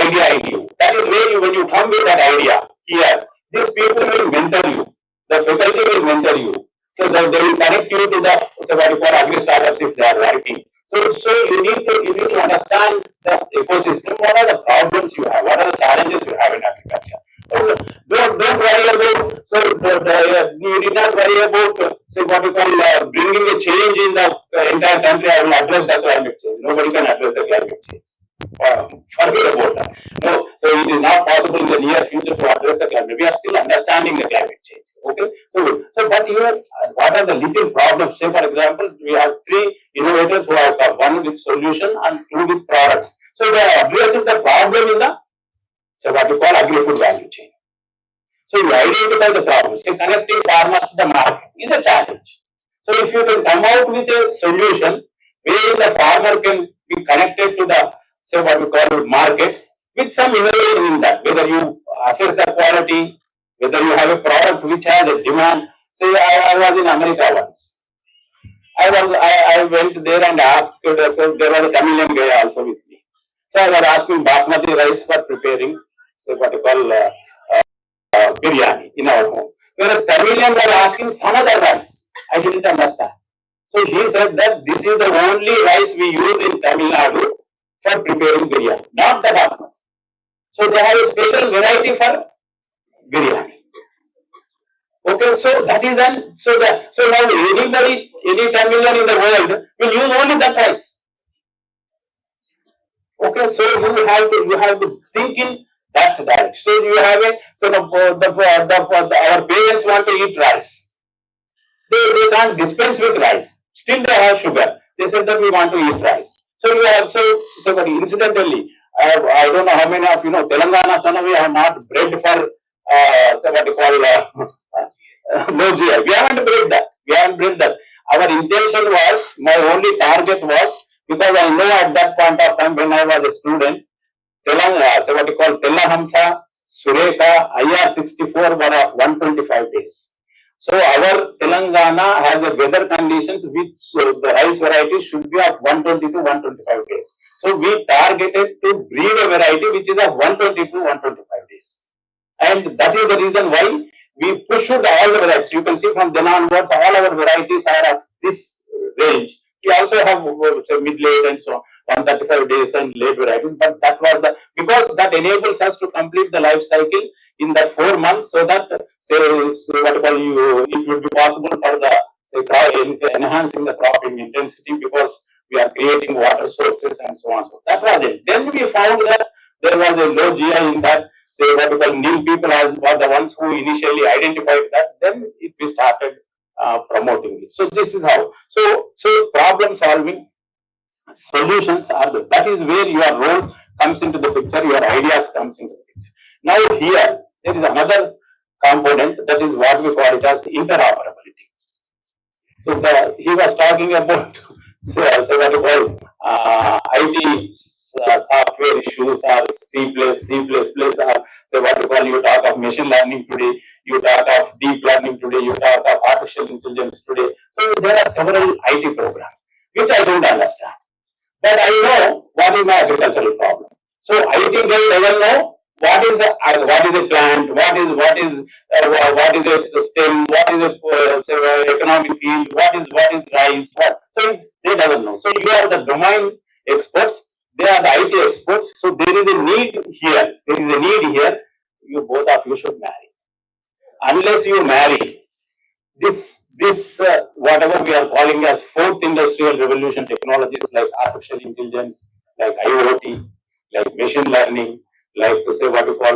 idea in you. That is where you, when you come with that idea here, these people will mentor you. The faculty will mentor you. So that they will connect you to the, so what you call agri startups if they are writing. So you need to understand the ecosystem. What are the problems you have? What are the challenges you have in agriculture? Don't worry about. So you need not worry about say what you call bringing a change in the entire country. I will address the climate change. Nobody can address the climate change. Forget about that. No, so it is not possible in the near future to address the climate. We are still understanding the climate change. Okay, so but here, what are the little problems? Say for example, we have 3 innovators who have come, 1 with solution and 2 with products. So they are addressing the problem in the, so what you call agri-food value chain. So you identify the problem. Say connecting farmers to the market is a challenge. So if you can come out with a solution where the farmer can be connected to the, say what we call markets, with some innovation in that, whether you assess the quality, whether you have a product which has a demand. Say I was in America once. I went there and asked, so there was a Tamilian guy also with me. So I was asking basmati rice for preparing, say what you call biryani in our home. Whereas Tamilian were asking some other rice. I didn't understand. So he said that this is the only rice we use in Tamil Nadu for preparing biryani, not the basmati. So they have a special variety for biryani. Okay, so that is an so now anybody, any Tamilian in the world will use only that rice. Okay, so you have to think in that direction. So you have a so our parents want to eat rice. They can't dispense with rice. Still they have sugar. They said that we want to eat rice. So you have but incidentally, I don't know how many of you know Telangana son we have not bred for so what you call no GI. We haven't bred that. We haven't bred that. Our intention was, my only target was, because I know at that point of time when I was a student, Telangana, so what you call Tellahamsa, Sureka, IR64 were 125 days. So our Telangana has a weather conditions which the rice variety should be of 120 to 125 days. So we targeted to breed a variety which is of 120 to 125 days. And that is the reason why we pushed all the varieties. You can see from then onwards, all our varieties are of this range. We also have say mid-late and so on, 135 days and late varieties. But that was because that enables us to complete the life cycle in that 4 months, so that say whatever it would be possible for the say enhancing the cropping intensity because we are creating water sources and so on. So that was it. Then we found that there was a low GI in that. Say what we call new people were the ones who initially identified that. Then we started promoting it. So this is how. So problem solving solutions are that is where your role comes into the picture. Your ideas comes into the picture. Now here there is another component that is what we call it as interoperability. So he was talking about say what we call IT. Software issues or C++, or say what you call, you talk of machine learning today, you talk of deep learning today, you talk of artificial intelligence today. So there are several IT programs which I don't understand, but I know what is my agricultural problem. So IT guy doesn't know what is a plant, what is a system, what is a economic field, what is rice, what. So they doesn't know. So you are the domain experts. They are the IT experts, so there is a need here. There is a need here. You both of you should marry. Unless you marry, this whatever we are calling as 4th industrial revolution technologies like artificial intelligence, like IoT, like machine learning, like say what you call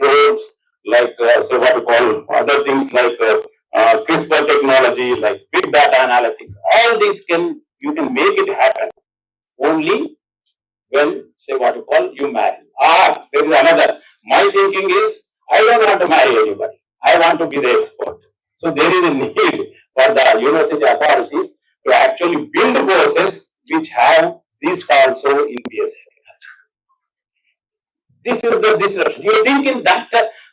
drones, like say what you call other things like CRISPR technology, like big data analytics. All these you can make it happen only when, say what you call, you marry. There is another. My thinking is, I don't want to marry anybody. I want to be the expert. So there is a need for the university authorities to actually build courses which have this also in BS agriculture. This is the disruption. You think in that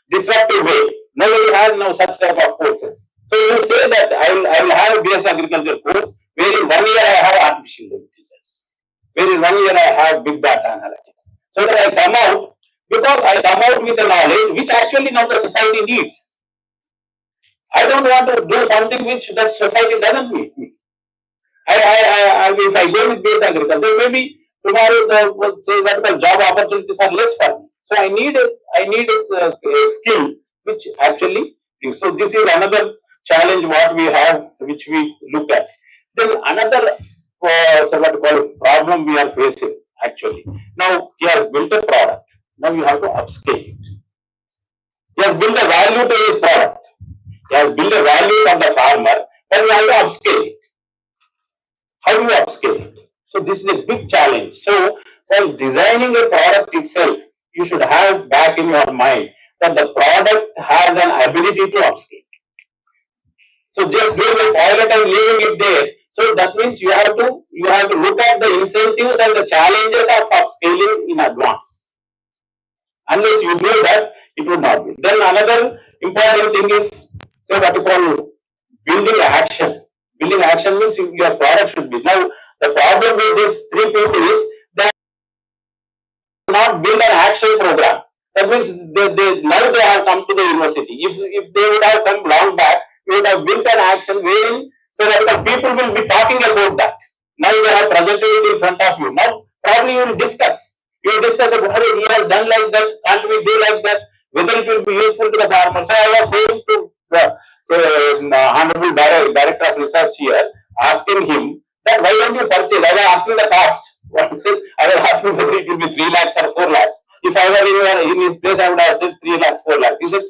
disruptive way. Nobody has no such type of courses. So you say that I will have a BS agriculture course where in 1 year I have artificial intelligence. Where in 1 year I have big data analytics. So that I come out because I come out with a knowledge which actually now the society needs. I don't want to do something which the society doesn't need me. If I go with base agriculture, maybe tomorrow say that the job opportunities are less for me. So I need a skill which actually. So this is another challenge what we have, which we look at. Then another so what you call problem we are facing actually. Now you have built a product. Now you have to upscale it. You have built a value to this product. You have built a value from the farmer, then you have to upscale it. How do you upscale it? So this is a big challenge. So while designing a product itself, you should have back in your mind that the product has an ability to upscale. So just doing a pilot and leaving it there. So that means you have to look at the incentives and the challenges of upscaling in advance. Unless you do that, it would not be. Then another important thing is, say what you call building action. Building action means your product should be. Now, the problem with these three people is they not build an action program. That means now they have come to the university. If they would have come long back, you would have built an action wherein so that the people will be talking about that. Now they have presented it in front of you. Now probably you will discuss. You will discuss about how he has done like that, can't we do like that, whether it will be useful to the farmer. So I was saying to the Honorable Director of Research here, asking him that why don't you purchase? I was asking the cost. I was asking whether it will be 3 lakhs or 4 lakhs. If I were in his place, I would have said 3 lakhs, 4 lakhs. He said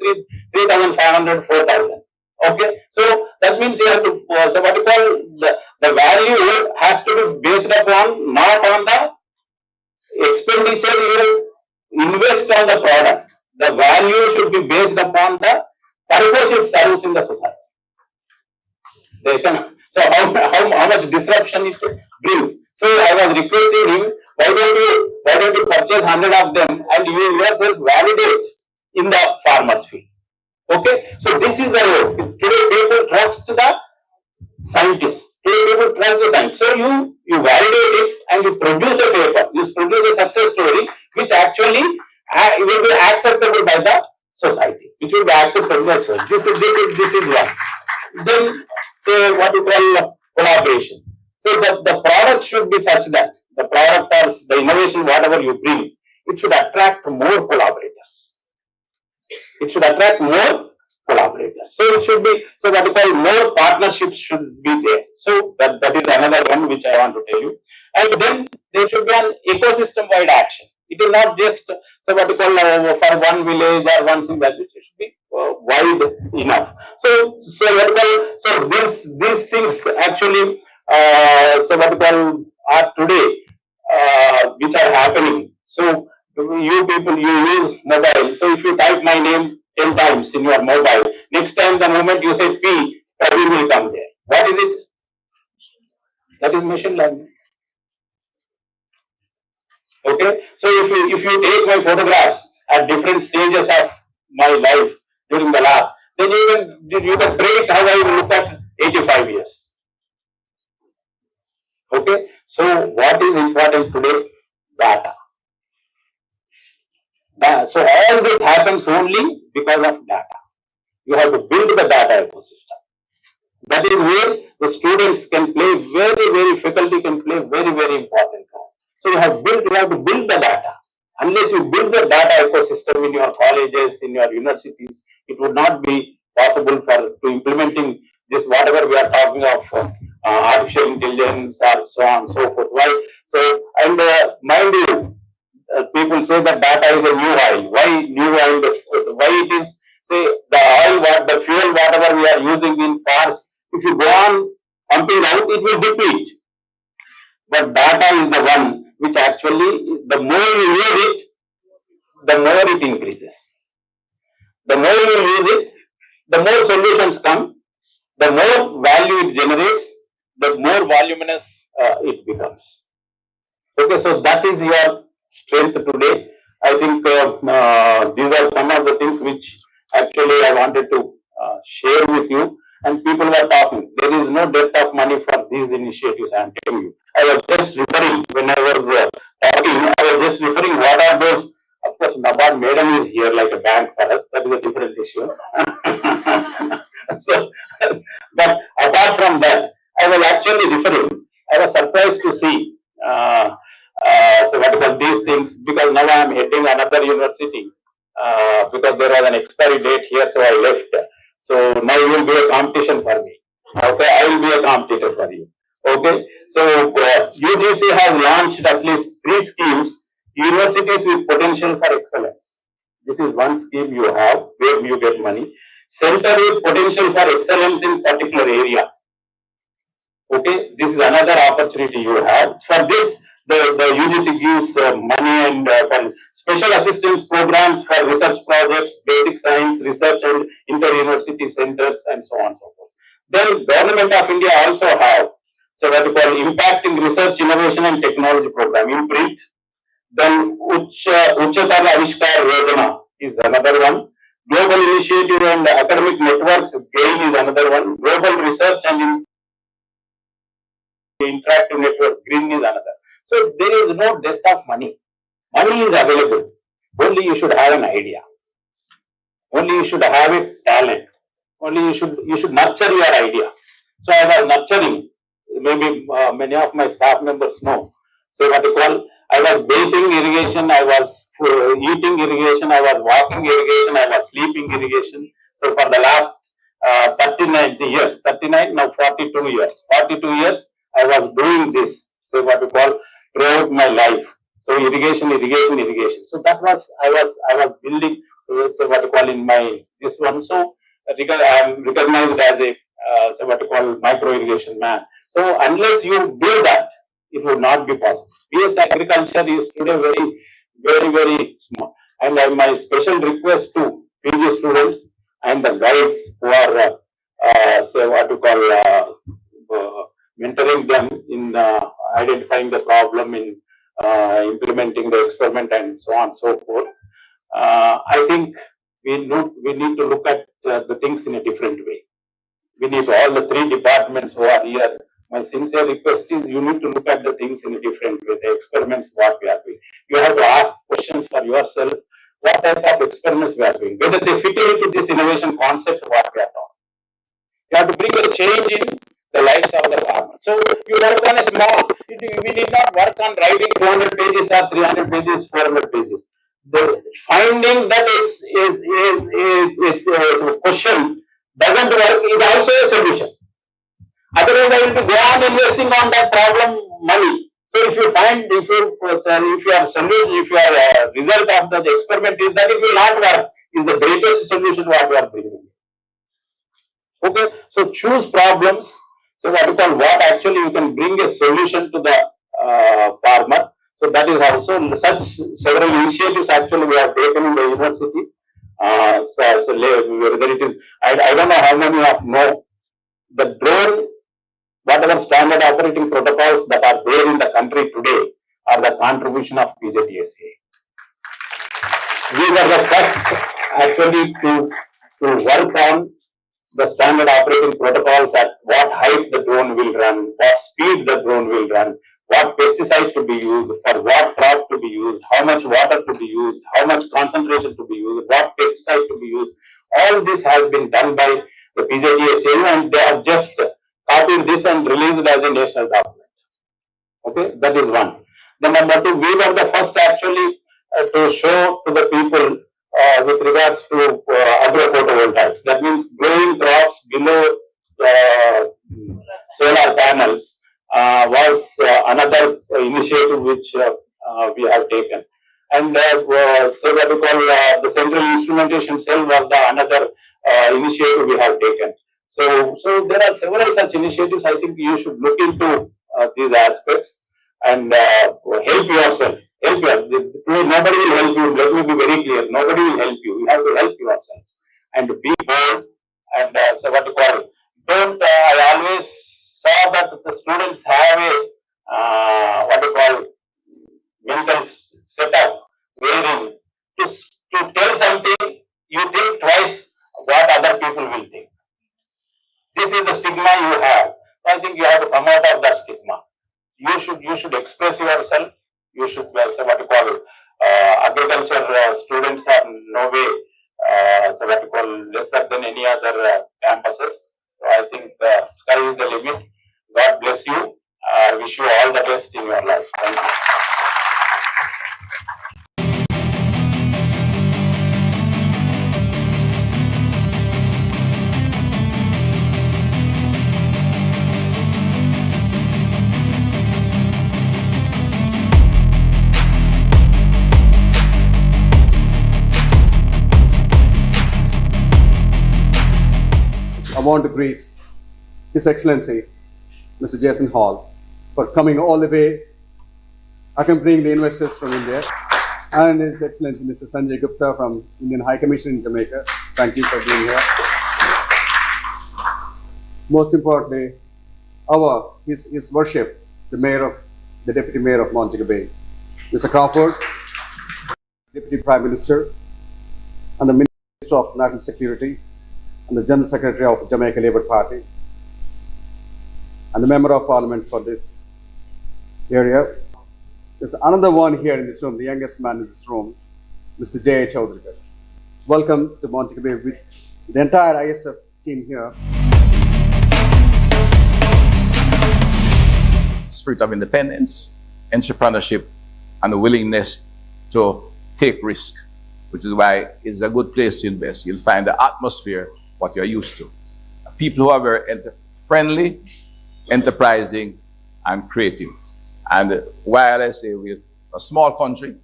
3,500, 4,000. Okay, so that means you have to, so what you call the value has to be based upon not on the expenditure you invest on the product. The value should be based upon the purpose it serves in the society. They can, so how much disruption it brings. So I was requesting him, why don't you purchase 100 of them and you yourself validate in the farmer's field. Okay, so this is the role. Today people trust the scientists. Today people trust the science. So you validate it and you produce a paper. You produce a success story which actually will be acceptable by the society. It will be acceptable by the society. This is one. Then say what you call collaboration. So the product should be such that the product or the innovation, whatever you bring, it should attract more collaborators. It should attract more collaborators. So it should be, so what you call more partnerships should be there. So that is another one which I want to tell you. And then there should be an ecosystem-wide action. It is not just, so what you call for one village or one thing, that it should be wide enough. So what you call, so these things actually, so what you call are today, which are happening. So you people, you use mobile. So if you type my name 10 times in your mobile, next time the moment you say P, Praveen will come there. What is it? That is machine learning. Okay, so if you take my photographs at different stages of my life during the last, then you can predict how I will look at 85 years. Okay, so what is important today? Data. So all this happens only because of data. You have to build the data ecosystem. That is where the students can play faculty can play very important role. So you have to build the data. Unless you build the data ecosystem in your colleges, in your universities, it would not be possible to implementing this, whatever we are talking of artificial intelligence or so on and so forth. Why? So, and mind you, people say that data is a new oil. Why new oil? Why it is, say, the oil, the fuel, whatever we are using in cars, if you go on pumping out, it will deplete. But data is the one which actually, the more you use it, the more it increases. The more you use it, the more solutions come, the more value it generates, the more voluminous it becomes. Okay, so that is your strength today. I think these are some of the things which actually I wanted to share with you. And people were talking. There is no depth of money for these initiatives, I am telling you. I was just referring, when I was talking, I was just referring what are those course, Nabad Madam is here like a bank for us. That is a different issue. So, but apart from that, I was actually referring. I was surprised to see. So what about these things? Because now I am heading another university. Because there was an expiry date here, so I left. So now you will be a competition for me. Okay, I will be a competitor for you. Okay, so UGC has launched at least 3 schemes, universities with potential for excellence. This is one scheme you have where you get money. Center with potential for excellence in particular area. Okay, this is another opportunity you have. For this, the UGC gives money and for special assistance programs for research projects, basic science, research and inter-university centers and so on and so forth. Then Government of India also have, so what we call impacting research, innovation and technology program, IMPRINT. Then Uchatar Avishkar Yojana is another one. Global Initiative and Academic Networks, GAIN is another one. Global Research and Interactive Network, GRIN is another. So there is no dearth of money. Money is available. Only you should have an idea. Only you should have a talent. Only you should nurture your idea. So I was nurturing. Maybe many of my staff members know. So what you call, I was bathing irrigation, I was eating irrigation, I was walking irrigation, I was sleeping irrigation. So for the last 39 years, 39 now 42 years, 42 years I was doing this. So what you call throughout my life. So irrigation. So that was I was building. So what you call in my this one. So I am recognized as a so what you call micro irrigation man. So unless you do that, it would not be possible. PS agriculture is today very small. And my special request to PG students and the guides who are so what you call mentoring them in identifying the problem, in implementing the experiment, and so on and so forth. I think we need to look at the things in a different way. We need all the 3 departments who are here. My sincere request is you need to look at the things in a different way. The experiments what we are doing. You have to ask questions for yourself. What type of experiments we are doing? Whether they fit into this innovation concept what we are talking. You have to bring a change in the lives of the farmers. So you work on a small. We need not work on writing 200 pages or 300 pages, 400 pages. The finding that is a question doesn't work is also a solution. Otherwise, I will be go on investing on that problem money. So if you find, if your solution, if your result of the experiment is that it will not work, is the greatest solution what you are bringing. Okay, so choose problems. So what actually you can bring a solution to the farmer. So that is also such several initiatives actually we have taken in the university. So whether it is, I don't know how many of know the drone, whatever standard operating protocols that are there in the country today are the contribution of PJTSA. We were the first actually to work on the standard operating protocols at what height the drone will run, what speed the drone will run, what pesticide to be used, for what crop to be used, how much water to be used, how much concentration to be used, what pesticide to be used. All this has been done by the PJTSA and they have just copied this and released it as a national document. Okay, that is one. Then number 2, we were the first actually to show to the people with regards to agro-photovoltaics. That means growing crops below solar panels was another initiative which we have taken. And so what we call the central instrumentation cell was the another initiative we have taken. So there are several such initiatives. I think you should look into these aspects and help yourself. Help yourself. Nobody will help you. Let me be very clear. Nobody will help you. You have to help yourselves and be bold. And so what you call. Don't. I always saw that the students have a what you call mental setup wherein to tell something you think twice what other people will think. This is the stigma you have. I think you have to come out of that stigma. You should express yourself. You should say what you call Agriculture students are no way, so what you call lesser than any other campuses. So I think the sky is the limit. God bless you. I wish you all the best in your life. Thank you. I want to greet His Excellency, Mr. Jason Hall, for coming all the way, accompanying the investors from India, and His Excellency, Mr. Sanjay Gupta from Indian High Commission in Jamaica. Thank you for being here. Most importantly, His Worship, the Deputy Mayor of Montego Bay, Mr. Crawford, Deputy Prime Minister, and the Minister of National Security, and the General Secretary of Jamaica Labour Party, and the Member of Parliament for this area. There's another one here in this room, the youngest man in this room, Mr. J. Chaudhary. Welcome to Montego Bay with the entire ISF team here. Spirit of independence, entrepreneurship, and a willingness to take risk, which is why it's a good place to invest. You'll find the atmosphere what you're used to. People who are very friendly, enterprising, and creative. And while I say we're a small country,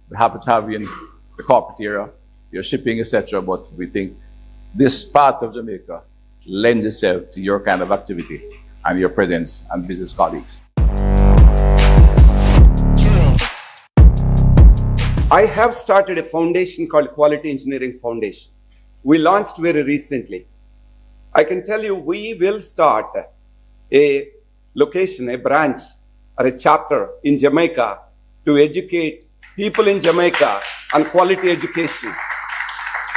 we happen to have you in the corporate area, your shipping, etc., but we think this part of Jamaica lends itself to your kind of activity and your presence and business colleagues. I have started a foundation called Quality Engineering Foundation. We launched very recently. I can tell you we will start a location, a branch, or a chapter in Jamaica to educate people in Jamaica on quality education.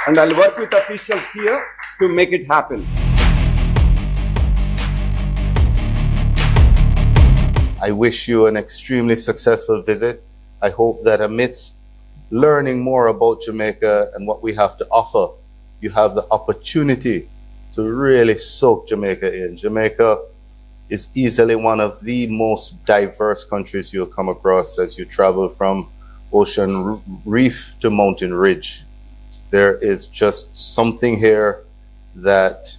And I'll work with officials here to make it happen. I wish you an extremely successful visit. I hope that amidst learning more about Jamaica and what we have to offer, you have the opportunity to really soak Jamaica in. Jamaica is easily one of the most diverse countries you'll come across as you travel from ocean reef to mountain ridge. There is just something here that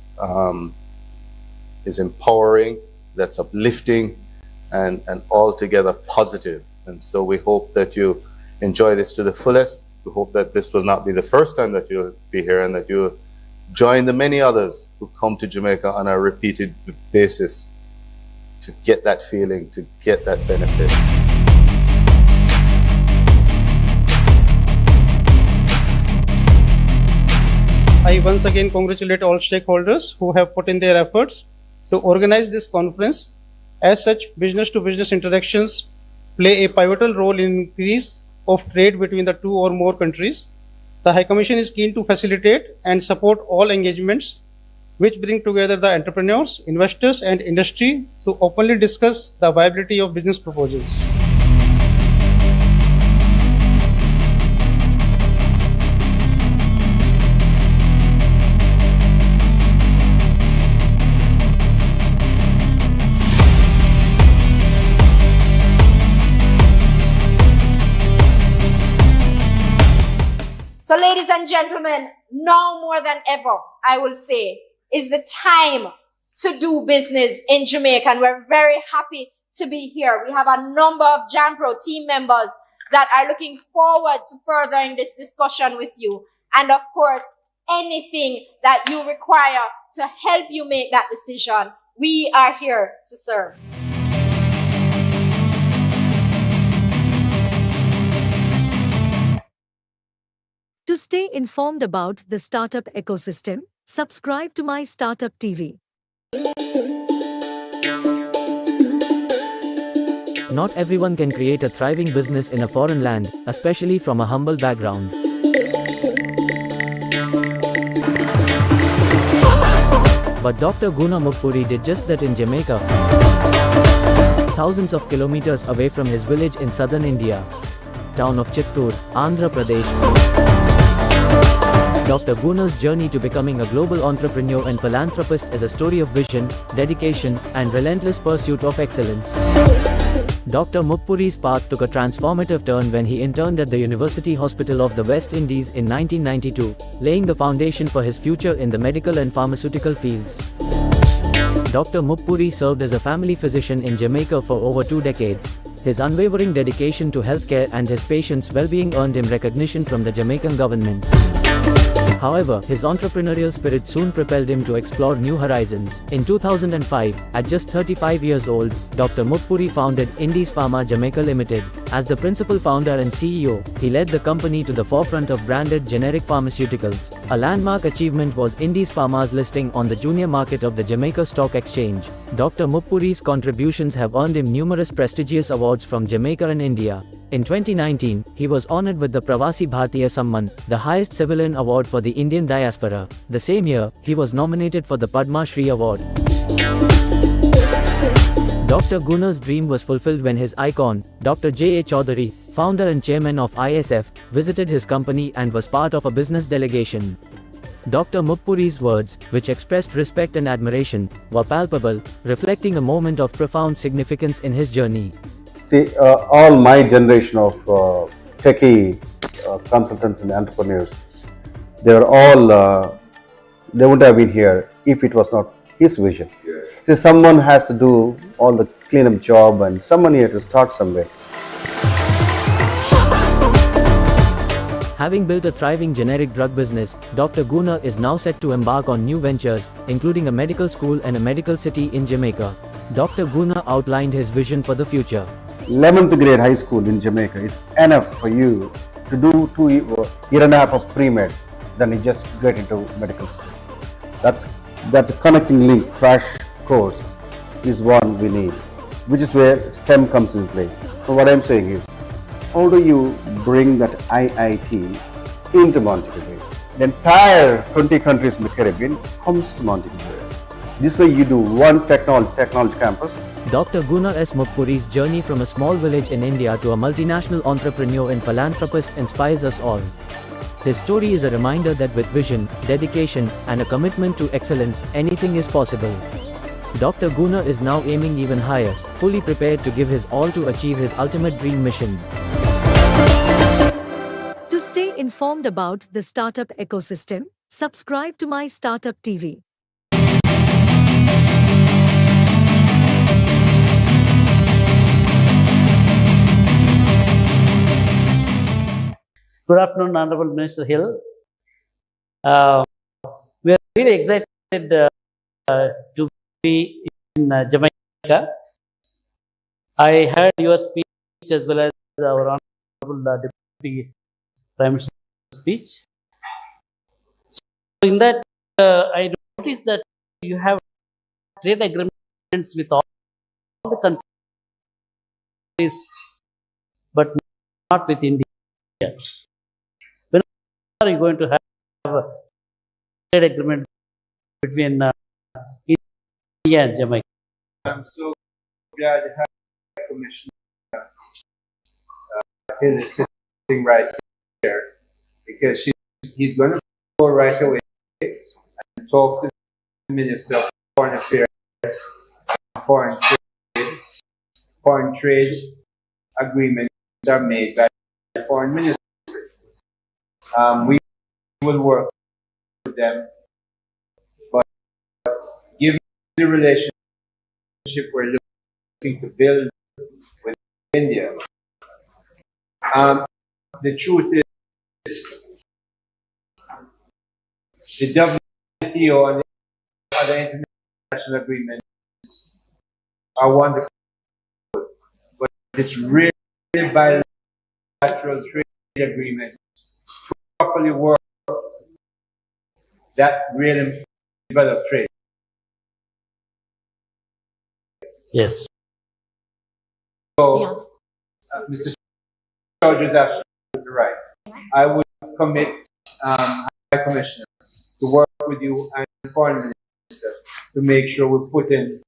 is empowering, that's uplifting, and altogether positive. And so we hope that you enjoy this to the fullest. We hope that this will not be the first time that you'll be here and that you'll join the many others who come to Jamaica on a repeated basis to get that feeling, to get that benefit. I once again congratulate all stakeholders who have put in their efforts to organize this conference. As such, business-to-business interactions play a pivotal role in increase of trade between the two or more countries. The High Commission is keen to facilitate and support all engagements which bring together the entrepreneurs, investors, and industry to openly discuss the viability of business proposals. So ladies and gentlemen, now more than ever, I will say, is the time to do business in Jamaica. And we're very happy to be here. We have a number of JAMPRO team members that are looking forward to furthering this discussion with you. And of course, anything that you require to help you make that decision, we are here to serve. To stay informed about the startup ecosystem, subscribe to My Startup TV. Not everyone can create a thriving business in a foreign land, especially from a humble background. But Dr. Guna Mukpuri did just that in Jamaica, thousands of kilometers away from his village in southern India. town of Chittoor, Andhra Pradesh. Dr. Gunar's journey to becoming a global entrepreneur and philanthropist is a story of vision, dedication, and relentless pursuit of excellence. Dr. Muppuri's path took a transformative turn when he interned at the University Hospital of the West Indies in 1992, laying the foundation for his future in the medical and pharmaceutical fields. Dr. Muppuri served as a family physician in Jamaica for over 2 decades. His unwavering dedication to healthcare and his patients' well-being earned him recognition from the Jamaican government. However, his entrepreneurial spirit soon propelled him to explore new horizons. In 2005, at just 35 years old, Dr. Muppuri founded Indies Pharma Jamaica Limited. As the principal founder and CEO, he led the company to the forefront of branded generic pharmaceuticals. A landmark achievement was Indies Pharma's listing on the junior market of the Jamaica Stock Exchange. Dr. Muppuri's contributions have earned him numerous prestigious awards from Jamaica and India. In 2019, he was honored with the Pravasi Bharatiya Samman, the highest civilian award for the Indian diaspora. The same year, he was nominated for the Padma Shri Award. Dr. Gunar's dream was fulfilled when his icon, Dr. J. A. Chaudhary, founder and chairman of ISF, visited his company and was part of a business delegation. Dr. Muppuri's words, which expressed respect and admiration, were palpable, reflecting a moment of profound significance in his journey. See, all my generation of techie consultants and entrepreneurs, they were all, they wouldn't have been here if it was not his vision. Yes. See, someone has to do all the cleanup job and someone here to start somewhere. Having built a thriving generic drug business, Dr. Gunar is now set to embark on new ventures, including a medical school and a medical city in Jamaica. Dr. Gunar outlined his vision for the future. 11th grade high school in Jamaica is enough for you to do 2 year and a half of pre-med, then you just get into medical school. That connecting link crash course is one we need, which is where STEM comes into play. So what I'm saying is, how do you bring that IIT into Montego Bay? The entire 20 countries in the Caribbean comes to Montego Bay. This way you do one technology campus. Dr. Gunar S. Muppuri's journey from a small village in India to a multinational entrepreneur and philanthropist inspires us all. His story is a reminder that with vision, dedication, and a commitment to excellence, anything is possible. Dr. Gunar is now aiming even higher, fully prepared to give his all to achieve his ultimate dream mission. To stay informed about the startup ecosystem, subscribe to My Startup TV. Good afternoon, Honorable Minister Hill. We are really excited to be in Jamaica. I heard your speech as well as our Honorable Deputy Prime Minister's speech. So in that, I noticed that you have trade agreements with all the countries, but not with India. When are you going to have a trade agreement between India and Jamaica? I'm so glad to have the Commissioner Hill is sitting right here, because he's going to go right away and talk to the Minister of Foreign Affairs, Foreign Trade agreements are made by the Foreign Ministry. We will work with them, but given the relationship we're looking to build with India, the truth is the WTO and the other international agreements are wonderful, but it's really bilateral trade agreements properly work that really develop trade. Yes. So, Mr. George is absolutely right. I would commit, High Commissioner, to work with you and the Foreign Minister to make sure we put in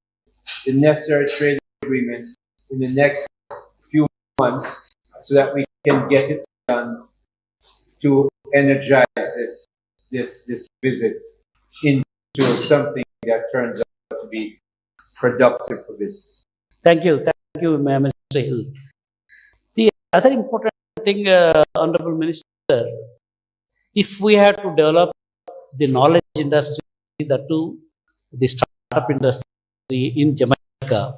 the necessary trade agreements in the next few months, so that we can get it done to energize this visit into something that turns out to be productive for business. Thank you, Mr. Hill. The other important thing, Honorable Minister, if we had to develop the knowledge industry, the startup industry in Jamaica,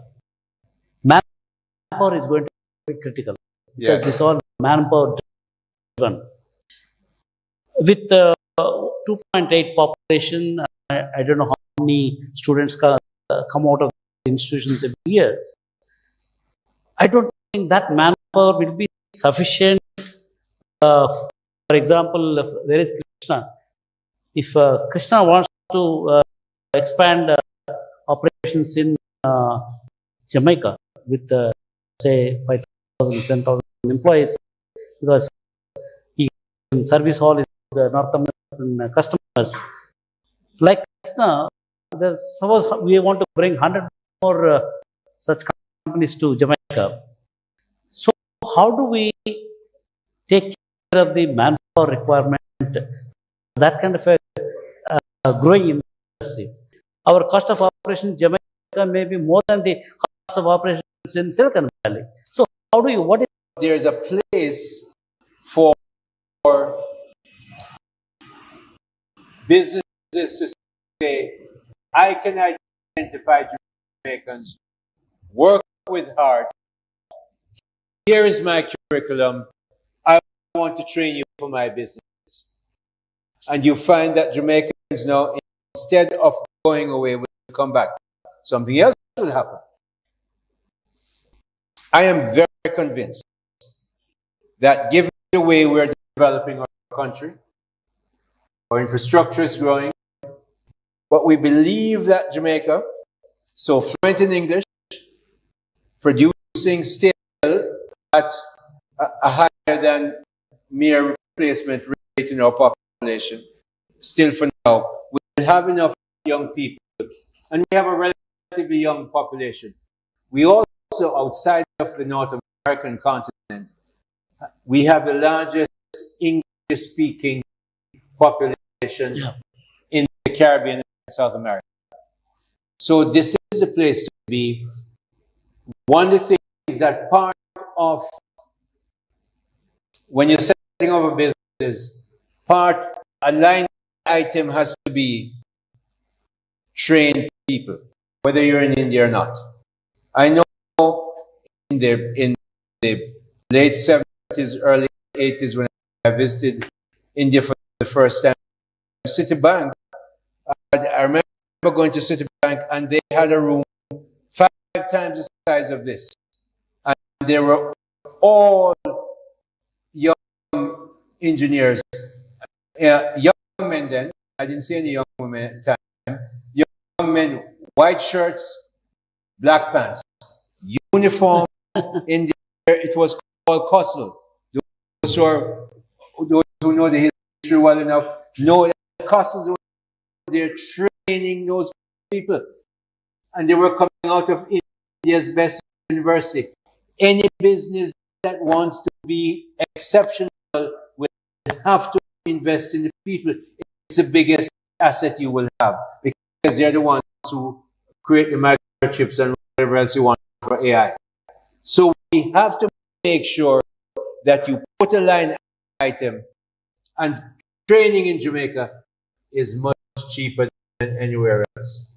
manpower is going to be critical. Yes. Because it's all manpower driven. With 2.8 population, I don't know how many students come out of the institutions every year. I don't think that manpower will be sufficient. For example, if there is Krishna. If Krishna wants to expand operations in Jamaica with, say, 5,000, 10,000 employees, because he can service all his North American customers. Like Krishna, suppose we want to bring 100 more such companies to Jamaica. So how do we take care of the manpower requirement, that kind of a growing industry? Our cost of operation in Jamaica may be more than the cost of operations in Silicon Valley. So how do you, what is... There's a place for businesses to say, I can identify Jamaicans, work with heart. Here is my curriculum. I want to train you for my business. And you find that Jamaicans now, instead of going away, will come back. Something else will happen. I am very convinced that given the way we're developing our country, our infrastructure is growing, but we believe that Jamaica, so fluent in English, producing still at a higher than mere replacement rate in our population, still for now, we'll have enough young people. And we have a relatively young population. We also, outside of the North American continent, we have the largest English-speaking population in the Caribbean and South America. So this is the place to be. One of the things that part of, when you're setting up a business, a line item has to be train people, whether you're in India or not. I know in the late 70s, early 80s, when I visited India for the first time, Citibank, I remember going to Citibank and they had a room 5 times the size of this. And they were all young engineers, young men then. I didn't see any young women at the time. Young men, white shirts, black pants, uniform. In there, it was called Coastal. Those who know the history well enough know that Coastals were there training those people, and they were coming out of India's best university. Any business that wants to be exceptional will have to invest in the people. It's the biggest asset you will have, because they're the ones who create the microchips and whatever else you want for AI. So we have to make sure that you put a line item, and training in Jamaica is much cheaper than anywhere else,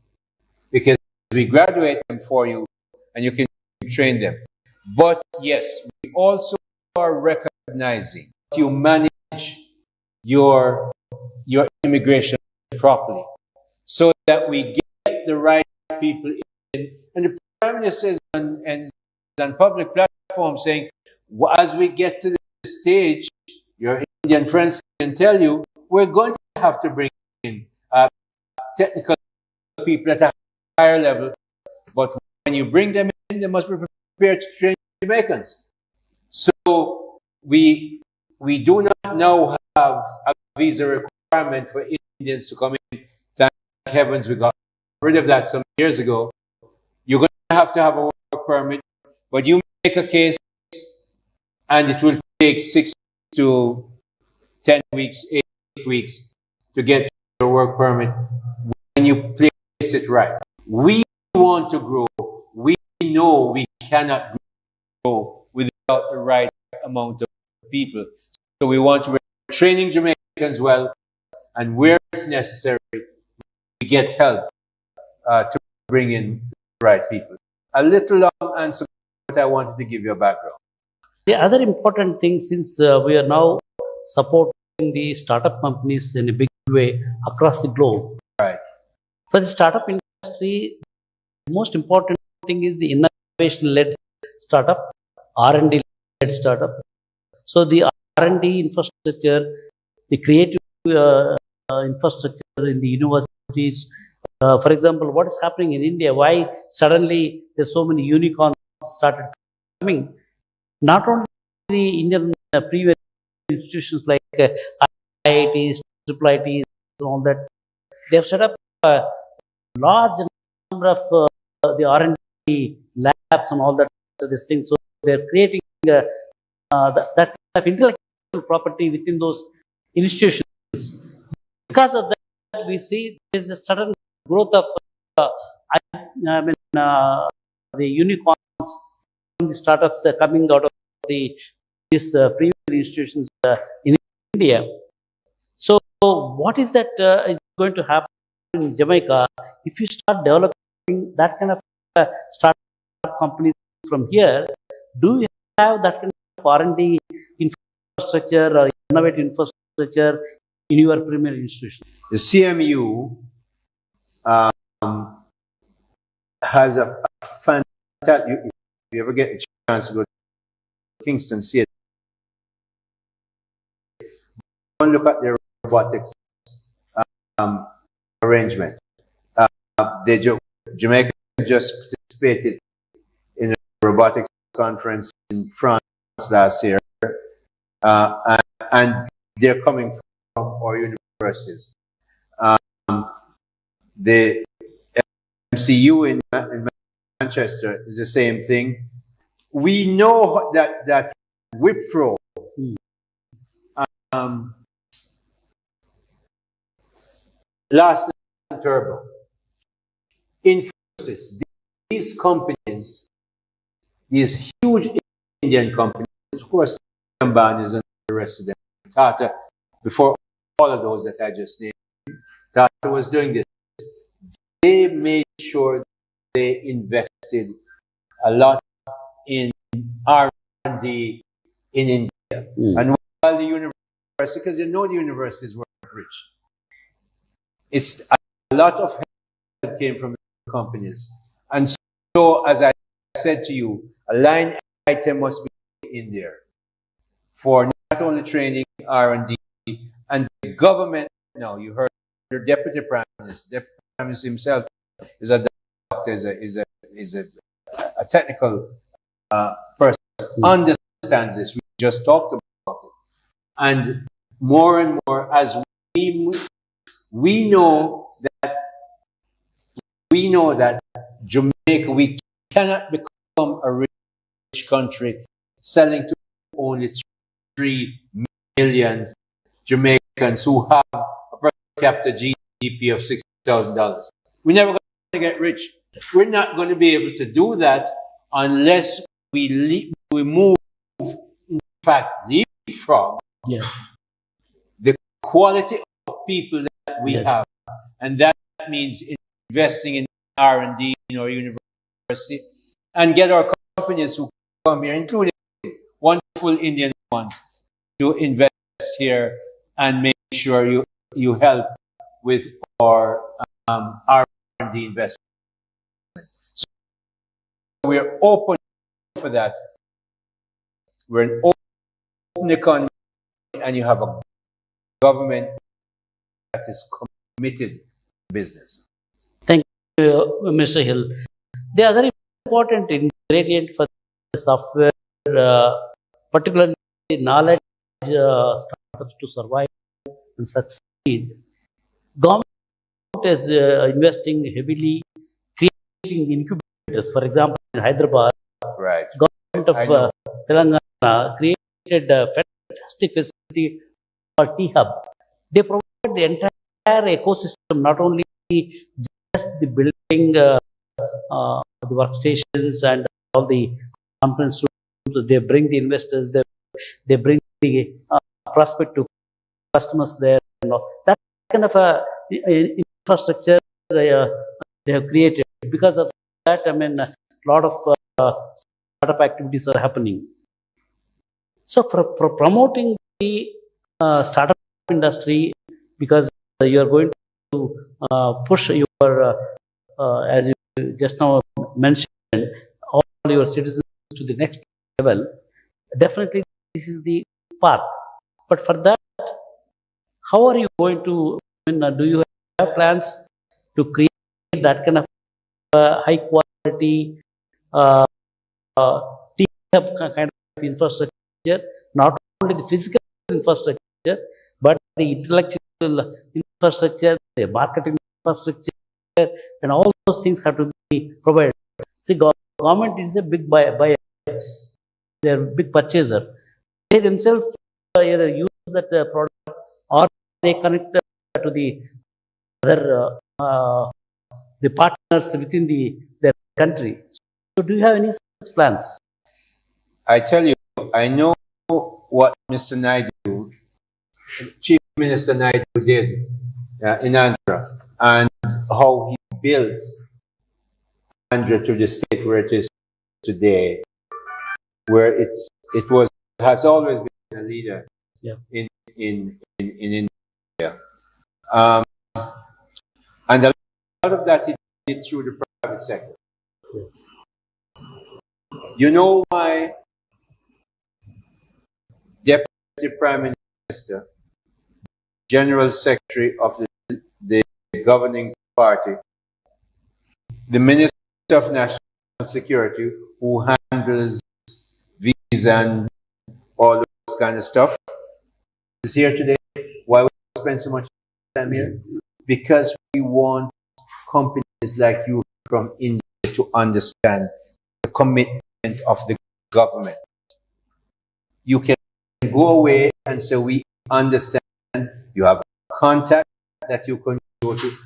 because we graduate them for you and you can train them. But yes, we also are recognizing that you manage your immigration properly, so that we get the right people in. And the Prime Minister is on public platforms saying, as we get to this stage, your Indian friends can tell you, we're going to have to bring in technical people at a higher level. But when you bring them in, they must be prepared to train Jamaicans. So we do not now have a visa requirement for Indians to come in. Thank heavens we got rid of that some years ago. You're going to have a work permit, but you make a case and it will take 6 to 10 weeks, 8 weeks to get your work permit when you place it right. We want to grow. We know we cannot grow without the right amount of people. So we want to training Jamaicans well, and where it's necessary, we get help to bring in the right people. A little long answer, but I wanted to give you a background. The other important thing, since we are now supporting the startup companies in a big way across the globe. Right. For the startup industry, the most important thing is the innovation-led startup, R&D-led startup. So the R&D infrastructure, the creative infrastructure in the universities. For example, what is happening in India? Why suddenly there's so many unicorns started coming? Not only the Indian previous institutions like IITs, IIITs, and all that, they have set up a large number of the R&D labs and all that this thing. So they're creating that kind of intellectual property within those institutions. Because of that, we see there's a sudden growth of the unicorns from the startups coming out of these previous institutions in India. So what is that is going to happen in Jamaica if you start developing that kind of startup companies from here? Do you have that kind of R&D infrastructure or innovative infrastructure in your premier institution? The CMU has a fantastic, if you ever get a chance to go to Kingston, see it. Go and look at their robotics arrangement. Jamaica just participated in a robotics conference in France last year, and they're coming from our universities. The MCU in Manchester is the same thing. We know that Wipro last Turbo, Infosys, these companies, these huge Indian companies, of course, Ambani's and the rest of them, Tata, before all of those that I just named, Tata was doing this. They made sure they invested a lot in R&D in India. And while the university, because you know the universities weren't rich, it's a lot of help came from the companies. And so, as I said to you, a line item must be in there for not only training R&D, and the government. Now, you heard your deputy prime minister himself is a doctor, is a technical person, understands this. We just talked about it, and more as we know that Jamaica, we cannot become a rich country selling to only 3 million Jamaicans who have a per capita GDP of $6,000. We're never going to get rich. We're not going to be able to do that unless we move, in fact, leapfrog the quality of people that we have. And that means investing in R&D in our university and get our companies who come here, including wonderful Indian ones, to invest here and make sure you help with our R&D investment. So we're open for that. We're an open economy, and you have a government that is committed to business. Thank you, Mr. Hill. The other important ingredient for the software, particularly knowledge startups to survive and succeed, government is investing heavily, creating incubators. For example, in Hyderabad, right, government of Telangana created a fantastic facility called T-Hub. They provide the entire ecosystem, not only just the building, the workstations and all the conference rooms. They bring the investors, they bring the prospective customers there. That kind of infrastructure they have created. Because of that, I mean, a lot of startup activities are happening. So, for promoting the startup industry, because you are going to push your, as you just now mentioned, all your citizens to the next level, definitely this is the path. But for that, how are you going to, I mean, do you have plans to create that kind of high quality kind of infrastructure, not only the physical infrastructure, but the intellectual infrastructure, the marketing infrastructure, and all those things have to be provided. See, government is a big buyer, they are a big purchaser. They themselves either use that product or they connect to the other the partners within their country. So, do you have any such plans? I tell you, I know what Mr. Naidu, Chief Minister Naidu did in Andhra, and how he built Andhra to the state where it is today, where it has always been a leader in India. And a lot of that he did through the private sector. Yes. You know why Deputy Prime Minister, General Secretary of the governing party, the Minister of National Security, who handles visa and all those kind of stuff, is here today? Why we spend so much time here? Because we want companies like you from India to understand the commitment of the government. You can go away and say, we understand, you have a contact that you can go to,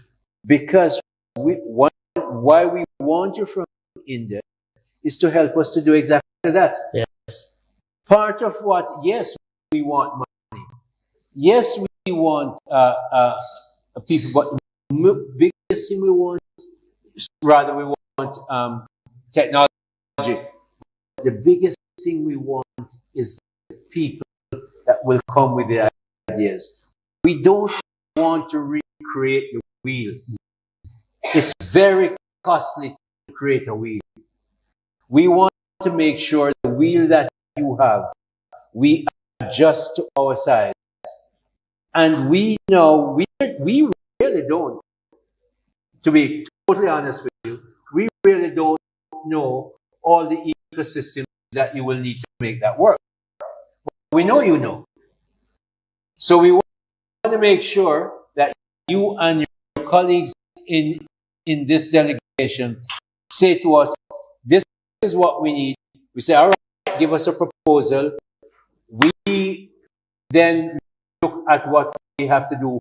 because why we want you from India is to help us to do exactly that. Yes. Part of what, yes, we want money. Yes, we want people, but the biggest thing we want, rather we want technology. The biggest thing we want is the people that will come with the ideas. We don't want to recreate the wheel. It's very costly to create a wheel. We want to make sure the wheel that you have, we adjust to our size. And we know, we really don't, to be totally honest with you, we really don't know all the ecosystems that you will need to make that work. We know you know. So we want to make sure that you and your colleagues in this delegation say to us, this is what we need. We say, all right, give us a proposal. We then look at what we have to do,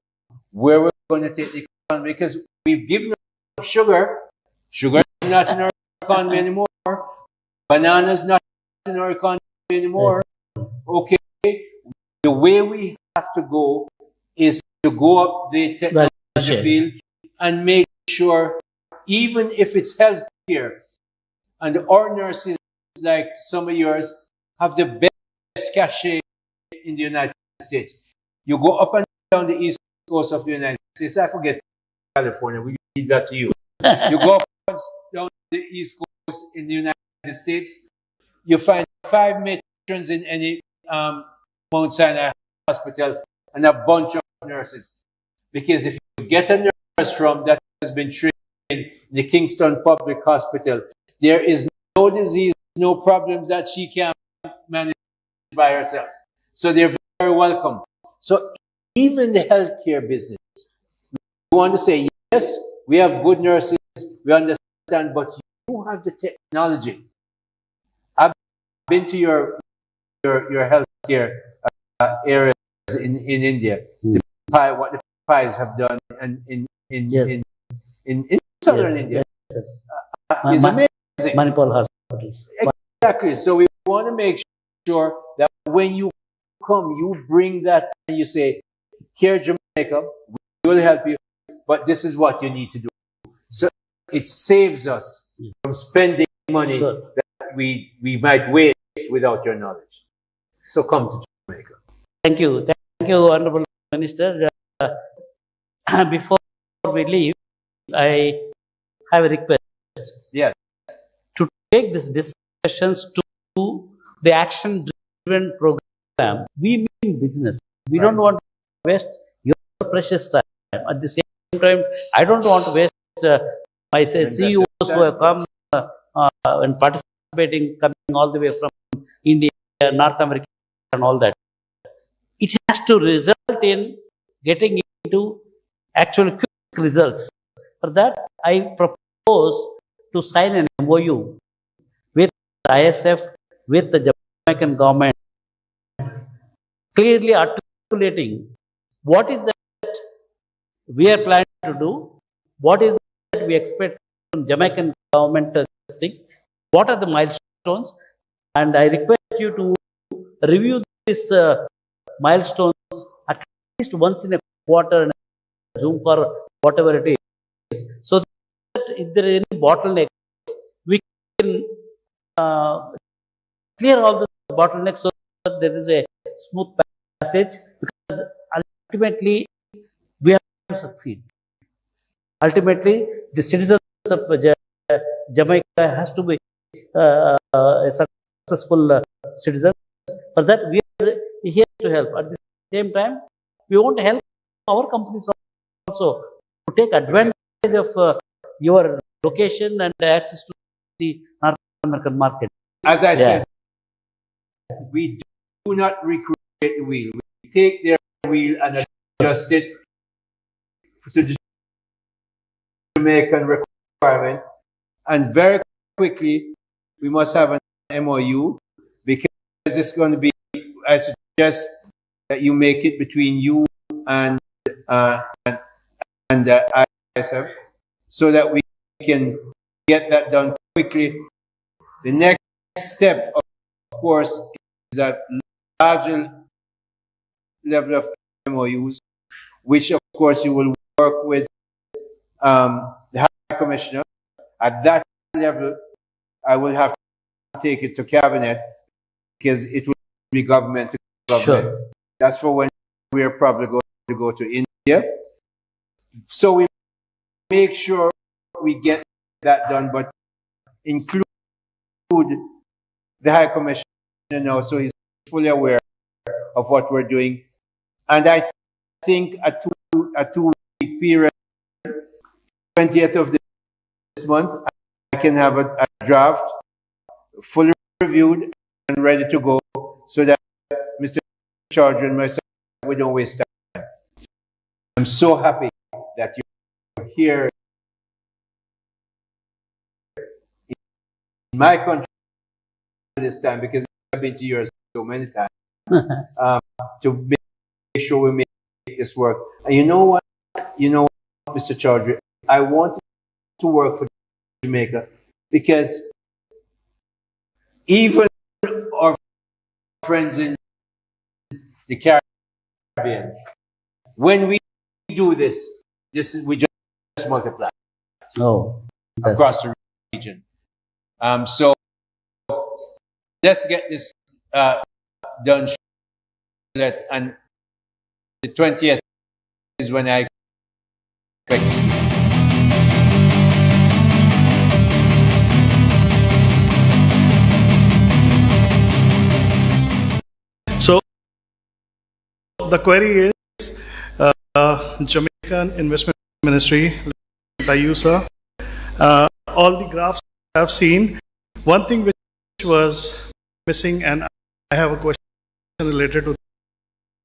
where we're going to take the economy, because we've given them sugar. Sugar is not in our economy anymore. Bananas not in our economy anymore. Okay, the way we have to go is to go up the technology field and make sure, even if it's healthcare, and our nurses, like some of yours, have the best cachet in the United States. You go up and down the east coast of the United States. I forget California. We leave that to you. You go up and down the east coast in the United States. You find 5 matrons in any Mount Sinai hospital and a bunch of nurses. Because if you get a nurse from that has been trained in the Kingston Public Hospital, there is no disease, no problems that she can't manage by herself. So they're very welcome. So even the healthcare business, we want to say, yes, we have good nurses, we understand, but you have the technology. I've been to your health healthcare areas in India. What the pies have done in southern India is amazing. Manipal hospitals. Exactly. So we want to make sure that when you come, you bring that and you say, here, Jamaica, we will help you, but this is what you need to do. So it saves us from spending money that we might waste without your knowledge. So come to Jamaica. Thank you. Thank you, Honorable Minister. Before we leave, I have a request. Yes. To take these discussions to the action-driven program. We mean business. We don't want to waste your precious time. At the same time, I don't want to waste my CEOs who have come and participating, coming all the way from India, North America, and all that. It has to result in getting into actual quick results. For that, I propose to sign an MOU with ISF, with the Jamaican government, clearly articulating what is that we are planning to do, what is that we expect from Jamaican government this thing, what are the milestones, and I request you to review these milestones at least once in a quarter, in a Zoom or whatever it is, so that if there are any bottlenecks, we can clear all the bottlenecks so that there is a smooth passage, because ultimately we have to succeed. Ultimately, the citizens of Jamaica has to be a successful citizens. For that, we are here to help. At the same time, we want to help our companies also to take advantage of your location and access to the North American market. As I said, we do not recreate the wheel. We take their wheel and adjust it to the Jamaican requirement. And very quickly, we must have an MOU, because it's going to be, I suggest that you make it between you and the ISF, so that we can get that done quickly. The next step, of course, is a larger level of MOUs, which of course you will work with the High Commissioner. At that level, I will have to take it to Cabinet, because it will be government to government. Sure. That's for when we are probably going to go to India. So we make sure we get that done, but include the High Commissioner now, so he's fully aware of what we're doing. And I think a two-week period, 20th of this month, I can have a draft fully reviewed and ready to go, so that Mr. Chaudhry and myself, we don't waste time. I'm so happy that you're here in my country this time, because I've been to yours so many times, to make sure we make this work. And you know what, Mr. Chaudhry, I want to work for Jamaica, because even our friends in the Caribbean, when we do this we just multiply across the region. So let's get this done. And the 20th is when I expect to see you. So the query is, Jamaican Investment Ministry, by you, sir. All the graphs I have seen. One thing which was missing, and I have a question related to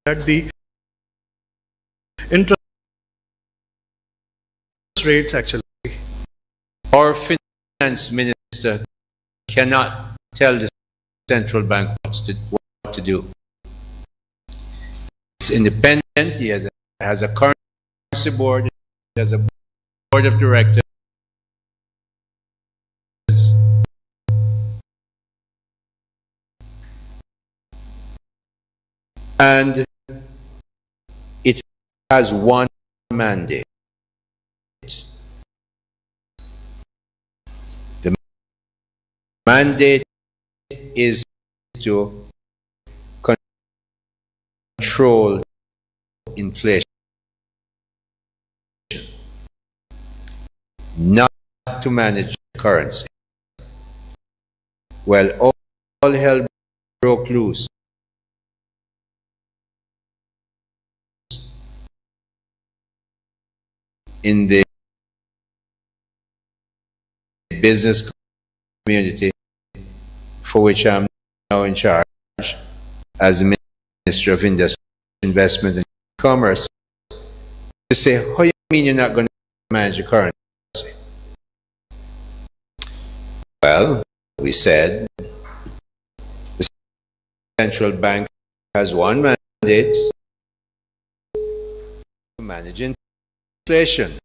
that, the interest rates actually. Our finance minister cannot tell the central bank what to do. It's independent. He has a currency board. He has a board of directors. And it has one mandate. The mandate is to control inflation, not to manage currency. Well, all hell broke loose in the business community, for which I'm now in charge as the Minister of Industry, Investment and Commerce, to say, how you mean you're not going to manage your currency? Well, we said the central bank has one mandate: to manage inflation.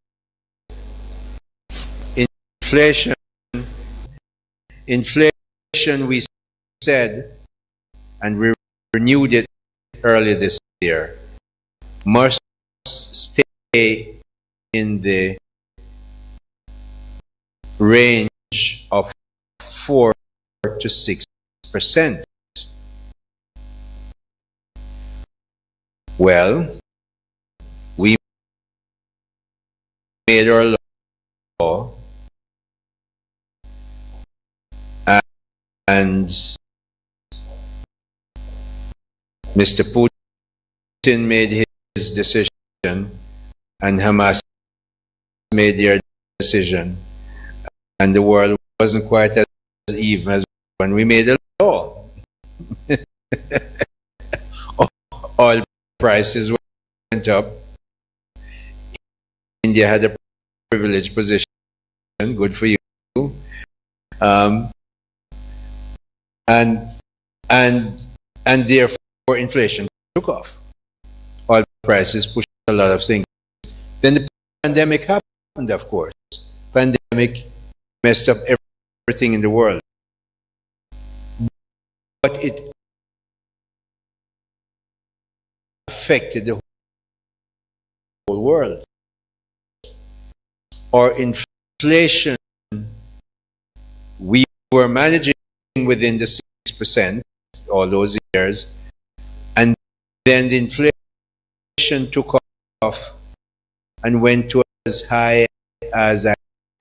Inflation, we said, and we renewed it earlier this year, must stay in the range of 4 to 6%. Well, we made our law, and Mr. Putin made his decision, and Hamas made their decision, and the world wasn't quite as even as when we made the law. Oil prices went up. India had a privileged position. Good for you. And therefore inflation took off. Oil prices pushed a lot of things. Then the pandemic happened, of course. Pandemic messed up everything in the world. But it affected the whole world. Our inflation, we were managing within the 6% all those years, and then the inflation took off and went to as high as, I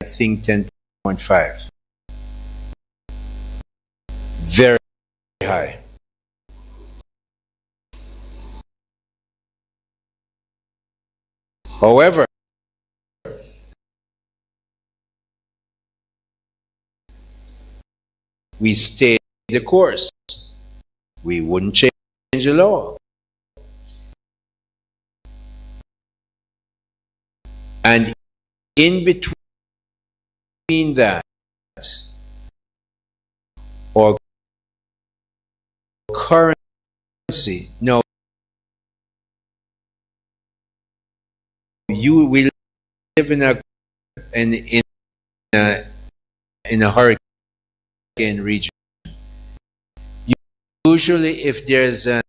think, 10.5. Very high. However, we stayed the course. We wouldn't change the law. And in between that, or currency, no, you will live in a hurricane region. Usually, if there's an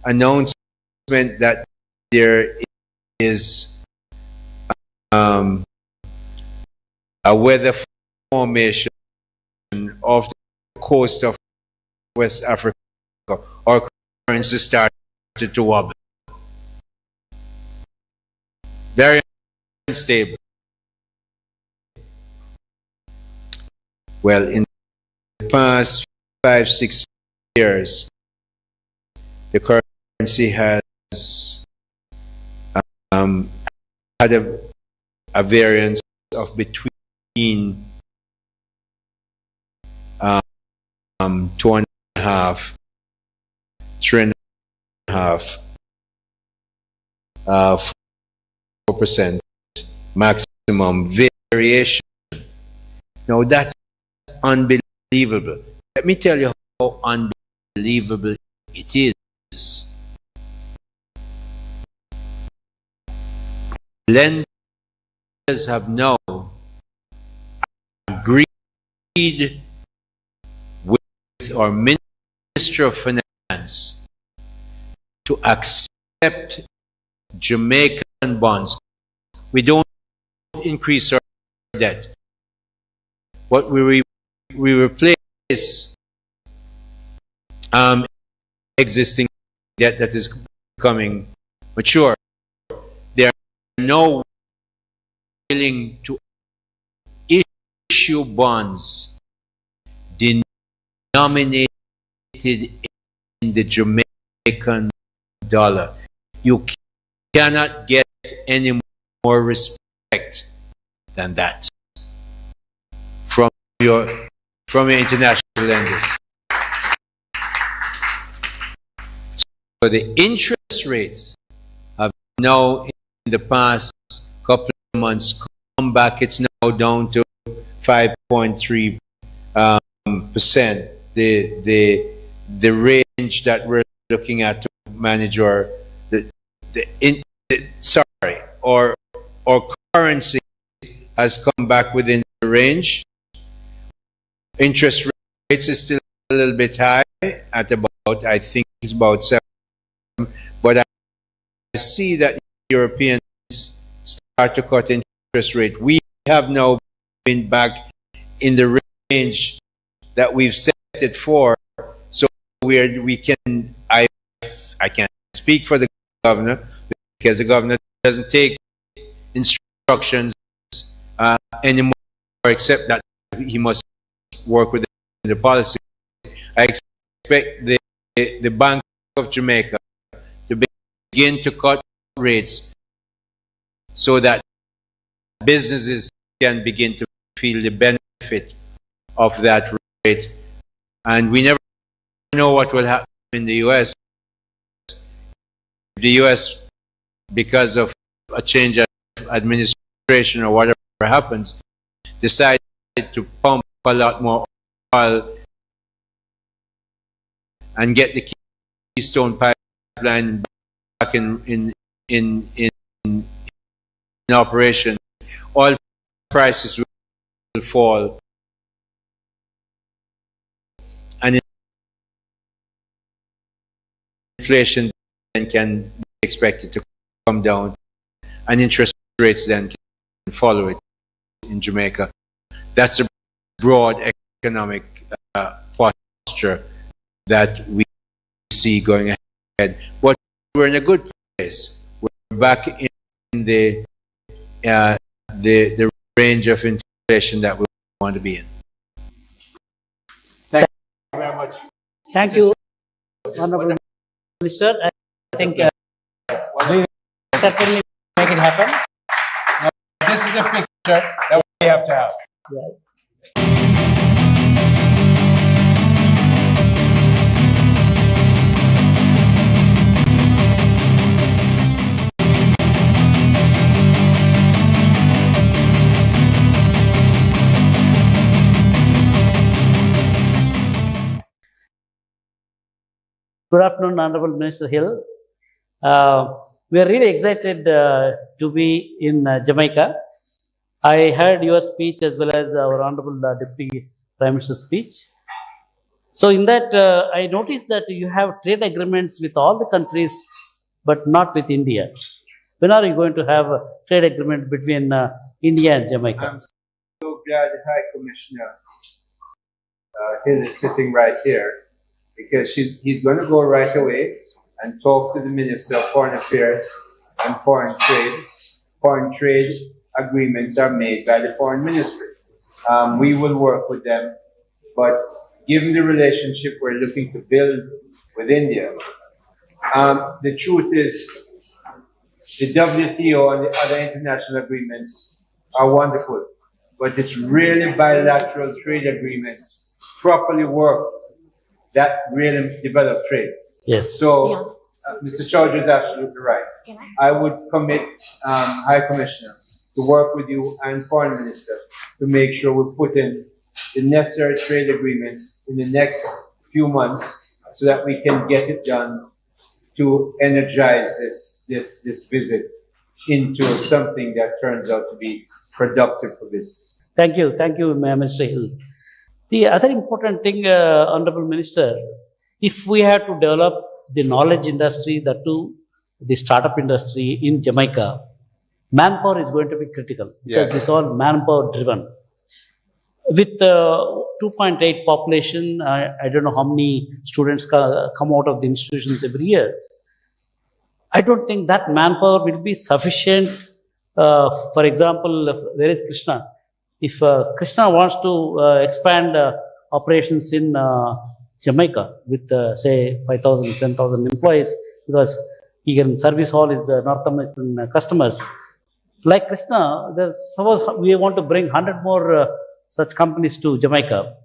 announcement that there is a weather formation off the coast of West Africa, our currency started to wobble. Very unstable. Well, in the past 5-6 years, the currency has had a variance of between 2.5, 3.5, 4% maximum variation. Now that's unbelievable. Let me tell you how unbelievable it is. Lenders have now agreed with our Minister of Finance to accept Jamaican bonds. We don't increase our debt. What we replace existing debt that is becoming mature. They are now willing to issue bonds denominated in the Jamaican dollar. You cannot get any more respect than that from your international lenders. So the interest rates have now in the past couple of months come back. It's now down to 5.3%. The range that we're looking at to manage our currency has come back within the range. Interest rates is still a little bit high at about, I think it's about 7%. But I see that Europeans start to cut interest rate. We have now been back in the range that we've set it for. So we can, I can't speak for the governor because the governor doesn't take instructions anymore, except that he must work within the policy. I expect the Bank of Jamaica to begin to cut rates so that businesses can begin to feel the benefit of that rate. And we never know what will happen in the US. The US, because of a change of administration or whatever happens, decide to pump a lot more oil and get the Keystone Pipeline back in operation, oil prices will fall, and inflation then can be expected to come down, and interest rates then can follow it in Jamaica. That's a broad economic posture that we see going ahead. But we're in a good place. We're back in the range of inflation that we want to be in. Thank you very much. Thank you, Honorable Minister. I think we certainly make it happen. This is the picture that we have to have. Yeah. Good afternoon, Honorable Minister Hill. We are really excited to be in Jamaica. I heard your speech as well as our Honorable Deputy Prime Minister's speech. So in that, I noticed that you have trade agreements with all the countries, but not with India. When are you going to have a trade agreement between India and Jamaica? I'm so glad the High Commissioner Hill is sitting right here, because he's going to go right away and talk to the Minister of Foreign Affairs and Foreign Trade. Foreign trade agreements are made by the Foreign Ministry. We will work with them, but given the relationship we're looking to build with India, the truth is the WTO and the other international agreements are wonderful, but it's really bilateral trade agreements properly work that really develop trade. Yes. So, Mr. Chaudhry is absolutely right. I would commit, High Commissioner, to work with you and Foreign Minister to make sure we put in the necessary trade agreements in the next few months so that we can get it done to energize this visit into something that turns out to be productive for business. Thank you, Mr. Hill. The other important thing, Honorable Minister, if we had to develop the knowledge industry, the startup industry in Jamaica, manpower is going to be critical because it's all manpower driven. With 2.8 population, I don't know how many students come out of the institutions every year. I don't think that manpower will be sufficient. For example, there is Krishna. If Krishna wants to expand operations in Jamaica with, say, 5,000, 10,000 employees, because he can service all his North American customers. Like Krishna, suppose we want to bring 100 more such companies to Jamaica.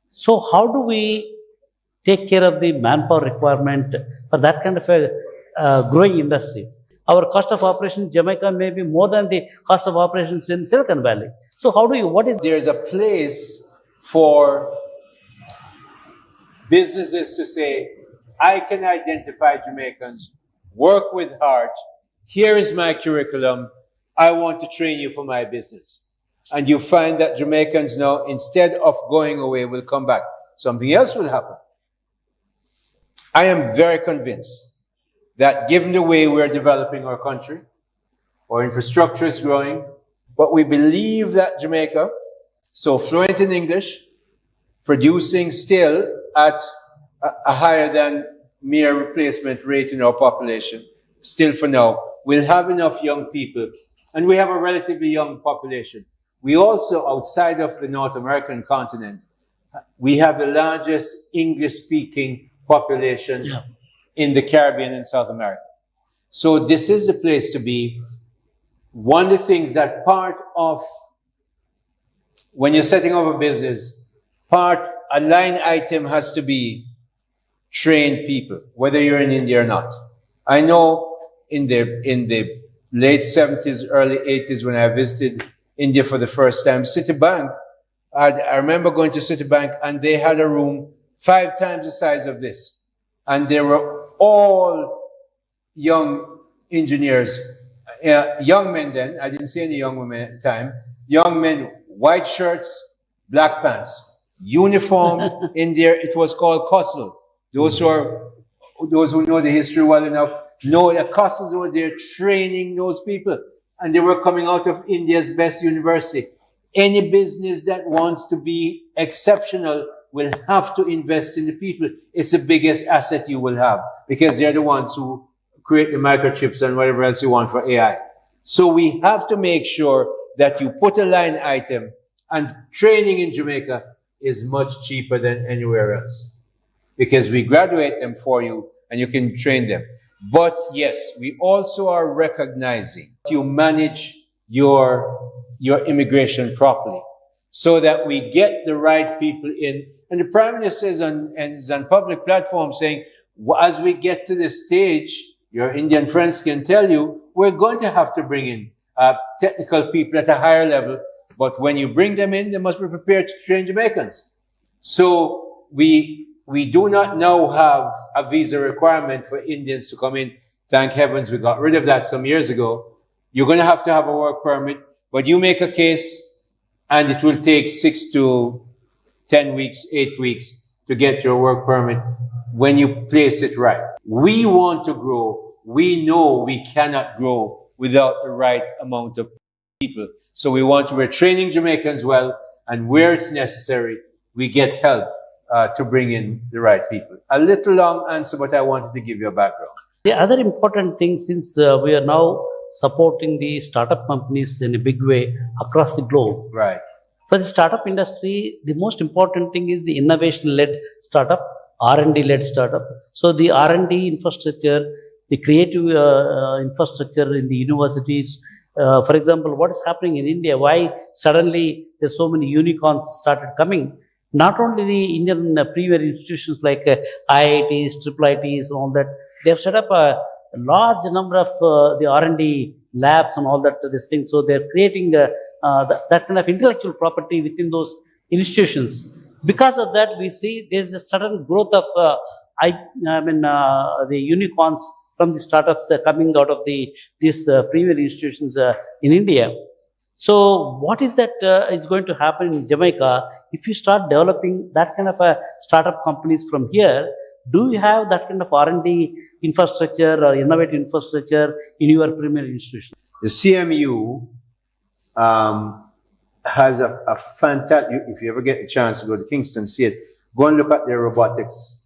So how do we take care of the manpower requirement for that kind of a growing industry? Our cost of operation in Jamaica may be more than the cost of operations in Silicon Valley. So how do you, There's a place for businesses to say, I can identify Jamaicans, work with heart, here is my curriculum, I want to train you for my business. And you find that Jamaicans now, instead of going away, will come back. Something else will happen. I am very convinced that given the way we're developing our country, our infrastructure is growing, but we believe that Jamaica, so fluent in English, producing still at a higher than mere replacement rate in our population, still for now, we'll have enough young people, and we have a relatively young population. We also, outside of the North American continent, we have the largest English-speaking population in the Caribbean and South America. So this is the place to be. One of the things that part of, when you're setting up a business, a line item has to be trained people, whether you're in India or not. I know in the late 70s, early 80s, when I visited India for the first time, Citibank, I remember going to Citibank and they had a room 5 times the size of this. And they were all young engineers, young men then, I didn't see any young women at the time, young men, white shirts, black pants, uniform in there, it was called Coastal. Those who know the history well enough know that Costals were there training those people. And they were coming out of India's best university. Any business that wants to be exceptional will have to invest in the people. It's the biggest asset you will have because they're the ones who create the microchips and whatever else you want for AI. So we have to make sure that you put a line item, and training in Jamaica is much cheaper than anywhere else because we graduate them for you and you can train them. But yes, we also are recognizing you manage your immigration properly so that we get the right people in. And the Prime Minister is on public platforms saying, as we get to this stage, your Indian friends can tell you, we're going to have to bring in technical people at a higher level. But when you bring them in, they must be prepared to train Jamaicans. So we do not now have a visa requirement for Indians to come in. Thank heavens we got rid of that some years ago. You're going to have a work permit, but you make a case and it will take 6 to 10 weeks, 8 weeks to get your work permit when you place it right. We want to grow. We know we cannot grow without the right amount of people. So we're training Jamaicans well, and where it's necessary, we get help to bring in the right people. A little long answer, but I wanted to give you a background. The other important thing, since we are now supporting the startup companies in a big way across the globe. Right. For the startup industry, the most important thing is the innovation-led startup, R&D-led startup. So the R&D infrastructure, the creative infrastructure in the universities. For example, what is happening in India? Why suddenly there's so many unicorns started coming? Not only the Indian premier institutions like IITs, IIITs, and all that, they have set up a large number of the R&D labs and all that, this thing. So they're creating that kind of intellectual property within those institutions. Because of that, we see there's a sudden growth of I mean, the unicorns from the startups coming out of these premier institutions in India. So what is that is going to happen in Jamaica if you start developing that kind of startup companies from here? Do you have that kind of R&D infrastructure or innovative infrastructure in your premier institution? The CMU has a fantastic, if you ever get a chance to go to Kingston, see it, go and look at their robotics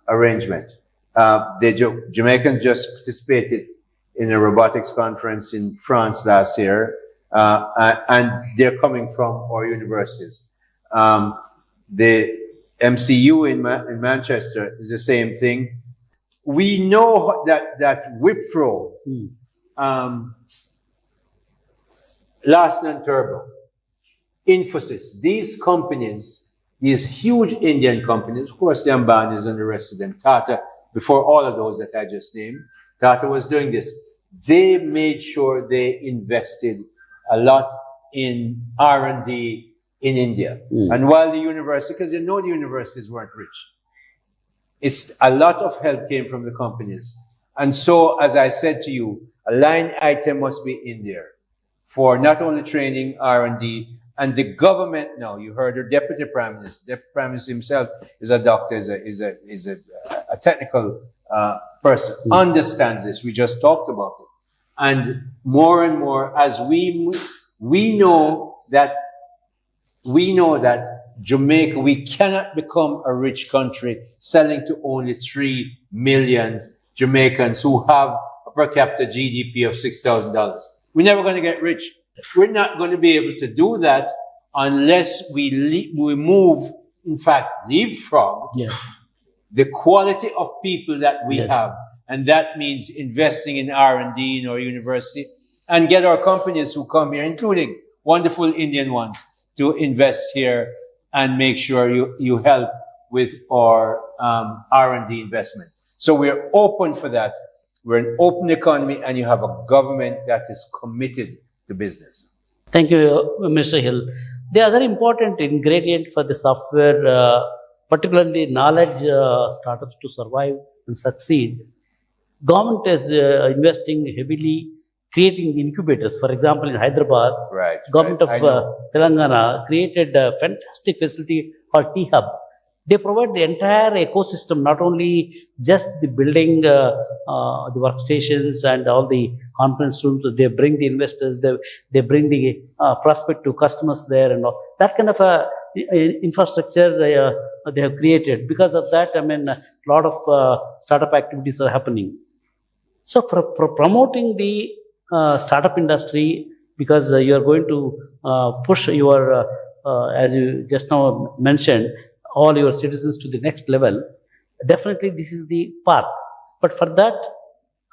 arrangement. Jamaicans just participated in a robotics conference in France last year, and they're coming from our universities. The MCU in Manchester is the same thing. We know that Wipro, Larsen & Turbo, Infosys, these companies, these huge Indian companies, of course the Ambanis and the rest of them, Tata, before all of those that I just named, Tata was doing this. They made sure they invested a lot in R&D in India. And while the university, because you know the universities weren't rich, it's a lot of help came from the companies. And so, as I said to you, a line item must be in there for not only training, R&D, and the government now, you heard her Deputy Prime Minister. Deputy Prime Minister himself is a doctor, is a technical person, understands this. We just talked about it. And more, as we know that Jamaica, we cannot become a rich country selling to only 3 million Jamaicans who have a per capita GDP of $6,000. We're never going to get rich. We're not going to be able to do that unless we move, in fact, leapfrog the quality of people that we have. And that means investing in R&D in our university and get our companies who come here, including wonderful Indian ones, to invest here and make sure you help with our R&D investment. So we're open for that. We're an open economy, and you have a government that is committed to business. Thank you, Mr. Hill. The other important ingredient for the software, particularly knowledge startups to survive and succeed, government is investing heavily, creating incubators. For example, in Hyderabad, government of Telangana created a fantastic facility called T-Hub. They provide the entire ecosystem, not only just the building, the workstations and all the conference rooms. They bring the investors, they bring the prospective customers there, and all that kind of infrastructure they have created. Because of that, I mean, a lot of startup activities are happening. So for promoting the startup industry, because you are going to push your, as you just now mentioned, all your citizens to the next level, definitely this is the path. But for that,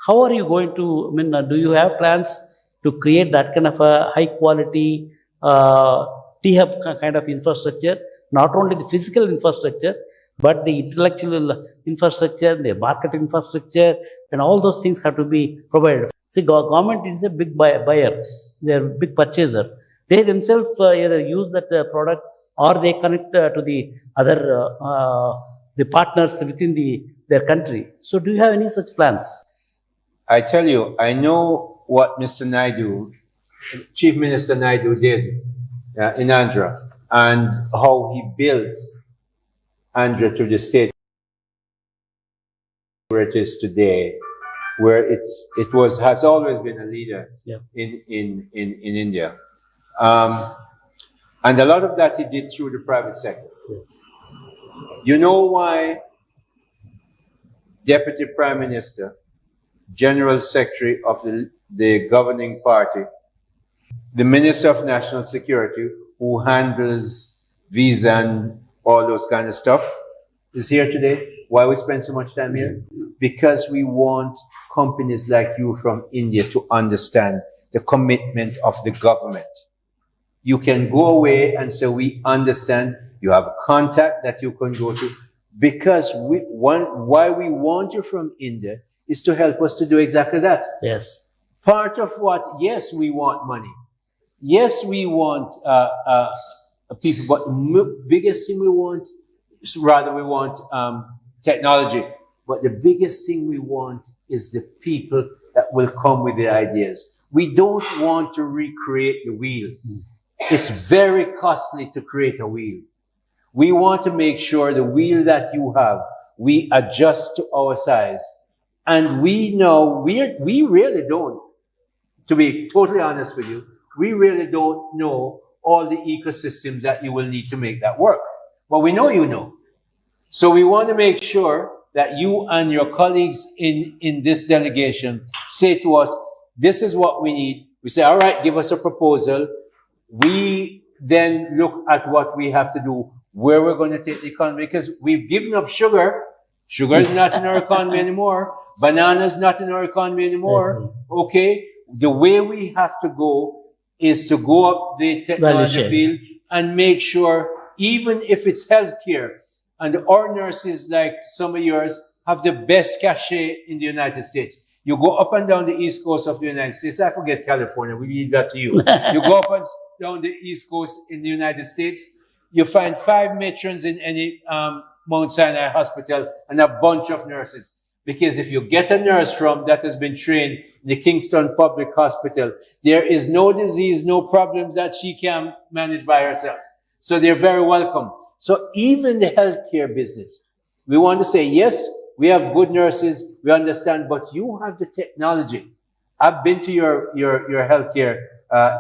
how are you going to, I mean, do you have plans to create that kind of a high quality T-Hub kind of infrastructure, not only the physical infrastructure, but the intellectual infrastructure, the market infrastructure, and all those things have to be provided. See, government is a big buyer, they are a big purchaser. They themselves either use that product or they connect to the other the partners within their country. So do you have any such plans? I tell you, I know what Mr. Naidu, Chief Minister Naidu did in Andhra, and how he built Andhra to the state where it is today, where it has always been a leader in India. And a lot of that he did through the private sector. Yes. You know why Deputy Prime Minister, General Secretary of the governing party, the Minister of National Security, who handles visa and all those kind of stuff, is here today? Why we spend so much time here? Because we want companies like you from India to understand the commitment of the government. You can go away and say, we understand, you have a contact that you can go to, because why we want you from India is to help us to do exactly that. Yes. Part of what, yes, we want money. Yes, we want people, but biggest thing we want technology. But the biggest thing we want is the people that will come with the ideas. We don't want to recreate the wheel. It's very costly to create a wheel. We want to make sure the wheel that you have, we adjust to our size. And we know, we really don't, to be totally honest with you, we really don't know all the ecosystems that you will need to make that work. But we know you know. So we want to make sure that you and your colleagues in this delegation say to us, this is what we need. We say, all right, give us a proposal. We then look at what we have to do, where we're going to take the economy, because we've given up sugar. Sugar is not in our economy anymore. Bananas not in our economy anymore. Okay. The way we have to go is to go up the technology field and make sure, even if it's healthcare, and our nurses, like some of yours, have the best cachet in the United States. You go up and down the East Coast of the United States. I forget California. We leave that to you. You go up and down the East Coast in the United States. You find 5 matrons in any Mount Sinai hospital and a bunch of nurses. Because if you get a nurse from that has been trained in the Kingston Public Hospital, there is no disease, no problems that she can manage by herself. So they're very welcome. So even the healthcare business, we want to say, yes, we have good nurses, we understand, but you have the technology. I've been to your healthcare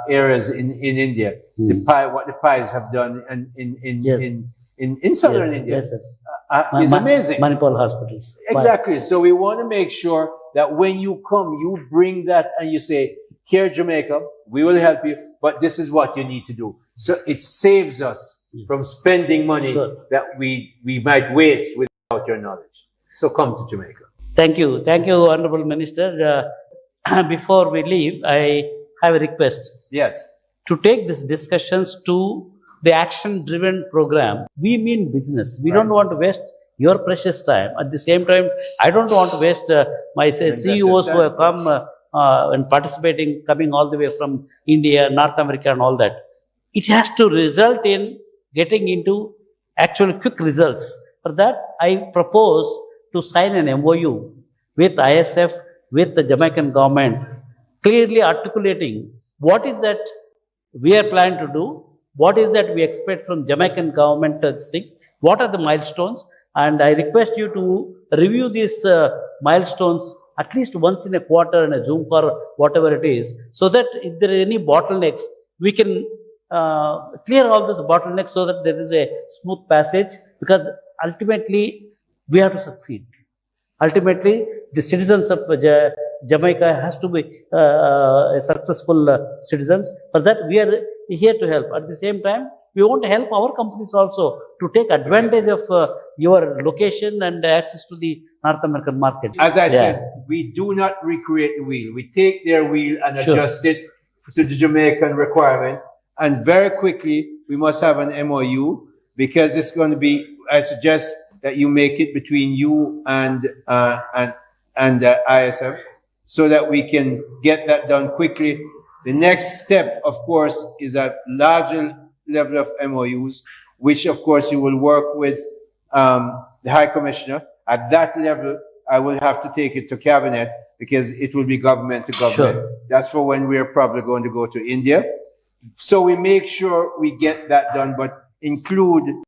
areas in India, what the pies have done in southern India. Is amazing. Manipal hospitals. Exactly. So we want to make sure that when you come, you bring that and you say, here, Jamaica, we will help you, but this is what you need to do. So it saves us from spending money that we might waste without your knowledge. So come to Jamaica. Thank you. Thank you, Honorable Minister. Before we leave, I have a request. Yes. To take these discussions to the action-driven program. We mean business. We don't want to waste your precious time. At the same time, I don't want to waste my CEOs who have come and participating, coming all the way from India, North America and all that. It has to result in getting into actual quick results. For that, I propose to sign an MOU with ISF, with the Jamaican government, clearly articulating what is that we are planning to do, what is that we expect from Jamaican government, what are the milestones, and I request you to review these milestones at least once in a quarter in a Zoom or whatever it is, so that if there are any bottlenecks, we can clear all those bottlenecks so that there is a smooth passage, because ultimately we have to succeed. Ultimately, the citizens of Jamaica has to be successful citizens. For that, we are here to help. At the same time, we want to help our companies also to take advantage of your location and access to the North American market. As I said, we do not recreate the wheel. We take their wheel and adjust it to the Jamaican requirement. And very quickly, we must have an MOU, because it's going to be, I suggest that you make it between you and ISF, so that we can get that done quickly. The next step, of course, is a larger level of MOUs, which, of course, you will work with the High Commissioner. At that level, I will have to take it to Cabinet, because it will be government to government. That's for when we're probably going to go to India. So we make sure we get that done, but include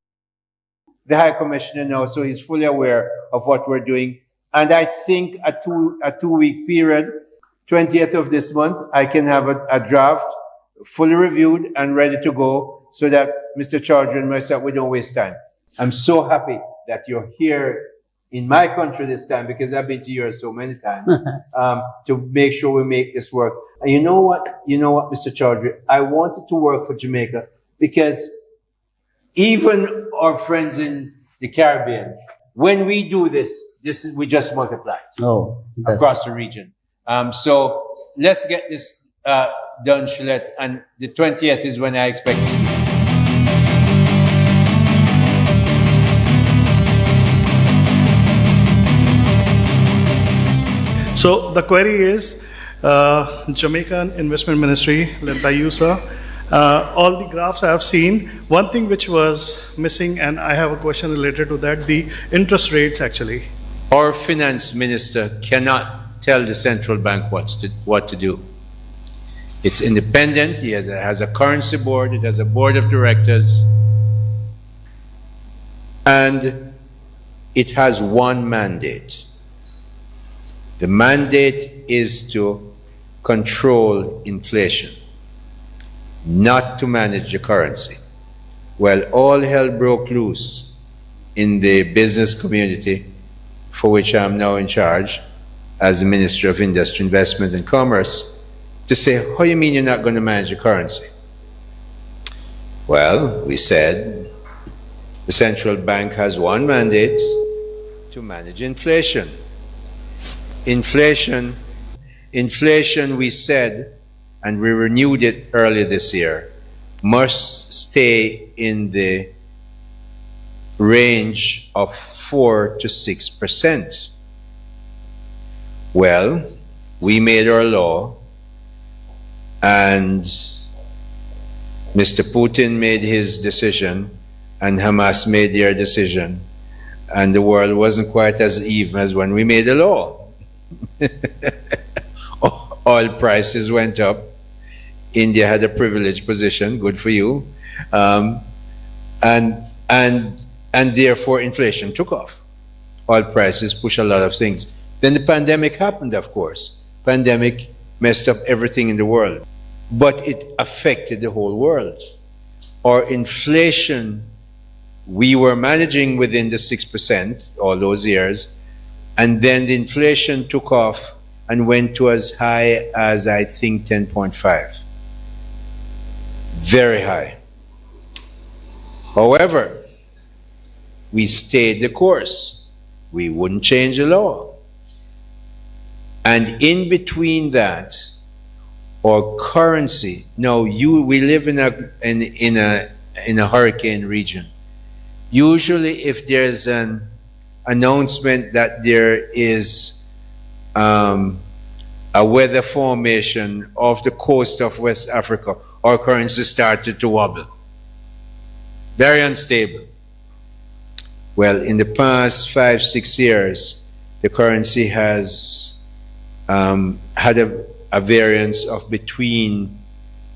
the High Commissioner now, so he's fully aware of what we're doing. And I think a two-week period, 20th of this month, I can have a draft fully reviewed and ready to go, so that Mr. Chaudhry and myself, we don't waste time. I'm so happy that you're here in my country this time, because I've been to yours so many times, to make sure we make this work. And you know what, Mr. Chaudhry, I wanted to work for Jamaica, because even our friends in the Caribbean, when we do this, we just multiply across the region. So let's get this done, Shillette, and the 20th is when I expect to see you. So the query is, Jamaican Investment Ministry, led by you, sir, All the graphs I have seen. One thing which was missing, and I have a question related to that, the interest rates actually. Our finance minister cannot tell the central bank what to do. It's independent. He has a currency board. It has a board of directors. And it has one mandate. The mandate is to control inflation, not to manage the currency. Well, all hell broke loose in the business community, for which I'm now in charge as the Minister of Industry, Investment and Commerce, to say, how you mean you're not going to manage the currency? Well, we said the central bank has one mandate, to manage inflation. Inflation, we said, and we renewed it earlier this year, must stay in the range of 4 to 6%. Well, we made our law, and Mr. Putin made his decision, and Hamas made their decision, and the world wasn't quite as even as when we made the law. Oil prices went up. India had a privileged position, good for you, and therefore inflation took off. Oil prices push a lot of things. Then the pandemic happened, of course. Pandemic messed up everything in the world, but it affected the whole world. Our inflation, we were managing within the 6% all those years, and then the inflation took off and went to as high as, I think, 10.5. Very high. However, we stayed the course. We wouldn't change the law. And in between that, our currency, now we live in a hurricane region. Usually if there's an announcement that there is a weather formation off the coast of West Africa, our currency started to wobble. Very unstable. Well, in the past 5-6 years, the currency has had a variance of between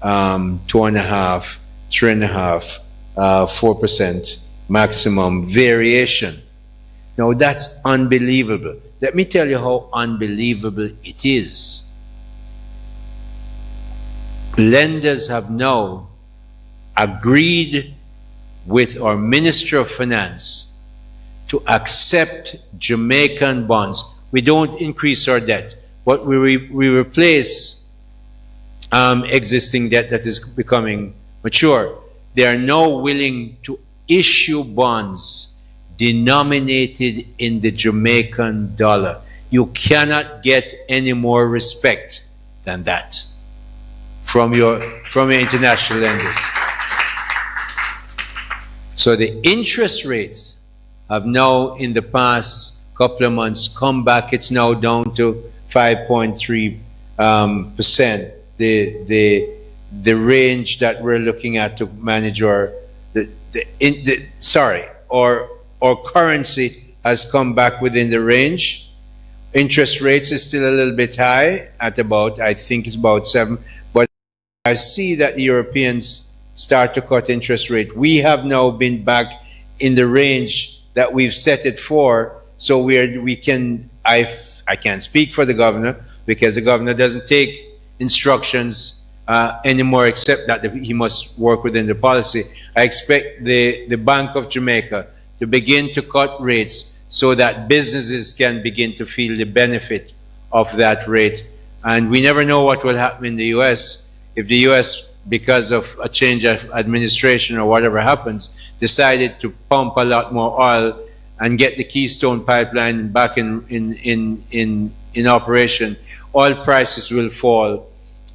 2.5%, 3.5%, 4% maximum variation. Now that's unbelievable. Let me tell you how unbelievable it is. Lenders have now agreed with our Minister of Finance to accept Jamaican bonds. We don't increase our debt, but we replace existing debt that is becoming mature. They are now willing to issue bonds denominated in the Jamaican dollar. You cannot get any more respect than that from your international lenders. So the interest rates have now, in the past couple of months, come back. It's now down to 5.3%. The range that we're looking at to manage our our currency has come back within the range. Interest rates is still a little bit high at about, I think it's about 7%. But I see that the Europeans start to cut interest rate. We have now been back in the range that we've set it for. So I can't speak for the governor because the governor doesn't take instructions anymore, except that he must work within the policy. I expect the Bank of Jamaica to begin to cut rates so that businesses can begin to feel the benefit of that rate. And we never know what will happen in the U.S. If the U.S., because of a change of administration or whatever happens, decided to pump a lot more oil and get the Keystone Pipeline back in operation, oil prices will fall,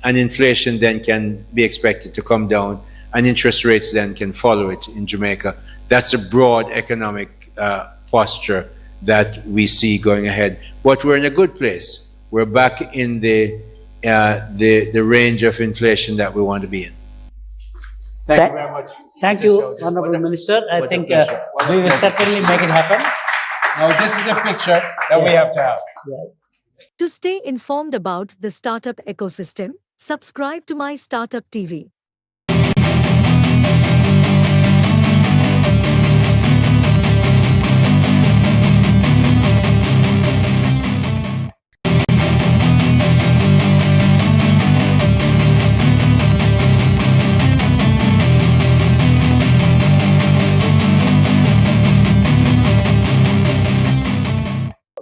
and inflation then can be expected to come down, and interest rates then can follow it in Jamaica. That's a broad economic posture that we see going ahead. But we're in a good place. We're back in the range of inflation that we want to be in. Thank you very much. Thank Mr. you, Chaudhary. Honorable Minister. I What a think pleasure. What a we will pleasure. certainly make it happen. Now, this is a picture that we have to have. To stay informed about the startup ecosystem, subscribe to my Startup TV.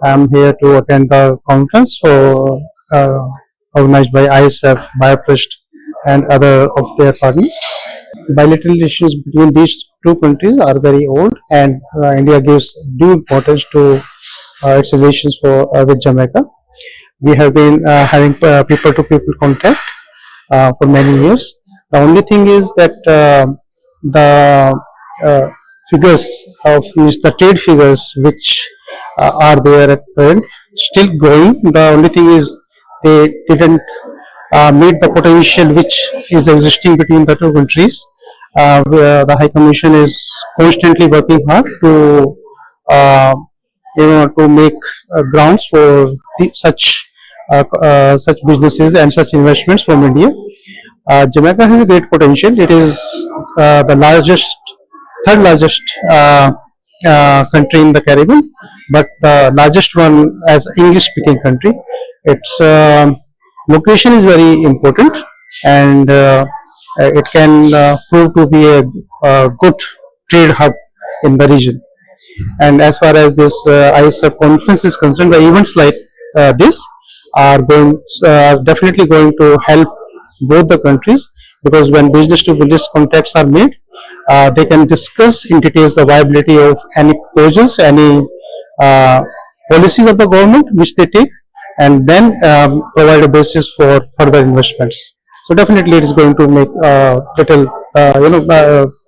I'm here to attend the conference organized by ISF, BioPrist, and other of their partners. Bilateral relations between these two countries are very old, and India gives due importance to its relations with Jamaica. We have been having people-to-people contact for many years. The only thing is that the figures of the trade figures which are there at present still growing. The only thing is they didn't meet the potential which is existing between the two countries. Where the High Commission is constantly working hard to to make grounds for such businesses and such investments from India. Jamaica has a great potential. It is third largest country in the Caribbean, but the largest one as English-speaking country. Its location is very important, and it can prove to be a good trade hub in the region. And as far as this ISF conference is concerned, the events like this are definitely going to help both the countries, because when business to business contacts are made, they can discuss in details the viability of any proposals, any policies of the government which they take, and then provide a basis for further investments. So definitely it is going to make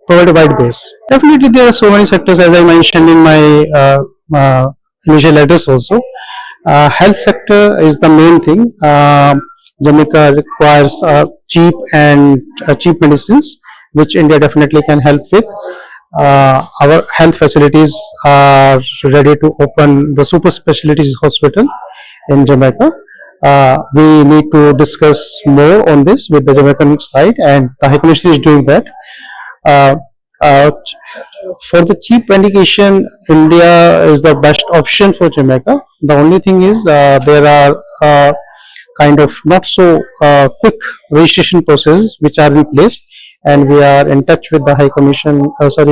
provide a wide base. Definitely there are so many sectors, as I mentioned in my initial address also. Health sector is the main thing. Jamaica requires cheap medicines, which India definitely can help with. Our health facilities are ready to open the super specialties hospital in Jamaica. We need to discuss more on this with the Jamaican side, and the High Commission is doing that. For the cheap medication, India is the best option for Jamaica. The only thing is there are kind of not so quick registration processes which are in place, and we are in touch with the High Commission,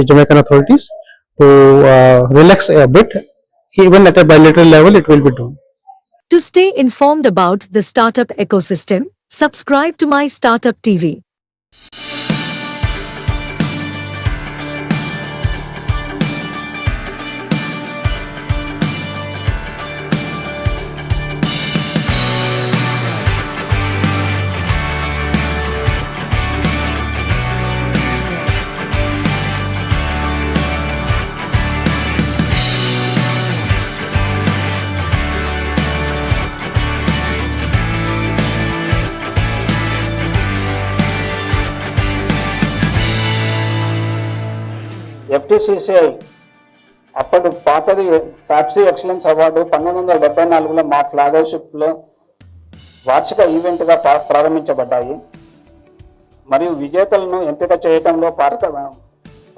Jamaican authorities to relax a bit. Even at a bilateral level, it will be done. To stay informed about the startup ecosystem, subscribe to my Startup TV. FTCCI అప్పుడు పాతది ఫ్యాప్సీ excellence award 1974లో మా ఫ్లాగర్షిప్లో వార్షిక ఈవెంట్గా ప్రారంభించబడ్డాయి. మరియు విజేతలను ఎంపిక చేయడంలో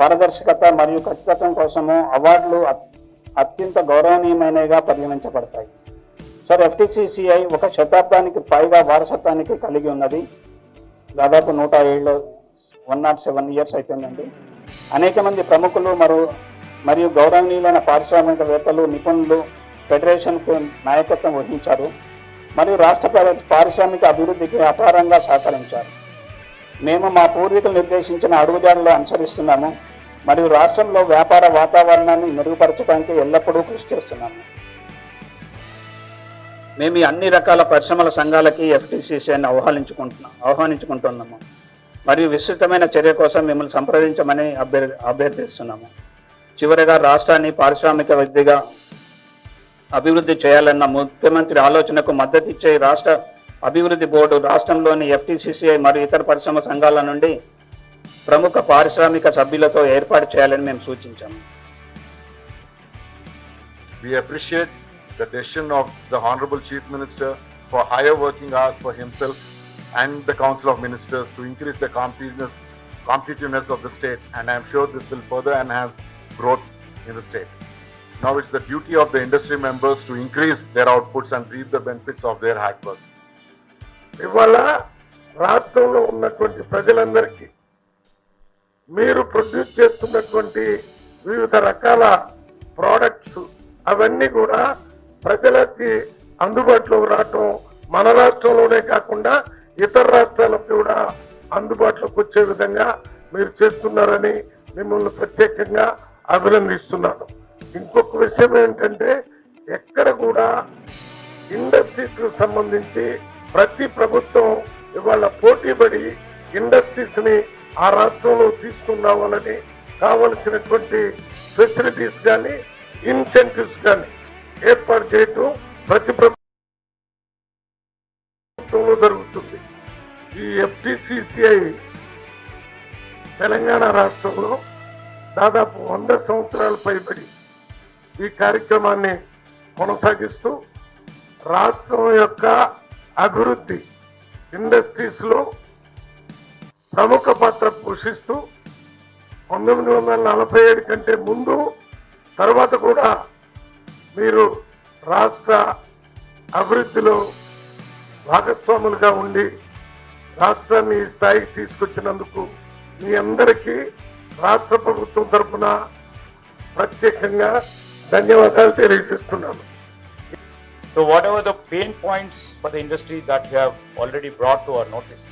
పారదర్శకత మరియు ఖచ్చితత్వం కోసము అవార్డులు అత్యంత గౌరవనీయమైనవిగా పరిగణించబడతాయి. సార్, FTCCI ఒక శతాబ్దానికి పైగా వారసత్వానికి కలిగి ఉన్నది. దాదాపు 107 ఇయర్స్ అయిపోయిందండి. అనేక మంది ప్రముఖులు మరియు గౌరవనీయులైన పారిశ్రామికవేత్తలు, నిపుణులు ఫెడరేషన్కు నాయకత్వం వహించారు మరియు రాష్ట్ర పారిశ్రామిక అభివృద్ధికి అపారంగా సహకరించారు. మేము మా పూర్వీకులు నిర్దేశించిన అడుగుజాడలు అనుసరిస్తున్నాము మరియు రాష్ట్రంలో వ్యాపార వాతావరణాన్ని మెరుగుపరచడానికి ఎల్లప్పుడూ కృషి చేస్తున్నాము. మేము అన్ని రకాల పరిశ్రమల సంఘాలకి FTCCIని ఆహ్వానించుకుంటున్నాము మరియు విస్తృతమైన చర్య కోసం మిమ్మల్ని సంప్రదించమని అభ్యర్థిస్తున్నాము. చివరిగా, రాష్ట్రాన్ని పారిశ్రామిక విద్యగా అభివృద్ధి చేయాలన్న ముఖ్యమంత్రి ఆలోచనకు మద్దతు ఇచ్చే రాష్ట్ర అభివృద్ధి బోర్డు రాష్ట్రంలోని FTCCI మరియు ఇతర పరిశ్రమ సంఘాల నుండి ప్రముఖ పారిశ్రామిక సభ్యులతో ఏర్పాటు చేయాలని మేము సూచించాము. We appreciate the decision of the Honorable Chief Minister for higher working hours for himself and the Council of Ministers to increase the competitiveness of the state, and I am sure this will further enhance growth in the state. Now it's the duty of the industry members to increase their outputs and reap the benefits of their hard work. ఇవాళ రాష్ట్రంలో ఉన్నటువంటి ప్రజలందరికీ మీరు produce చేస్తున్నటువంటి వివిధ రకాల products అవన్నీ కూడా ప్రజలకి అందుబాటులోకి రావటం, మన రాష్ట్రంలోనే కాకుండా ఇతర రాష్ట్రాలకు కూడా అందుబాటులోకి వచ్చే విధంగా మీరు చేస్తున్నారని మిమ్మల్ని ప్రత్యేకంగా అభినందిస్తున్నాను. ఇంకొక విషయం ఏంటంటే, ఎక్కడ కూడా ఇండస్ట్రీస్ కు సంబంధించి ప్రతి ప్రభుత్వం ఇవాళ పోటీపడి ఇండస్ట్రీస్ ని ఆ రాష్ట్రంలో తీసుకున్నామని కావలసినటువంటి ఫెసిలిటీస్ కానీ ఇన్సెంటివ్స్ కానీ ఏర్పాటు చేయటం ప్రతి ప్రభుత్వంలో జరుగుతుంది. ఈ FTCCI తెలంగాణ రాష్ట్రంలో దాదాపు 100 సంవత్సరాల పైబడి ఈ కార్యక్రమాన్ని కొనసాగిస్తూ రాష్ట్రం యొక్క అభివృద్ధి ఇండస్ట్రీస్ లో ప్రముఖ పాత్ర పోషిస్తూ 1947 కంటే ముందు తర్వాత కూడా మీరు రాష్ట్ర అభివృద్ధిలో భాగస్వాములుగా ఉండి రాష్ట్రాన్ని ఈ స్థాయికి తీసుకొచ్చినందుకు మీ అందరికీ రాష్ట్ర ప్రభుత్వం తరఫున ప్రత్యేకంగా ధన్యవాదాలు తెలియజేస్తున్నాను. So whatever the pain points for the industry that you have already brought to our notice,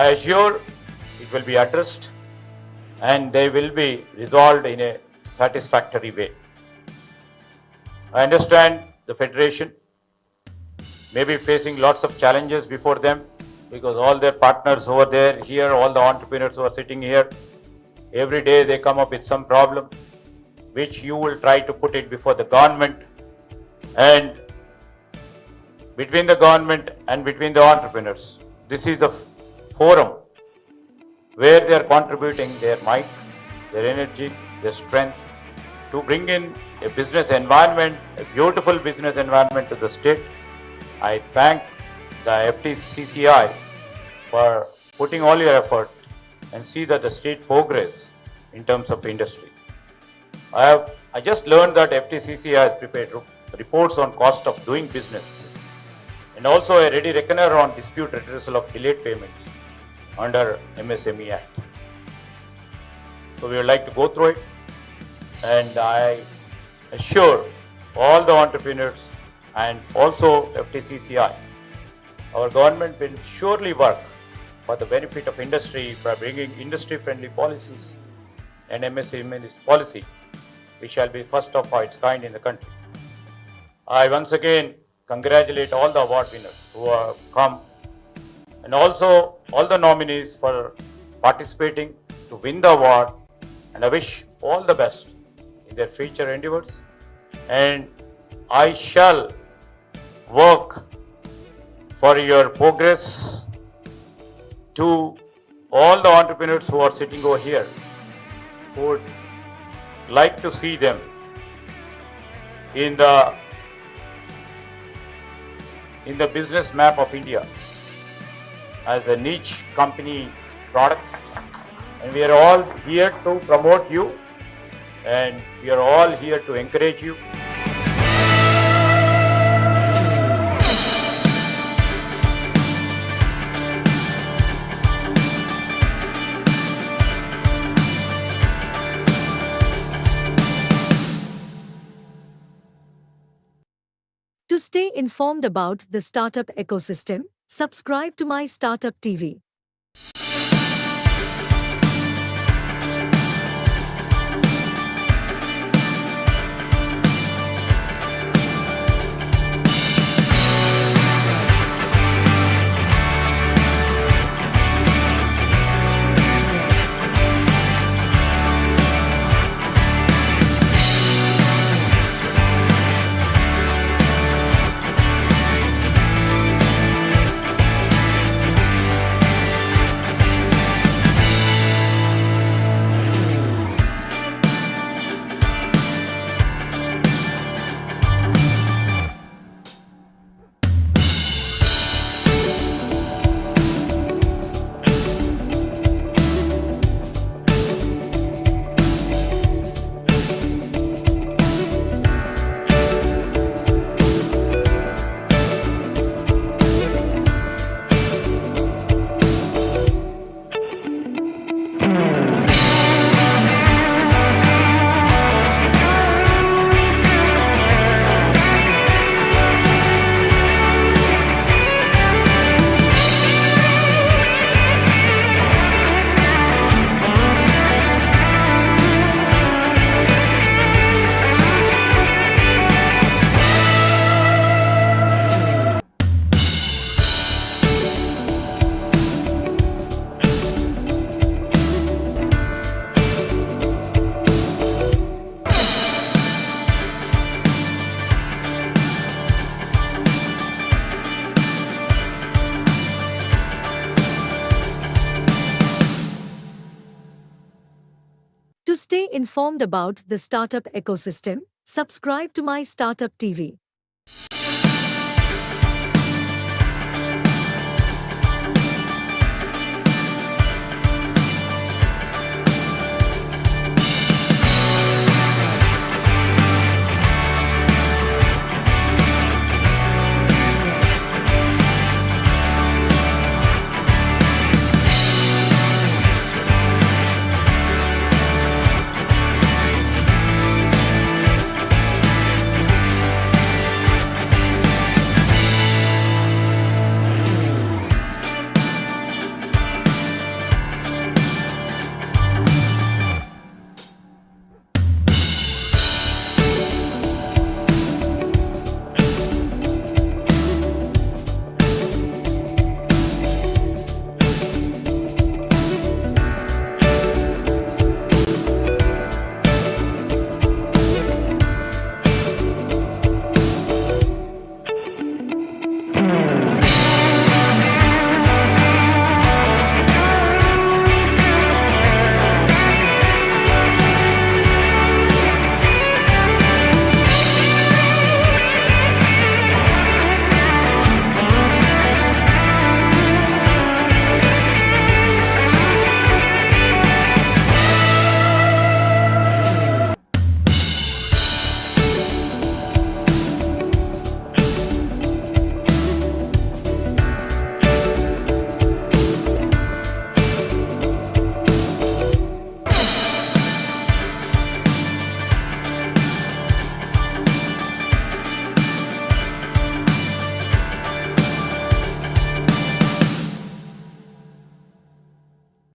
I assure it will be addressed and they will be resolved in a satisfactory way. I understand the Federation may be facing lots of challenges before them because all their partners over there, here, all the entrepreneurs who are sitting here, every day they come up with some problem which you will try to put it before the government, and between the government and between the entrepreneurs. This is the forum where they are contributing their might, their energy, their strength to bring in a business environment, a beautiful business environment to the state. I thank the FTCCI for putting all your effort and see that the state progress in terms of industry. I just learned that FTCCI has prepared reports on cost of doing business and also a ready reckoner on dispute redressal of delayed payments under MSME Act. So we would like to go through it, and I assure all the entrepreneurs and also FTCCI, our government will surely work for the benefit of industry by bringing industry-friendly policies and MSME policy, which shall be first of its kind in the country. I once again congratulate all the award winners who have come and also all the nominees for participating to win the award, and I wish all the best in their future endeavors, and I shall work for your progress to all the entrepreneurs who are sitting over here who would like to see them in the business map of India as a niche company product, and we are all here to promote you and we are all here to encourage you. To stay informed about the startup ecosystem, subscribe to my Startup TV. stay informed about the startup ecosystem, subscribe to my Startup TV.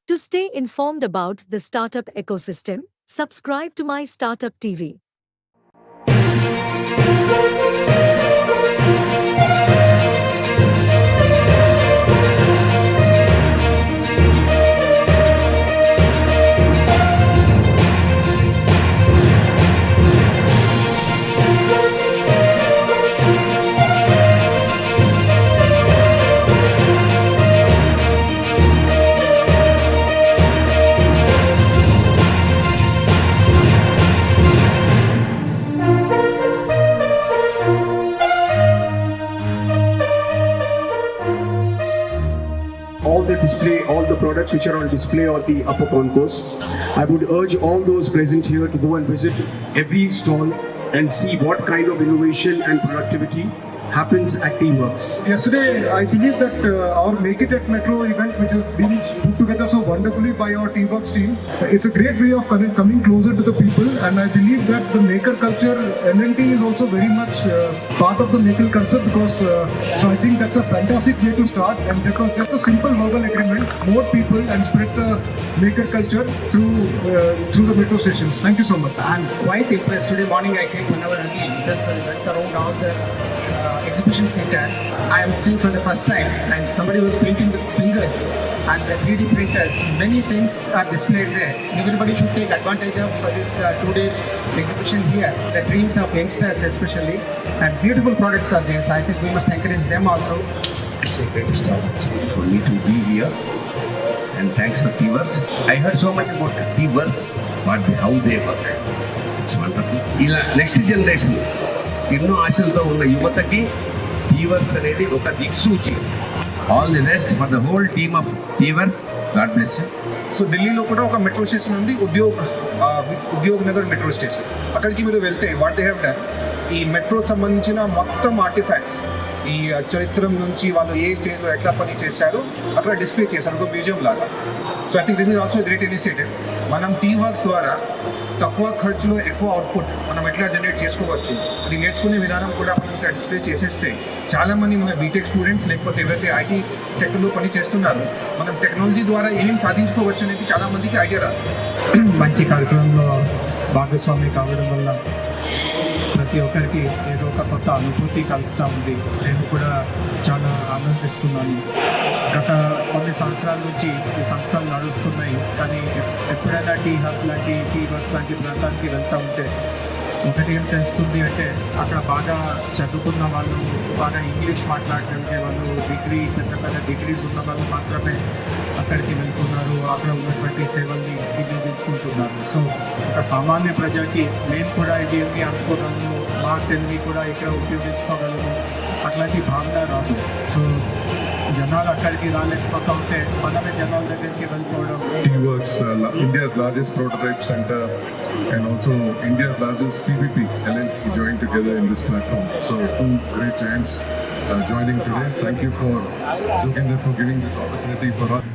To stay informed about the startup ecosystem, subscribe to my Startup TV. All the products which are on display on the upper concourse. I would urge all those present here to go and visit every stall and see what kind of innovation and productivity happens at Teamworks. Yesterday, I believe that our Make It at Metro event, which has been put together so wonderfully by our Teamworks team, it's a great way of coming closer to the people, and I believe that the maker culture, L&T is also very much part of the maker culture, because so I think that's a fantastic way to start, and because just a simple verbal agreement, more people and spread the maker culture through the metro stations. Thank you so much. I'm quite impressed. Today morning I came 1 hour early, just went around all the exhibition center. I am seeing for the first time, and somebody was painting with fingers and the 3D printers. Many things are displayed there. Everybody should take advantage of this 2-day exhibition here. The dreams of youngsters especially, and beautiful products are there. So I think we must encourage them also. It's a great opportunity for me to be here, and thanks for Teamworks. I heard so much about Teamworks, but how they work. It's wonderful. ఇలా next generation ఎన్నో ఆశలతో ఉన్న యువతకి T Works అనేది ఒక దిక్సూచి. All the best for the whole team of T Works. God bless you. So ఢిల్లీలో కూడా ఒక మెట్రో స్టేషన్ ఉంది, ఉద్యోగ్ నగర్ మెట్రో స్టేషన్. అక్కడికి మీరు వెళ్తే వాట్ దే హ్యావ్ డన్, ఈ మెట్రో సంబంధించిన మొత్తం ఆర్టిఫాక్ట్స్, ఈ చరిత్రం నుంచి వాళ్ళు ఏ స్టేజ్లో ఎట్లా పని చేశారు అక్కడ డిస్ప్లే చేశారు, ఒక మ్యూజియం లాగా. So I think this is also great initiative. మనం టీవర్క్స్ ద్వారా తక్కువ ఖర్చులో ఎక్కువ అవుట్పుట్ మనం ఎట్లా జనరేట్ చేసుకోవచ్చు, అది నేర్చుకునే విధానం కూడా మనం ఇక్కడ డిస్ప్లే చేసేస్తే చాలామంది మన బీటెక్ స్టూడెంట్స్ లేకపోతే ఎవరైతే ఐటీ సెక్టర్లో పని చేస్తున్నారు, మనం టెక్నాలజీ ద్వారా ఏమేమి సాధించుకోవచ్చు అనేది చాలామందికి ఐడియా రాదు. మంచి కార్యక్రమంలో భాగస్వామి కావడం వల్ల ప్రతి ఒక్కరికి ఏదో ఒక కొత్త అనుభూతి కలుగుతూ ఉంది. నేను కూడా చాలా ఆనందిస్తున్నాను. గత కొన్ని సంవత్సరాల నుంచి ఈ సంస్థలు నడుస్తున్నాయి, కానీ ఎప్పుడైనా టీ హబ్ లాంటి టీ వర్క్స్ లాంటి ప్రాంతానికి వెళ్తూ ఉంటే ఒకటి ఏం తెలుస్తుంది అంటే అక్కడ బాగా చదువుకున్న వాళ్ళు, బాగా ఇంగ్లీష్ మాట్లాడగలిగే వాళ్ళు, పెద్ద పెద్ద డిగ్రీస్ ఉన్న వాళ్ళు మాత్రమే అక్కడికి వెళ్తున్నారు, అక్కడ ఉన్నటువంటి సేవల్ని వినియోగించుకుంటున్నారు. సో ఒక సామాన్య ప్రజకి నేను కూడా ఇది అనుకోగలను, మా తెలివి కూడా ఇక్కడ ఉపయోగించుకోగలను అట్లాంటి భావన రాదు. సో జనాలు అక్కడికి రాలేకపోతా ఉంటే మనమే జనాల దగ్గరికి వెళ్ళిపోవడం. T-Works, India's largest prototype center, and also India's largest PPP LNP joined together in this platform. So two great giants joining today. Thank you for Joginder for giving this opportunity for us.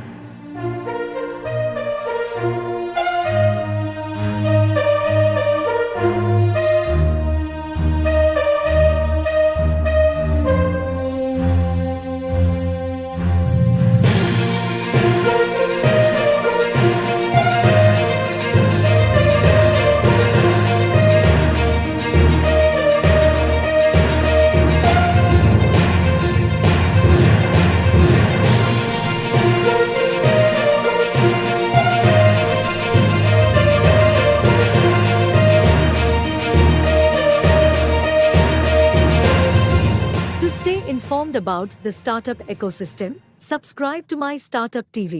To stay informed about the startup ecosystem, subscribe to my Startup TV.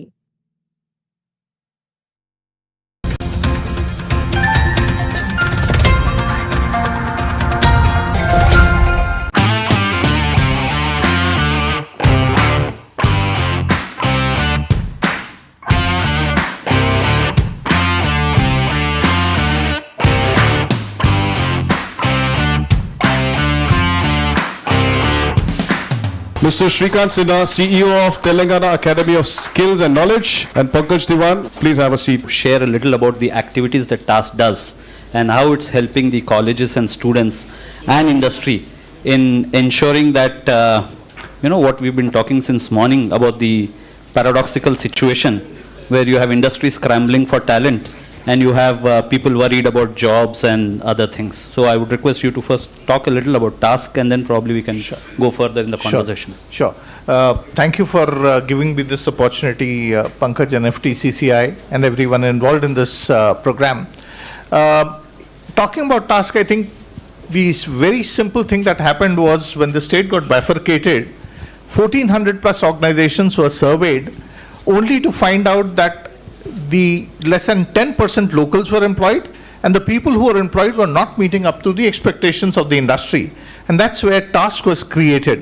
Mr. Shrikant Sinha, CEO of Telangana Academy of Skills and Knowledge, and Pankaj Diwan, please have a seat. Share a little about the activities that TASK does and how it's helping the colleges and students and industry in ensuring that, what we've been talking since morning about the paradoxical situation where you have industry scrambling for talent and you have people worried about jobs and other things. So I would request you to first talk a little about TASK and then probably we can go further in the conversation. Sure. Thank you for giving me this opportunity, Pankaj and FTCCI and everyone involved in this program. Talking about TASK, I think the very simple thing that happened was when the state got bifurcated, 1,400 plus organizations were surveyed only to find out that the less than 10% locals were employed and the people who were employed were not meeting up to the expectations of the industry. And that's where TASK was created.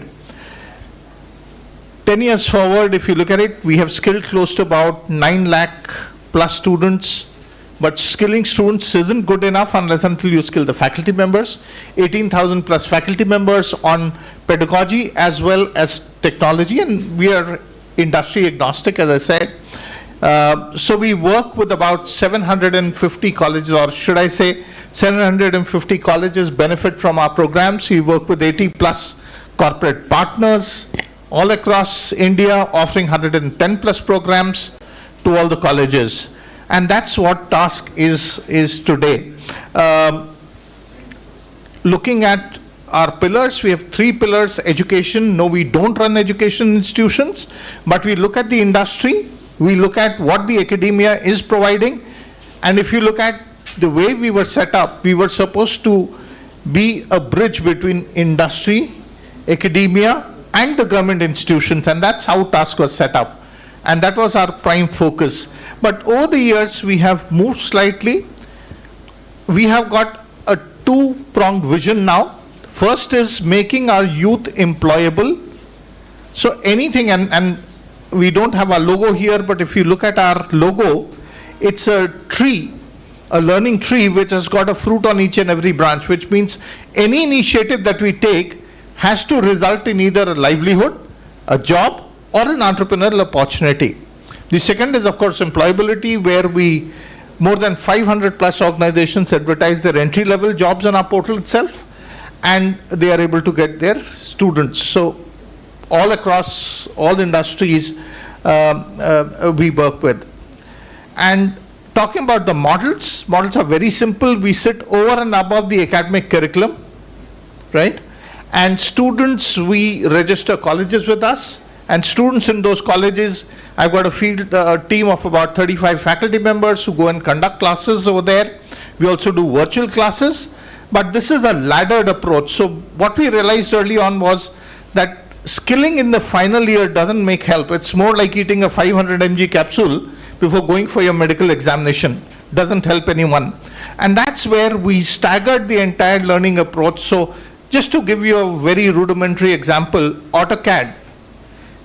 10 years forward, if you look at it, we have skilled close to about 9 lakh plus students. But skilling students isn't good enough unless until you skill the faculty members. 18,000 plus faculty members on pedagogy as well as technology, and we are industry agnostic, as I said. So we work with about 750 colleges, or should I say 750 colleges benefit from our programs. We work with 80 plus corporate partners all across India, offering 110 plus programs to all the colleges. And that's what TASK is today. Looking at our pillars, we have 3 pillars. Education, no, we don't run education institutions, but we look at the industry, we look at what the academia is providing, and if you look at the way we were set up, we were supposed to be a bridge between industry, academia, and the government institutions, and that's how TASK was set up. And that was our prime focus. But over the years, we have moved slightly. We have got a 2-pronged vision now. First is making our youth employable. So anything, and we don't have a logo here, but if you look at our logo, it's a tree, a learning tree, which has got a fruit on each and every branch, which means any initiative that we take has to result in either a livelihood, a job, or an entrepreneurial opportunity. The second is, of course, employability, where we, more than 500 plus organizations advertise their entry-level jobs on our portal itself, and they are able to get their students. So all across all industries we work with. And talking about the models are very simple. We sit over and above the academic curriculum, right? And students, we register colleges with us, and students in those colleges, I've got a team of about 35 faculty members who go and conduct classes over there. We also do virtual classes. but this is a laddered approach. So what we realized early on was that skilling in the final year doesn't make help. It's more like eating a 500 mg capsule before going for your medical examination. Doesn't help anyone. And that's where we staggered the entire learning approach. So just to give you a very rudimentary example, AutoCAD.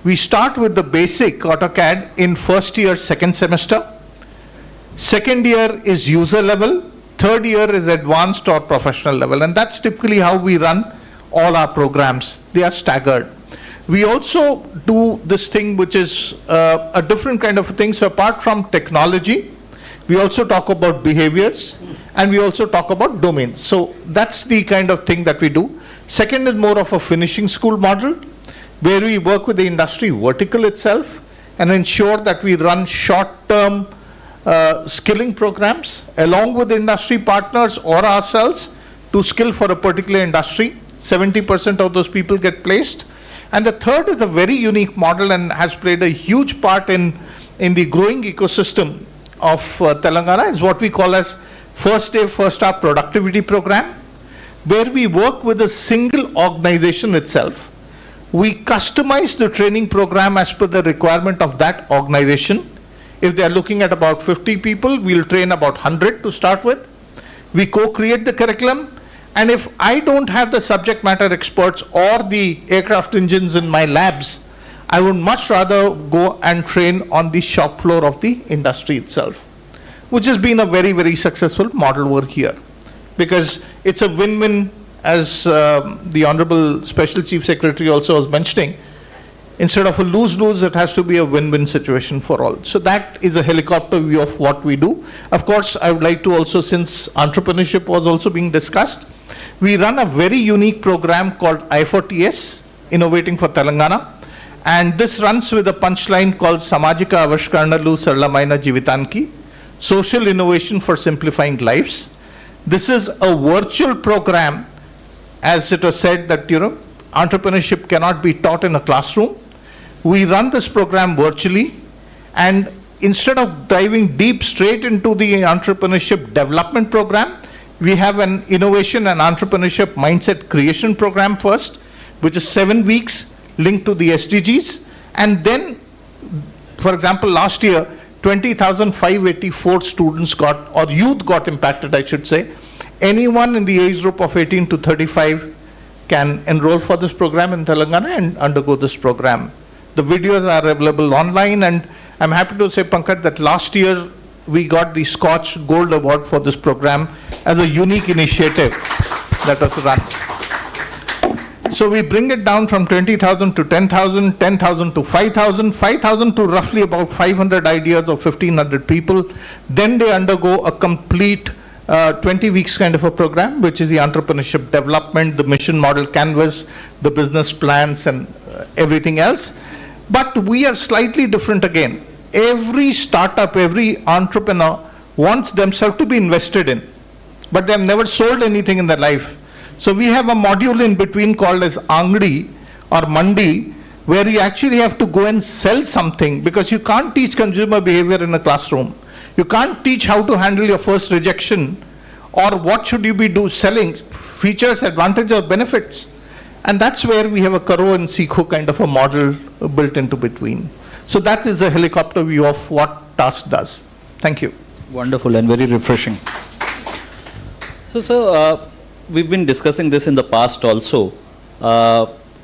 We start with the basic AutoCAD in first year, second semester. Second year is user level. Third year is advanced or professional level. And that's typically how we run all our programs. They are staggered. We also do this thing which is a different kind of thing. So apart from technology, we also talk about behaviors and we also talk about domains. So that's the kind of thing that we do. Second is more of a finishing school model where we work with the industry vertical itself and ensure that we run short-term skilling programs along with industry partners or ourselves to skill for a particular industry. 70% of those people get placed. And the third is a very unique model and has played a huge part in the growing ecosystem of Telangana, is what we call as first day, first hour productivity program, where we work with a single organization itself. We customize the training program as per the requirement of that organization. If they are looking at about 50 people, we'll train about 100 to start with. We co-create the curriculum. And if I don't have the subject matter experts or the aircraft engines in my labs, I would much rather go and train on the shop floor of the industry itself, which has been a very, very successful model over here. Because it's a win-win, as the Honorable Special Chief Secretary also was mentioning. Instead of a lose-lose, it has to be a win-win situation for all. So that is a helicopter view of what we do. Of course, I would like to also, since entrepreneurship was also being discussed, we run a very unique program called I4TS, Innovating for Telangana. And this runs with a punchline called Samajika Avashkaranalu Sarlamaina Jivitanki, Social Innovation for Simplifying Lives. This is a virtual program, as it was said that, entrepreneurship cannot be taught in a classroom. We run this program virtually, and instead of diving deep straight into the entrepreneurship development program, we have an innovation and entrepreneurship mindset creation program first, which is 7 weeks linked to the SDGs. And then, for example, last year, 20,584 students got, or youth got impacted, I should say. Anyone in the age group of 18 to 35 can enroll for this program in Telangana and undergo this program. The videos are available online, and I'm happy to say, Pankaj, that last year we got the Scotch Gold Award for this program as a unique initiative that was run. So we bring it down from 20,000 to 10,000, 10,000 to 5,000, 5,000 to roughly about 500 ideas of 1,500 people. Then they undergo a complete 20 weeks kind of a program, which is the entrepreneurship development, the mission model canvas, the business plans, and everything else. But we are slightly different again. Every startup, every entrepreneur wants themselves to be invested in, but they have never sold anything in their life. So we have a module in between called as Angdi or Mandi, where you actually have to go and sell something, because you can't teach consumer behavior in a classroom. You can't teach how to handle your first rejection, or what should you be selling, features, advantages, or benefits. And that's where we have a Karo and Sikho kind of a model built into between. So that is a helicopter view of what TASK does. Thank you. Wonderful and very refreshing. So we've been discussing this in the past also.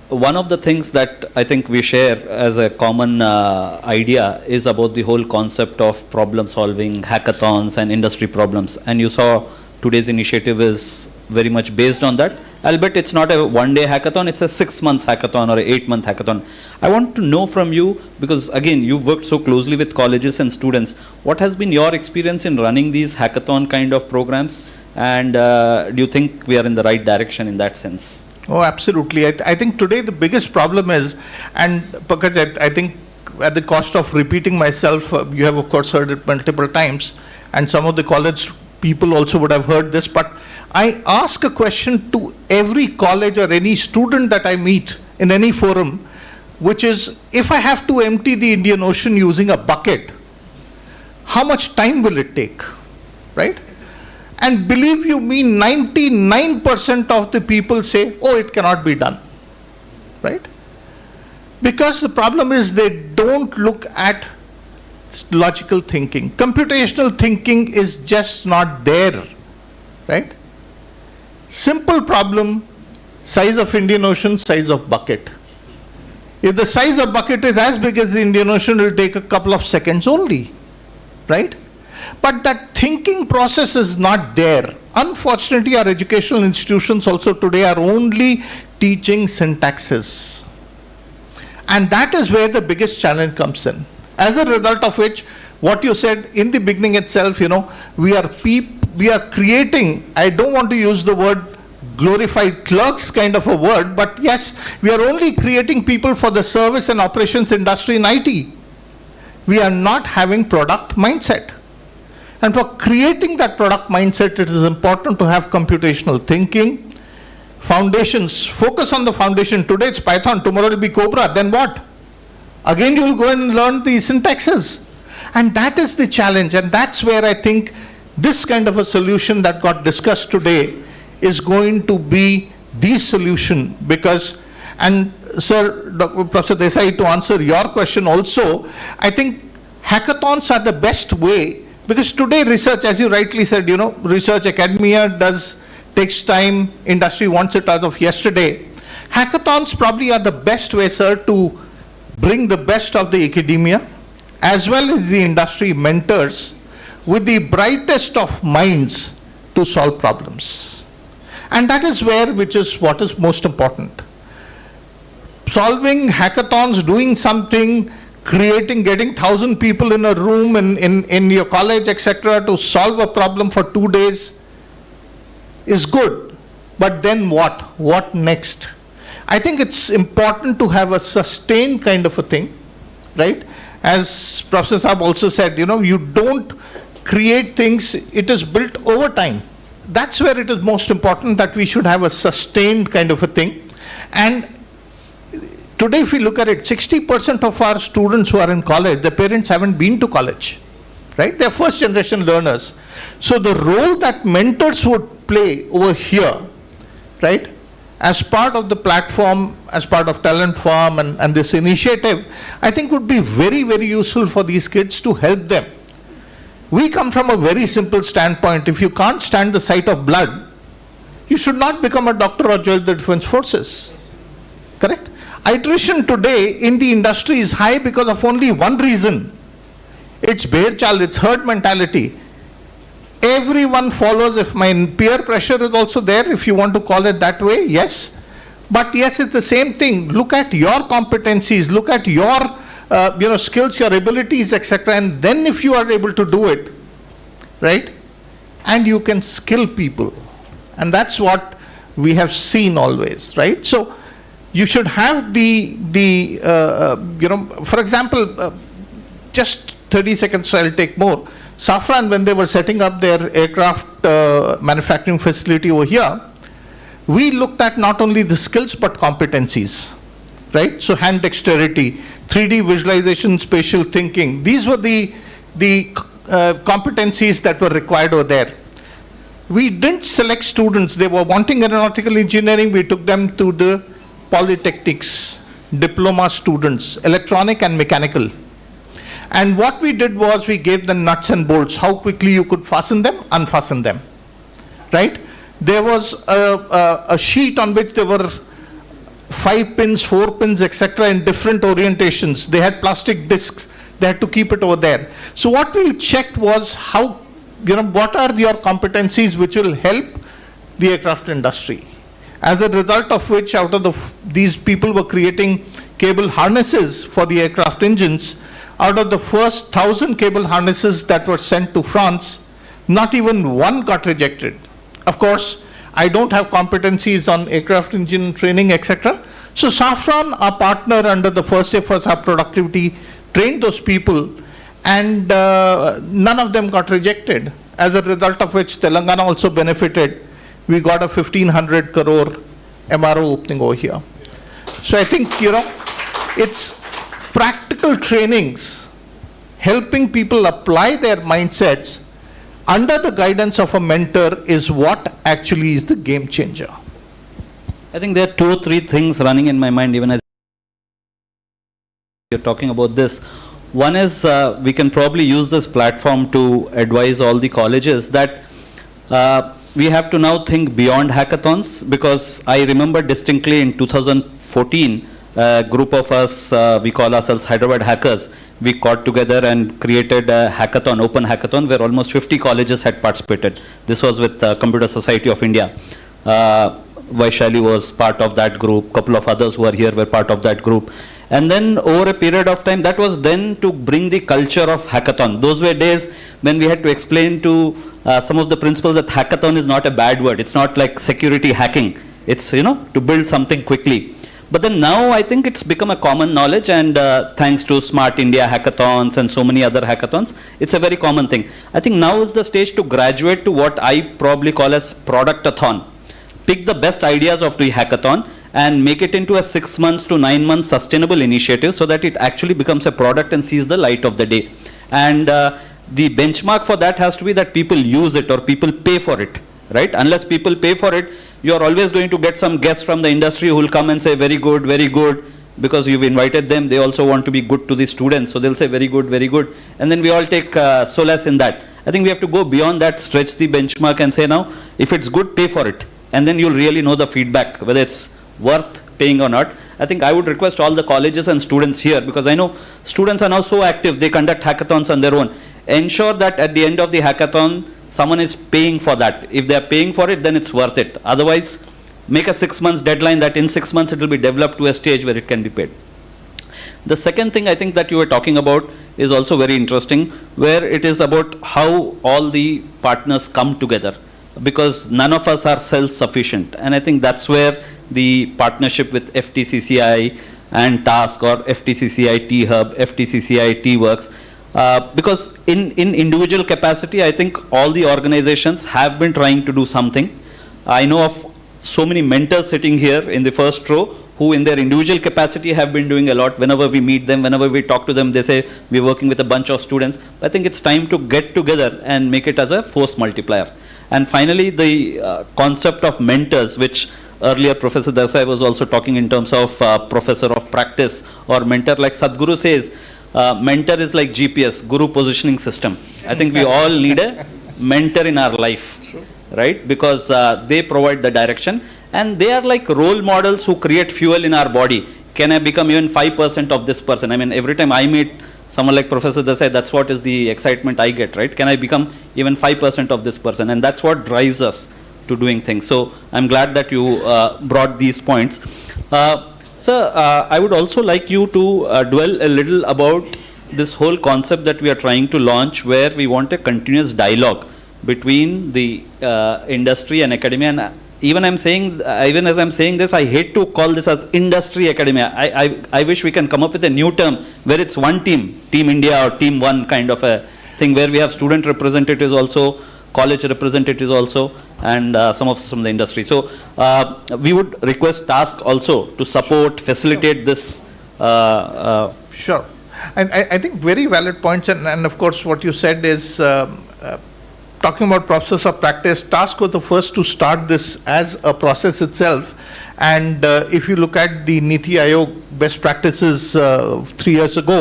One of the things that I think we share as a common idea is about the whole concept of problem solving, hackathons and industry problems. And you saw today's initiative is very much based on that. Albeit it's not a one-day hackathon, it's a 6 months hackathon or an 8-month hackathon. I want to know from you, because again, you've worked so closely with colleges and students, what has been your experience in running these hackathon kind of programs? And do you think we are in the right direction in that sense? Oh, absolutely. I think today the biggest problem is, and Pankaj, I think at the cost of repeating myself, you have of course heard it multiple times, and some of the college people also would have heard this, but I ask a question to every college or any student that I meet in any forum, which is, if I have to empty the Indian Ocean using a bucket, how much time will it take, right? And believe you me, 99% of the people say, oh, it cannot be done, right? Because the problem is they don't look at logical thinking. Computational thinking is just not there, right? Simple problem, size of Indian Ocean, size of bucket. If the size of bucket is as big as the Indian Ocean, it will take a couple of seconds only, right? But that thinking process is not there. Unfortunately, our educational institutions also today are only teaching syntaxes. And that is where the biggest challenge comes in. As a result of which, what you said in the beginning itself, we are creating, I don't want to use the word glorified clerks kind of a word, but yes, we are only creating people for the service and operations industry in IT. We are not having product mindset. And for creating that product mindset, it is important to have computational thinking, foundations, focus on the foundation. Today it's Python, tomorrow it will be Cobra, then what? Again, you will go and learn the syntaxes. And that is the challenge. And that's where I think this kind of a solution that got discussed today is going to be the solution. Because, and Sir, Professor Desai, to answer your question also, I think hackathons are the best way, because today research, as you rightly said, research academia takes time, industry wants it as of yesterday. Hackathons probably are the best way, sir, to bring the best of the academia as well as the industry mentors with the brightest of minds to solve problems. And that is what is most important. Solving hackathons, doing something, getting 1,000 people in a room in your college, etc., to solve a problem for 2 days is good. But then what? What next? I think it's important to have a sustained kind of a thing, right? As Professor Saab also said, you don't create things, it is built over time. That's where it is most important that we should have a sustained kind of a thing. And today, if we look at it, 60% of our students who are in college, their parents haven't been to college, right? They're first generation learners. So the role that mentors would play over here, right, as part of the platform, as part of Talent Farm and this initiative, I think would be very, very useful for these kids to help them. We come from a very simple standpoint. If you can't stand the sight of blood, you should not become a doctor or join the defense forces, correct? Attrition today in the industry is high because of only one reason. It's bear child, it's herd mentality. Everyone follows. If my peer pressure is also there, if you want to call it that way, yes. But yes, it's the same thing. Look at your competencies, look at your skills, your abilities, etc. And then if you are able to do it, right, and you can skill people. And that's what we have seen always, right? So you should have for example, just 30 seconds, so I'll take more. Safran, when they were setting up their aircraft manufacturing facility over here, we looked at not only the skills but competencies, right? So hand dexterity, 3D visualization, spatial thinking. These were the competencies that were required over there. We didn't select students. They were wanting aeronautical engineering. We took them to the polytechnics, diploma students, electronic and mechanical. And what we did was we gave them nuts and bolts, how quickly you could fasten them, unfasten them, right? There was a sheet on which there were 5 pins, 4 pins, etc. in different orientations. They had plastic discs. They had to keep it over there. So what we checked was what are your competencies which will help the aircraft industry. As a result of which, out of these people were creating cable harnesses for the aircraft engines. Out of the first 1,000 cable harnesses that were sent to France, not even one got rejected. Of course, I don't have competencies on aircraft engine training, etc. So Safran, our partner under the first efforts of productivity, trained those people, and none of them got rejected. As a result of which Telangana also benefited. We got a 1,500 crore MRO opening over here. So I think, it's practical trainings, helping people apply their mindsets, under the guidance of a mentor is what actually is the game changer. I think there are 2 or 3 things running in my mind even as you're talking about this. One is we can probably use this platform to advise all the colleges that we have to now think beyond hackathons, because I remember distinctly in 2014, a group of us, we call ourselves Hyderabad Hackers, we got together and created a hackathon, open hackathon, where almost 50 colleges had participated. This was with Computer Society of India. Vaishali was part of that group, couple of others who are here were part of that group. And then over a period of time, that was then to bring the culture of hackathon. Those were days when we had to explain to some of the principals that hackathon is not a bad word. It's not like security hacking. It's, you know, to build something quickly. But then now I think it's become a common knowledge, and thanks to Smart India hackathons and so many other hackathons, it's a very common thing. I think now is the stage to graduate to what I probably call as product-a-thon. Pick the best ideas of the hackathon and make it into a 6 months to 9 months sustainable initiative so that it actually becomes a product and sees the light of the day. And the benchmark for that has to be that people use it or people pay for it, right? Unless people pay for it, you're always going to get some guests from the industry who will come and say very good, because you've invited them. They also want to be good to the students, so they'll say very good, and then we all take solace in that. I think we have to go beyond that, stretch the benchmark and say now, if it's good, pay for it. And then you'll really know the feedback, whether it's worth paying or not. I think I would request all the colleges and students here, because I know students are now so active, they conduct hackathons on their own. Ensure that at the end of the hackathon, someone is paying for that. If they are paying for it, then it's worth it. Otherwise, make a 6 months deadline that in 6 months it will be developed to a stage where it can be paid. The second thing I think that you were talking about is also very interesting, where it is about how all the partners come together, because none of us are self-sufficient. And I think that's where the partnership with FTCCI and Task, or FTCCI T-Hub, FTCCI T-Works, because in individual capacity, I think all the organizations have been trying to do something. I know of so many mentors sitting here in the first row who in their individual capacity have been doing a lot. Whenever we meet them, whenever we talk to them, they say we're working with a bunch of students. I think it's time to get together and make it as a force multiplier. And finally, the concept of mentors, which earlier Professor Desai was also talking in terms of professor of practice or mentor, like Sadhguru says, mentor is like GPS, Guru positioning system. I think we all need a mentor in our life, right? Because they provide the direction, and they are like role models who create fuel in our body. Can I become even 5% of this person? I mean, every time I meet someone like Professor Desai, that's what is the excitement I get, right? Can I become even 5% of this person? And that's what drives us to doing things. So I'm glad that you brought these points. Sir, I would also like you to dwell a little about this whole concept that we are trying to launch, where we want a continuous dialogue between the industry and academia. And even as I'm saying this, I hate to call this as industry academia. I wish we can come up with a new term where it's one team, Team India or Team One kind of a thing, where we have student representatives also, college representatives also, and some of the industry. So we would request Task also to support, facilitate this. Sure. And I think very valid points, and of course what you said is talking about process of practice. Task was the first to start this as a process itself, and if you look at the Niti Aayog best practices 3 years ago,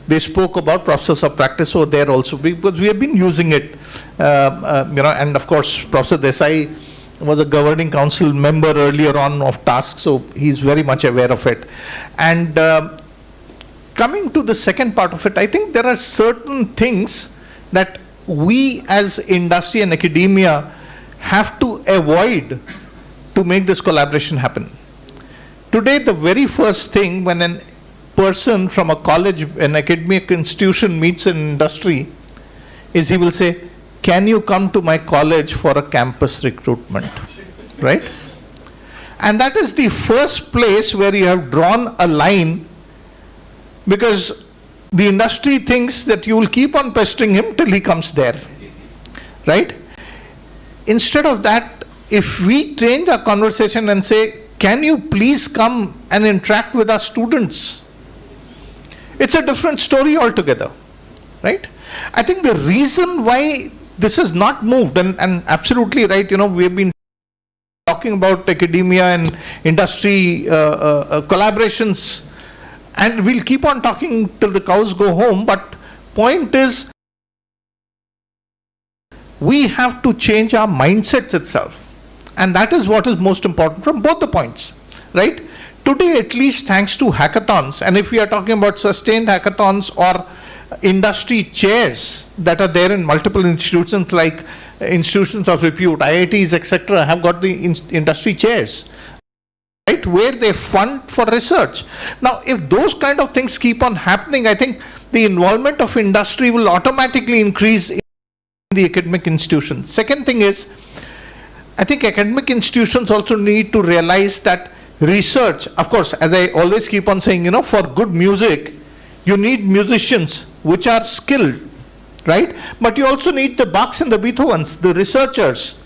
they spoke about process of practice over there also, because we have been using it, and of course Professor Desai was a governing council member earlier on of Task, so he's very much aware of it. And coming to the second part of it, I think there are certain things that we as industry and academia have to avoid to make this collaboration happen. Today, the very first thing when a person from a college, an academic institution meets an industry is he will say, can you come to my college for a campus recruitment, right? And that is the first place where you have drawn a line, because the industry thinks that you will keep on pestering him till he comes there, right? Instead of that, if we change our conversation and say, can you please come and interact with our students? It's a different story altogether, right? I think the reason why this has not moved, and absolutely right, we've been talking about academia and industry collaborations, and we'll keep on talking till the cows go home, but point is, we have to change our mindsets itself. And that is what is most important from both the points, right? Today, at least thanks to hackathons, and if we are talking about sustained hackathons or industry chairs that are there in multiple institutions like institutions of repute, IITs, etc., have got the industry chairs, right, where they fund for research. Now, if those kind of things keep on happening, I think the involvement of industry will automatically increase in the academic institutions. Second thing is, I think academic institutions also need to realize that research, of course, as I always keep on saying, for good music, you need musicians which are skilled, right? But you also need the Bachs and the Beethovens, the researchers,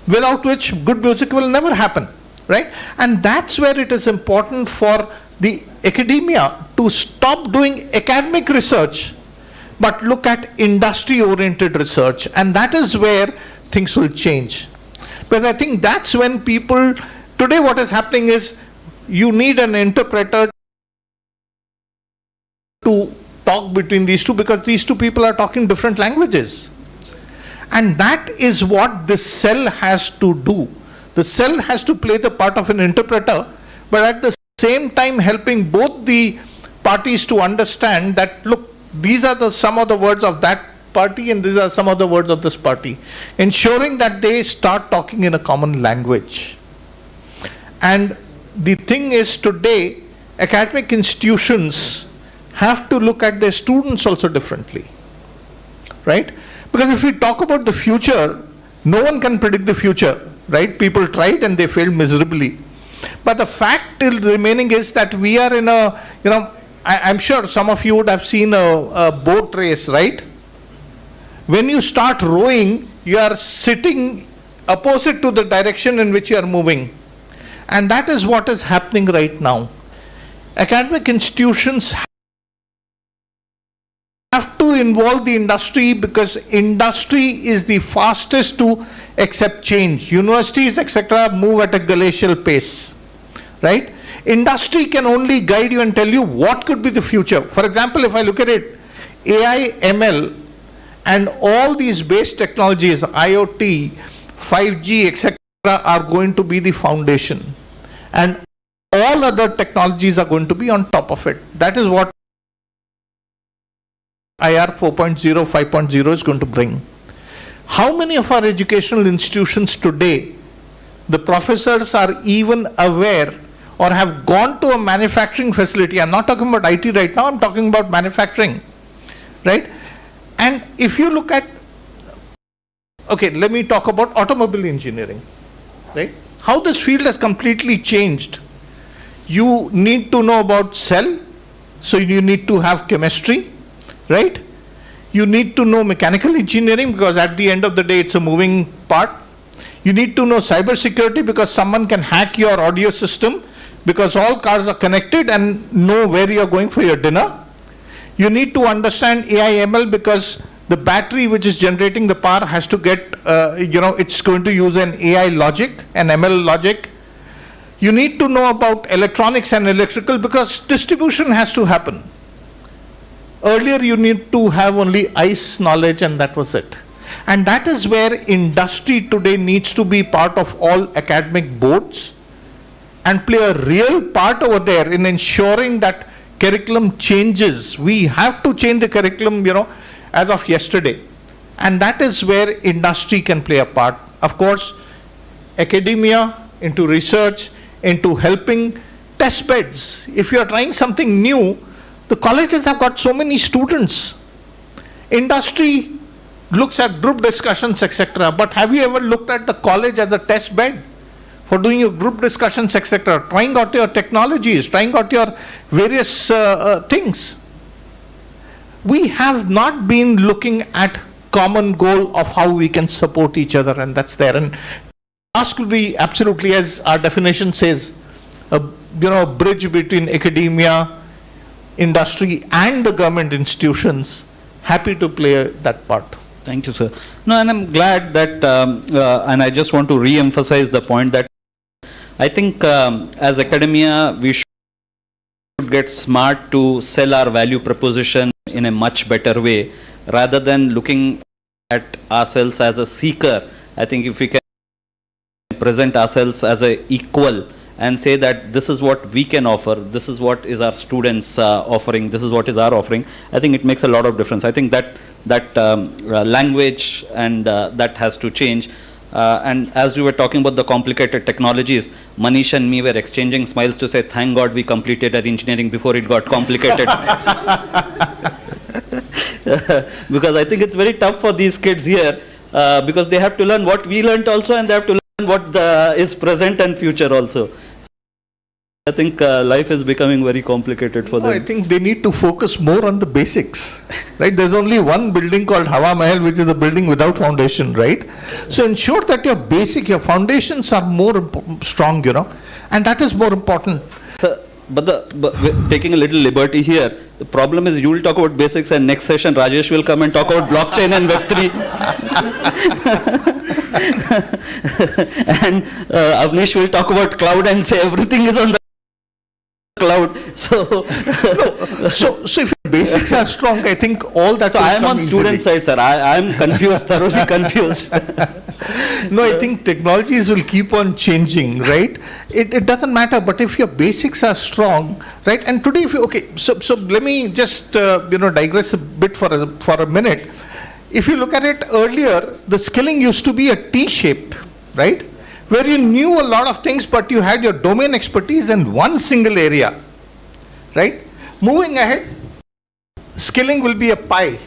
without which good music will never happen, right? And that's where it is important for the academia to stop doing academic research, but look at industry-oriented research, and that is where things will change. Because I think that's when people, today what is happening is, you need an interpreter to talk between these two, because these two people are talking different languages. And that is what this cell has to do. The cell has to play the part of an interpreter, but at the same time helping both the parties to understand that, look, these are some of the words of that party and these are some of the words of this party. Ensuring that they start talking in a common language. And the thing is, today, academic institutions have to look at their students also differently, right? Because if we talk about the future, no one can predict the future, right? People tried and they failed miserably. But the fact still remaining is that we are in a, I'm sure some of you would have seen a boat race, right? When you start rowing, you are sitting opposite to the direction in which you are moving. And that is what is happening right now. Academic institutions have to involve the industry, because industry is the fastest to accept change. Universities, etc., move at a glacial pace, right? Industry can only guide you and tell you what could be the future. For example, if I look at it, AI, ML, and all these base technologies, IoT, 5G, etc., are going to be the foundation. And all other technologies are going to be on top of it. That is what IR 4.0, 5.0 is going to bring. How many of our educational institutions today, the professors are even aware or have gone to a manufacturing facility? I'm not talking about IT right now, I'm talking about manufacturing, right? And if you look at, okay, let me talk about automobile engineering, right? How this field has completely changed. You need to know about cell, so you need to have chemistry, right? You need to know mechanical engineering, because at the end of the day, it's a moving part. You need to know cyber security, because someone can hack your audio system, because all cars are connected and know where you're going for your dinner. You need to understand AI ML, because the battery which is generating the power has to get, it's going to use an AI logic, an ML logic. You need to know about electronics and electrical, because distribution has to happen. Earlier, you need to have only ICE knowledge, and that was it. And that is where industry today needs to be part of all academic boards and play a real part over there in ensuring that curriculum changes. We have to change the curriculum, as of yesterday. And that is where industry can play a part. Of course, academia, into research, into helping test beds. If you are trying something new, the colleges have got so many students. Industry looks at group discussions, etc. But have you ever looked at the college as a test bed for doing your group discussions, etc., trying out your technologies, trying out your various things? We have not been looking at common goal of how we can support each other, and that's there. And task will be absolutely, as our definition says, a bridge between academia, industry, and the government institutions. Happy to play that part. Thank you, sir. No, and I'm glad that, and I just want to re-emphasize the point that I think as academia, we should get smart to sell our value proposition in a much better way, rather than looking at ourselves as a seeker. I think if we can present ourselves as a equal and say that this is what we can offer, this is what is our students offering, this is what is our offering, I think it makes a lot of difference. I think that language and that has to change. And as you were talking about the complicated technologies, Manish and me were exchanging smiles to say, thank God we completed our engineering before it got complicated. Because I think it's very tough for these kids here, because they have to learn what we learned also, and they have to learn what is present and future also. I think life is becoming very complicated for them. I think they need to focus more on the basics, right? There's only one building called Hawa Mahal, which is a building without foundation, right? So ensure that your foundations are more strong, and that is more important. Sir, but taking a little liberty here, the problem is you will talk about basics, and next session Rajesh will come and talk about blockchain and Web3. And Avnish will talk about cloud and say everything is on the cloud. So if your basics are strong, I think all that. So I am on student side, sir. I am confused, thoroughly confused. No, I think technologies will keep on changing, right? It doesn't matter, but if your basics are strong, right? And today, so let me just digress a bit for a minute. If you look at it earlier, the skilling used to be a T-shape, right? Where you knew a lot of things, but you had your domain expertise in one single area, right? Moving ahead, skilling will be a pie.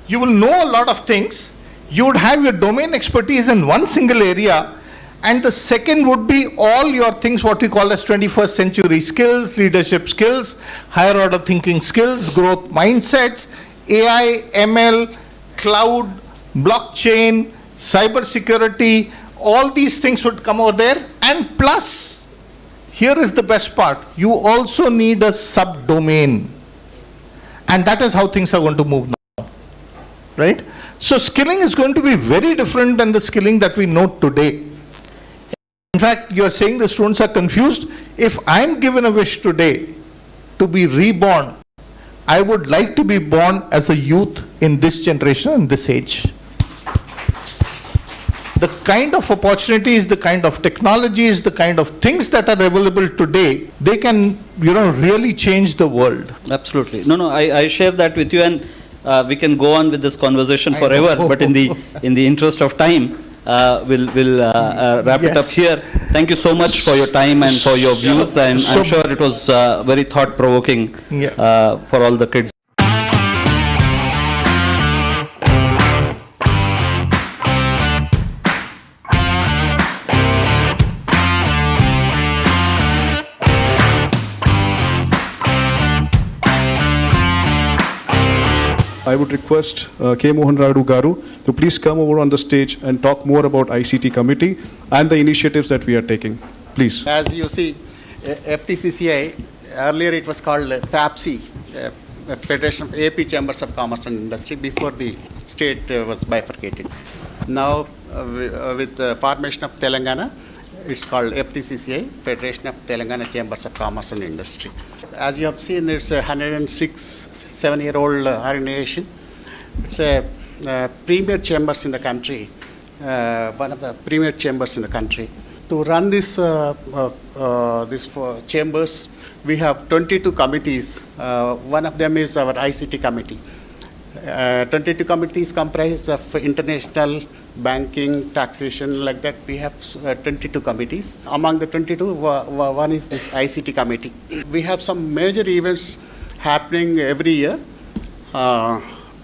You will know a lot of things. You would have your domain expertise in one single area, and the second would be all your things, what we call as 21st century skills, leadership skills, higher order thinking skills, growth mindsets, AI, ML, cloud, blockchain, cyber security. All these things would come over there, and plus, here is the best part, you also need a subdomain, and that is how things are going to move now, right? So skilling is going to be very different than the skilling that we know today. In fact, you are saying the students are confused. If I'm given a wish today to be reborn, I would like to be born as a youth in this generation and this age. The kind of opportunities, the kind of technologies, the kind of things that are available today, they can, really change the world. Absolutely. No, I share that with you, and we can go on with this conversation forever. But in the interest of time, we'll wrap it up here. Thank you so much for your time and for your views, and I'm sure it was very thought-provoking for all the kids. I would request K. Mohan Radu Garu to please come over on the stage and talk more about ICT committee and the initiatives that we are taking. Please. As you see, FTCCI, earlier it was called FAPC, Federation of AP Chambers of Commerce and Industry, before the state was bifurcated. Now, with the formation of Telangana, it's called FTCCI, Federation of Telangana Chambers of Commerce and Industry. As you have seen, it's a 107-year-old organization. It's a premier chambers in the country, one of the premier chambers in the country. To run this chambers, we have 22 committees. One of them is our ICT committee. 22 committees comprise of international, banking, taxation, like that. We have 22 committees. Among the 22, one is this ICT committee. We have some major events happening every year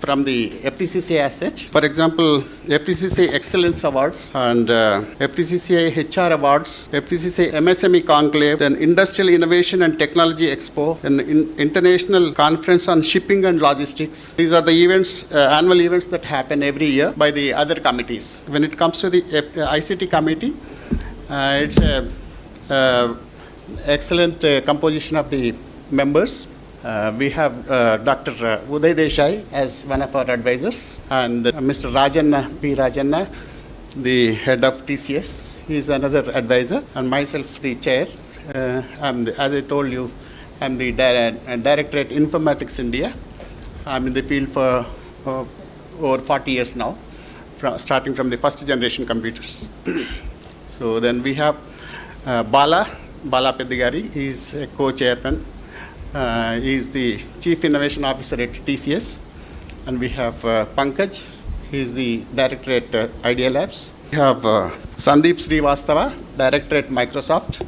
from the FTCCI as such. For example, FTCCI Excellence Awards and FTCCI HR Awards, FTCCI MSME Conclave, then Industrial Innovation and Technology Expo, and International Conference on Shipping and Logistics. These are the events, annual events that happen every year by the other committees. When it comes to the ICT committee, it's a excellent composition of the members. We have Dr. Uday Desai as one of our advisors, and Mr. Rajanna P. Rajanna, the head of TCS. He is another advisor, and myself, the chair. As I told you, I'm the director at Informatics India. I'm in the field for over 40 years now, starting from the first generation computers. So then we have Bala Pedigari. He's a co-chairman. He is the Chief Innovation Officer at TCS. And we have Pankaj. He is the director at Idea Labs. We have Sandeep Srivastava, director at Microsoft.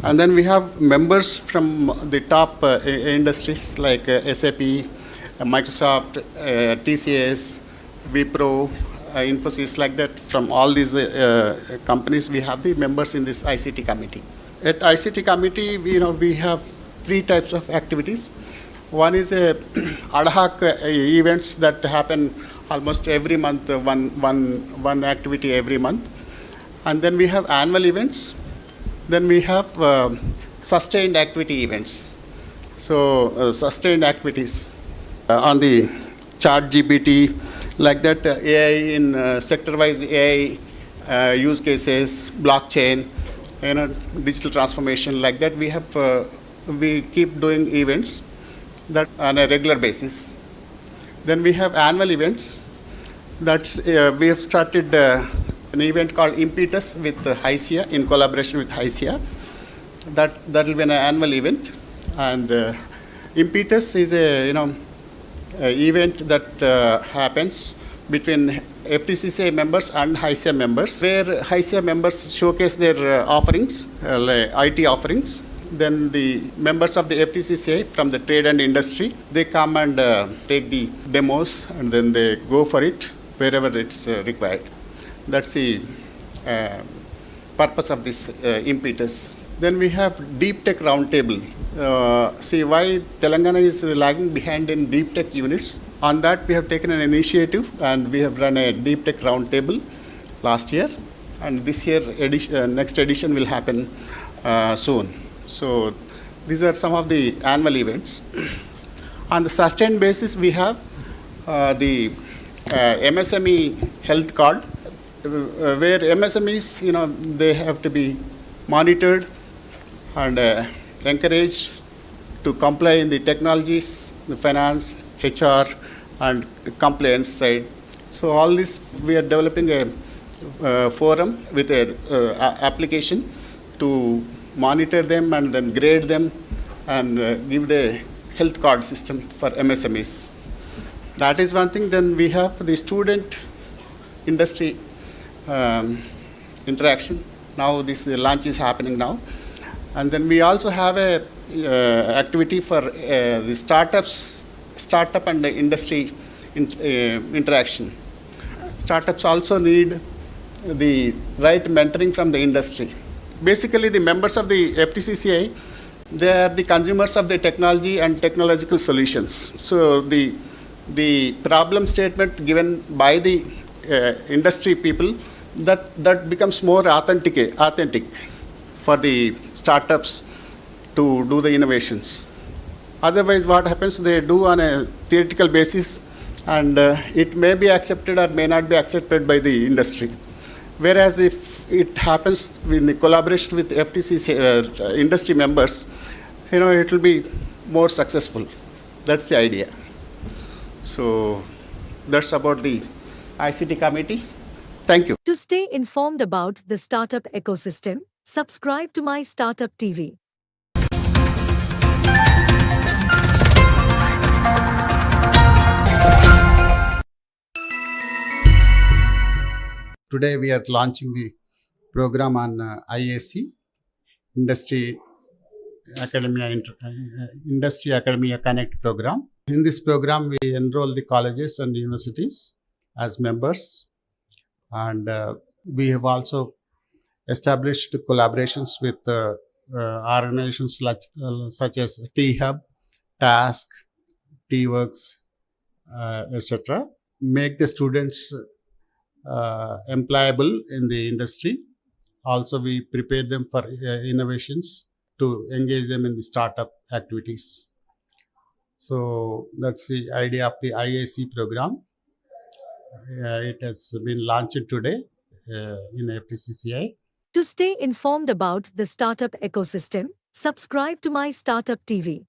And then we have members from the top industries like SAP, Microsoft, TCS, Wipro, Infosys, like that. From all these companies, we have the members in this ICT committee. At ICT committee, we have three types of activities. One is ad hoc events that happen almost every month, one activity every month. And then we have annual events. Then we have sustained activity events. So sustained activities on the chart GPT, like that, AI in sector-wise AI use cases, blockchain, digital transformation, like that. We keep doing events that on a regular basis. Then we have annual events. We have started an event called Impetus with HICIA, in collaboration with HICIA. That will be an annual event. And Impetus is a event that happens between FTCCI members and HICIA members, where HICIA members showcase their offerings, like IT offerings. Then the members of the FTCCI from the trade and industry, they come and take the demos, and then they go for it wherever it's required. That's the purpose of this Impetus. Then we have Deep Tech Roundtable. See why Telangana is lagging behind in deep tech units. On that, we have taken an initiative, and we have run a Deep Tech Roundtable last year. And this year, next edition will happen soon. So these are some of the annual events. On the sustained basis, we have the MSME health card, where MSMEs, they have to be monitored and encouraged to comply in the technologies, the finance, HR, and compliance side. So all this, we are developing a forum with an application to monitor them and then grade them and give the health card system for MSMEs. That is one thing. Then we have the student industry interaction. Now the launch is happening now. And then we also have a activity for the startup and the industry interaction. Startups also need the right mentoring from the industry. Basically, the members of the FTCCI, they are the consumers of the technology and technological solutions. So the problem statement given by the industry people, that becomes more authentic for the startups to do the innovations. Otherwise, what happens, they do on a theoretical basis, and it may be accepted or may not be accepted by the industry. Whereas if it happens in the collaboration with FTC industry members, it will be more successful. That's the idea. So that's about the ICT committee. Thank you. To stay informed about the startup ecosystem, subscribe to my Startup TV. Today we are launching the program on IAC, Industry Academia Connect program. In this program, we enroll the colleges and universities as members, and we have also established collaborations with organizations such as T-Hub, Task, T-Works, etc. Make the students employable in the industry. Also, we prepare them for innovations to engage them in the startup activities. So that's the idea of the IAC program. It has been launched today in FTCCI. To stay informed about the startup ecosystem, subscribe to my Startup TV.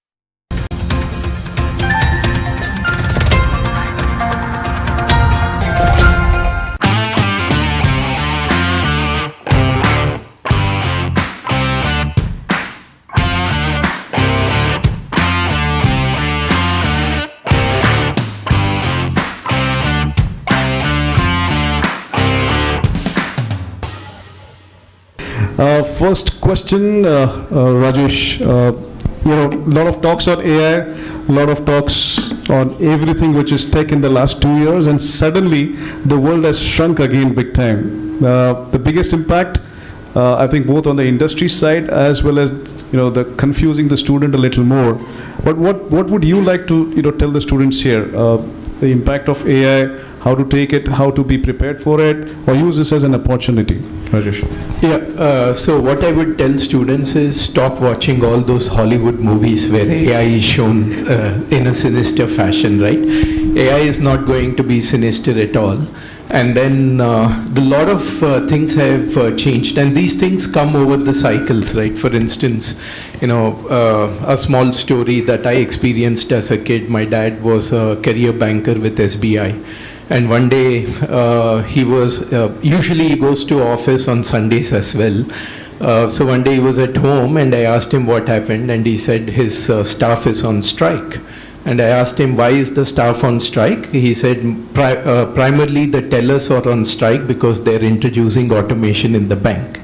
First question, Rajesh. A lot of talks on AI, a lot of talks on everything which is tech in the last 2 years, and suddenly the world has shrunk again big time. The biggest impact, I think, both on the industry side as well as the confusing the student a little more. But what would you like to tell the students here? The impact of AI, how to take it, how to be prepared for it, or use this as an opportunity, Rajesh? Yeah, so what I would tell students is stop watching all those Hollywood movies where AI is shown in a sinister fashion, right? AI is not going to be sinister at all. And then the lot of things have changed, and these things come over the cycles, right? For instance, a small story that I experienced as a kid. My dad was a career banker with SBI. And one day he was, usually he goes to office on Sundays as well. So one day he was at home and I asked him what happened, and he said his staff is on strike. And I asked him, why is the staff on strike? He said, primarily the tellers are on strike because they're introducing automation in the bank.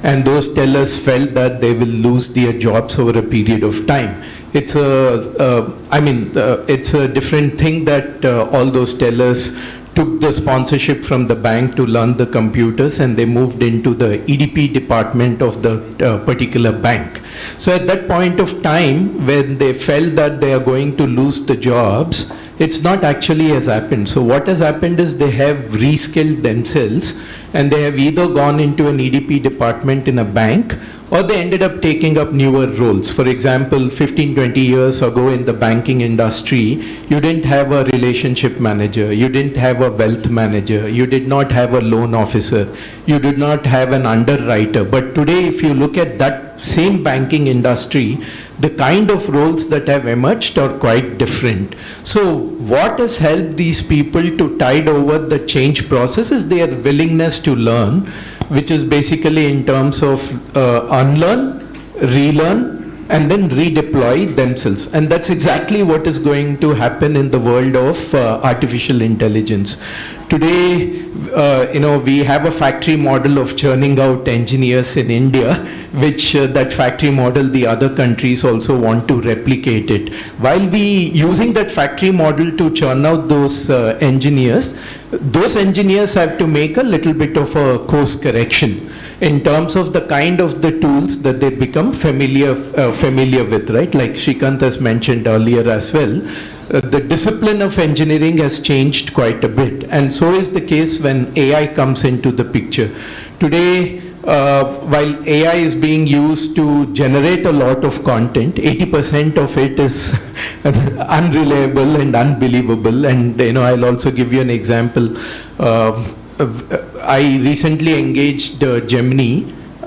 And those tellers felt that they will lose their jobs over a period of time. It's it's a different thing that all those tellers took the sponsorship from the bank to learn the computers, and they moved into the EDP department of the particular bank. So at that point of time, when they felt that they are going to lose the jobs, it's not actually has happened. So what has happened is they have reskilled themselves, and they have either gone into an EDP department in a bank, or they ended up taking up newer roles. For example, 15, 20 years ago in the banking industry, you didn't have a relationship manager, you didn't have a wealth manager, you did not have a loan officer, you did not have an underwriter. But today, if you look at that same banking industry, the kind of roles that have emerged are quite different. So what has helped these people to tide over the change process is their willingness to learn, which is basically in terms of unlearn, relearn, and then redeploy themselves. And that's exactly what is going to happen in the world of artificial intelligence. Today, we have a factory model of churning out engineers in India, which that factory model the other countries also want to replicate it. While we using that factory model to churn out those engineers have to make a little bit of a course correction in terms of the kind of the tools that they become familiar with, right? Like Shrikant has mentioned earlier as well. The discipline of engineering has changed quite a bit, and so is the case when AI comes into the picture. Today, while AI is being used to generate a lot of content, 80% of it is unreliable and unbelievable. And I'll also give you an example. I recently engaged Gemini,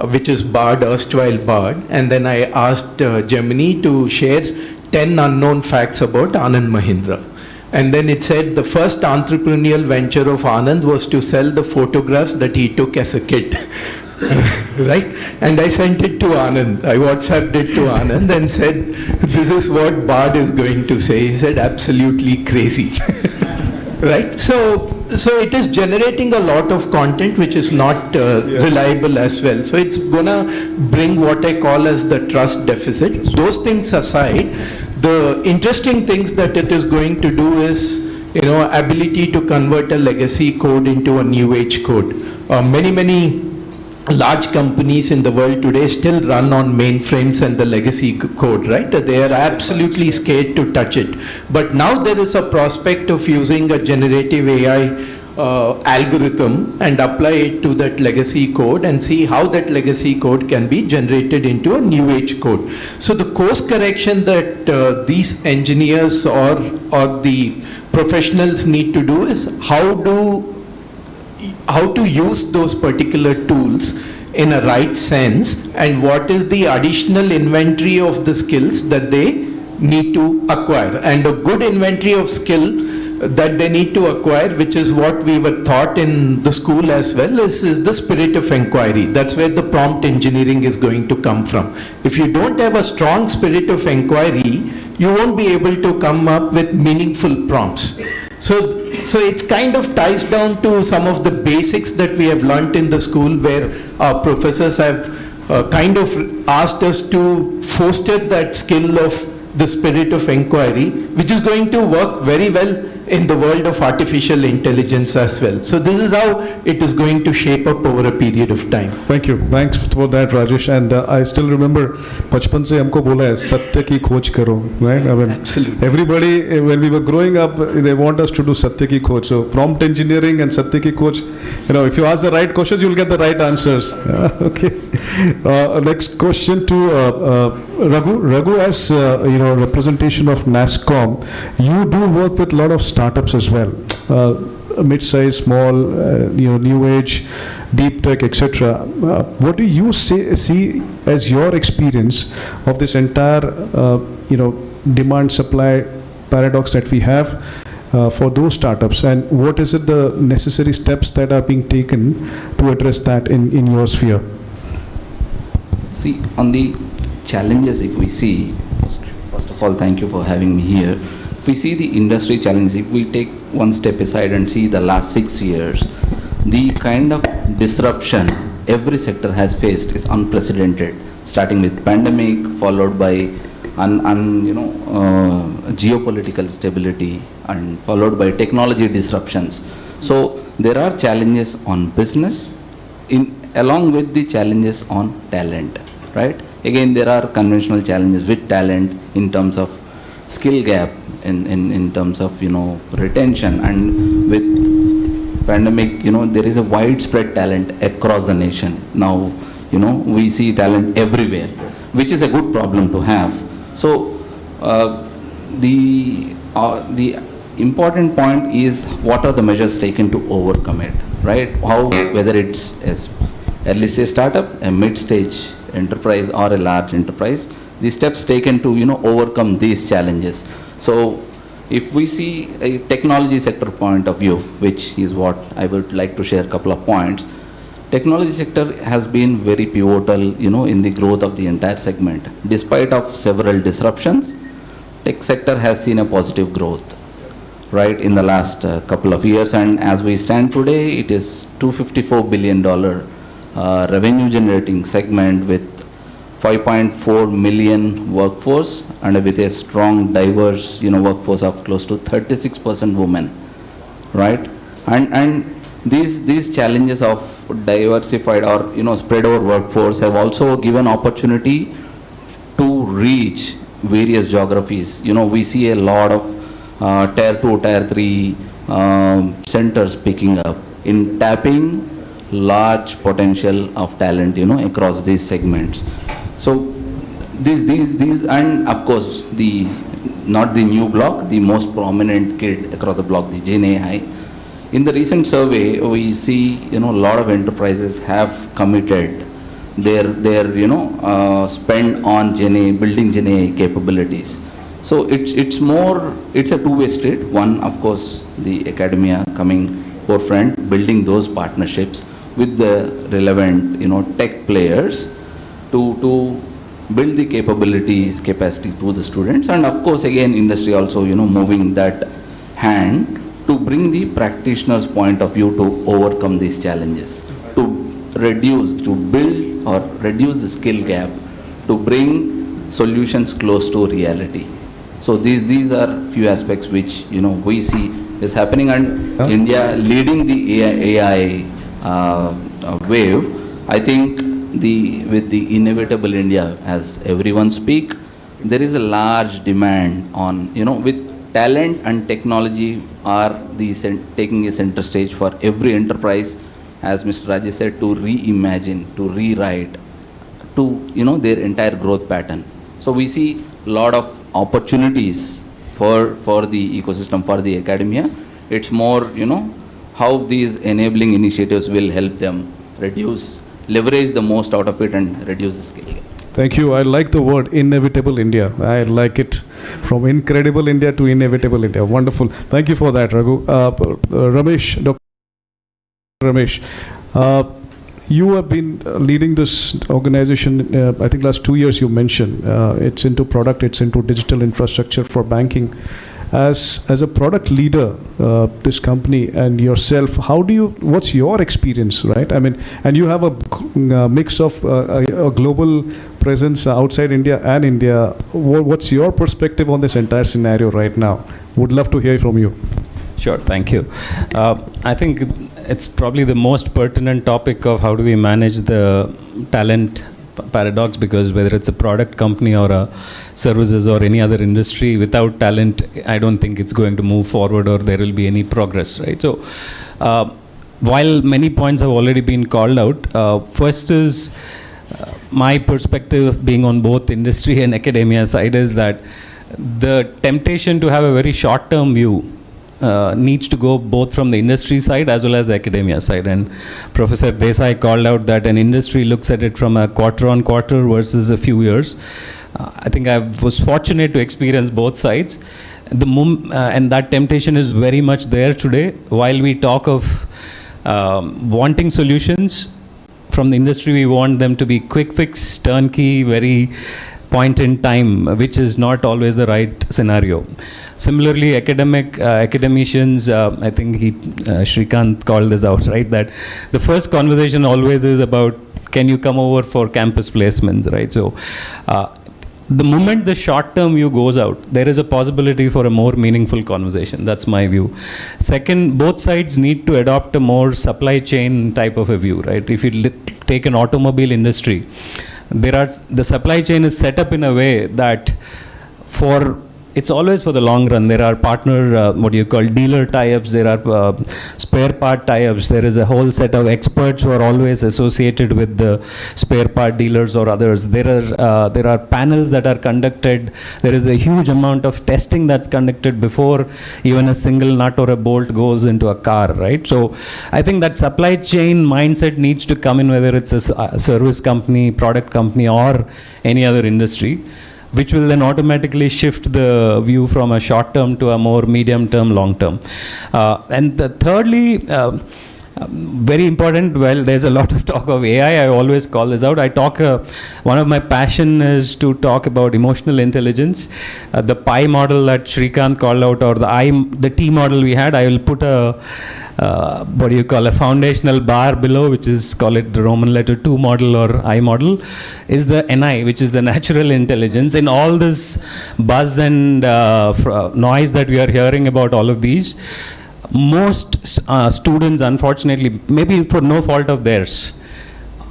which is Bard, erstwhile Bard, and then I asked Gemini to share 10 unknown facts about Anand Mahindra. And then it said the first entrepreneurial venture of Anand was to sell the photographs that he took as a kid. Right? And I sent it to Anand. I WhatsApped it to Anand and said, this is what Bard is going to say. He said, absolutely crazy. Right? So it is generating a lot of content which is not reliable as well. So it's gonna bring what I call as the trust deficit. Those things aside, the interesting things that it is going to do is, ability to convert a legacy code into a new age code. Many large companies in the world today still run on mainframes and the legacy code, right? They are absolutely scared to touch it. But now there is a prospect of using a generative AI algorithm and apply it to that legacy code and see how that legacy code can be generated into a new age code. So the course correction that these engineers or the professionals need to do is how to use those particular tools in a right sense, and what is the additional inventory of the skills that they need to acquire. And a good inventory of skill that they need to acquire, which is what we were taught in the school as well, is the spirit of inquiry. That's where the prompt engineering is going to come from. If you don't have a strong spirit of inquiry, you won't be able to come up with meaningful prompts. So it kind of ties down to some of the basics that we have learnt in the school, where our professors have kind of asked us to foster that skill of the spirit of inquiry, which is going to work very well in the world of artificial intelligence as well. So this is how it is going to shape up over a period of time. Thank you. Thanks for that, Rajesh. And I still remember, बचपन से हमको बोला है सत्य की खोज करो, right? I mean, absolutely. Everybody, when we were growing up, they want us to do satya ki khoj. So prompt engineering and satya ki khoj, if you ask the right questions, you'll get the right answers. Okay. Next question to Raghu. Raghu, as representation of NASSCOM, you do work with a lot of startups as well, mid-size, small, new age, deep tech, etc. What do you see as your experience of this entire, demand-supply paradox that we have for those startups, and what is it the necessary steps that are being taken to address that in your sphere? See, on the challenges, if we see, first of all, thank you for having me here. If we see the industry challenges, if we take one step aside and see the last 6 years, the kind of disruption every sector has faced is unprecedented, starting with pandemic, followed by geopolitical stability, and followed by technology disruptions. So there are challenges on business along with the challenges on talent, right? Again, there are conventional challenges with talent in terms of skill gap, in terms of retention, and with pandemic there is a widespread talent across the nation. Now we see talent everywhere, which is a good problem to have. So the important point is what are the measures taken to overcome it, right? How, whether it's as early stage startup, a mid stage enterprise, or a large enterprise, the steps taken to overcome these challenges. So if we see a technology sector point of view, which is what I would like to share a couple of points, technology sector has been very pivotal in the growth of the entire segment. Despite of several disruptions, tech sector has seen a positive growth, right, in the last couple of years, and as we stand today, it is $254 billion revenue generating segment with 5.4 million workforce, and with a strong diverse workforce of close to 36% women, right? And these challenges of diversified or spread over workforce have also given opportunity to reach various geographies. We see a lot of tier 2, tier 3 centers picking up in tapping large potential of talent across these segments. So these and of course not the new block, the most prominent kid across the block, the Gen AI. In the recent survey, we see a lot of enterprises have committed their spend on Gen AI, building Gen AI capabilities. So it's a two-way street. One, of course, the academia coming forefront, building those partnerships with the relevant tech players to build the capacity to the students, and of course again industry also moving that hand to bring the practitioner's point of view to overcome these challenges, to build or reduce the skill gap, to bring solutions close to reality. So these are few aspects which we see is happening, and India leading the AI wave. I think with the inevitable India, as everyone speak, there is a large demand on with talent and technology are taking a center stage for every enterprise, as Mr. Rajesh said, to reimagine, to rewrite, to their entire growth pattern. So we see a lot of opportunities for the ecosystem, for the academia. It's more how these enabling initiatives will help them leverage the most out of it and reduce the scale. Thank you. I like the word inevitable India. I like it. From incredible India to inevitable India. Wonderful. Thank you for that, Raghu. Ramesh, Dr. Ramesh, you have been leading this organization, I think last 2 years you mentioned. It's into product, it's into digital infrastructure for banking. As a product leader, this company and yourself, what's your experience, right? I mean, and you have a mix of a global presence outside India and India. What's your perspective on this entire scenario right now? Would love to hear from you. Sure, thank you. I think it's probably the most pertinent topic of how do we manage the talent paradox, because whether it's a product company or a services or any other industry, without talent, I don't think it's going to move forward or there will be any progress, right? So while many points have already been called out, first is my perspective being on both industry and academia side is that the temptation to have a very short-term view needs to go both from the industry side as well as the academia side. And Professor Desai called out that an industry looks at it from a quarter on quarter versus a few years. I think I was fortunate to experience both sides. And that temptation is very much there today. While we talk of wanting solutions, from the industry we want them to be quick fix, turnkey, very point in time, which is not always the right scenario. Similarly, academicians, I think Shrikant called this out, right? That the first conversation always is about, can you come over for campus placements, right? So the moment the short-term view goes out, there is a possibility for a more meaningful conversation. That's my view. Second, both sides need to adopt a more supply chain type of a view, right? If you take an automobile industry, the supply chain is set up in a way that it's always for the long run. There are partner, dealer tie-ups, there are spare part tie-ups, there is a whole set of experts who are always associated with the spare part dealers or others. There are panels that are conducted, there is a huge amount of testing that's conducted before even a single nut or a bolt goes into a car, right? So I think that supply chain mindset needs to come in, whether it's a service company, product company, or any other industry, which will then automatically shift the view from a short term to a more medium term, long term. And thirdly, very important, well, there's a lot of talk of AI. I always call this out. One of my passion is to talk about emotional intelligence. The PI model that Shrikant called out, or the T model we had, I will put a foundational bar below, which is, call it the Roman letter 2 model or I model, is the NI, which is the natural intelligence. In all this buzz and noise that we are hearing about all of these, most students, unfortunately, maybe for no fault of theirs,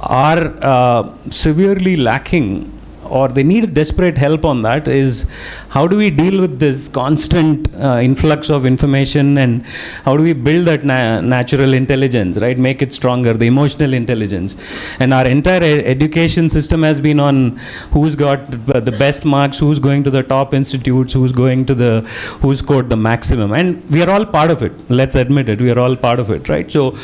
are severely lacking, or they need desperate help on that, is how do we deal with this constant influx of information, and how do we build that natural intelligence, right? Make it stronger, the emotional intelligence. And our entire education system has been on who's got the best marks, who's going to the top institutes, who's scored the maximum. And we are all part of it. Let's admit it. We are all part of it, right? So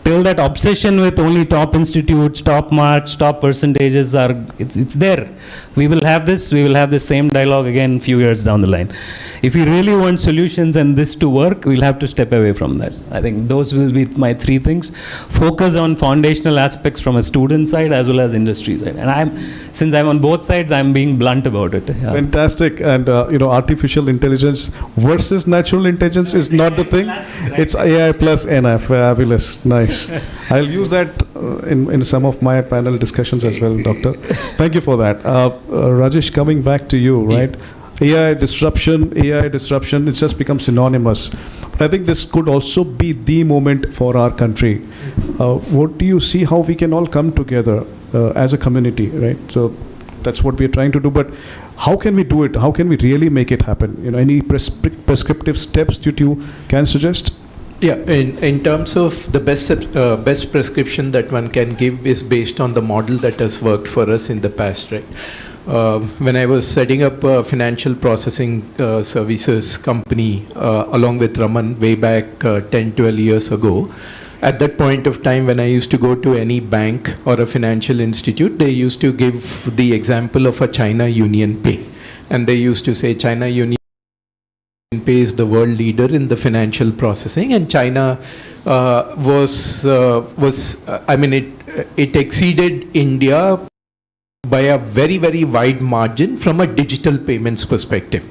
till that obsession with only top institutes, top marks, top percentages it's there. We will have this same dialogue again a few years down the line. If we really want solutions and this to work, we'll have to step away from that. I think those will be my 3 things. Focus on foundational aspects from a student side as well as industry side. And since I'm on both sides, I'm being blunt about it. Yeah. Fantastic. And artificial intelligence versus natural intelligence is not the thing. It's AI plus NI. Fabulous. Nice. I'll use that in some of my panel discussions as well, Doctor. Thank you for that. Rajesh, coming back to you, right? AI disruption, it's just become synonymous. But I think this could also be the moment for our country. What do you see how we can all come together as a community, right? So that's what we're trying to do. But How can we do it? How can we really make it happen? Any prescriptive steps that you can suggest? Yeah, in terms of the best prescription that one can give is based on the model that has worked for us in the past, right? When I was setting up a financial processing services company along with Raman way back 10, 12 years ago, at that point of time when I used to go to any bank or a financial institute, they used to give the example of a China Union Pay. And they used to say China Union Pay is the world leader in the financial processing, and China it exceeded India by a very, very wide margin from a digital payments perspective.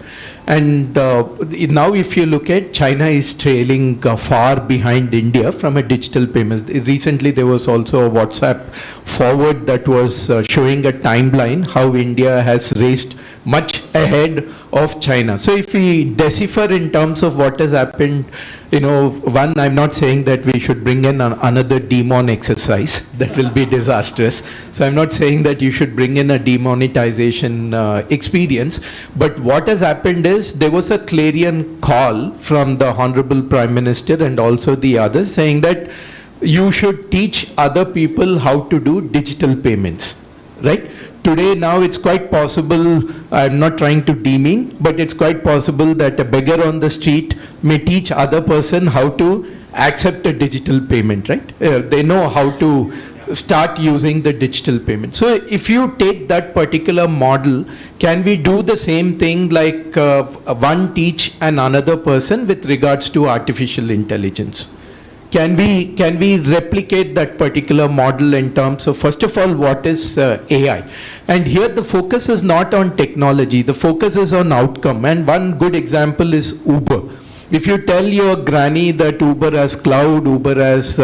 And now if you look at China is trailing far behind India from a digital payments. Recently there was also a WhatsApp forward that was showing a timeline how India has raced much ahead of China. So if we decipher in terms of what has happened, one, I'm not saying that we should bring in another demon exercise. That will be disastrous. So I'm not saying that you should bring in a demonetization experience. But what has happened is there was a clarion call from the Honorable Prime Minister and also the others saying that you should teach other people how to do digital payments, right? Today, now it's quite possible, I'm not trying to demean, but it's quite possible that a beggar on the street may teach other person how to accept a digital payment, right? They know how to start using the digital payment. So if you take that particular model, can we do the same thing like one teach and another person with regards to artificial intelligence? Can we replicate that particular model in terms of, first of all, what is AI? And here the focus is not on technology, the focus is on outcome. And one good example is Uber. If you tell your granny that Uber has cloud, Uber has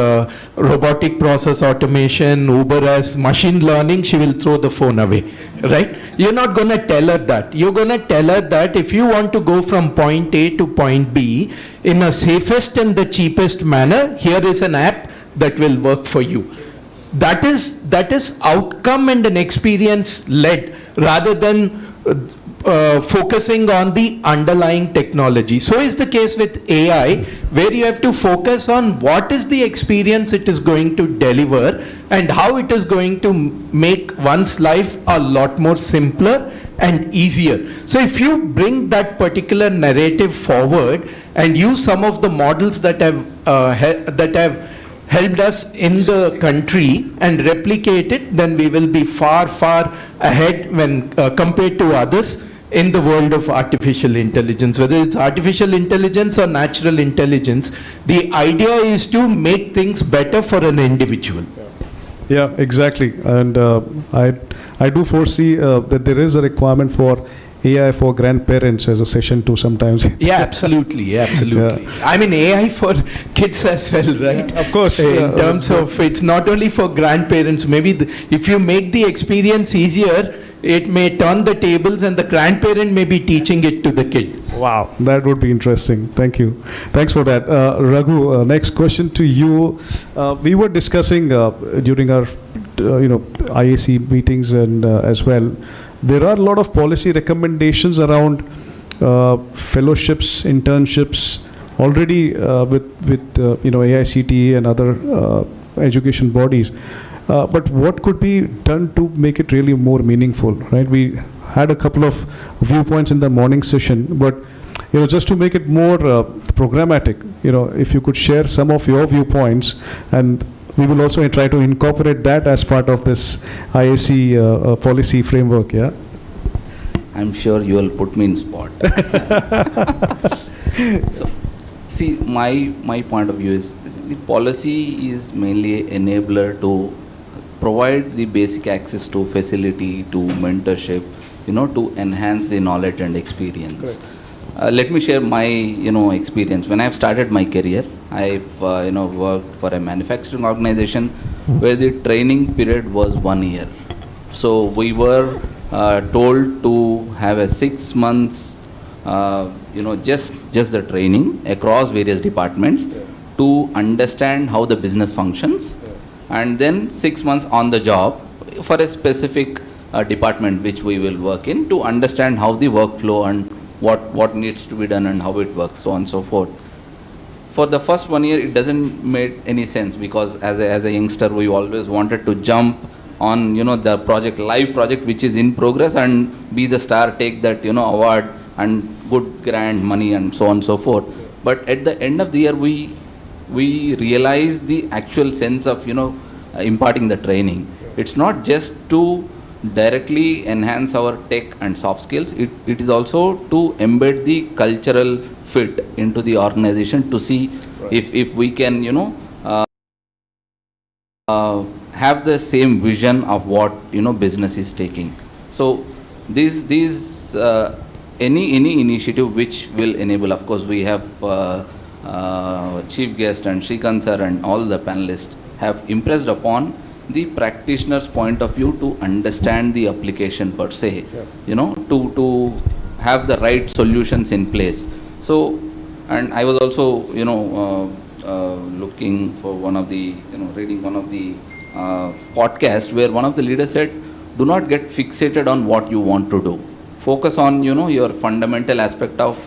robotic process automation, Uber has machine learning, she will throw the phone away, right? You're not going to tell her that. You're going to tell her that if you want to go from point A to point B in a safest and the cheapest manner, here is an app that will work for you. That is outcome and an experience led rather than focusing on the underlying technology. So is the case with AI, where you have to focus on what is the experience it is going to deliver and how it is going to make one's life a lot more simpler and easier. So if you bring that particular narrative forward and use some of the models that have helped us in the country and replicate it, then we will be far, far ahead when compared to others in the world of artificial intelligence. Whether it's artificial intelligence or natural intelligence, the idea is to make things better for an individual. Yeah, exactly. And I do foresee that there is a requirement for AI for grandparents as a session too sometimes. Yeah, absolutely, absolutely. Yeah. I mean, AI for kids as well, right? Yeah, of course. In terms of, it's not only for grandparents, maybe if you make the experience easier, it may turn the tables and the grandparent may be teaching it to the kid. Wow, that would be interesting. Thank you. Thanks for that. Raghu, next question to you. We were discussing during our IAC meetings and as well, there are a lot of policy recommendations around fellowships, internships already with AICTE and other education bodies. But what could be done to make it really more meaningful, right? We had a couple of viewpoints in the morning session, but just to make it more programmatic, if you could share some of your viewpoints, and we will also try to incorporate that as part of this IAC policy framework. Yeah. I'm sure you will put me in spot. So, see, my point of view is the policy is mainly an enabler to provide the basic access to facility, to mentorship, to enhance the knowledge and experience. Let me share my, experience. When I've started my career, I've, worked for a manufacturing organization where the training period was 1 year. So we were told to have a 6 months, just the training across various departments to understand how the business functions, and then 6 months on the job for a specific department which we will work in to understand how the workflow and what needs to be done and how it works, so on and so forth. For the first 1 year, it doesn't make any sense because as a youngster, we always wanted to jump on, the project, live project, which is in progress and be the star, take that, award and good grant money and so on and so forth. But at the end of the year, we realize the actual sense of, imparting the training. It's not just to directly enhance our tech and soft skills. It is also to embed the cultural fit into the organization to see if we can, have the same vision of what, business is taking. So these any initiative which will enable, of course, we have chief guest and Shrikant sir and all the panelists have impressed upon the practitioner's point of view to understand the application per se, to have the right solutions in place. So, and I was also, looking for one of the, reading one of the podcast where one of the leaders said, do not get fixated on what you want to do. Focus on, your fundamental aspect of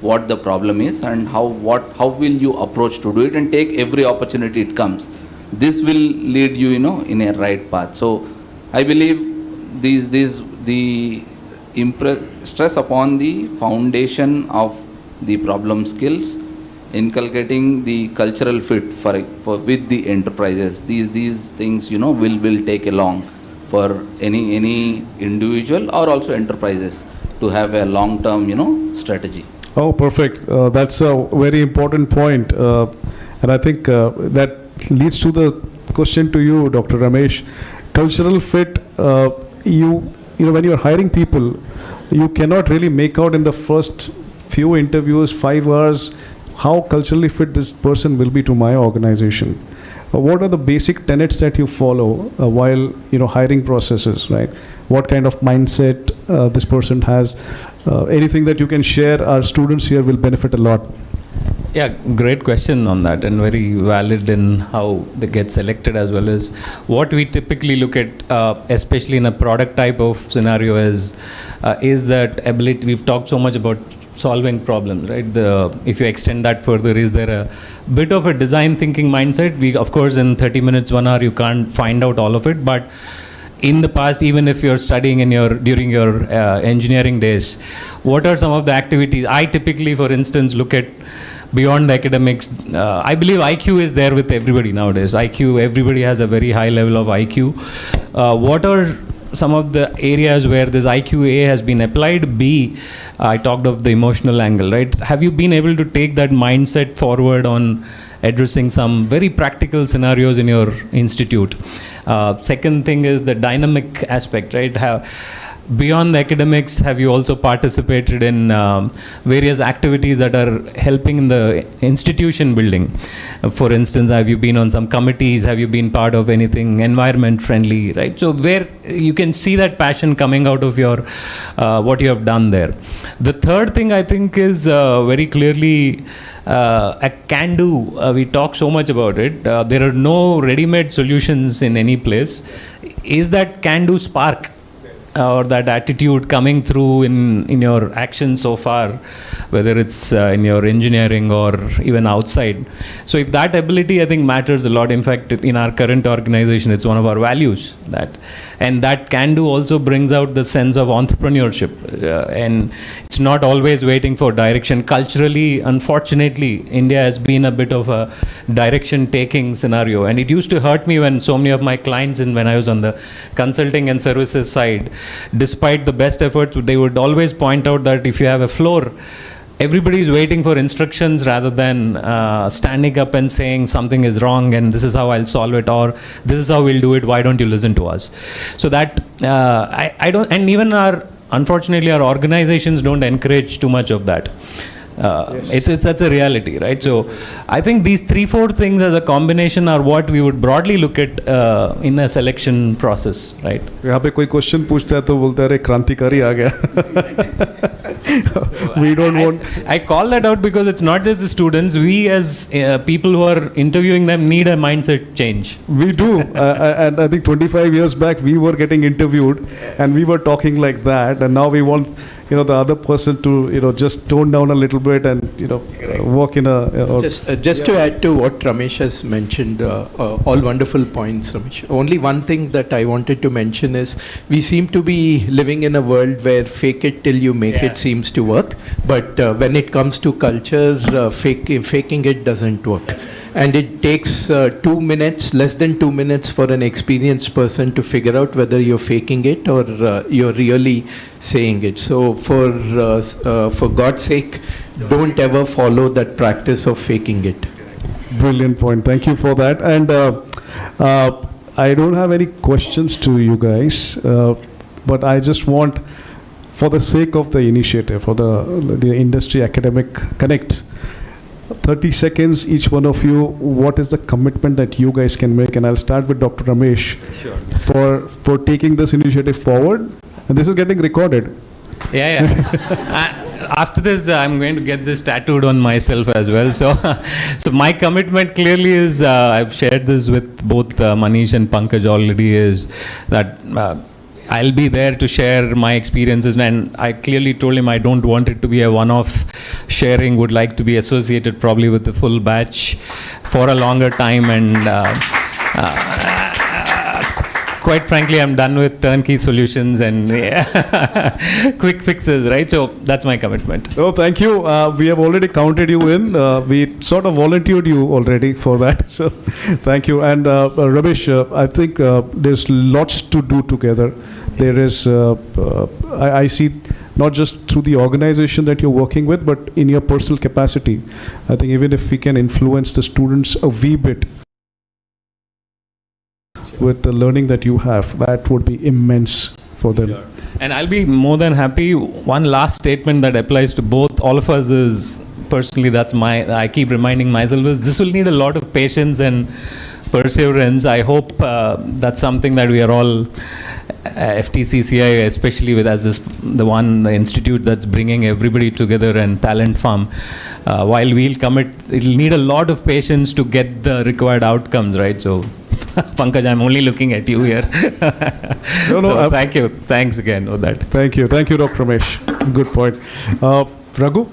what the problem is and how will you approach to do it, and take every opportunity it comes. This will lead you, in a right path. So I believe the stress upon the foundation of the problem skills, inculcating the cultural fit for with the enterprises. These things, will take along for any individual or also enterprises to have a long-term, strategy. Oh, perfect. That's a very important point. And I think that leads to the question to you, Dr. Ramesh. Cultural fit, when you're hiring people, you cannot really make out in the first few interviews, 5 hours, how culturally fit this person will be to my organization. What are the basic tenets that you follow while hiring processes, right? What kind of mindset this person has? Anything that you can share, our students here will benefit a lot. Yeah, great question on that, and very valid in how they get selected, as well as what we typically look at, especially in a product type of scenario, is that ability. We've talked so much about solving problems, right? If you extend that further, is there a bit of a design thinking mindset? We, of course, in 30 minutes, 1 hour, you can't find out all of it, but in the past, even if you're studying during your engineering days, what are some of the activities? I typically, for instance, look at beyond the academics. I believe IQ is there with everybody nowadays. Everybody has a very high level of IQ. What are some of the areas where this IQA has been applied? B, I talked of the emotional angle, right? Have you been able to take that mindset forward on addressing some very practical scenarios in your institute? Second thing is the dynamic aspect, right? Beyond the academics, have you also participated in various activities that are helping in the institution building? For instance, have you been on some committees? Have you been part of anything environment friendly, right? So where you can see that passion coming out of your what you have done there. The third thing I think is very clearly a can-do. We talk so much about it. There are no ready-made solutions in any place. Is that can-do spark or that attitude coming through in your actions so far, whether it's in your engineering or even outside? So if that ability, I think, matters a lot. In fact, in our current organization, it's one of our values, and that can do also brings out the sense of entrepreneurship, and it's not always waiting for direction. Culturally, unfortunately, India has been a bit of a direction taking scenario, and it used to hurt me when so many of my clients, and when I was on the consulting and services side, despite the best efforts, they would always point out that if you have a floor, everybody is waiting for instructions rather than standing up and saying something is wrong and this is how I'll solve it, or this is how we'll do it, why don't you listen to us? So that I don't, and even unfortunately our organizations don't encourage too much of that. It's that's a reality, right? So I think these 3-4 things as a combination are what we would broadly look at in a selection process, right? यहाँ पे कोई question पूछता है तो बोलता है अरे क्रांतिकारी आ गया. We don't want. I call that out because it's not just the students. We as people who are interviewing them need a mindset change. We do, and I think 25 years back we were getting interviewed, and we were talking like that, and now we want the other person to just tone down a little bit and work in a. Just to add to what Ramesh has mentioned, all wonderful points, Ramesh. Only one thing that I wanted to mention is we seem to be living in a world where fake it till you make it seems to work, but when it comes to culture, faking it doesn't work. And it takes 2 minutes, less than 2 minutes for an experienced person to figure out whether you're faking it or you're really saying it. So for God's sake, don't ever follow that practice of faking it. Brilliant point. Thank you for that. And I don't have any questions to you guys, but I just want, for the sake of the initiative, for the industry academic connect, 30 seconds each one of you, what is the commitment that you guys can make? And I'll start with Dr. Ramesh. Sure. For taking this initiative forward, and this is getting recorded. After this, I'm going to get this tattooed on myself as well. So my commitment clearly is, I've shared this with both Manish and Pankaj already, is that I'll be there to share my experiences, and I clearly told him I don't want it to be a one-off sharing, would like to be associated probably with the full batch for a longer time, and quite frankly, I'm done with turnkey solutions and quick fixes, right? So that's my commitment. Oh, thank you. We have already counted you in. We sort of volunteered you already for that. So thank you. And Ramesh, I think there's lots to do together. There is, I see not just through the organization that you're working with, but in your personal capacity. I think even if we can influence the students a wee bit with the learning that you have, that would be immense for them. Sure. And I'll be more than happy. One last statement that applies to both all of us is, personally, I keep reminding myself, is this will need a lot of patience and perseverance. I hope that's something that we are all, FTCCI especially with as the institute that's bringing everybody together and talent farm, while we'll commit, it'll need a lot of patience to get the required outcomes, right? So Pankaj, I'm only looking at you here. No, thank you. Thanks again for that. Thank you. Thank you, Dr. Ramesh. Good point. Raghu?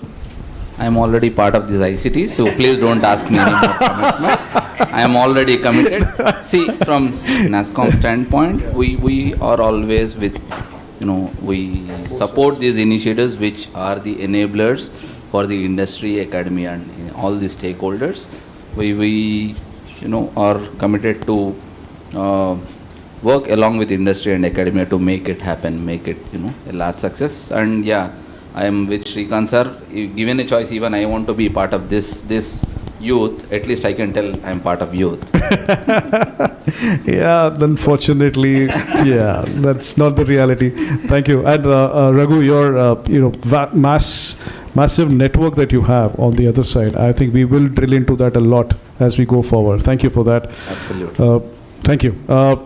I am already part of this ICT, so please don't ask me any more commitment. I am already committed. See, from NASSCOM standpoint, we are always with, we support these initiatives which are the enablers for the industry, academia, and all the stakeholders. We are committed to work along with industry and academia to make it happen, make it, a large success. And yeah, I am with Srikanth sir. Given a choice, even I want to be part of this youth. At least I can tell I am part of youth. Yeah, unfortunately, yeah, that's not the reality. Thank you. And Raghu, your massive network that you have on the other side, I think we will drill into that a lot as we go forward. Thank you for that. Absolutely. Thank you.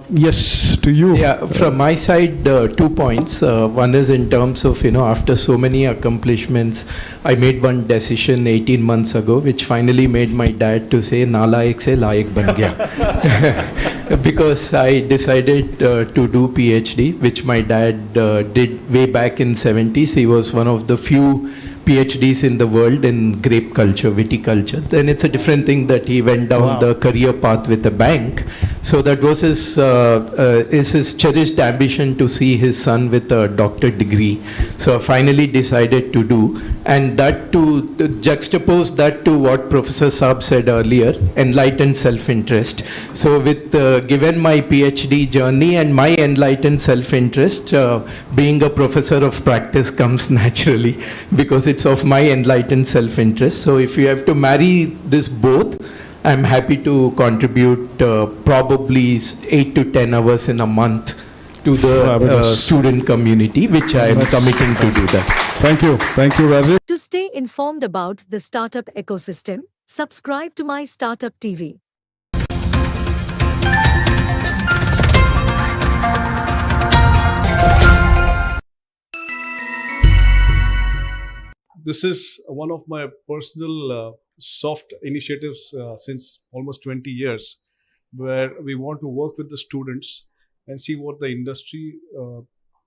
Yes, to you. Yeah, from my side, 2 points. One is in terms of, after so many accomplishments, I made one decision 18 months ago, which finally made my dad to say, "Nalayak se layak ban gaya." Because I decided to do PhD, which my dad did way back in 70s. He was one of the few PhDs in the world in grape culture, viticulture. Then it's a different thing that he went down the career path with a bank. So that was his cherished ambition to see his son with a doctorate degree. So I finally decided to do, and that to juxtapose that to what Professor Saab said earlier, enlightened self-interest. So with given my PhD journey and my enlightened self-interest, being a professor of practice comes naturally because it's of my enlightened self-interest. So if you have to marry this both, I'm happy to contribute probably 8 to 10 hours in a month to the Fabulous. student community, which I am committing to do that. Thank you. Thank you, Rajesh. To stay informed about the startup ecosystem, subscribe to my Startup TV. This is one of my personal soft initiatives since almost 20 years, where we want to work with the students and see what the industry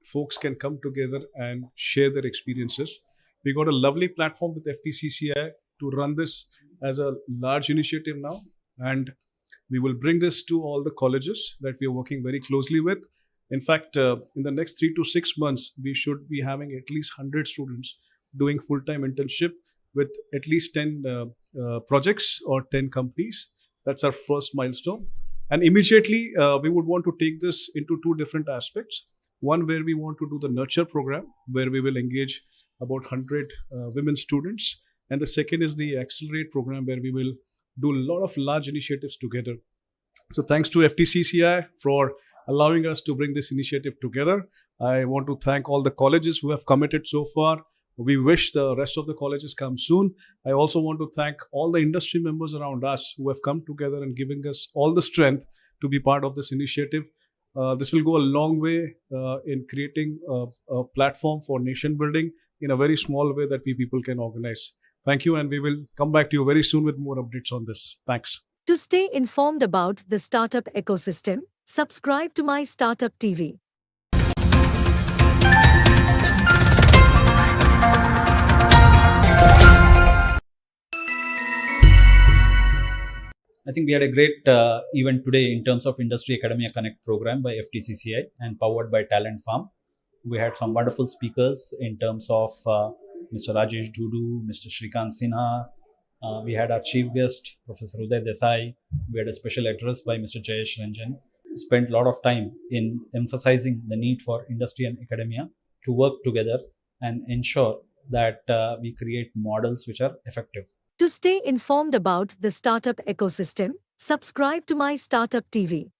folks can come together and share their experiences. We got a lovely platform with FTCCI to run this as a large initiative now, and we will bring this to all the colleges that we are working very closely with. In fact, in the next 3 to 6 months, we should be having at least 100 students doing full-time internship with at least 10 projects or 10 companies. That's our first milestone. And immediately, we would want to take this into two different aspects. One, where we want to do the nurture program, where we will engage about 100 women students. And the second is the accelerate program, where we will do a lot of large initiatives together. So thanks to FTCCI for allowing us to bring this initiative together. I want to thank all the colleges who have committed so far. We wish the rest of the colleges come soon. I also want to thank all the industry members around us who have come together and giving us all the strength to be part of this initiative. This will go a long way in creating a platform for nation building in a very small way that we people can organize. Thank you, and we will come back to you very soon with more updates on this. Thanks. To stay informed about the startup ecosystem, subscribe to my Startup TV. I think we had a great event today in terms of Industry Academia Connect program by FTCCI and powered by Talent Farm. We had some wonderful speakers in terms of Mr. Rajesh Dudu, Mr. Shrikant Sinha. We had our chief guest, Professor Uday Desai. We had a special address by Mr. Jayesh Ranjan. We spent a lot of time in emphasizing the need for industry and academia to work together and ensure that we create models which are effective. To stay informed about the startup ecosystem, subscribe to my Startup TV.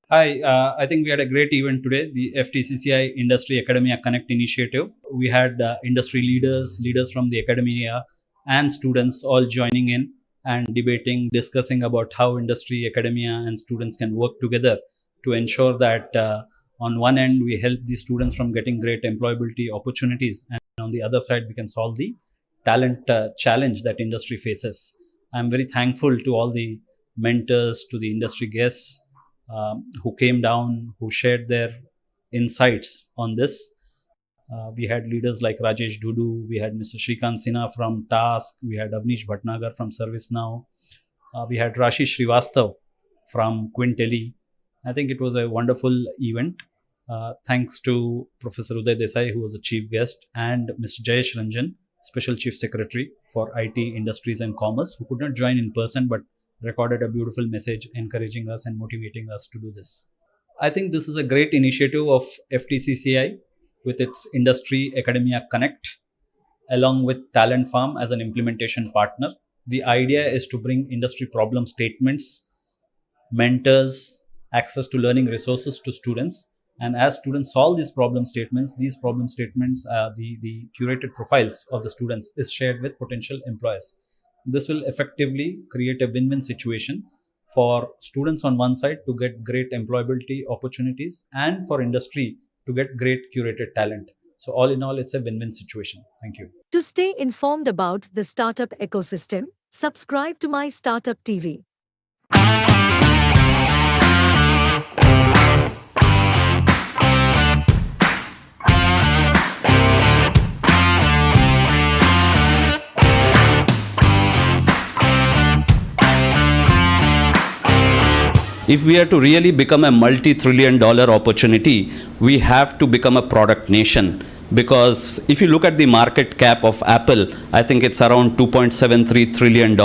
Hi, I think we had a great event today, the FTCCI Industry Academia Connect initiative. We had industry leaders from the academia and students all joining in and debating, discussing about how industry, academia and students can work together to ensure that on one end we help the students from getting great employability opportunities, and on the other side we can solve the talent challenge that industry faces. I'm very thankful to all the mentors, to the industry guests who came down, who shared their insights on this. We had leaders like Rajesh Dudu, we had Mr. Shrikant Sinha from Task, we had Avnish Bhatnagar from ServiceNow, we had Rashi Srivastav from Quintelli. I think it was a wonderful event. Thanks to Professor Uday Desai, who was the chief guest, and Mr. Jayesh Ranjan, Special Chief Secretary for IT, Industries and Commerce, who could not join in person but recorded a beautiful message encouraging us and motivating us to do this. I think this is a great initiative of FTCCI with its Industry Academia Connect, along with Talent Farm as an implementation partner. The idea is to bring industry problem statements, mentors, access to learning resources to students. And as students solve these problem statements, the curated profiles of the students is shared with potential employers. This will effectively create a win-win situation for students on one side to get great employability opportunities and for industry to get great curated talent. So all in all, it's a win-win situation. Thank you. To stay informed about the startup ecosystem, subscribe to my Startup TV. If we are to really become a multi-trillion-dollar opportunity, we have to become a product nation. Because if you look at the market cap of Apple, I think it's around $2.73 trillion.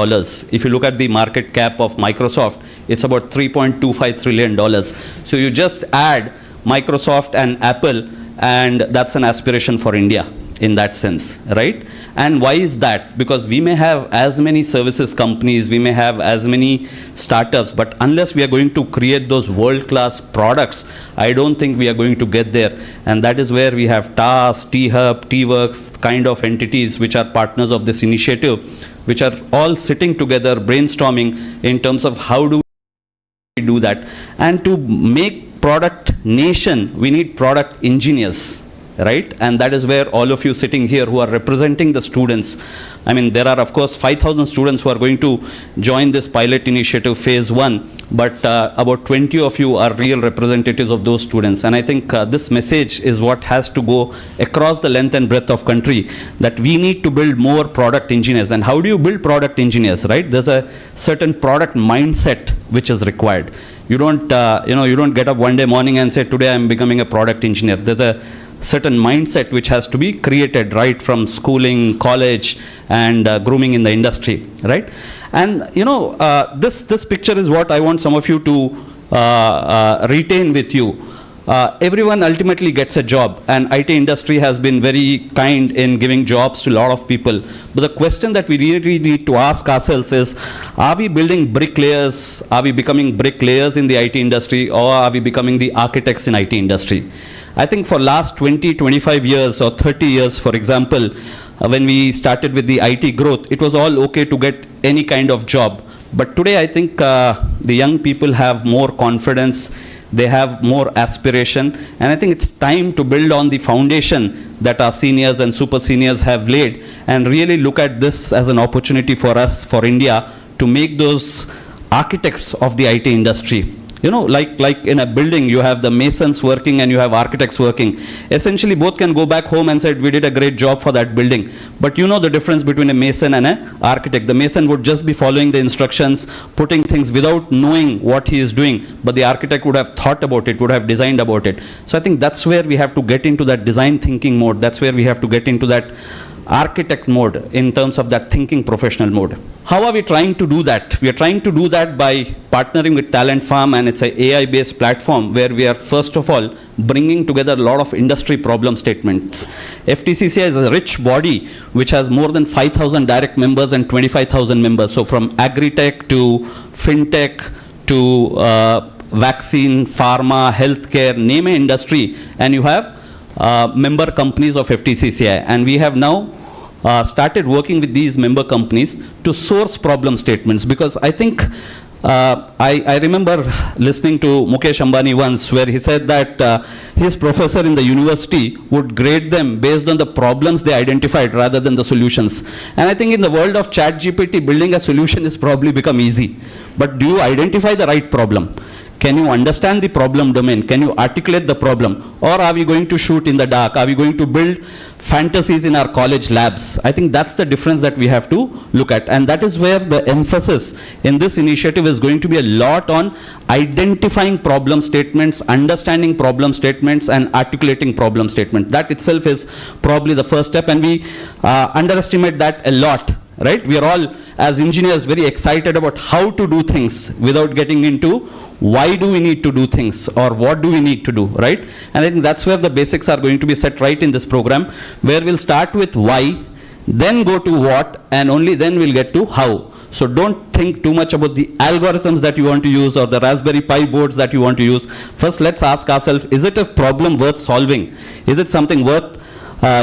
If you look at the market cap of Microsoft, it's about $3.25 trillion. So you just add Microsoft and Apple, and that's an aspiration for India. in that sense, right? And why is that? Because we may have as many services companies, we may have as many startups, but unless we are going to create those world-class products, I don't think we are going to get there. And that is where we have TAS, T-Hub, T-Works kind of entities which are partners of this initiative, which are all sitting together brainstorming in terms of how do we do that. And to make product nation, we need product engineers, right? And that is where all of you sitting here who are representing the students, I mean, there are of course 5,000 students who are going to join this pilot initiative phase 1, but about 20 of you are real representatives of those students. And I think this message is what has to go across the length and breadth of country, that we need to build more product engineers. And how do you build product engineers, right? There's a certain product mindset which is required. You don't, you don't get up one day morning and say, today I'm becoming a product engineer. There's a certain mindset which has to be created right from schooling, college, and grooming in the industry, right? And this picture is what I want some of you to retain with you. Everyone ultimately gets a job, and IT industry has been very kind in giving jobs to a lot of people. But the question that we really need to ask ourselves is, are we building bricklayers? Are we becoming bricklayers in the IT industry, or are we becoming the architects in IT industry? I think for last 20, 25 years or 30 years, for example, when we started with the IT growth, it was all okay to get any kind of job. But today I think the young people have more confidence, they have more aspiration, and I think it's time to build on the foundation that our seniors and super seniors have laid, and really look at this as an opportunity for us, for India, to make those architects of the IT industry. You know, like in a building, you have the masons working and you have architects working. Essentially, both can go back home and say, we did a great job for that building. But you know the difference between a mason and an architect. The mason would just be following the instructions, putting things without knowing what he is doing. But the architect would have thought about it, would have designed about it. So I think that's where we have to get into that design thinking mode. That's where we have to get into that architect mode in terms of that thinking professional mode. How are we trying to do that? We are trying to do that by partnering with Talent Farm, and it's an AI-based platform where we are first of all bringing together a lot of industry problem statements. FTCCI is a rich body which has more than 5,000 direct members and 25,000 members. So from agri-tech to fintech to vaccine, pharma, healthcare, name an industry, and you have member companies of FTCCI. And we have now started working with these member companies to source problem statements, because I think I remember listening to Mukesh Ambani once, where he said that his professor in the university would grade them based on the problems they identified rather than the solutions. And I think in the world of ChatGPT, building a solution is probably become easy. But do you identify the right problem? Can you understand the problem domain? Can you articulate the problem? Or are we going to shoot in the dark? Are we going to build fantasies in our college labs? I think that's the difference that we have to look at. And that is where the emphasis in this initiative is going to be a lot on identifying problem statements, understanding problem statements, and articulating problem statements. That itself is probably the first step, and we underestimate that a lot. Right? We are all, as engineers, very excited about how to do things without getting into why do we need to do things or what do we need to do, right? And I think that's where the basics are going to be set right in this program, where we'll start with why, then go to what, and only then we'll get to how. So don't think too much about the algorithms that you want to use or the Raspberry Pi boards that you want to use. First, let's ask ourselves, is it a problem worth solving? Is it something worth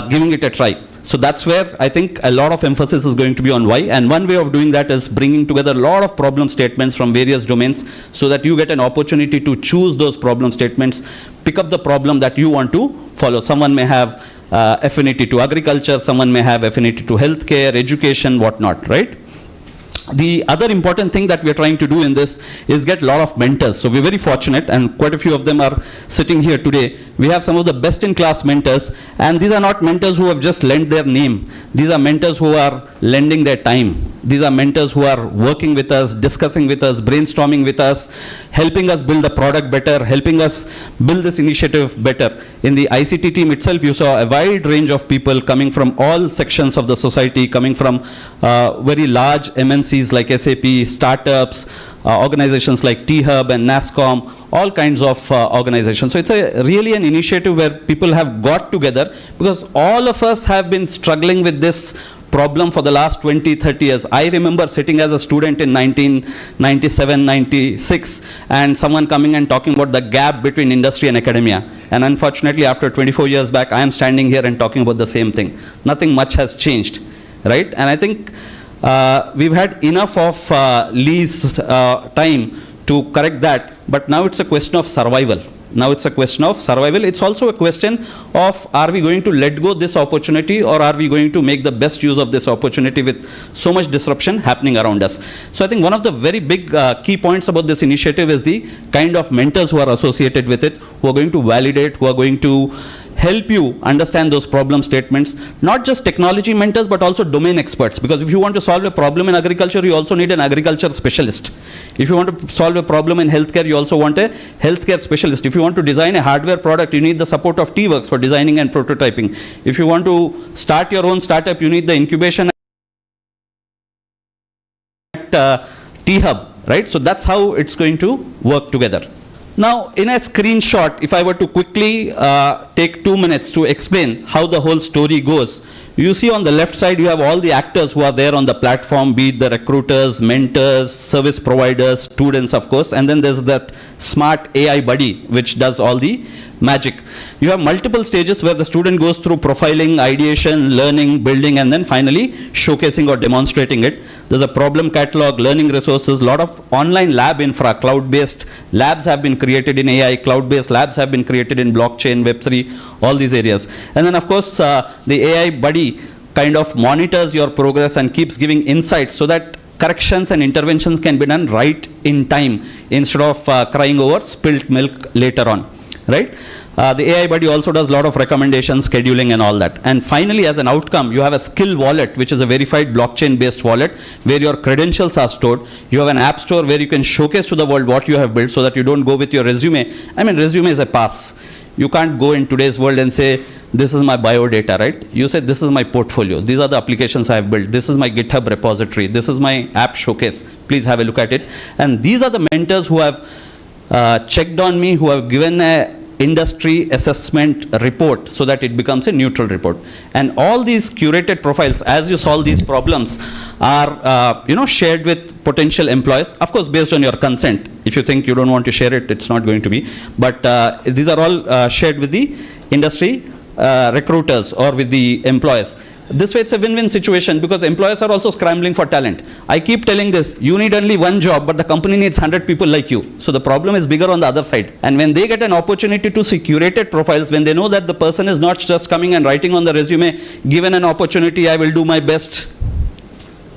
giving it a try? So that's where I think a lot of emphasis is going to be on why. And one way of doing that is bringing together a lot of problem statements from various domains so that you get an opportunity to choose those problem statements, pick up the problem that you want to follow. Someone may have affinity to agriculture, someone may have affinity to healthcare, education, whatnot, right? The other important thing that we are trying to do in this is get a lot of mentors. So we're very fortunate, and quite a few of them are sitting here today. We have some of the best in class mentors, and these are not mentors who have just lent their name. These are mentors who are lending their time. These are mentors who are working with us, discussing with us, brainstorming with us, helping us build the product better, helping us build this initiative better. In the ICT team itself, you saw a wide range of people coming from all sections of the society, coming from very large MNCs like SAP, startups, organizations like T-Hub and NASCOM, all kinds of organizations. So it's really an initiative where people have got together, because all of us have been struggling with this problem for the last 20, 30 years. I remember sitting as a student in 1997, 96, and someone coming and talking about the gap between industry and academia. And unfortunately, after 24 years back, I am standing here and talking about the same thing. Nothing much has changed, right? And I think we've had enough of Lee's time to correct that, but now it's a question of survival. Now it's a question of survival. It's also a question of, are we going to let go this opportunity, or are we going to make the best use of this opportunity with so much disruption happening around us? So I think one of the very big key points about this initiative is the kind of mentors who are associated with it, who are going to validate, who are going to help you understand those problem statements. Not just technology mentors, but also domain experts. Because if you want to solve a problem in agriculture, you also need an agriculture specialist. If you want to solve a problem in healthcare, you also want a healthcare specialist. If you want to design a hardware product, you need the support of T-Works for designing and prototyping. If you want to start your own startup, you need the incubation at T-Hub, right? So that's how it's going to work together. Now, in a screenshot, if I were to quickly take 2 minutes to explain how the whole story goes, you see on the left side, you have all the actors who are there on the platform, be it the recruiters, mentors, service providers, students, of course, and then there's that smart AI buddy, which does all the magic. You have multiple stages where the student goes through profiling, ideation, learning, building, and then finally showcasing or demonstrating it. There's a problem catalog, learning resources, lot of online lab infra, cloud-based labs have been created in AI, cloud-based labs have been created in blockchain, Web3, all these areas. And then of course, the AI buddy kind of monitors your progress and keeps giving insights so that corrections and interventions can be done right in time instead of crying over spilt milk later on. Right? The AI buddy also does a lot of recommendations, scheduling and all that. And finally, as an outcome, you have a skill wallet, which is a verified blockchain-based wallet where your credentials are stored. You have an app store where you can showcase to the world what you have built so that you don't go with your resume. I mean, resume is a pass. You can't go in today's world and say, this is my bio data, right? You say, this is my portfolio. These are the applications I have built. This is my GitHub repository. This is my app showcase. Please have a look at it. And these are the mentors who have checked on me, who have given a industry assessment report so that it becomes a neutral report. And all these curated profiles, as you solve these problems, are shared with potential employees, of course based on your consent. If you think you don't want to share it, it's not going to be. But these are all shared with the industry recruiters or with the employees. This way it's a win-win situation because employers are also scrambling for talent. I keep telling this, you need only one job, but the company needs 100 people like you. So the problem is bigger on the other side. And when they get an opportunity to see curated profiles, when they know that the person is not just coming and writing on the resume, given an opportunity, I will do my best.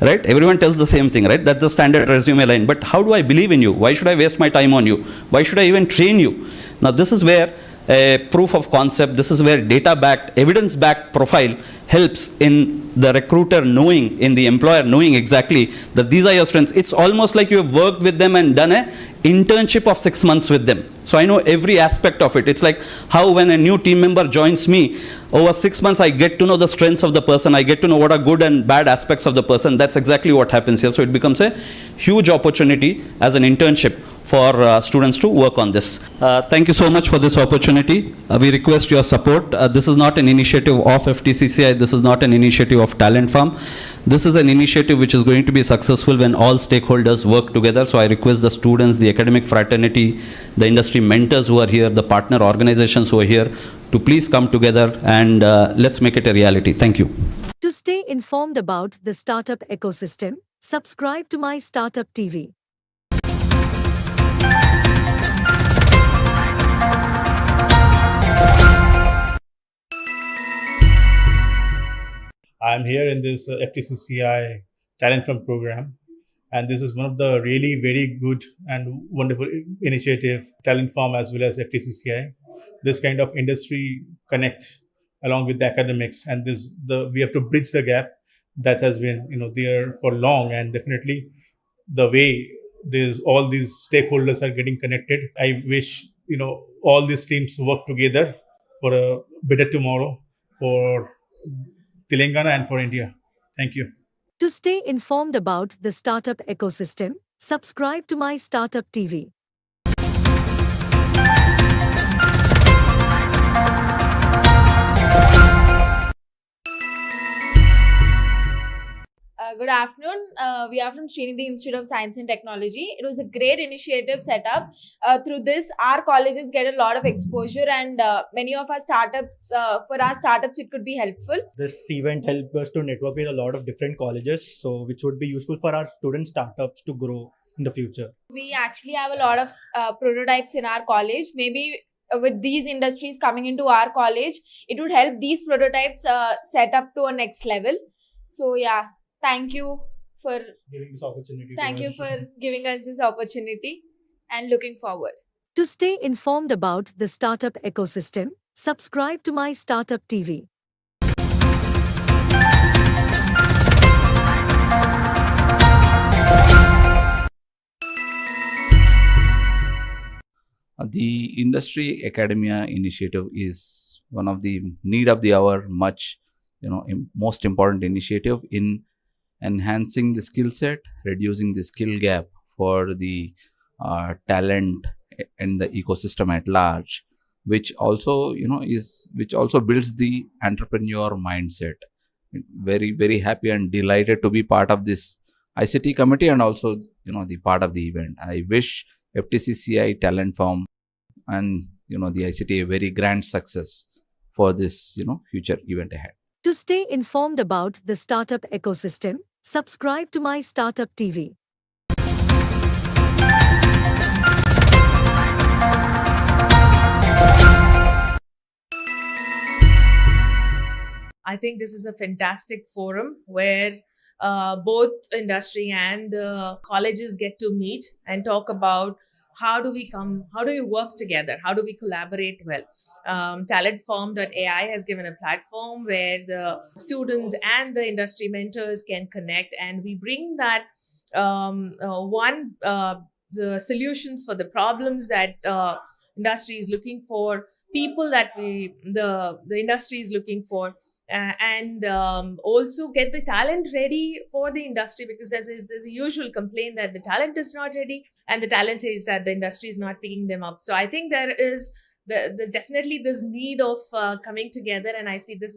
Right? Everyone tells the same thing, right? That's the standard resume line. But how do I believe in you? Why should I waste my time on you? Why should I even train you? Now this is where a proof of concept, this is where data-backed, evidence-backed profile helps in the recruiter knowing, in the employer knowing exactly that these are your strengths. It's almost like you have worked with them and done an internship of 6 months with them. So I know every aspect of it. It's like how when a new team member joins me, over 6 months I get to know the strengths of the person, I get to know what are good and bad aspects of the person. That's exactly what happens here. So it becomes a huge opportunity as an internship for students to work on this. Thank you so much for this opportunity. We request your support. This is not an initiative of FTCCI. This is not an initiative of Talent Farm. This is an initiative which is going to be successful when all stakeholders work together. So I request the students, the academic fraternity, the industry mentors who are here, the partner organizations who are here to please come together and let's make it a reality. Thank you. To stay informed about the startup ecosystem, subscribe to my Startup TV. I'm here in this FTCCI Talent Farm program, and this is one of the really very good and wonderful initiative, Talent Farm as well as FTCCI. This kind of industry connect along with the academics, and we have to bridge the gap that has been there for long, and definitely the way all these stakeholders are getting connected. I wish all these teams work together for a better tomorrow for Telangana and for India. Thank you. To stay informed about the startup ecosystem, Subscribe to my Startup TV. Good afternoon. We are from Srinidhi Institute of Science and Technology. It was a great initiative set up. Through this, our colleges get a lot of exposure, and many of our startups, for our startups, it could be helpful. This event helped us to network with a lot of different colleges, so which would be useful for our student startups to grow in the future. We actually have a lot of prototypes in our college. Maybe with these industries coming into our college, it would help these prototypes set up to a next level. So yeah. Thank you for giving this opportunity. Thank you for giving us this opportunity and looking forward. To stay informed about the startup ecosystem, subscribe to my Startup TV. The Industry Academia initiative is one of the need of the hour, much most important initiative in enhancing the skill set, reducing the skill gap for the talent and the ecosystem at large, which also which also builds the entrepreneur mindset. Very happy and delighted to be part of this ICT committee and also the part of the event. I wish FTCCI Talent Forum and the ICT a very grand success for this future event ahead. To stay informed about the startup ecosystem, subscribe to my Startup TV. I think this is a fantastic forum where both industry and colleges get to meet and talk about how do we work together? How do we collaborate well? Talentform.ai has given a platform where the students and the industry mentors can connect, and we bring that the solutions for the problems that industry is looking for, people that the industry is looking for, and also get the talent ready for the industry, because there's a usual complaint that the talent is not ready and the talent says that the industry is not picking them up. So I think there's definitely this need of coming together, and I see this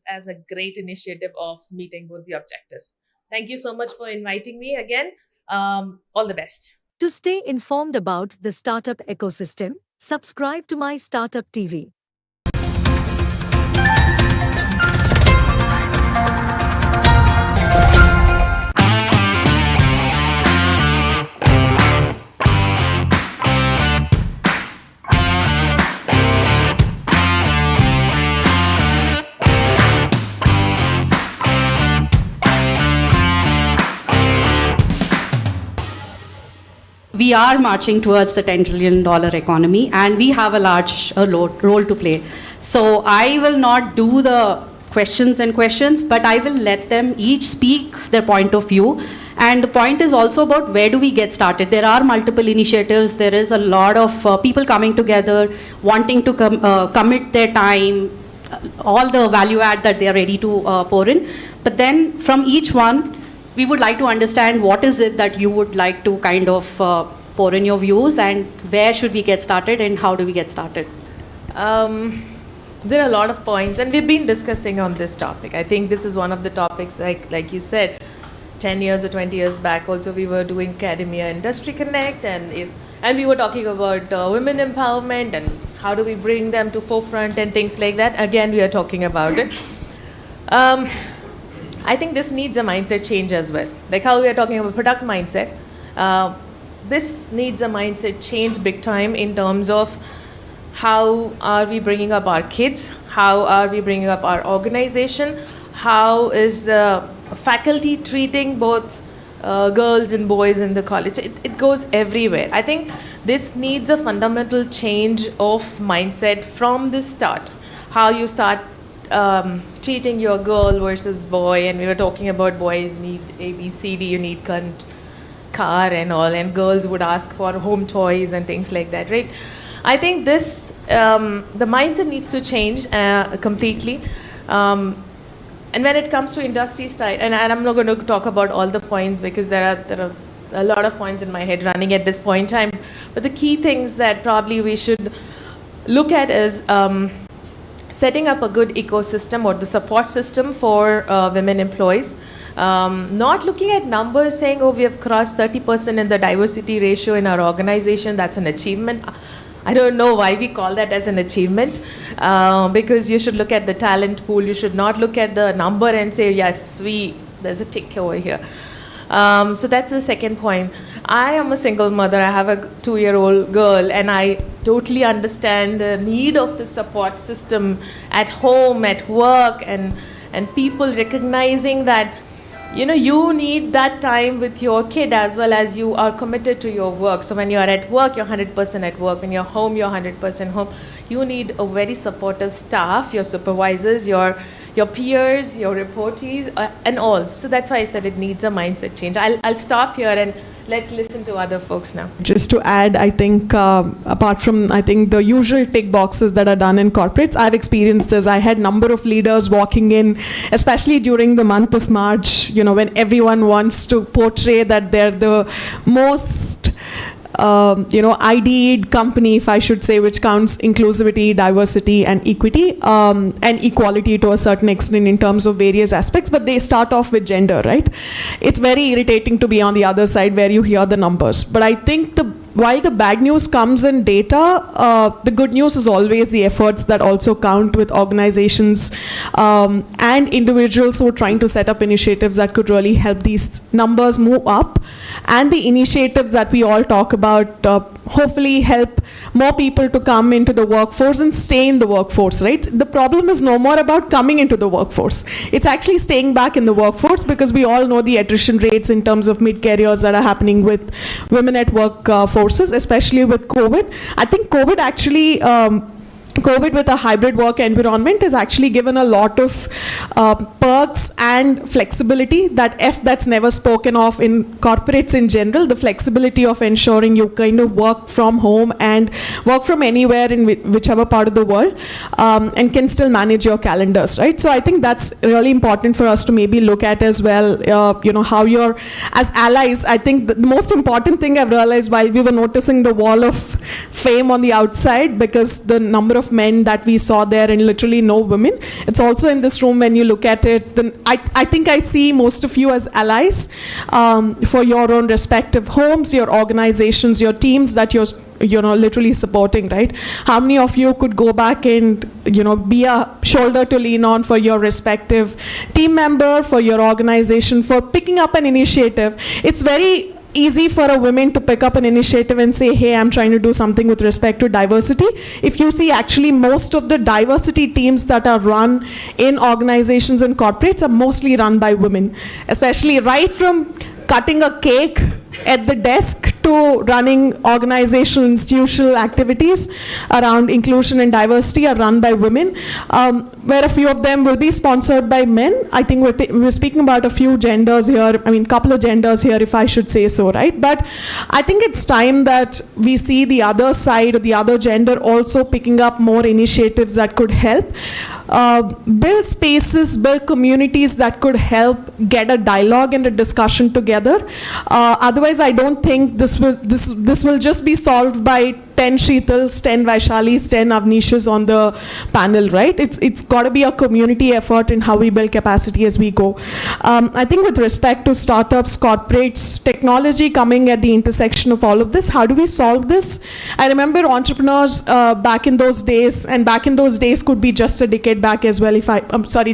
as a great initiative of meeting both the objectives. Thank you so much for inviting me again. All the best. To stay informed about the startup ecosystem, subscribe to my Startup TV. We are marching towards the $10 trillion economy, and we have a large role to play. So I will not do the questions, but I will let them each speak their point of view. And the point is also about where do we get started. There are multiple initiatives. There is a lot of people coming together, wanting to commit their time, all the value add that they are ready to pour in. But then from each one, we would like to understand what is it that you would like to kind of pour in your views, and where should we get started and how do we get started? There are a lot of points, and we've been discussing on this topic. I think this is one of the topics, like you said, 10 years or 20 years back also we were doing Academia Industry Connect, and we were talking about women empowerment and how do we bring them to forefront and things like that. Again, we are talking about it. I think this needs a mindset change as well. Like how we are talking about product mindset, this needs a mindset change big time in terms of how are we bringing up our kids, how are we bringing up our organization, how is faculty treating both girls and boys in the college. It goes everywhere. I think this needs a fundamental change of mindset from the start. How you start treating your girl versus boy, and we were talking about boys need A, B, C, D, you need car and all, and girls would ask for home toys and things like that, right? I think this, the mindset needs to change completely. And when it comes to industry style, and I'm not going to talk about all the points because there are a lot of points in my head running at this point in time. But the key things that probably we should look at is setting up a good ecosystem or the support system for women employees. Not looking at numbers saying, oh, we have crossed 30% in the diversity ratio in our organization, that's an achievement. I don't know why we call that as an achievement, because you should look at the talent pool. You should not look at the number and say, yes, there's a tick over here. So that's the second point. I am a single mother. I have a 2-year-old girl, and I totally understand the need of the support system at home, at work, and people recognizing that, you know, you need that time with your kid as well as you are committed to your work. So when you are at work, you're 100% at work. When you're home, you're 100% home. You need a very supportive staff, your supervisors, your peers, your reportees, and all. So that's why I said it needs a mindset change. I'll stop here and let's listen to other folks now. Just to add, I think apart from, I think the usual tick boxes that are done in corporates, I've experienced this. I had number of leaders walking in, especially during the month of March, you know, when everyone wants to portray that they're the most ID'd company, if I should say, which counts inclusivity, diversity, and equity, and equality to a certain extent in terms of various aspects, but they start off with gender, right? It's very irritating to be on the other side where you hear the numbers. But I think while the bad news comes in data, the good news is always the efforts that also count with organizations and individuals who are trying to set up initiatives that could really help these numbers move up, and the initiatives that we all talk about hopefully help more people to come into the workforce and stay in the workforce, right? The problem is no more about coming into the workforce. It's actually staying back in the workforce, because we all know the attrition rates in terms of mid-careers that are happening with women at work forces, especially with COVID. I think COVID actually COVID with a hybrid work environment has actually given a lot of perks and flexibility that's never spoken of in corporates in general, the flexibility of ensuring you kind of work from home and work from anywhere in whichever part of the world, and can still manage your calendars, right? So I think that's really important for us to maybe look at as well, how you're, as allies, I think the most important thing I've realized while we were noticing the wall of fame on the outside, because the number of men that we saw there and literally no women. It's also in this room when you look at it, then I think I see most of you as allies for your own respective homes, your organizations, your teams that you're literally supporting, right? How many of you could go back and be a shoulder to lean on for your respective team member, for your organization, for picking up an initiative? It's very easy for a woman to pick up an initiative and say, hey, I'm trying to do something with respect to diversity. If you see, actually most of the diversity teams that are run in organizations and corporates are mostly run by women, especially right from cutting a cake at the desk to running organizational institutional activities around inclusion and diversity are run by women, where a few of them will be sponsored by men. I think we're speaking about a few genders here, couple of genders here, if I should say so, right? But I think it's time that we see the other side, or the other gender, also picking up more initiatives that could help. Build spaces, build communities that could help get a dialogue and a discussion together. Otherwise, I don't think this will just be solved by 10 Sheetals, 10 Vaishalis, 10 Avnishas on the panel, right? It's got to be a community effort in how we build capacity as we go. I think with respect to startups, corporates, technology coming at the intersection of all of this, how do we solve this? I remember entrepreneurs back in those days, and back in those days could be just a decade back as well,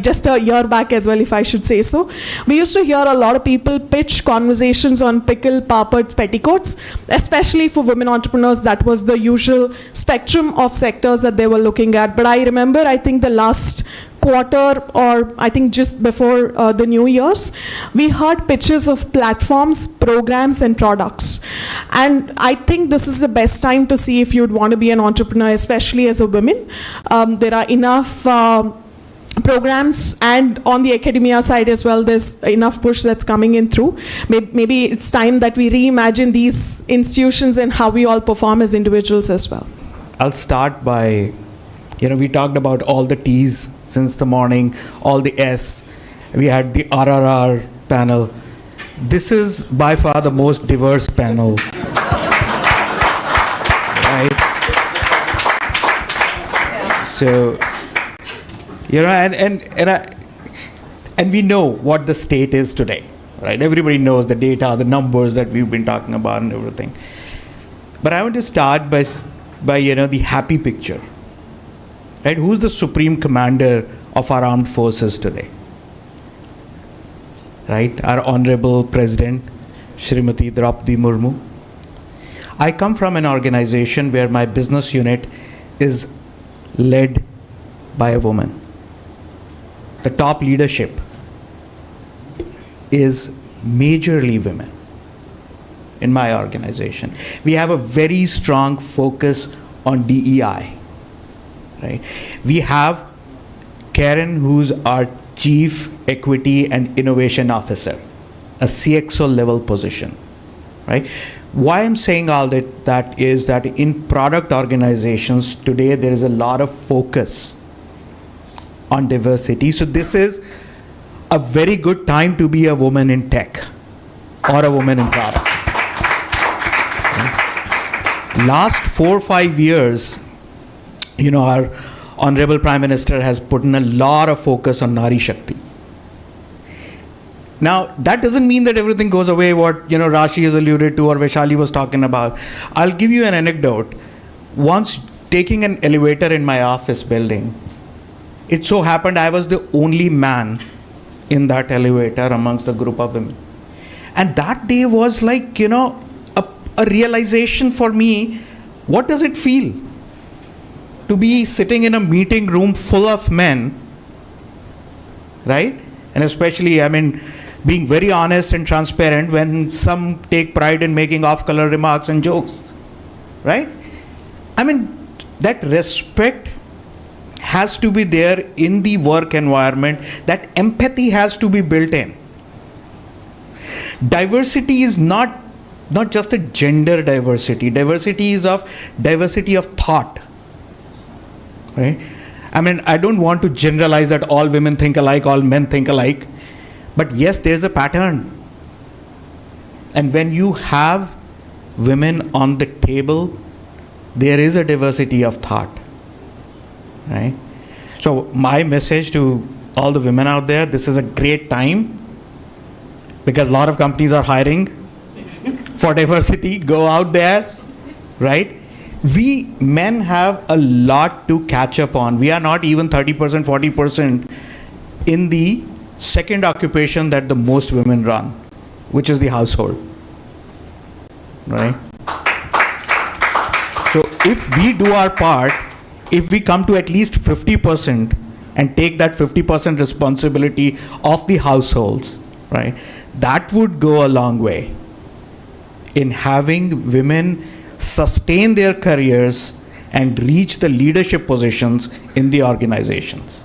just a year back as well, if I should say so. We used to hear a lot of people pitch conversations on pickle, papad, petticoats, especially for women entrepreneurs. That was the usual spectrum of sectors that they were looking at. But I remember, I think the last quarter, or I think just before the New Year's, we heard pitches of platforms, programs, and products. And I think this is the best time to see if you'd want to be an entrepreneur, especially as a woman. There are enough programs, and on the academia side as well, there's enough push that's coming in through. Maybe it's time that we reimagine these institutions and how we all perform as individuals as well. I'll start by, we talked about all the T's since the morning, all the S. We had the RRR panel. this is by far the most diverse panel. Right? So, and we know what the state is today, right? Everybody knows the data, the numbers that we've been talking about and everything. But I want to start by the happy picture, right? Who's the supreme commander of our armed forces today? Right? Our Honorable President, Shrimati Draupadi Murmu. I come from an organization where my business unit is led by a woman. The top leadership is majorly women in my organization. We have a very strong focus on DEI. Right? We have Karen, who's our Chief Equity and Innovation Officer, a CXO level position. Right? Why I'm saying all that is that in product organizations today there is a lot of focus on diversity. So this is a very good time to be a woman in tech or a woman in product. Last 4 or 5 years, our Honorable Prime Minister has put in a lot of focus on Nari Shakti. Now, that doesn't mean that everything goes away, what Rashi has alluded to or Vaishali was talking about. I'll give you an anecdote. Once taking an elevator in my office building, it so happened I was the only man in that elevator amongst the group of women. And that day was like, a realization for me, what does it feel to be sitting in a meeting room full of men, right? And especially, being very honest and transparent when some take pride in making off-color remarks and jokes, right? That respect has to be there in the work environment. That empathy has to be built in. Diversity is not just a gender diversity. Diversity is of diversity of thought, right? I don't want to generalize that all women think alike, all men think alike. But yes, there's a pattern. And when you have women on the table, there is a diversity of thought, right? So my message to all the women out there, this is a great time because a lot of companies are hiring for diversity. Go out there, right? We men have a lot to catch up on. We are not even 30%, 40% in the second occupation that the most women run, which is the household, right? So if we do our part, if we come to at least 50% and take that 50% responsibility of the households, right, that would go a long way in having women sustain their careers and reach the leadership positions in the organizations.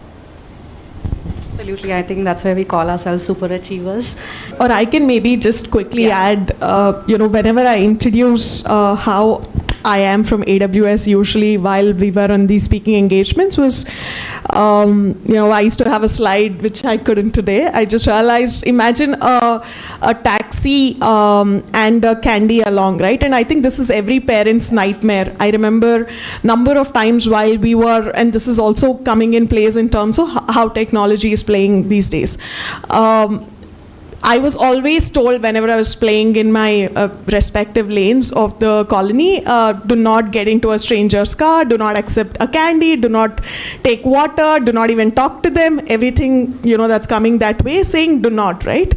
Absolutely, I think that's where we call ourselves super achievers. Or I can maybe just quickly add, whenever I introduce how I am from AWS, usually while we were on these speaking engagements was, I used to have a slide which I couldn't today. I just realized, imagine a taxi and a candy along, right? And I think this is every parent's nightmare. I remember number of times while we were, and this is also coming in place in terms of how technology is playing these days. I was always told whenever I was playing in my respective lanes of the colony, do not get into a stranger's car, do not accept a candy, do not take water, do not even talk to them. Everything, that's coming that way, saying do not, right?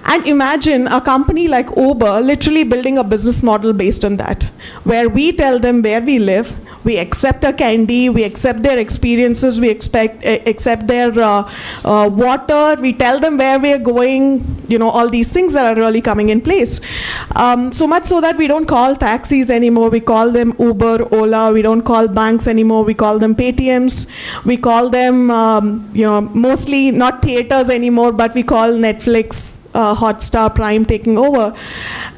And imagine a company like Uber literally building a business model based on that, where we tell them where we live, we accept a candy, we accept their experiences, we accept their water, we tell them where we are going, all these things that are really coming in place. So much so that we don't call taxis anymore, we call them Uber, Ola, we don't call banks anymore, we call them Paytms, we call them, mostly not theaters anymore, but we call Netflix, Hotstar, Prime taking over.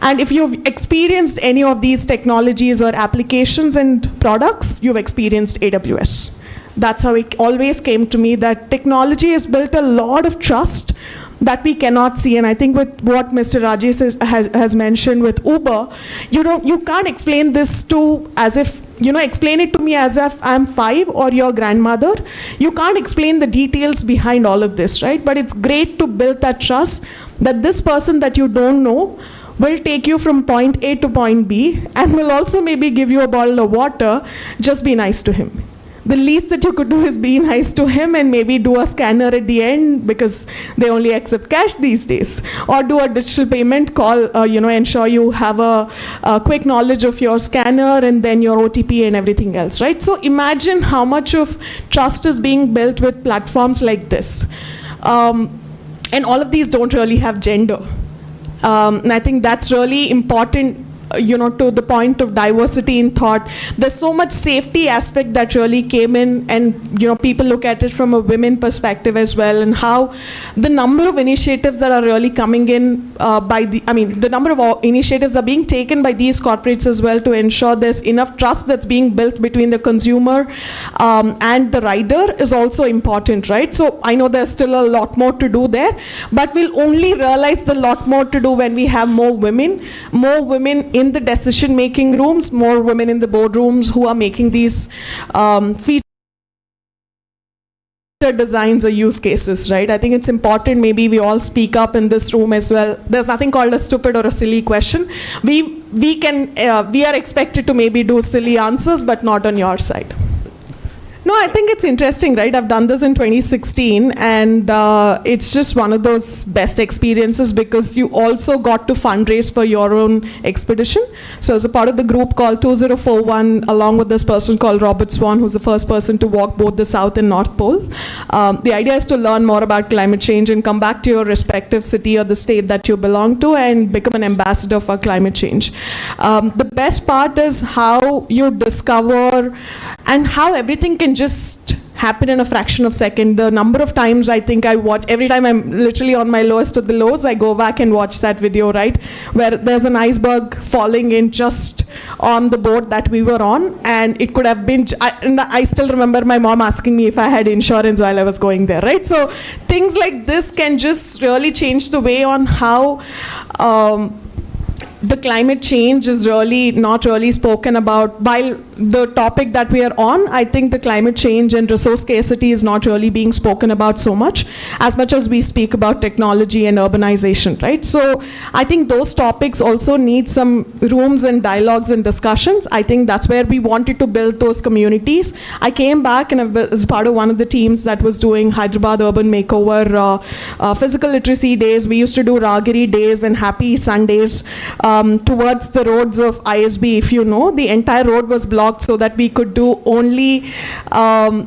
And if you've experienced any of these technologies or applications and products, you've experienced AWS. That's how it always came to me, that technology has built a lot of trust, that we cannot see. And I think with what Mr. Rajesh has mentioned with Uber, you can't explain this to as if, explain it to me as if I'm 5 or your grandmother. You can't explain the details behind all of this, right? But it's great to build that trust that this person that you don't know will take you from point A to point B and will also maybe give you a bottle of water. Just be nice to him. The least that you could do is be nice to him and maybe do a scanner at the end because they only accept cash these days. Or do a digital payment, call, ensure you have a quick knowledge of your scanner and then your OTP and everything else, right? So imagine how much of trust is being built with platforms like this. And all of these don't really have gender. And I think that's really important, to the point of diversity in thought. There's so much safety aspect that really came in, and, people look at it from a women perspective as well, and how the number of initiatives that are really coming in the number of initiatives are being taken by these corporates as well to ensure there's enough trust that's being built between the consumer and the rider is also important, right? So I know there's still a lot more to do there, but we'll only realize the lot more to do when we have more women in the decision-making rooms, more women in the boardrooms who are making these feature designs or use cases, right? I think it's important maybe we all speak up in this room as well. There's nothing called a stupid or a silly question. We are expected to maybe do silly answers, but not on your side. No, I think it's interesting, right? I've done this in 2016, and it's just one of those best experiences because you also got to fundraise for your own expedition. So as a part of the group called 2041, along with this person called Robert Swan, who's the first person to walk both the South and North Pole, the idea is to learn more about climate change and come back to your respective city or the state that you belong to and become an ambassador for climate change. The best part is how you discover and how everything can just happen in a fraction of a second. The number of times I think I watch, every time I'm literally on my lowest of the lows, I go back and watch that video, right? Where there's an iceberg falling in just on the boat that we were on, and it could have been, I still remember my mom asking me if I had insurance while I was going there, right? So things like this can just really change the way on how the climate change is really not really spoken about. While the topic that we are on, I think the climate change and resource scarcity is not really being spoken about so much as we speak about technology and urbanization, right? So I think those topics also need some rooms and dialogues and discussions. I think that's where we wanted to build those communities. I came back and I was part of one of the teams that was doing Hyderabad Urban Makeover physical literacy days. We used to do Ragiri days and Happy Sundays towards the roads of ISB. If you know, the entire road was blocked so that we could do only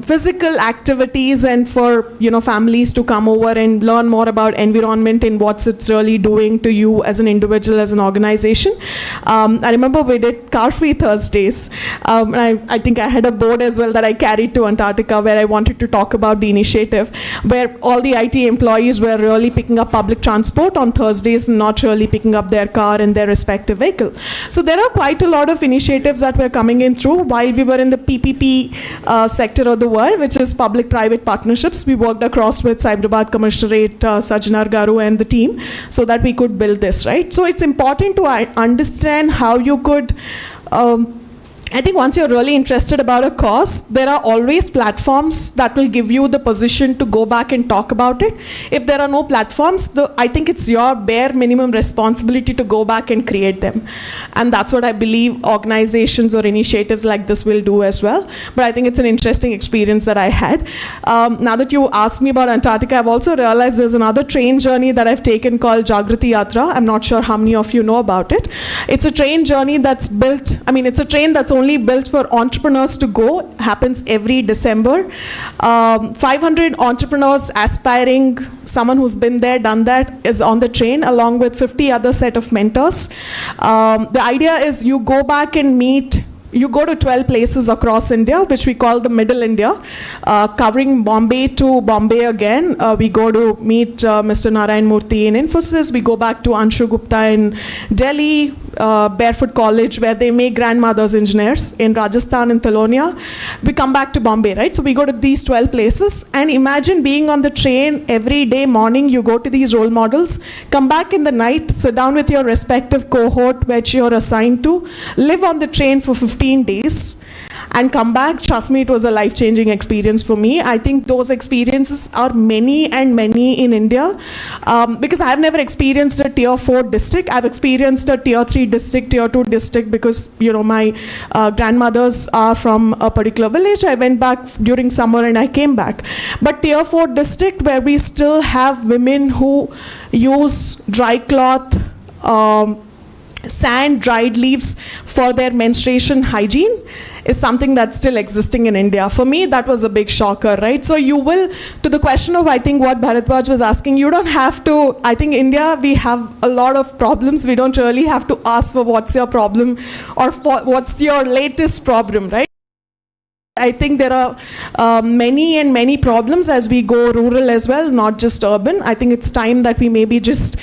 physical activities and for families to come over and learn more about environment and what it's really doing to you as an individual, as an organization. I remember we did car-free Thursdays. I think I had a board as well that I carried to Antarctica where I wanted to talk about the initiative where all the IT employees were really picking up public transport on Thursdays and not really picking up their car and their respective vehicle. So there are quite a lot of initiatives that were coming in through while we were in the PPP sector of the world, which is public-private partnerships. We worked across with Cyberabad Commissionerate, Sajjanar Garu and the team so that we could build this, right? So it's important to understand how you could I think once you're really interested about a cause, there are always platforms that will give you the position to go back and talk about it. If there are no platforms, I think it's your bare minimum responsibility to go back and create them. And that's what I believe organizations or initiatives like this will do as well. But I think it's an interesting experience that I had. Now that you asked me about Antarctica, I've also realized there's another train journey that I've taken called Jagrati Yatra. I'm not sure how many of you know about it. It's a train journey that's built, it's a train that's only built for entrepreneurs to go, happens every December. 500 entrepreneurs aspiring, someone who's been there, done that, is on the train along with 50 other set of mentors. The idea is you go back and meet, you go to 12 places across India, which we call the Middle India, covering Bombay to Bombay again. We go to meet Mr. Narayan Murthy in Infosys. We go back to Anshu Gupta in Delhi. Barefoot College, where they make grandmothers engineers, in Rajasthan, in Thalonia. We come back to Bombay, right? So we go to these 12 places, and imagine being on the train every day morning. You go to these role models, come back in the night, sit down with your respective cohort which you're assigned to, live on the train for 15 days, and come back. Trust me, it was a life-changing experience for me. I think those experiences are many and many in India, because I've never experienced a tier 4 district. I've experienced a tier 3 district, tier 2 district, because my grandmothers are from a particular village. I went back during summer and I came back. But tier 4 district, where we still have women who use dry cloth, sand, dried leaves for their menstruation hygiene, is something that's still existing in India. For me, that was a big shocker, right? So you will, to the question of, I think, what Bharatwaj was asking, you don't have to, I think India, we have a lot of problems. We don't really have to ask for what's your problem or what's your latest problem, right? I think there are many and many problems as we go rural as well, not just urban. I think it's time that we maybe just,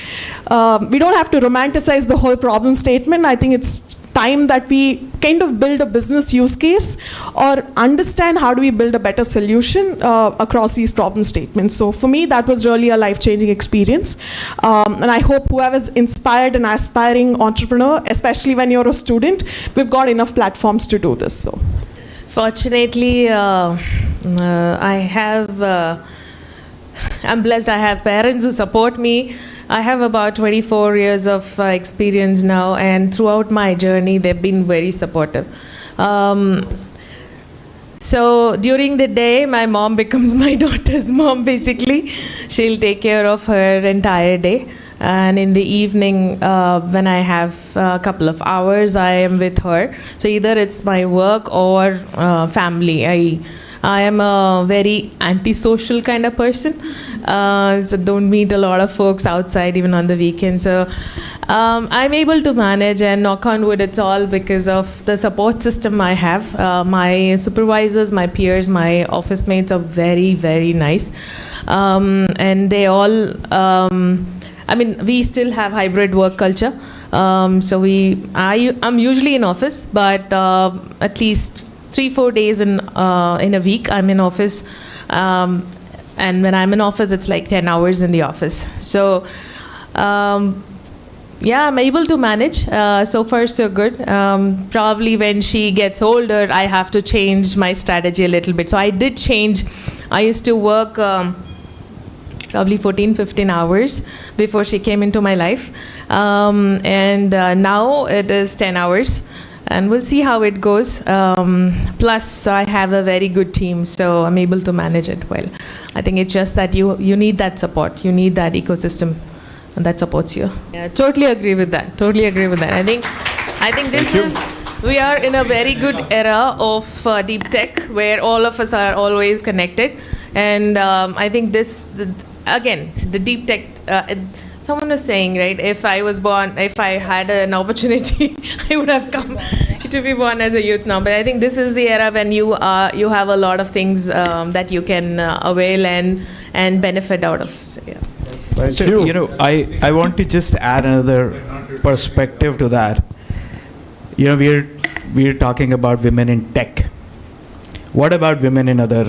we don't have to romanticize the whole problem statement. I think it's time that we kind of build a business use case or understand how do we build a better solution across these problem statements. So for me, that was really a life-changing experience. And I hope whoever's inspired an aspiring entrepreneur, especially when you're a student, we've got enough platforms to do this. So. Fortunately, I'm blessed. I have parents who support me. I have about 24 years of experience now, and throughout my journey, they've been very supportive. So during the day, my mom becomes my daughter's mom, basically. She'll take care of her entire day. And in the evening, when I have a couple of hours, I am with her. So either it's my work or family. I am a very antisocial kind of person. So don't meet a lot of folks outside even on the weekend. So I'm able to manage, and knock on wood, it's all because of the support system I have. My supervisors, my peers, my office mates are very, very nice. And they all, we still have hybrid work culture. So I'm usually in office, but at least 3-4 days in a week I'm in office, and when I'm in office it's like 10 hours in the office. So I'm able to manage. So far so good. Probably when she gets older, I have to change my strategy a little bit. So I did change. I used to work probably 14-15 hours before she came into my life, and now it is 10 hours. And we'll see how it goes. Plus, I have a very good team, so I'm able to manage it well. I think it's just that you need that support. You need that ecosystem that supports you. Yeah, totally agree with that. Totally agree with that. I think we are in a very good era of deep tech, where all of us are always connected. And I think the deep tech, someone was saying, right, if I had an opportunity, I would have come to be born as a youth now. But I think this is the era when you have a lot of things that you can avail and benefit out of. So, yeah. So, I want to just add another perspective to that. We're talking about women in tech. What about women in other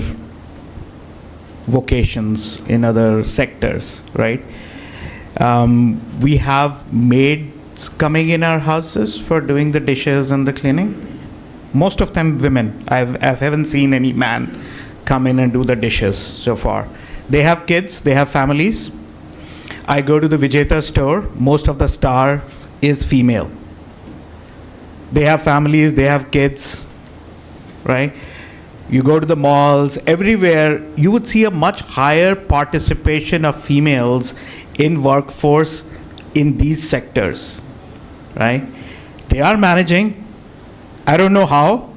vocations, in other sectors, right? We have maids coming in our houses for doing the dishes and the cleaning. Most of them women. I haven't seen any man come in and do the dishes so far. They have kids, they have families. I go to the Vijeta store, most of the staff is female. They have families, they have kids, right? You go to the malls, everywhere, you would see a much higher participation of females in workforce in these sectors, right? They are managing. I don't know how.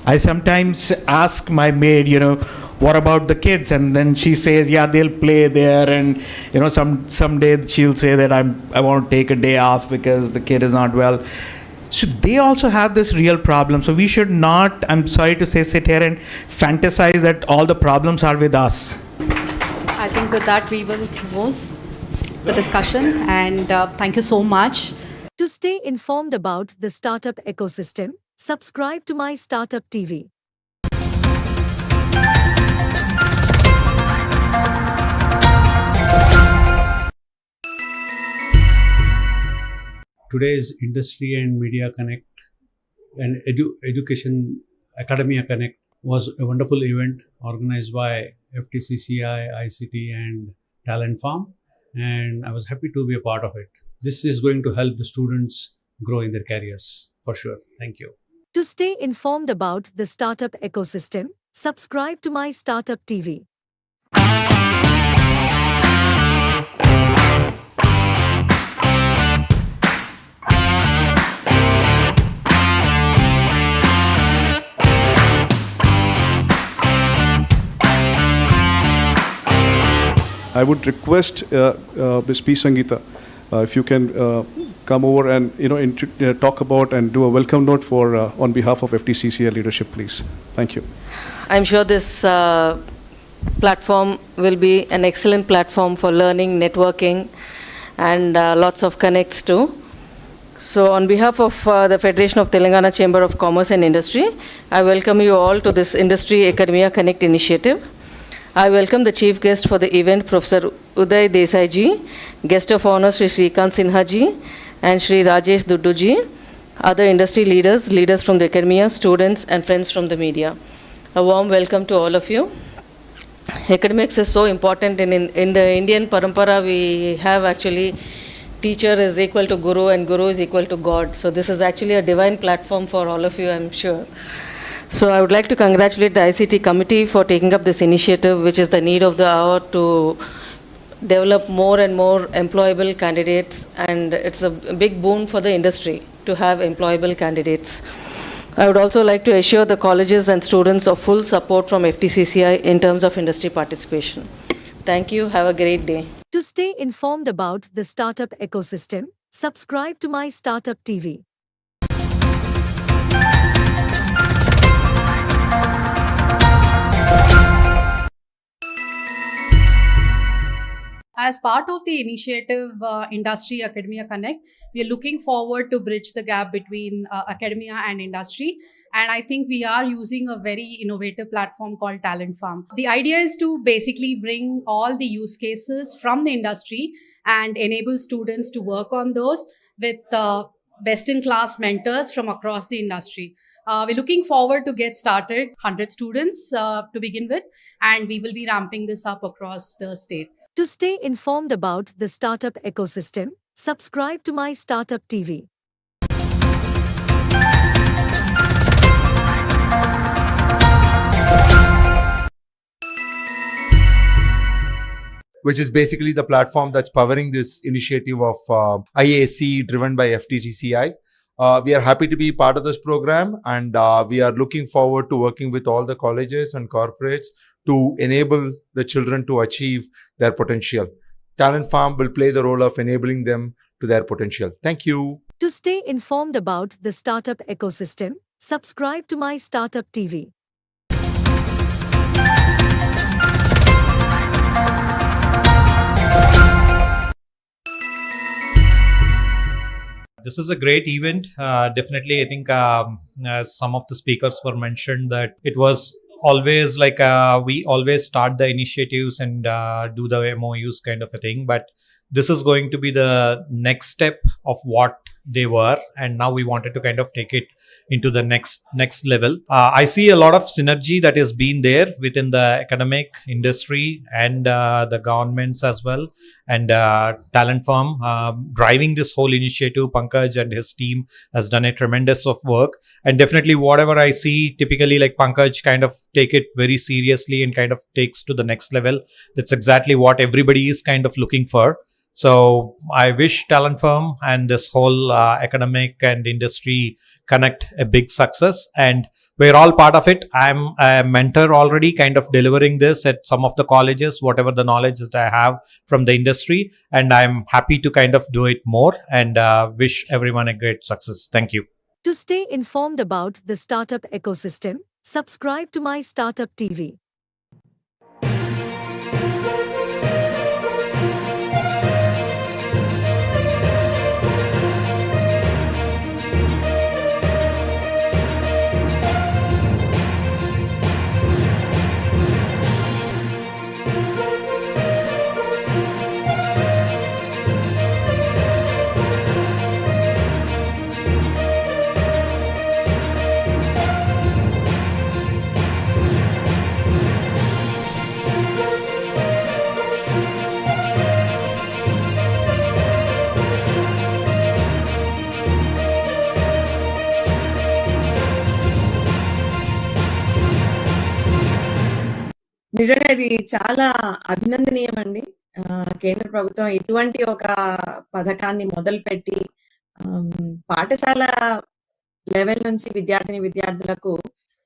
I sometimes ask my maid, what about the kids? And then she says, yeah, they'll play there. And, someday she'll say that I want to take a day off because the kid is not well. So they also have this real problem. So we should not, I'm sorry to say, sit here and fantasize that all the problems are with us. I think with that we will close the discussion, and thank you so much To stay informed about the startup ecosystem, subscribe to my Startup TV. Today's Industry and Media Connect and Education Academia Connect was a wonderful event organized by FTCCI, ICT, and Talent Farm, and I was happy to be a part of it. This is going to help the students grow in their careers for sure. Thank you. To stay informed about the startup ecosystem, subscribe to my Startup TV. I would request Ms. P. Sangeeta, if you can come over and talk about and do a welcome note for on behalf of FTCCI leadership, please. Thank you. I'm sure this platform will be an excellent platform for learning, networking, and lots of connects too. So on behalf of the Federation of Telangana Chamber of Commerce and Industry, I welcome you all to this Industry Academia Connect initiative. I welcome the chief guest for the event, Professor Uday Desai ji, guest of honor Sri Shrikant Sinha ji, and Sri Rajesh Duddu ji, other industry leaders, leaders from the academia, students, and friends from the media. A warm welcome to all of you. Academics is so important in the Indian parampara. We have actually teacher is equal to guru and guru is equal to God. So this is actually a divine platform for all of you, I'm sure. So I would like to congratulate the ICT committee for taking up this initiative, which is the need of the hour to develop more and more employable candidates, and it's a big boon for the industry to have employable candidates. I would also like to assure the colleges and students of full support from FTCCI in terms of industry participation. Thank you. Have a great day. To stay informed about the startup ecosystem, subscribe to my Startup TV. As part of the initiative Industry Academia Connect, we are looking forward to bridge the gap between academia and industry. And I think we are using a very innovative platform called Talent Farm. The idea is to basically bring all the use cases from the industry and enable students to work on those with best-in-class mentors from across the industry. We're looking forward to get started, 100 students to begin with, and we will be ramping this up across the state. To stay informed about the startup ecosystem, subscribe to my Startup TV. Which is basically the platform that's powering this initiative of IAC driven by FTTCI. We are happy to be part of this program, and we are looking forward to working with all the colleges and corporates to enable the children to achieve their potential. Talent Farm will play the role of enabling them to their potential. Thank you. To stay informed about the startup ecosystem, subscribe to my Startup TV. This is a great event. Definitely, I think as some of the speakers were mentioned that it was always like we always start the initiatives and do the MOUs kind of a thing, but this is going to be the next step of what they were, and now we wanted to kind of take it into the next level. I see a lot of synergy that has been there within the academic industry and the governments as well, and Talent Firm driving this whole initiative. Pankaj and his team has done a tremendous of work, and definitely whatever I see, typically like Pankaj kind of take it very seriously and kind of takes to the next level. That's exactly what everybody is kind of looking for. So I wish Talent Firm and this whole academic and industry connect a big success, and we're all part of it. I'm a mentor already kind of delivering this at some of the colleges, whatever the knowledge that I have from the industry, and I'm happy to kind of do it more, and wish everyone a great success. Thank you. To stay informed about the startup ecosystem, subscribe to my Startup TV. నిజంగా ఇది చాలా అభినందనీయం అండి. కేంద్ర ప్రభుత్వం ఇటువంటి ఒక పథకాన్ని మొదలుపెట్టి పాఠశాల లెవెల్ నుంచి విద్యార్థులకు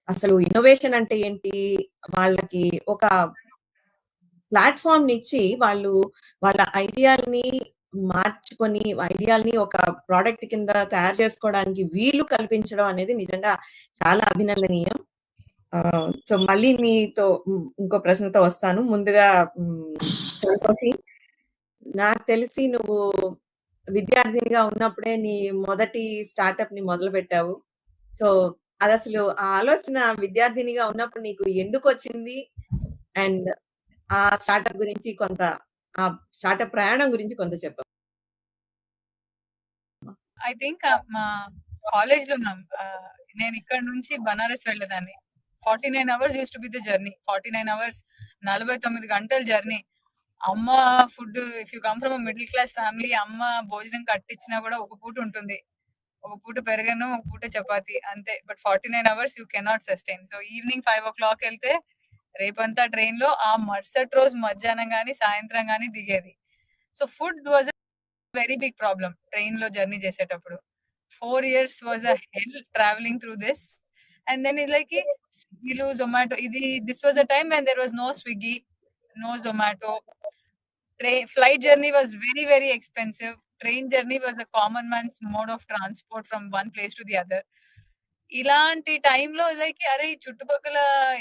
అసలు ఇన్నోవేషన్ అంటే ఏంటి? వాళ్ళకి ఒక ప్లాట్‌ఫార్మ్‌నిచ్చి వాళ్ళు వాళ్ళ ఐడియాల్ని మార్చుకొని, ఐడియాల్ని ఒక ప్రొడక్ట్ కింద తయారు చేసుకోవడానికి వీలు కల్పించడం అనేది నిజంగా చాలా అభినందనీయం. సో, మళ్ళీ మీతో ఇంకో ప్రశ్నతో వస్తాను. ముందుగా సంతోషి, నాకు తెలిసి నువ్వు విద్యార్థినిగా ఉన్నప్పుడే నీ మొదటి స్టార్టప్‌ని మొదలుపెట్టావు. సో, అదసలు ఆ ఆలోచన విద్యార్థినిగా ఉన్నప్పుడు నీకు ఎందుకొచ్చింది? అండ్ ఆ స్టార్టప్ గురించి ఆ స్టార్టప్ ప్రయాణం గురించి కొంత చెప్పు. ఐ థింక్ మా కాలేజ్‌లో నేను ఇక్కడ నుంచి బనారస్ వెళ్ళేదాన్ని. 49 hours used to be the journey. 49 hours 49 గంటల జర్నీ. అమ్మ food if you come from a middle class family అమ్మ భోజనం కట్టించినా కూడా ఒక పూట ఉంటుంది. ఒక పూట పెరుగన్నం, ఒక పూట చపాతీ అంతే. But 49 hours you cannot sustain. So evening 5:00 వెళ్తే రేపంతా ట్రైన్‌లో ఆ మరుసటి రోజు మధ్యాహ్నం గాని, సాయంత్రం గాని దిగేది. So food was a very big problem ట్రైన్‌లో జర్నీ చేసేటప్పుడు. 4 years was a hell traveling through this. And then it's like Swiggy, Zomato. This was a time when there was no Swiggy, no Zomato. Flight journey was very, very expensive. Train journey was a common man's mode of transport from one place to the other. ఇలాంటి టైంలో like అరే ఈ చుట్టుపక్కల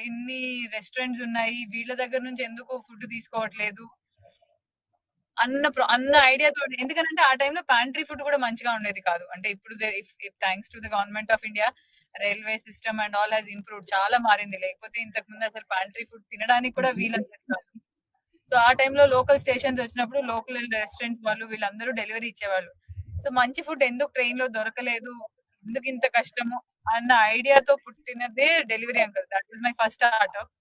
ఇన్ని restaurants ఉన్నాయి, వీళ్ళ దగ్గర నుంచి ఎందుకు ఫుడ్ తీసుకోవట్లేదు అన్న ఐడియాతో. ఎందుకంటే ఆ టైంలో ప్యాంట్రీ ఫుడ్ కూడా మంచిగా ఉండేది కాదు. అంటే ఇప్పుడు thanks to the government of India railway system and all has improved, చాలా మారింది. లేకపోతే ఇంతకు ముందు అసలు ప్యాంట్రీ ఫుడ్ తినడానికి కూడా వీలయ్యేది కాదు. సో ఆ టైంలో లోకల్ స్టేషన్స్ వచ్చినప్పుడు లోకల్ రెస్టారెంట్స్ వాళ్ళు వీళ్ళందరూ డెలివరీ ఇచ్చేవాళ్ళు. సో మంచి ఫుడ్ ఎందుకు ట్రైన్ లో దొరకలేదు, ఎందుకు ఇంత కష్టము అన్న ఐడియాతో పుట్టినదే delivery uncle. That was my first startup.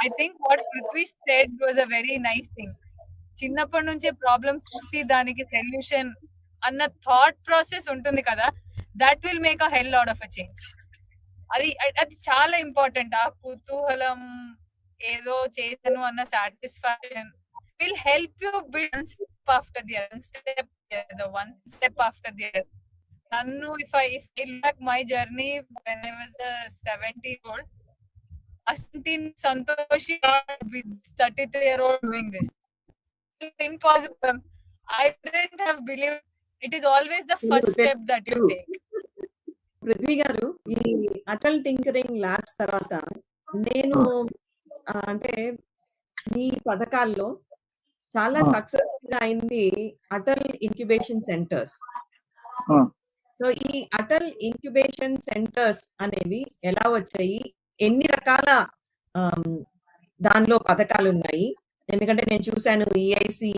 I think what Prithvi said was a very nice thing. చిన్నప్పటి నుంచే ప్రాబ్లమ్ చూసి దానికి సొల్యూషన్ అన్న థాట్ ప్రాసెస్ ఉంటుంది కదా, that will make a hell lot of a change. అది చాలా ఇంపార్టెంట్. ఆ కుతూహలం, ఏదో చేశాను అన్న satisfaction will help you build one step after the other, one step after the other. నన్ను if I look back my journey when I was a 17-year-old, Santoshi with 33-year-old doing this. Impossible. I didn't have believed. It is always the first step that you take. Prithvi గారు, ఈ Atal tinkering labs తర్వాత నేను అంటే మీ పథకాల్లో చాలా successful గా అయింది Atal incubation centres. So ఈ అటల్ ఇంక్యుబేషన్ సెంటర్స్ అనేవి ఎలా వచ్చాయి? ఎన్ని రకాల దానిలో పథకాలు ఉన్నాయి? ఎందుకంటే నేను చూశాను ఈఐసి,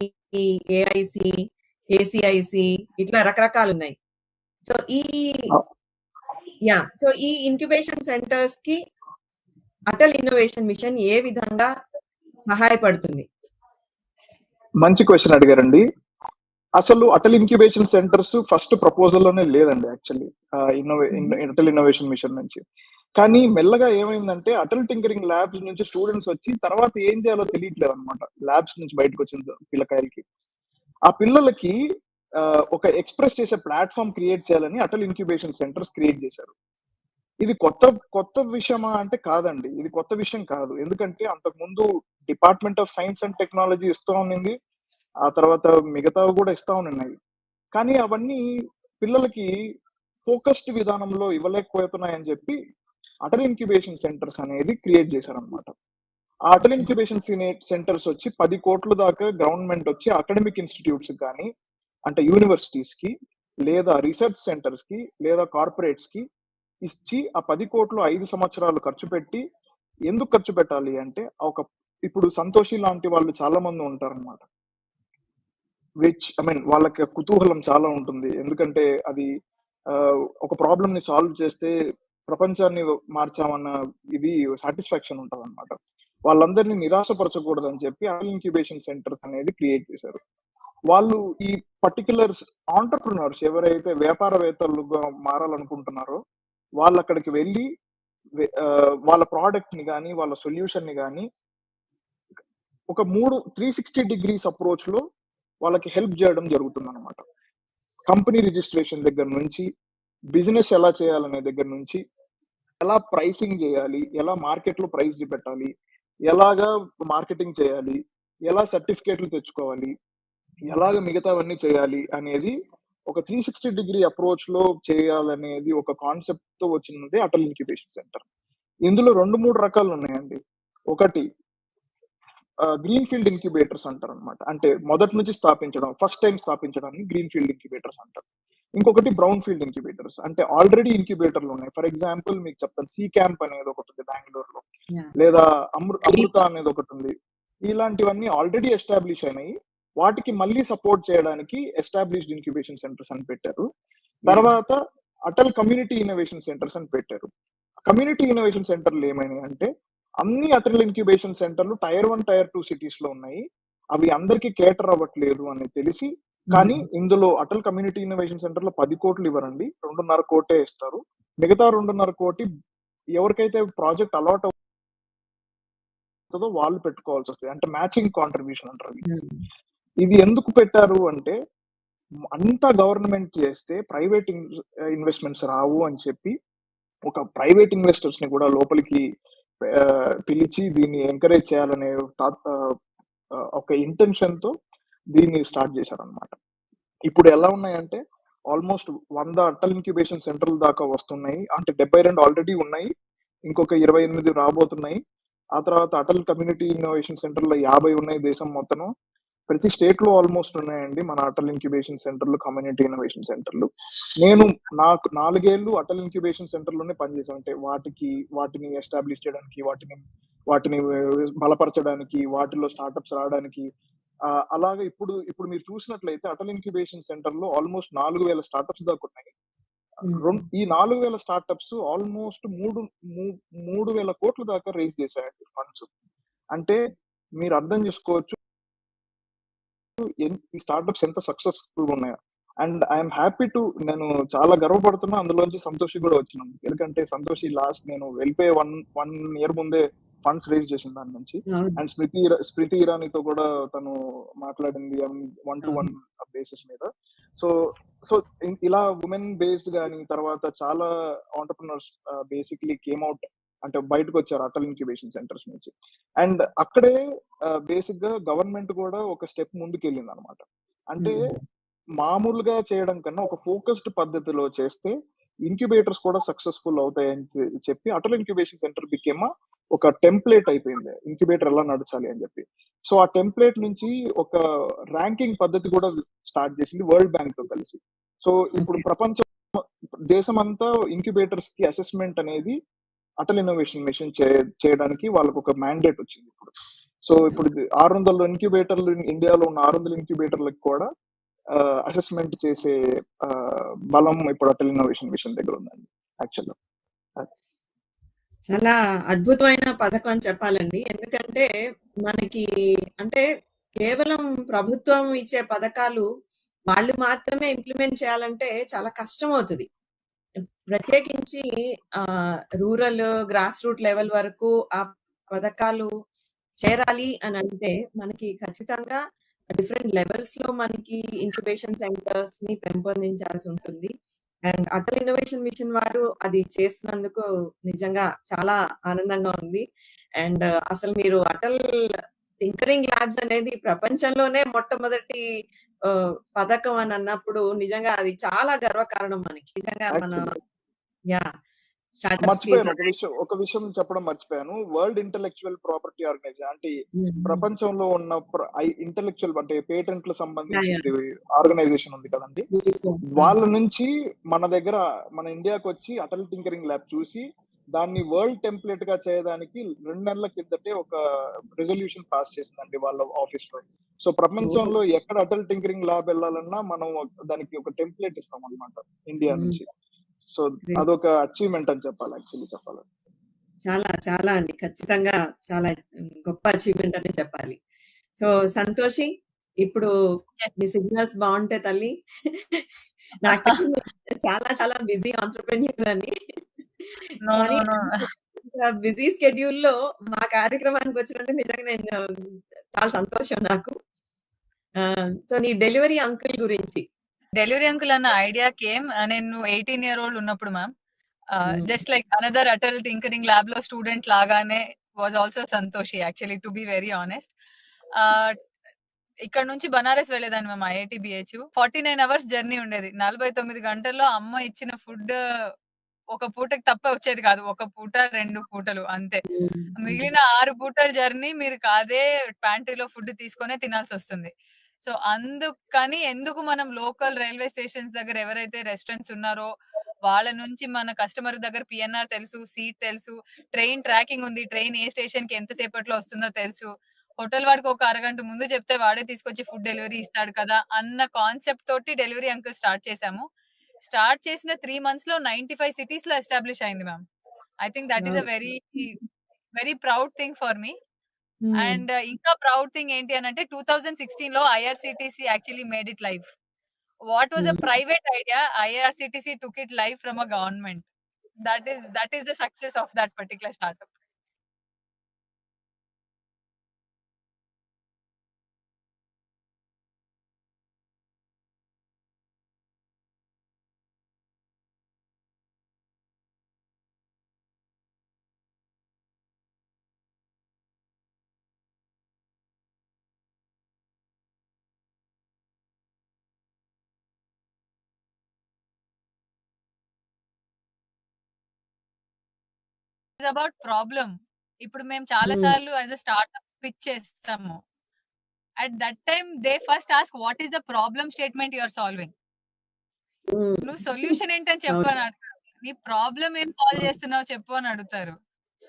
ఏఐసి, ఏసిఐసి ఇట్లా రకరకాలు ఉన్నాయి. సో ఈ ఇంక్యుబేషన్ సెంటర్స్ కి అటల్ ఇన్నోవేషన్ మిషన్ ఏ విధంగా సహాయపడుతుంది? మంచి క్వశ్చన్ అడిగారండి. అసలు Atal incubation centres first proposal లోనే లేదండి యాక్చువల్లీ అటల్ ఇన్నోవేషన్ మిషన్ నుంచి. కానీ మెల్లగా ఏమైందంటే అటల్ టింకరింగ్ ల్యాబ్స్ నుంచి స్టూడెంట్స్ వచ్చి తర్వాత ఏం చేయాలో తెలియట్లేదు అనమాట. ల్యాబ్స్ నుంచి బయటకు వచ్చిన పిల్లకాయలకి, ఆ పిల్లలకి ఒక ఎక్స్ప్రెస్ చేసే ప్లాట్ఫామ్ క్రియేట్ చేయాలని అటల్ ఇంక్యుబేషన్ సెంటర్స్ క్రియేట్ చేశారు. ఇది కొత్త విషయమా అంటే కాదండి, ఇది కొత్త విషయం కాదు. ఎందుకంటే అంతకుముందు department of science and technology ఇస్తూ ఉన్నింది, ఆ తర్వాత మిగతావి కూడా ఇస్తా ఉన్నాయి. కానీ అవన్నీ పిల్లలకి ఫోకస్డ్ విధానంలో ఇవ్వలేకపోతున్నాయని చెప్పి అటల్ ఇంక్యుబేషన్ సెంటర్స్ అనేది క్రియేట్ చేశారనమాట. ఆ అటల్ ఇంక్యుబేషన్ సెంటర్స్ వచ్చి 10 కోట్ల దాకా గవర్నమెంట్ వచ్చి అకాడమిక్ ఇన్స్టిట్యూట్స్ కానీ, అంటే యూనివర్సిటీస్ కి, లేదా రీసెర్చ్ సెంటర్స్ కి, లేదా కార్పొరేట్స్ కి ఇచ్చి ఆ 10 కోట్లు 5 సంవత్సరాలు ఖర్చు పెట్టి, ఎందుకు ఖర్చు పెట్టాలి అంటే ఇప్పుడు సంతోషి లాంటి వాళ్ళు చాలా మంది ఉంటారన్నమాట. వాళ్ళకి కుతూహలం చాలా ఉంటుంది. ఎందుకంటే అది ఒక ప్రాబ్లమ్ ని సాల్వ్ చేస్తే ప్రపంచాన్ని మార్చామన్న ఇది సాటిస్ఫాక్షన్ ఉంటుంది అనమాట. వాళ్ళందరినీ నిరాశపరచకూడదని చెప్పి అటల్ ఇంక్యుబేషన్ సెంటర్స్ అనేది క్రియేట్ చేశారు. వాళ్ళు ఈ పర్టికులర్ ఆంటర్ప్రినర్స్ ఎవరైతే వ్యాపారవేత్తలుగా మారాలనుకుంటున్నారో వాళ్ళు అక్కడికి వెళ్ళి వాళ్ళ ప్రోడక్ట్ ని కానీ, వాళ్ళ సొల్యూషన్ ని కానీ ఒక 360 డిగ్రీస్ అప్రోచ్‌లో వాళ్ళకి హెల్ప్ చేయడం జరుగుతుందనమాట. కంపెనీ రిజిస్ట్రేషన్ దగ్గర నుంచి, బిజినెస్ ఎలా చేయాలనే దగ్గర నుంచి, ఎలా ప్రైసింగ్ చేయాలి, ఎలా మార్కెట్‌లో ప్రైస్ చూపెట్టాలి, ఎలాగా మార్కెటింగ్ చేయాలి, ఎలా సర్టిఫికేట్లు తెచ్చుకోవాలి, ఎలాగ మిగతావన్నీ చేయాలి అనేది ఒక 360 డిగ్రీ అప్రోచ్‌లో చేయాలనేది ఒక కాన్సెప్ట్‌తో వచ్చినదే అటల్ ఇంక్యుబేషన్ సెంటర్. ఇందులో 2, 3 రకాలున్నాయండి. ఒకటి గ్రీన్‌ఫీల్డ్ ఇంక్యుబేటర్స్ అంటారనమాట. అంటే మొదటి నుంచి స్థాపించడం, ఫస్ట్ టైమ్ స్థాపించడాన్ని గ్రీన్‌ఫీల్డ్ ఇంక్యుబేటర్స్ అంటారు. ఇంకొకటి బ్రౌన్ ఫీల్డ్ ఇంక్యుబేటర్స్. అంటే ఆల్రెడీ ఇంక్యుబేటర్లు ఉన్నాయి. ఫర్ ఎగ్జాంపుల్ మీకు చెప్తాను, సి క్యాంప్ అనేది ఒకటుంది బెంగుళూరులో. లేదా అమృత అనేది ఒకటుంది. ఇలాంటివన్నీ ఆల్రెడీ ఎస్టాబ్లిష్ అయినాయి. వాటికి మళ్ళీ సపోర్ట్ చేయడానికి ఎస్టాబ్లిష్డ్ ఇంక్యుబేషన్ సెంటర్స్ అని పెట్టారు. తర్వాత అటల్ కమ్యూనిటీ ఇన్నోవేషన్ సెంటర్స్ అని పెట్టారు. కమ్యూనిటీ ఇన్నోవేషన్ సెంటర్లు ఏమైనాయి అంటే, అన్ని అటల్ ఇంక్యుబేషన్ సెంటర్లు టైర్ 1, టైర్ 2 సిటీస్‌లో ఉన్నాయి. అవి అందరికీ కేటర్ అవ్వట్లేదు అని తెలిసి, కానీ ఇందులో అటల్ కమ్యూనిటీ ఇన్నోవేషన్ సెంటర్‌లో 10 కోట్లు ఇవ్వరండి. 2.5 కోటే ఇస్తారు. మిగతా 2.5 కోటి ఎవరికైతే ప్రాజెక్ట్ అలాట్ అవుతుందో వాళ్ళు పెట్టుకోవాల్సొస్తది. అంటే మ్యాచింగ్ కాంట్రిబ్యూషన్ అంటారు వీటిని. ఇది ఎందుకు పెట్టారు అంటే, అంతా గవర్నమెంట్ చేస్తే ప్రైవేట్ ఇన్వెస్ట్‌మెంట్స్ రావు అని చెప్పి, ఒక ప్రైవేట్ ఇన్వెస్టర్స్‌ని కూడా లోపలికి పిలిచి దీన్ని ఎంకరేజ్ చేయాలనే ఒక ఇంటెన్షన్‌తో దీన్ని స్టార్ట్ చేశారనమాట. ఇప్పుడు ఎలా ఉన్నాయంటే, ఆల్మోస్ట్ 100 అటల్ ఇంక్యుబేషన్ సెంటర్ల దాకా వస్తున్నాయి. అంటే 72 ఆల్రెడీ ఉన్నాయి. ఇంకొక 28 రాబోతున్నాయి. ఆ తర్వాత అటల్ కమ్యూనిటీ ఇన్నోవేషన్ సెంటర్‌లో 50 ఉన్నాయి దేశం మొత్తము. ప్రతి స్టేట్‌లో ఆల్మోస్ట్ ఉన్నాయండి మన అటల్ ఇంక్యుబేషన్ సెంటర్‌లు, కమ్యూనిటీ ఇన్నోవేషన్ సెంటర్‌లు. నాకు 4 ఏళ్ళు అటల్ ఇంక్యుబేషన్ సెంటర్‌లోనే పనిచేశాను. అంటే వాటిని ఎస్టాబ్లిష్ చేయడానికి, వాటిని బలపరచడానికి, వాటిలో స్టార్టప్స్ రావడానికి. అలాగే ఇప్పుడు మీరు చూసినట్లయితే అటల్ ఇంక్యుబేషన్ సెంటర్‌లో ఆల్మోస్ట్ 4000 స్టార్టప్స్ దాకా ఉన్నాయి. ఈ 4000 స్టార్టప్స్ ఆల్మోస్ట్ 3,000 కోట్ల దాకా రైజ్ చేశాయండి ఫండ్స్. అంటే మీరు అర్థం చేసుకోవచ్చు ఈ స్టార్టప్స్ ఎంత సక్సెస్‌ఫుల్‌గా ఉన్నాయో. అండ్ ఐయామ్ హ్యాపీ నేను చాలా గర్వపడుతున్నా. అందులోంచి సంతోషి కూడా వచ్చినాను. ఎందుకంటే సంతోషి లాస్ట్ నేను వెళ్ళిపోయే 1 ఇయర్ ముందే ఫండ్స్ రైజ్ చేసిన దాని నుంచి. అండ్ స్మృతి ఇరానీతో కూడా తను మాట్లాడింది 1-to-1 బేసిస్ మీద. సో ఇలా వుమెన్ బేస్డ్ గాని, తర్వాత చాలా ఎంటర్‌ప్రెన్యూర్స్ బేసికల్లీ కేమ్ ఔట్, అంటే బయటకొచ్చారు అటల్ ఇంక్యుబేషన్ సెంటర్స్ నుంచి. అండ్ అక్కడే బేసిక్‌గా గవర్నమెంట్ కూడా ఒక స్టెప్ ముందుకెళ్ళిందనమాట. అంటే మామూలుగా చేయడం కన్నా ఒక ఫోకస్డ్ పద్ధతిలో చేస్తే ఇంక్యుబేటర్స్ కూడా సక్సెస్‌ఫుల్ అవుతాయని చెప్పి అటల్ ఇంక్యుబేషన్ సెంటర్ బికేమ్ ఒక టెంప్లేట్ అయిపోయింది. ఇంక్యుబేటర్ ఎలా నడచాలి అని చెప్పి. సో ఆ టెంప్లేట్ నుంచి ఒక ర్యాంకింగ్ పద్ధతి కూడా స్టార్ట్ చేసింది వరల్డ్ బ్యాంక్‌తో కలిసి. సో ఇప్పుడు దేశమంతా ఇంక్యుబేటర్స్‌కి అసెస్మెంట్ అనేది అటల్ ఇన్నోవేషన్ మిషన్ చేయడానికి వాళ్ళకి ఒక మ్యాండేట్ వచ్చింది ఇప్పుడు. సో ఇప్పుడు 600 ఇంక్యుబేటర్లు ఇండియాలో ఉన్న 600 ఇంక్యుబేటర్లకు కూడా అసెస్మెంట్ చేసే బలం ఇప్పుడు అటల్ ఇన్నోవేషన్ మిషన్ దగ్గర ఉందండి యాక్చువల్‌గా. చాలా అద్భుతమైన పథకం అని చెప్పాలండి. ఎందుకంటే మనకి అంటే కేవలం ప్రభుత్వం ఇచ్చే పథకాలు వాళ్ళు మాత్రమే ఇంప్లిమెంట్ చేయాలంటే చాలా కష్టమవుతది. ప్రత్యేకించి రూరల్, గ్రాస్ రూట్ లెవెల్ వరకు ఆ పథకాలు చేరాలి అనంటే మనకి ఖచ్చితంగా డిఫరెంట్ లెవెల్స్‌లో మనకి ఇంక్యుబేషన్ సెంటర్స్‌ని పెంపొందించాల్సి ఉంటుంది. అండ్ అటల్ ఇన్నోవేషన్ మిషన్ వారు అది చేసినందుకు నిజంగా చాలా ఆనందంగా ఉంది. అండ్ అసలు మీరు అటల్ టింకరింగ్ ల్యాబ్స్ అనేది ప్రపంచంలోనే మొట్టమొదటి పథకం అని అన్నప్పుడు నిజంగా అది చాలా గర్వకారణం మనకి. నిజంగా మన యాహ్! స్టార్టప్స్‌కి మర్చిపోయాను ఒక విషయం చెప్పడం మర్చిపోయాను. వరల్డ్ ఇంటలెక్చువల్ ప్రాపర్టీ ఆర్గనైజేషన్ అంటే ప్రపంచంలో ఉన్న ఇంటలెక్చువల్ అంటే పేటెంట్‌లకు సంబంధించింది ఆర్గనైజేషన్ ఉంది కదండీ. వాళ్ళ నుంచి మన ఇండియాకొచ్చి అటల్ టింకరింగ్ ల్యాబ్ చూసి దాన్ని వరల్డ్ టెంప్లేట్‌గా చేయడానికి 2 నెలల కిందటే ఒక రిజల్యూషన్ పాస్ చేసిందండి వాళ్ళ ఆఫీస్‌లో. సో ప్రపంచంలో ఎక్కడ అటల్ టింకరింగ్ ల్యాబ్ వెళ్ళాలన్నా మనం దానికి ఒక టెంప్లేట్ ఇస్తామన్నమాట ఇండియా నుంచి. సో అదొక అచీవ్‌మెంట్ అని చెప్పాలి యాక్చువల్లీ చెప్పాలంటే. చాలా అండి. ఖచ్చితంగా చాలా గొప్ప అచీవ్‌మెంట్ అనే చెప్పాలి. సో సంతోషి, ఇప్పుడు మీ సిగ్నల్స్ బావుంటే తల్లి నాకు తెలిసి చాలా బిజీ ఎంటర్‌ప్రెన్యూర్ అని. కానీ బిజీ స్కెడ్యూల్‌లో మా కార్యక్రమానికి వచ్చినందుకు నిజంగా నేను చాలా సంతోషం నాకు. సో నీ డెలివరీ అంకుల్ గురించి. డెలివరీ అంకుల్ అన్న ఐడియా కేమ్ నేను 18 ఇయర్ ఓల్డ్ ఉన్నప్పుడు ma'am. Just like another Atal tinkering lab లో స్టూడెంట్ లాగానే was also Santoshi actually to be very honest. ఇక్కడ నుంచి బనారస్ వెళ్ళేదాన్ని మేము ఐఐటి బిహెచ్. 49 అవర్స్ జర్నీ ఉండేది. 49 గంటల్లో అమ్మ ఇచ్చిన ఫుడ్ ఒక పూటకి తప్ప వచ్చేది కాదు. ఒక పూట 2 పూటలు అంతే. మిగిలిన 6 పూటల జర్నీ మీరు అదే ప్యాంట్రీలో ఫుడ్ తీసుకొనే తినాల్సి వస్తుంది. సో అందుకని ఎందుకు మనం లోకల్ రైల్వే స్టేషన్స్ దగ్గర ఎవరైతే రెస్టారెంట్స్ ఉన్నారో వాళ్ళ నుంచి మన కస్టమర్ దగ్గర పిఎన్ఆర్ తెలుసు, సీట్ తెలుసు, ట్రైన్ ట్రాకింగ్ ఉంది, ట్రైన్ ఏ స్టేషన్ కి ఎంత సేపట్లో వస్తుందో తెలుసు, హోటల్ వాడికి ఒక అరగంట ముందు చెప్తే వాడే తీసుకొచ్చి ఫుడ్ డెలివరీ ఇస్తాడు కదా అన్న కాన్సెప్ట్ తోటి డెలివరీ అంకుల్ స్టార్ట్ చేశాము. స్టార్ట్ చేసిన 3 months లో 95 cities లో ఎస్టాబ్లిష్ అయింది ma'am. I think that is a very very proud thing for me. And ఇంకా ప్రౌడ్ థింగ్ ఏంటి అని అంటే 2016 లో IRCTC actually made it live. What was a private idea, IRCTC took it live from a government. That is the success of that particular startup. It's about problem. ఇప్పుడు మేము చాలా సార్లు as a startup pitch చేస్తాము. At that time they first ask what is the problem statement you are solving. నువ్వు solution ఏంటని చెప్పు అని అడగరు. నీ ప్రాబ్లమ్ ఏం సాల్వ్ చేస్తున్నావు చెప్పు అని అడుగుతారు.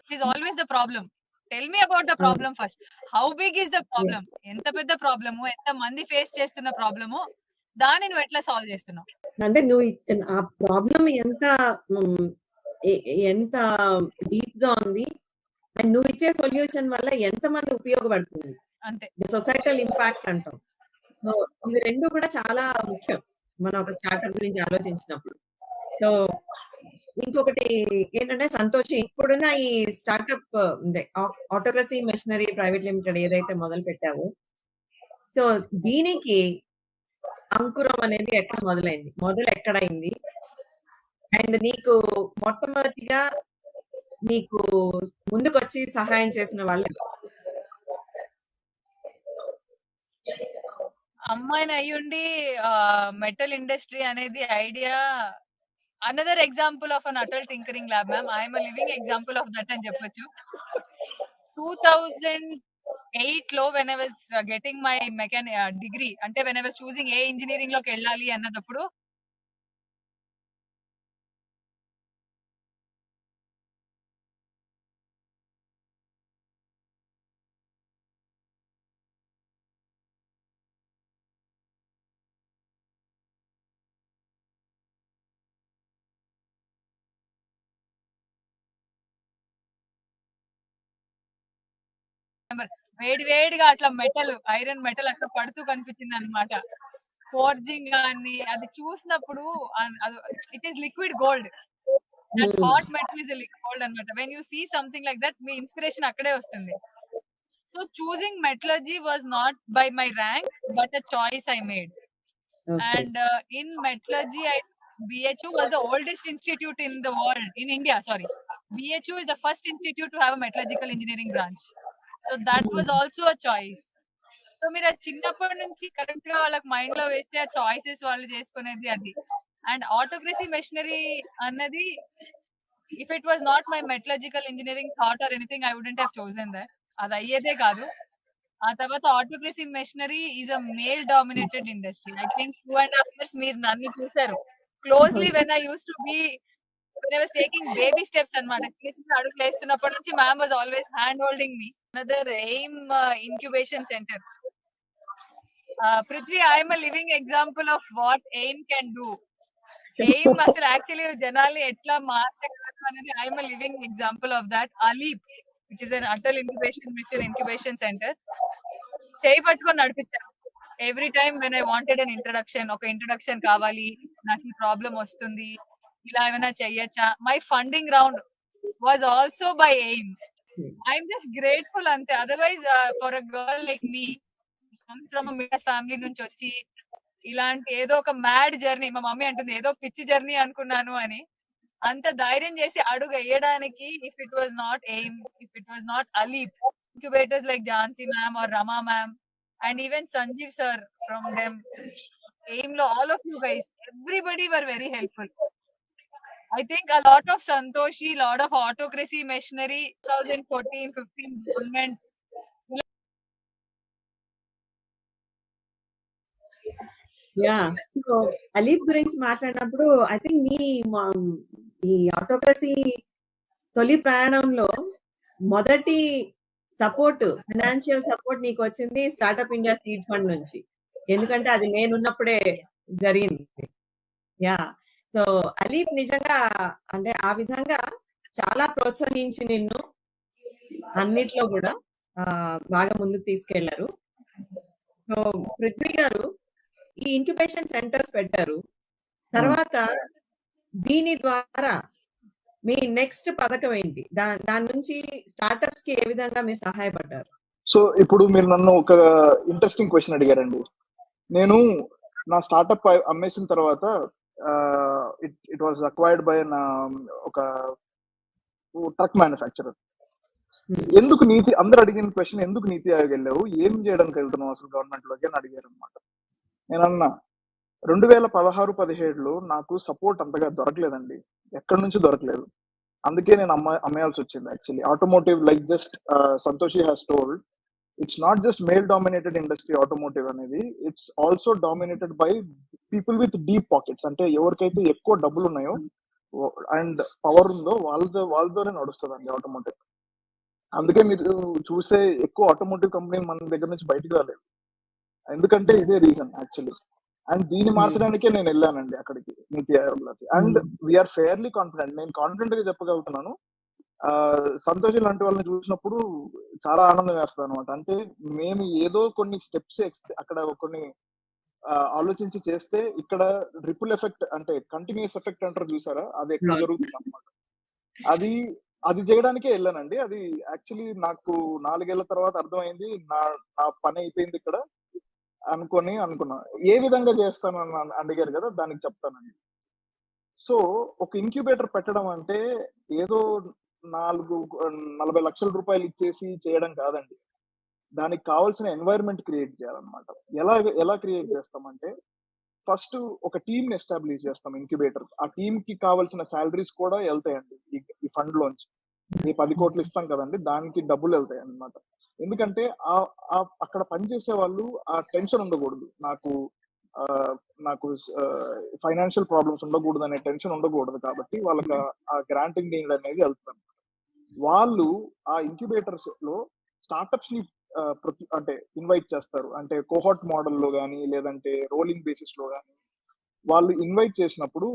It is always the problem. Tell me about the problem first. How big is the problem? ఎంత పెద్ద ప్రాబ్లము, ఎంత మంది ఫేస్ చేస్తున్న ప్రాబ్లము, దాన్ని నువ్వు ఎట్లా సాల్వ్ చేస్తున్నావు? అంటే నువ్వు ఇచ్చిన ఆ ప్రాబ్లమ్ ఎంత హ్మ్, ఎంత డీప్‌గా ఉంది. అండ్ నువ్వు ఇచ్చే సొల్యూషన్ వల్ల ఎంతమంది ఉపయోగపడుతుంది. అంతే. సొసైటల్ ఇంపాక్ట్ అంటాం. సో ఇవి 2 కూడా చాలా ముఖ్యం. మనం ఒక స్టార్టప్ గురించి ఆలోచించినప్పుడు. సో ఇంకొకటి ఏంటంటే సంతోషి ఇప్పుడున్న ఈ స్టార్టప్ అదే ఆటోక్రసీ మెషినరీ ప్రైవేట్ లిమిటెడ్ ఏదైతే మొదలుపెట్టావో, సో దీనికి అంకురం అనేది ఎక్కడ మొదలైంది? మొదలెక్కడైంది? అండ్ నీకు మొట్టమొదటిగా నీకు ముందుకొచ్చి సహాయం చేసిన వాళ్ళు? అమ్మాయిని అయ్యుండి మెటల్ ఇండస్ట్రీ అనేది idea another example of an Atal tinkering lab ma'am. I'm a living example of that అని చెప్పొచ్చు. 2008 లో when I was getting my degree, అంటే when I was choosing a engineering లోకి వెళ్ళాలి అన్నదప్పుడు వేడి వేడిగా అట్లా మెటల్, ఐరన్ మెటల్ అట్లా పడుతూ కనిపించింది అనమాట. ఫోర్జింగ్ గాని అది చూసినప్పుడు it is liquid gold. That hot metal is gold అన్నమాట. When you see something like that మీ ఇన్స్పిరేషన్ అక్కడే వస్తుంది. So choosing metallurgy was not by my rank but a choice I made. And in metallurgy, BHU was the oldest institute in the world, in India, sorry. BHU is the first institute to have a metallurgical engineering branch. So that was also a choice. So మీరు అది చిన్నప్పటి నుంచి correct గా వాళ్ళకి mind లో వేస్తే ఆ choices వాళ్ళు చేసుకునేది అది. అండ్ ఆటోక్రసీ మెషినరీ అన్నది if it was not my metallurgical engineering thought or anything I wouldn't have chosen that. అది అయ్యేదే కాదు. ఆ తర్వాత autocracy machinery is a male dominated industry. I think 2.5 years మీరు నన్ను చూసారు closely when I use to be when I was taking baby steps అన్నమాట. చిన్న చిన్న అడుగులు వేస్తున్నప్పటి నుంచి ma'am was always hand holding me. Another AIM incubation centre. Prithvi, I am a living example of what AIM can do. AIM అసలు actually జనాల్ని ఎట్లా మార్చగలదు అనేది I am a living example of that. ALEAP which is an Atal incubation mission incubation centre చేయి పట్టుకొని నడిపించారు. Every time when I wanted an introduction, ఒక introduction కావాలి, నాకు ఈ ప్రాబ్లం వస్తుంది, ఇలా ఏమైనా చెయ్యొచ్చా, my funding round was also by aim. I'm just grateful ante. Otherwise, for a girl like me, come from a middle class family నుంచి వచ్చి ఇలాంటి ఏదో ఒక మ్యాడ్ జర్నీ, మా మమ్మీ అంటుంది ఏదో పిచ్చి జర్నీ అనుకున్నాను అని. అంత ధైర్యం చేసి అడుగు వేయడానికి, if it was not AIM, if it was not Alip, incubators like Jhansi ma'am or Rama ma'am, and even Sanjeev sir from them, AIM lo, all of you guys, everybody were very helpful. I think a lot of Santoshi, lot of autocracy machinery, 2014-15 government. Yeah so ALEAP గురించి మాట్లాడినప్పుడు I think ఈ autocracy తొలి ప్రయాణంలో మొదటి support, financial support నీకు వచ్చింది startup India seed fund నుంచి. ఎందుకంటే అది నేనున్నప్పుడే జరిగింది. యా సో అలీప్ నిజంగా అంటే ఆ విధంగా చాలా ప్రోత్సహించి నిన్ను అన్నిట్లో కూడా బాగా ముందుకు తీసుకెళ్లారు. సో పృథ్వీ గారు ఈ ఇంక్యుబేషన్ సెంటర్స్ పెట్టారు. తర్వాత దీని ద్వారా మీ నెక్స్ట్ పథకం ఏంటి? దాని నుంచి స్టార్టప్స్ కి ఏ విధంగా మీరు సహాయపడ్డారు? సో ఇప్పుడు మీరు నన్ను ఒక ఇంట్రెస్టింగ్ క్వశ్చన్ అడిగారండి. నేను నా స్టార్టప్ అమ్మేసిన తర్వాత ఇట్ వాజ్ అక్వైర్డ్ బై ఒక ట్రక్ మ్యానుఫ్యాక్చరర్. ఎందుకు నీతి, అందరు అడిగిన క్వశ్చన్, ఎందుకు నీతి ఆయోగ్ వెళ్ళావు, ఏం చేయడానికి వెళ్తున్నావు అసలు గవర్నమెంట్ లోకి అని అడిగారు అనమాట. నేను అన్నా 2016-17లో నాకు సపోర్ట్ అంతగా దొరకలేదండి, ఎక్కడి నుంచి దొరకలేదు. అందుకే నేను అమ్మేయాల్సి వచ్చింది. Actually automotive, like just Santoshi has told, it's not just male dominated industry automotive అనేది, it's also dominated by people with deep pockets. అంటే ఎవరికైతే ఎక్కువ డబ్బులు ఉన్నాయో అండ్ పవర్ ఉందో వాళ్ళతోనే నడుస్తుందండి ఆటోమోటివ్. అందుకే మీరు చూసే ఎక్కువ ఆటోమోటివ్ కంపెనీ మన దగ్గర నుంచి బయటకు రాలేదు, ఎందుకంటే ఇదే రీజన్ యాక్చువల్లీ. అండ్ దీన్ని మార్చడానికే నేను వెళ్ళానండి అక్కడికి, నీతి ఆయోగ్లోకి. అండ్ వీఆర్ ఫెయిర్లీ కాన్ఫిడెంట్, నేను కాన్ఫిడెంట్ గా చెప్పగలుగుతున్నాను. సంతోష్ లాంటి వాళ్ళని చూసినప్పుడు చాలా ఆనందం వేస్తాను అనమాట. అంటే మేము ఏదో కొన్ని స్టెప్స్ అక్కడ కొన్ని ఆలోచించి చేస్తే ఇక్కడ రిపుల్ ఎఫెక్ట్, అంటే కంటిన్యూస్ ఎఫెక్ట్ అంటారు చూసారా, అది ఎక్కడ జరుగుతుంది అనమాట. అది చేయడానికే వెళ్ళానండి. అది యాక్చువల్లీ నాకు 4 ఏళ్ల తర్వాత అర్థమైంది, నా పని అయిపోయింది ఇక్కడ అనుకున్నా. ఏ విధంగా చేస్తాను అని అడిగారు కదా, దానికి చెప్తానండి. సో ఒక ఇంక్యుబేటర్ పెట్టడం అంటే ఏదో 40 లక్షల రూపాయలు ఇచ్చేసి చేయడం కాదండి. దానికి కావాల్సిన ఎన్వైరన్మెంట్ క్రియేట్ చేయాలన్నమాట. ఎలా క్రియేట్ చేస్తామంటే, ఫస్ట్ ఒక టీమ్ ని ఎస్టాబ్లిష్ చేస్తాం ఇంక్యుబేటర్. ఆ టీమ్ కి కావాల్సిన సాలరీస్ కూడా వెళ్తాయండి ఈ ఫండ్ లోంచి. ఈ 10 కోట్లు ఇస్తాం కదండి, దానికి డబ్బులు వెళ్తాయి అన్నమాట. ఎందుకంటే అక్కడ పనిచేసే వాళ్ళు ఆ టెన్షన్ ఉండకూడదు, నాకు ఫైనాన్షియల్ ప్రాబ్లమ్స్ ఉండకూడదు అనే టెన్షన్ ఉండకూడదు. కాబట్టి వాళ్ళకి ఆ గ్రాంటింగ్ నీడ్ అనేది వెళ్తుంది. వాళ్ళు ఆ ఇంక్యుబేటర్స్ లో స్టార్టప్స్ ని అంటే ఇన్వైట్ చేస్తారు. అంటే కోహార్ట్ మోడల్లో కానీ లేదంటే రోలింగ్ బేసిస్ లో కానీ వాళ్ళు ఇన్వైట్ చేసినప్పుడు,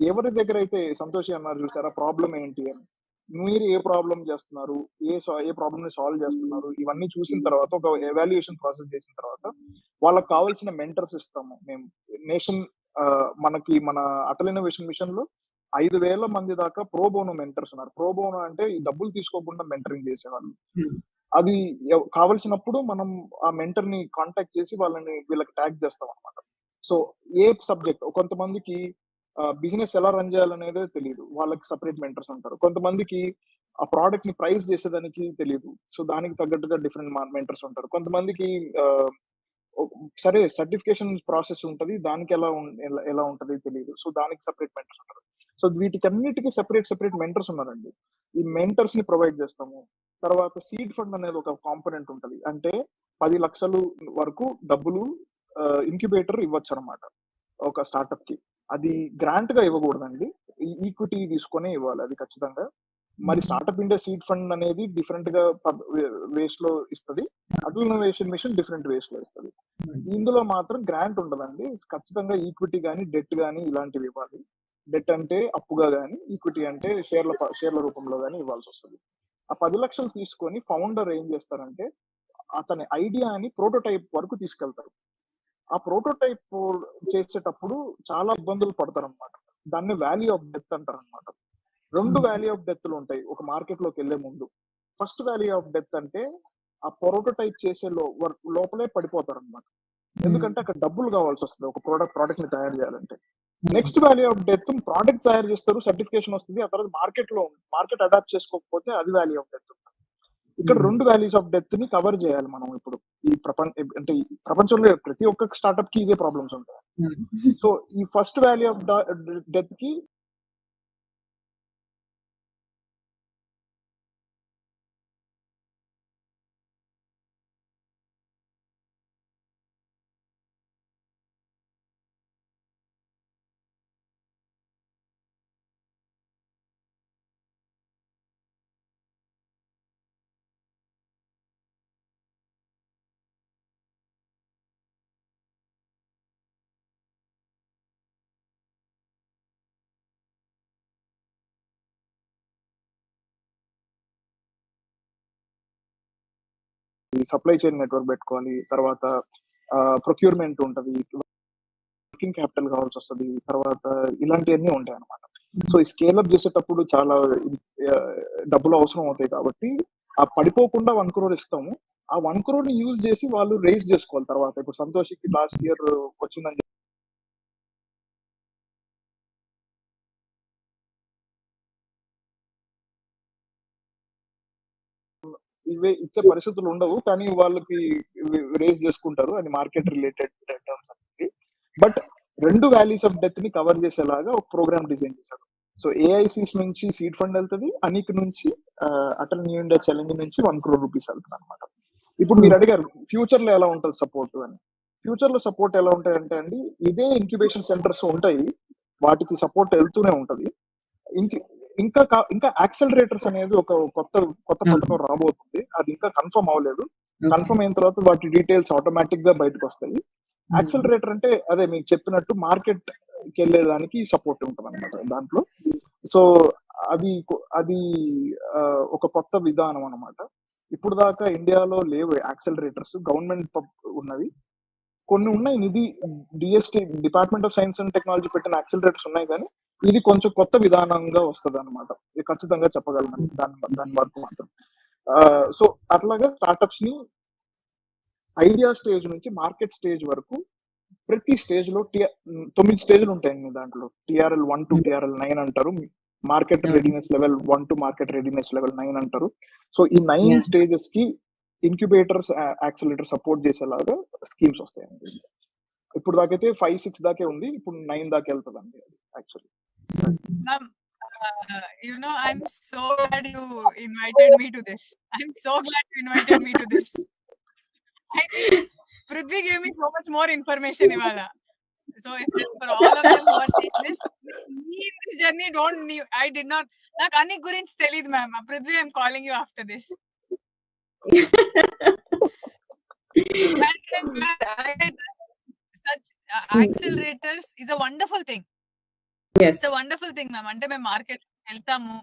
ఎవరి దగ్గర అయితే సంతోషి అన్నారు చూసారా ప్రాబ్లం ఏంటి అని, మీరు ఏ ప్రాబ్లం చేస్తున్నారు, ఏ ప్రాబ్లమ్ ని సాల్వ్ చేస్తున్నారు, ఇవన్నీ చూసిన తర్వాత ఒక ఎవాల్యుయేషన్ ప్రాసెస్ చేసిన తర్వాత వాళ్ళకి కావాల్సిన మెంటర్స్ ఇస్తాము మేము. నేషన్ మన అటల్ ఇన్నోవేషన్ మిషన్ లో 5,000 మంది దాకా ప్రోబోనో మెంటర్స్ ఉన్నారు. ప్రోబోనో అంటే ఈ డబ్బులు తీసుకోకుండా మెంటరింగ్ చేసేవాళ్ళు. అది కావలసినప్పుడు మనం ఆ మెంటర్ ని కాంటాక్ట్ చేసి వీళ్ళకి ట్యాగ్ చేస్తాం అనమాట. సో ఏ సబ్జెక్ట్, కొంతమందికి బిజినెస్ ఎలా రన్ చేయాలనేదే తెలియదు, వాళ్ళకి సపరేట్ మెంటర్స్ ఉంటారు. కొంతమందికి ఆ ప్రోడక్ట్ ని ప్రైస్ చేసేదానికి తెలియదు, సో దానికి తగ్గట్టుగా డిఫరెంట్ మెంటర్స్ ఉంటారు. కొంతమందికి సరే సర్టిఫికేషన్ ప్రాసెస్ ఉంటది, దానికి ఎలా ఉంటది తెలియదు, సో దానికి సపరేట్ మెంటర్స్ ఉంటారు. సో వీటికన్నిటికీ సెపరేట్ మెంటర్స్ ఉన్నారండి. ఈ మెంటర్స్ ని ప్రొవైడ్ చేస్తాము. తర్వాత సీడ్ ఫండ్ అనేది ఒక కాంపోనెంట్ ఉంటది. అంటే 10 లక్షలు వరకు డబ్బులు ఇంక్యుబేటర్ ఇవ్వచ్చు అనమాట ఒక స్టార్టప్ కి. అది గ్రాంట్ గా ఇవ్వకూడదండి, ఈక్విటీ తీసుకొని ఇవ్వాలి అది ఖచ్చితంగా. మరి స్టార్టప్ ఇండియా సీడ్ ఫండ్ అనేది డిఫరెంట్ గా వేస్ లో ఇస్తుంది, Atal innovation mission different ways లో ఇస్తుంది. ఇందులో మాత్రం గ్రాంట్ ఉండదండి, ఖచ్చితంగా ఈక్విటీ గానీ డెట్ గానీ ఇలాంటివి ఇవ్వాలి. డెట్ అంటే అప్పుగా గానీ, ఈక్విటీ అంటే షేర్ల రూపంలో గానీ ఇవ్వాల్సి వస్తుంది. ఆ 10 లక్షలు తీసుకొని ఫౌండర్ ఏం చేస్తారంటే అతని ఐడియాని ప్రోటోటైప్ వరకు తీసుకెళ్తారు. ఆ ప్రోటోటైప్ చేసేటప్పుడు చాలా ఇబ్బందులు పడతారు అనమాట. దాన్ని వాల్యూ ఆఫ్ డెత్ అంటారు అనమాట. 2 వాల్యూ ఆఫ్ డెత్లు ఉంటాయి ఒక మార్కెట్ లోకి వెళ్లే ముందు. ఫస్ట్ వాల్యూ ఆఫ్ డెత్ అంటే ఆ ప్రోటోటైప్ చేసే లోపలే పడిపోతారు అనమాట. ఎందుకంటే అక్కడ డబ్బులు కావాల్సి వస్తుంది ఒక ప్రోడక్ట్ ని తయారు చేయాలంటే. Next value of death product తయారు చేస్తారు, సర్టిఫికేషన్ వస్తుంది, ఆ తర్వాత మార్కెట్ అడాప్ట్ చేసుకోకపోతే అది వాల్యూ ఆఫ్ డెత్. ఇక్కడ 2 వాల్యూస్ ఆఫ్ డెత్ ని కవర్ చేయాలి మనం ఇప్పుడు. ఈ ప్రపంచంలో ప్రతి ఒక్క స్టార్ట్అప్ కి ఇదే ప్రాబ్లమ్స్ ఉంటాయి. సో ఈ ఫస్ట్ వాల్యూ ఆఫ్ డెత్ కి సప్లై చైన్ నెట్వర్క్ పెట్టుకోవాలి, తర్వాత ప్రొక్యూర్మెంట్ ఉంటది, వర్కింగ్ క్యాపిటల్ కావాల్సి వస్తుంది, తర్వాత ఇలాంటివన్నీ ఉంటాయి అన్నమాట. సో ఈ స్కేల్ అప్ చేసేటప్పుడు చాలా డబ్బులు అవసరం అవుతాయి కాబట్టి ఆ పడిపోకుండా 1 crore ఇస్తాము. ఆ 1 crore ని యూజ్ చేసి వాళ్ళు రేస్ చేసుకోవాలి. తర్వాత ఇప్పుడు సంతోషికి లాస్ట్ ఇయర్ వచ్చిందని ఇవే ఇచ్చే పరిస్థితులు ఉండవు, కానీ వాళ్ళకి రేస్ చేసుకుంటారు. అది మార్కెట్ రిలేటెడ్ టర్మ్స్ అనేది. బట్ 2 వాల్యూస్ ఆఫ్ డెత్ ని కవర్ చేసేలాగా ఒక ప్రోగ్రామ్ డిజైన్ చేశారు. సో ఏఐసిస్ నుంచి సీడ్ ఫండ్ వెళ్తుంది, అనిక్ నుంచి అటల్ న్యూ ఇండియా ఛాలెంజ్ నుంచి 1 crore రూపీస్ వెళ్తుంది అనమాట. ఇప్పుడు మీరు అడిగారు ఫ్యూచర్ లో ఎలా ఉంటుంది సపోర్ట్ అని. ఫ్యూచర్ లో సపోర్ట్ ఎలా ఉంటాయంటే అండి, ఇదే ఇంక్యుబేషన్ సెంటర్స్ ఉంటాయి, వాటికి సపోర్ట్ వెళ్తూనే ఉంటది. ఇంకా యాక్సలరేటర్స్ అనేది ఒక కొత్త పథకం రాబోతుంది. అది ఇంకా కన్ఫర్మ్ అవ్వలేదు. కన్ఫర్మ్ అయిన తర్వాత వాటి డీటెయిల్స్ ఆటోమేటిక్ గా బయటకు వస్తాయి. యాక్సలరేటర్ అంటే అదే మీకు చెప్పినట్టు మార్కెట్ కి వెళ్ళేదానికి సపోర్ట్ ఉంటుంది అనమాట దాంట్లో. సో అది ఒక కొత్త విధానం అనమాట. ఇప్పుడు దాకా ఇండియాలో లేవు యాక్సలరేటర్స్, గవర్నమెంట్ ఉన్నవి కొన్ని ఉన్నాయి. Nidhi DST department of science and technology పెట్టిన యాక్సిలరేటర్స్ ఉన్నాయి, కానీ ఇది కొంచెం కొత్త విధానంగా వస్తుంది అనమాట. ఇది ఖచ్చితంగా చెప్పగలను దాని వరకు మాత్రం. సో అట్లాగా స్టార్ట్అప్స్ ని ఐడియా స్టేజ్ నుంచి మార్కెట్ స్టేజ్ వరకు ప్రతి స్టేజ్ లో 9 స్టేజ్లు ఉంటాయండి దాంట్లో. TRL 1 to TRL 9 అంటారు. Market readiness level 1 to market readiness level 9 అంటారు. సో ఈ 9 స్టేజెస్ కి ఇంక్యుబేటర్స్ యాక్సిలరేటర్ సపోర్ట్ చేసేలాగా స్కీమ్స్ వస్తాయండి. ఇప్పుడు దాకైతే 5-6 దాకే ఉంది, ఇప్పుడు 9 దాకా వెళ్తుందండి actually. Ma'am, I'm so glad you invited me to this. I'm so glad you invited me to this. I think Prithvi gave me so much more information, Ivala. So if this for all of them who are saying this, me in this journey I did not. నాకు అన్ని గురించి తెలియదు ma'am. Prithvi, I'm calling you after this. Such accelerators is a wonderful thing. It's a wonderful thing, ma'am. అంటే మేము market వెళ్తాము,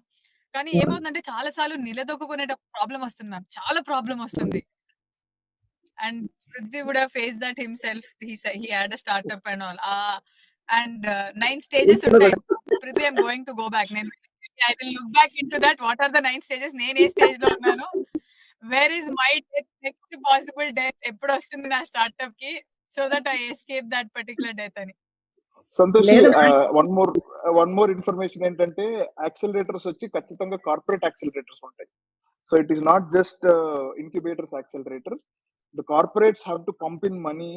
కానీ ఏమవుతుందంటే చాలా సార్లు నిలదొక్కునే ప్రాబ్లం వస్తుంది మ్యామ్. చాలా ప్రాబ్లం వస్తుంది. And Prithvi would have faced that himself. He had a startup and all. And 9 stages ఉంటాయి. Prithvi, I'm going to go back. I will look back into that. What are the 9 stages? నేను ఏ stage లో ఉన్నాను? Where is my death? Next possible death ఎప్పుడు వస్తుంది నా startup కి? So that I escape that particular death అని. Santosh, one more information ఏంటంటే accelerators వచ్చి ఖచ్చితంగా కార్పొరేట్ యాక్సిలరేటర్స్ ఉంటాయి. So it is not just incubators accelerators. The corporates have to pump in money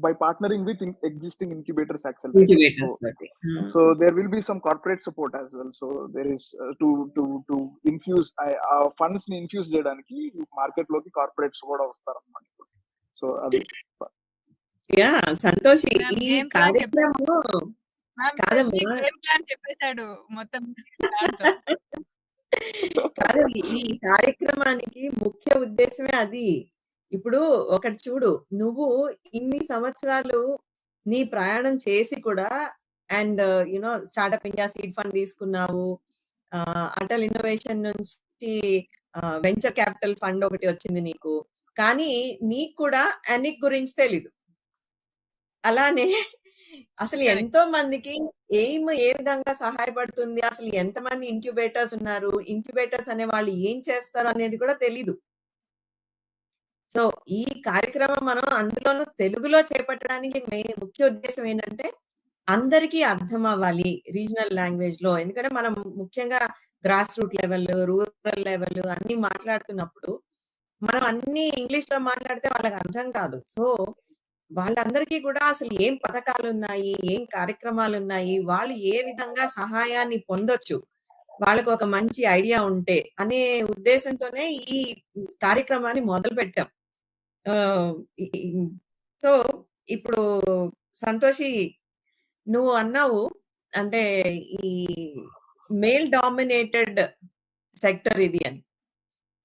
by partnering with existing incubators accelerators. So there will be some corporate support as well. So there is to infuse funds ni infuse cheyadaniki market loki corporates kuda vastaru annamata. So adi Santosh ఈ కార్యక్రమంలో కాదమ్మా, game plan చెప్పేశాడు మొత్తం. కాదు, ఈ కార్యక్రమానికి ముఖ్య ఉద్దేశమే అది. ఇప్పుడు ఒకటి చూడు, నువ్వు ఇన్ని సంవత్సరాలు నీ ప్రయాణం చేసి కూడా and startup India seed fund తీసుకున్నావు, అటల్ ఇన్నోవేషన్ నుంచి వెంచర్ క్యాపిటల్ ఫండ్ ఒకటి వచ్చింది నీకు, కానీ నీకు కూడా అనిక్ గురించి తెలీదు. అలానే అసలు ఎంతో మందికి ఎయిమ్ ఏ విధంగా సహాయపడుతుంది? అసలు ఎంతమంది ఇంక్యుబేటర్స్ ఉన్నారు? ఇంక్యుబేటర్స్ అనే వాళ్ళు ఏం చేస్తారు అనేది కూడా తెలీదు. సో, ఈ కార్యక్రమం మనం అందులోనూ తెలుగులో చేపట్టడానికి ముఖ్య ఉద్దేశ్యం ఏంటంటే, అందరికీ అర్థం అవ్వాలి రీజనల్ లాంగ్వేజ్‌లో. ఎందుకంటే మనం ముఖ్యంగా grass root level, rural level అన్నీ మాట్లాడుతున్నప్పుడు, మనం అన్నీ ఇంగ్లీష్‌లో మాట్లాడితే వాళ్ళకి అర్థం కాదు. సో, వాళ్ళందరికీ కూడా అసలు ఏం పథకాలున్నాయి? ఏం కార్యక్రమాలున్నాయి? వాళ్ళు ఏ విధంగా సహాయాన్ని పొందొచ్చు? వాళ్ళకి ఒక మంచి ఐడియా ఉంటే అనే ఉద్దేశంతోనే ఈ కార్యక్రమాన్ని మొదలుపెట్టాం. ఆహ్, ఈ ఈ సో, ఇప్పుడు సంతోషి నువ్వు అన్నావు అంటే ఈ మేల్ డామినేటెడ్ సెక్టర్ ఇది అని.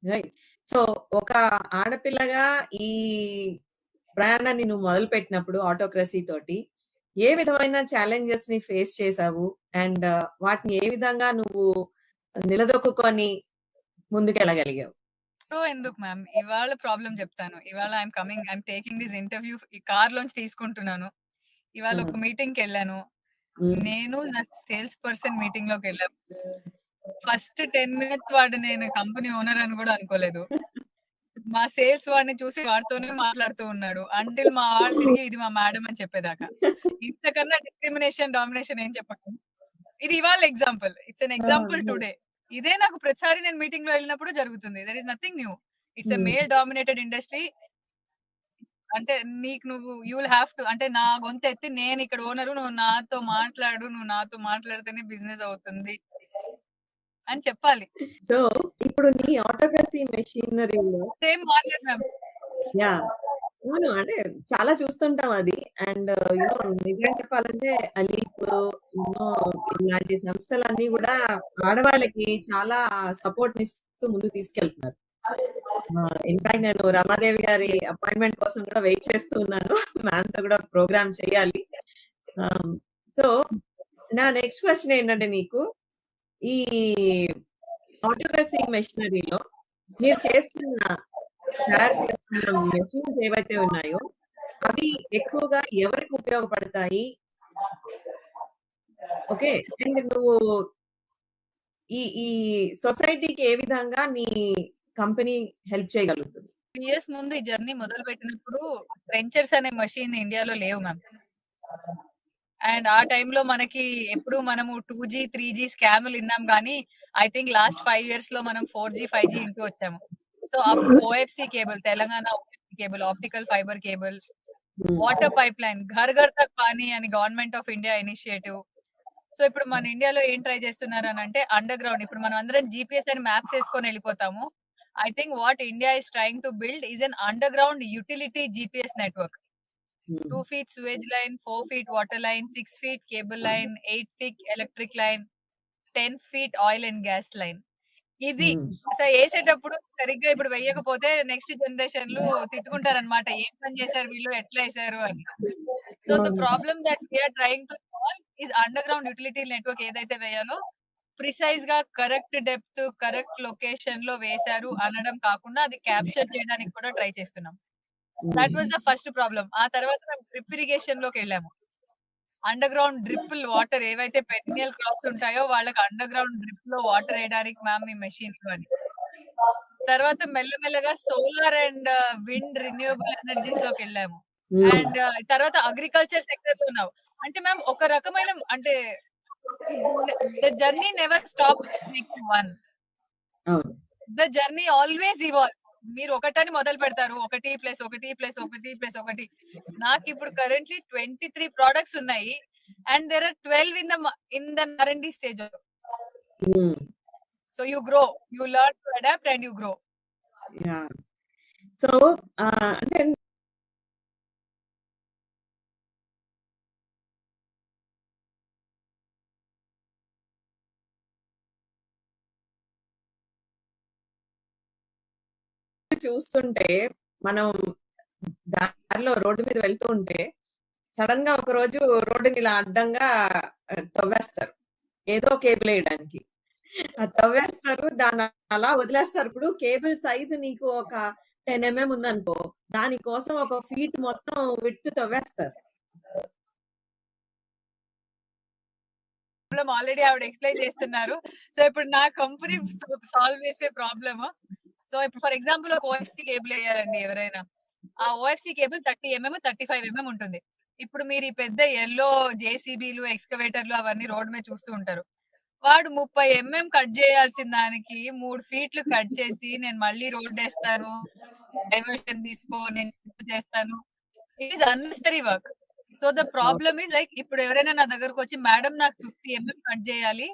రైట్. సో, ఒక ఆడపిల్లగా ఈ ప్రయాణాన్ని నువ్వు మొదలుపెట్టినప్పుడు ఆటోక్రసీ తోటి ఏ విధమైన ఛాలెంజెస్‌ని ఫేస్ చేసావు? అండ్ వాటిని ఏ విధంగా నువ్వు నిలదొక్కుకొని ముందుకెళ్ళగలిగావు? ఎందుకు మ్యామ్? ఇవాళ ప్రాబ్లమ్ చెప్తాను. ఇవాళ ఐయామ్ టేకింగ్ దిస్ ఇంటర్వ్యూ ఈ కార్‌లోంచి తీసుకుంటున్నాను. ఇవాళ ఒక హ్మ్. మీటింగ్‌కెళ్ళాను. హ్మ్. నేను నా సేల్స్ పర్సన్ మీటింగ్‌లోకెళ్ళాం. ఫస్ట్ 10 మినిట్స్ వాడు నేను కంపెనీ ఓనర్ అని కూడా అనుకోలేదు. మా సేల్స్ వాడిని చూసి వాడితోనే మాట్లాడుతూ ఉన్నాడు. అంటిల్ మా వాడు తిరిగి ఇది మా మేడమ్ అని చెప్పేదాకా. ఇంతకన్నా డిస్క్రిమినేషన్, డామినేషన్ ఏం చెప్పను. ఇది ఇవాళ example. It's an example today. ఇదే నాకు ప్రతిసారి నేను మీటింగ్‌లో ఎళ్ళినప్పుడు జరుగుతుంది. There is nothing new. It's a male dominated industry. అంటే నీకు నువ్వు యూ విల్ హావ్ టు అంటే నా గొంతెత్తి నేను ఇక్కడ ఓనరు. నువ్వు నాతో మాట్లాడు. నువ్వు నాతో మాట్లాడితేనే బిజినెస్ అవుతుంది అని చెప్పాలి. సో, ఇప్పుడు నీ ఆటోక్రసీ మెషినరీలో సేమ్ మారలేదు మ్యామ్. యాహ్! అవును. అంటే చాలా చూస్తుంటాం అది. అండ్ నిజంగా చెప్పాలంటే లీప్, ఇలాంటి సంస్థలన్నీ గూడా ఆడవాళ్ళకి చాలా సపోర్ట్‌నిస్తూ ముందుకు తీసుకెళ్తున్నారు. ఇన్‌ఫాక్ట్ నేను రమాదేవి గారి అపాయింట్‌మెంట్ కోసం కూడా వెయిట్ చేస్తూ ఉన్నాను. మ్యామ్‌తో కూడా ప్రోగ్రామ్ చేయాలి. ఆహ్, సో, నా నెక్స్ట్ క్వెషన్ ఏంటంటే నీకు, ఈ ఆటోక్రసీ మెషినరీలో మీరు తయారు చేస్తున్న మెషిన్స్ ఏవైతే ఉన్నాయో, అవి ఎక్కువగా ఎవరికి ఉపయోగపడతాయి? ఓకే. అండ్ నువ్వు ఈ ఈ సొసైటీకి ఏ విధంగా నీ కంపెనీ హెల్ప్ చేయగలుగుతుంది? 3 ఇయర్స్ ముందు ఈ జర్నీ మొదలుపెట్టినప్పుడు ట్రెంచర్స్ అనే మషీన్ ఇండియాలో లేవు మ్యామ్. అండ్ ఆ టైంలో మనకి ఎప్పుడు మనము 2జీ, 3జీ స్కామ్‌లు విన్నాం గానీ, ఐ థింక్ లాస్ట్ 5 ఇయర్స్‌లో మనం 4జీ, 5జీ ఇంటూ వచ్చాము. సో, అప్పుడు OFC cable, Telangana OFC cable, optical fibre cable, water pipeline, Ghar Ghar Tak Pani అని government of India initiative. So, ఇప్పుడు మన ఇండియాలో ఏం ట్రై చేస్తున్నారనంటే అండర్ గ్రౌండ్ ఇప్పుడు మనం అందరం జీపీఎస్ అని మ్యాప్స్ ఏసుకొని ఎళ్ళిపోతాము. I think what India is trying to build is an underground utility GPS network. 2 feet sewage line, 4 feet water line, 6 feet cable line, 8 feet electric line, 10 feet oil and gas line. ఇది అసలు ఏసేటప్పుడు సరిగ్గా ఇప్పుడు వెయ్యకపోతే next జనరేషన్‌లు తిట్టుకుంటారన్నమాట. ఏం పని చేశారు వీళ్ళు? ఎట్లా ఏసారు అని. So, the problem that we are trying to solve is underground utility network ఏదైతే వేయాలో ప్రిసైజ్‌గా కరెక్ట్ డెప్త్, కరెక్ట్ లొకేషన్‌లో వేశారు అనడం కాకుండా అది క్యాప్చర్ చేయడానికి కూడా ట్రై చేస్తున్నాం. That was the first problem. ఆ తర్వాత మేము డ్రిప్ ఇరిగేషన్‌లోకెళ్ళాము. అండర్ గ్రౌండ్ డ్రిప్పులు వాటర్ ఏవైతే పెరినియల్ క్రాప్స్ ఉంటాయో వాళ్ళకి అండర్ గ్రౌండ్ డ్రిప్‌లో వాటర్ ఎయడానికి మ్యామ్ ఈ మెషిన్‌లు అని. తర్వాత మెల్లమెల్లగా సోలార్ అండ్ విండ్ రిన్యూవబుల్ ఎనర్జీస్‌లోకెళ్ళాము. అండ్ తర్వాత అగ్రికల్చర్ సెక్టర్‌లో ఉన్నాం. అంటే మ్యామ్ ఒక రకమైన అంటే the journey never stops at next one. అవును. The journey always evolves. మీరు ఒకటని మొదలు పెడతారు. 1+1+1+1 నాకిప్పుడు కరెంట్‌లీ 23 ప్రొడక్ట్స్ ఉన్నాయి. And there are 12 in the R&D stage. Hmm. So you grow. You learn to adapt and you grow. Yeah! So, అంటే చూస్తుంటే మనం దారిలో రోడ్డు మీద వెళ్తూ ఉంటే సడెన్‌గా ఒకరోజు రోడ్డుని ఇలా అడ్డంగా తవ్వేస్తారు. ఏదో కేబుల్ ఎయడానికి. అది తవ్వేస్తారు. దాన్ని అలా వదిలేస్తారు. ఇప్పుడు కేబుల్ సైజ్ నీకు ఒక 10 ఉందనుకో, దాని కోసం ఒక ఫీట్ మొత్తం విడ్త్ తవ్వేస్తారు. ప్రాబ్లం ఆల్రెడీ ఆవిడ ఎక్స్ప్లెయిన్ చేస్తున్నారు. సో ఇప్పుడు నా కంపెనీ సాల్వ్ చేసే ప్రాబ్లమ్. సో ఇప్పుడు ఫర్ ఎగ్జాంపుల్ ఒక ఓఎఫ్సి కేబుల్ వేయాలండి ఎవరైనా. ఆ ఓఎఫ్సి కేబుల్ 30 35 ఉంటుంది. ఇప్పుడు మీరు ఈ పెద్ద ఎల్లో జేసీబీలు, ఎక్స్కవేటర్లు అవన్నీ రోడ్ మీద చూస్తూ ఉంటారు. వాడు 30 కట్ చేయాల్సిన దానికి 3 ఫీట్లు కట్ చేసి నేను మళ్ళీ రోడ్ వేస్తాను, డైవర్షన్ తీసుకో, నేను చేస్తాను. It is unnecessary work. So the problem is like ఇప్పుడు ఎవరైనా నా దగ్గరకు వచ్చి మేడం నాకు 50 కట్ చేయాలి,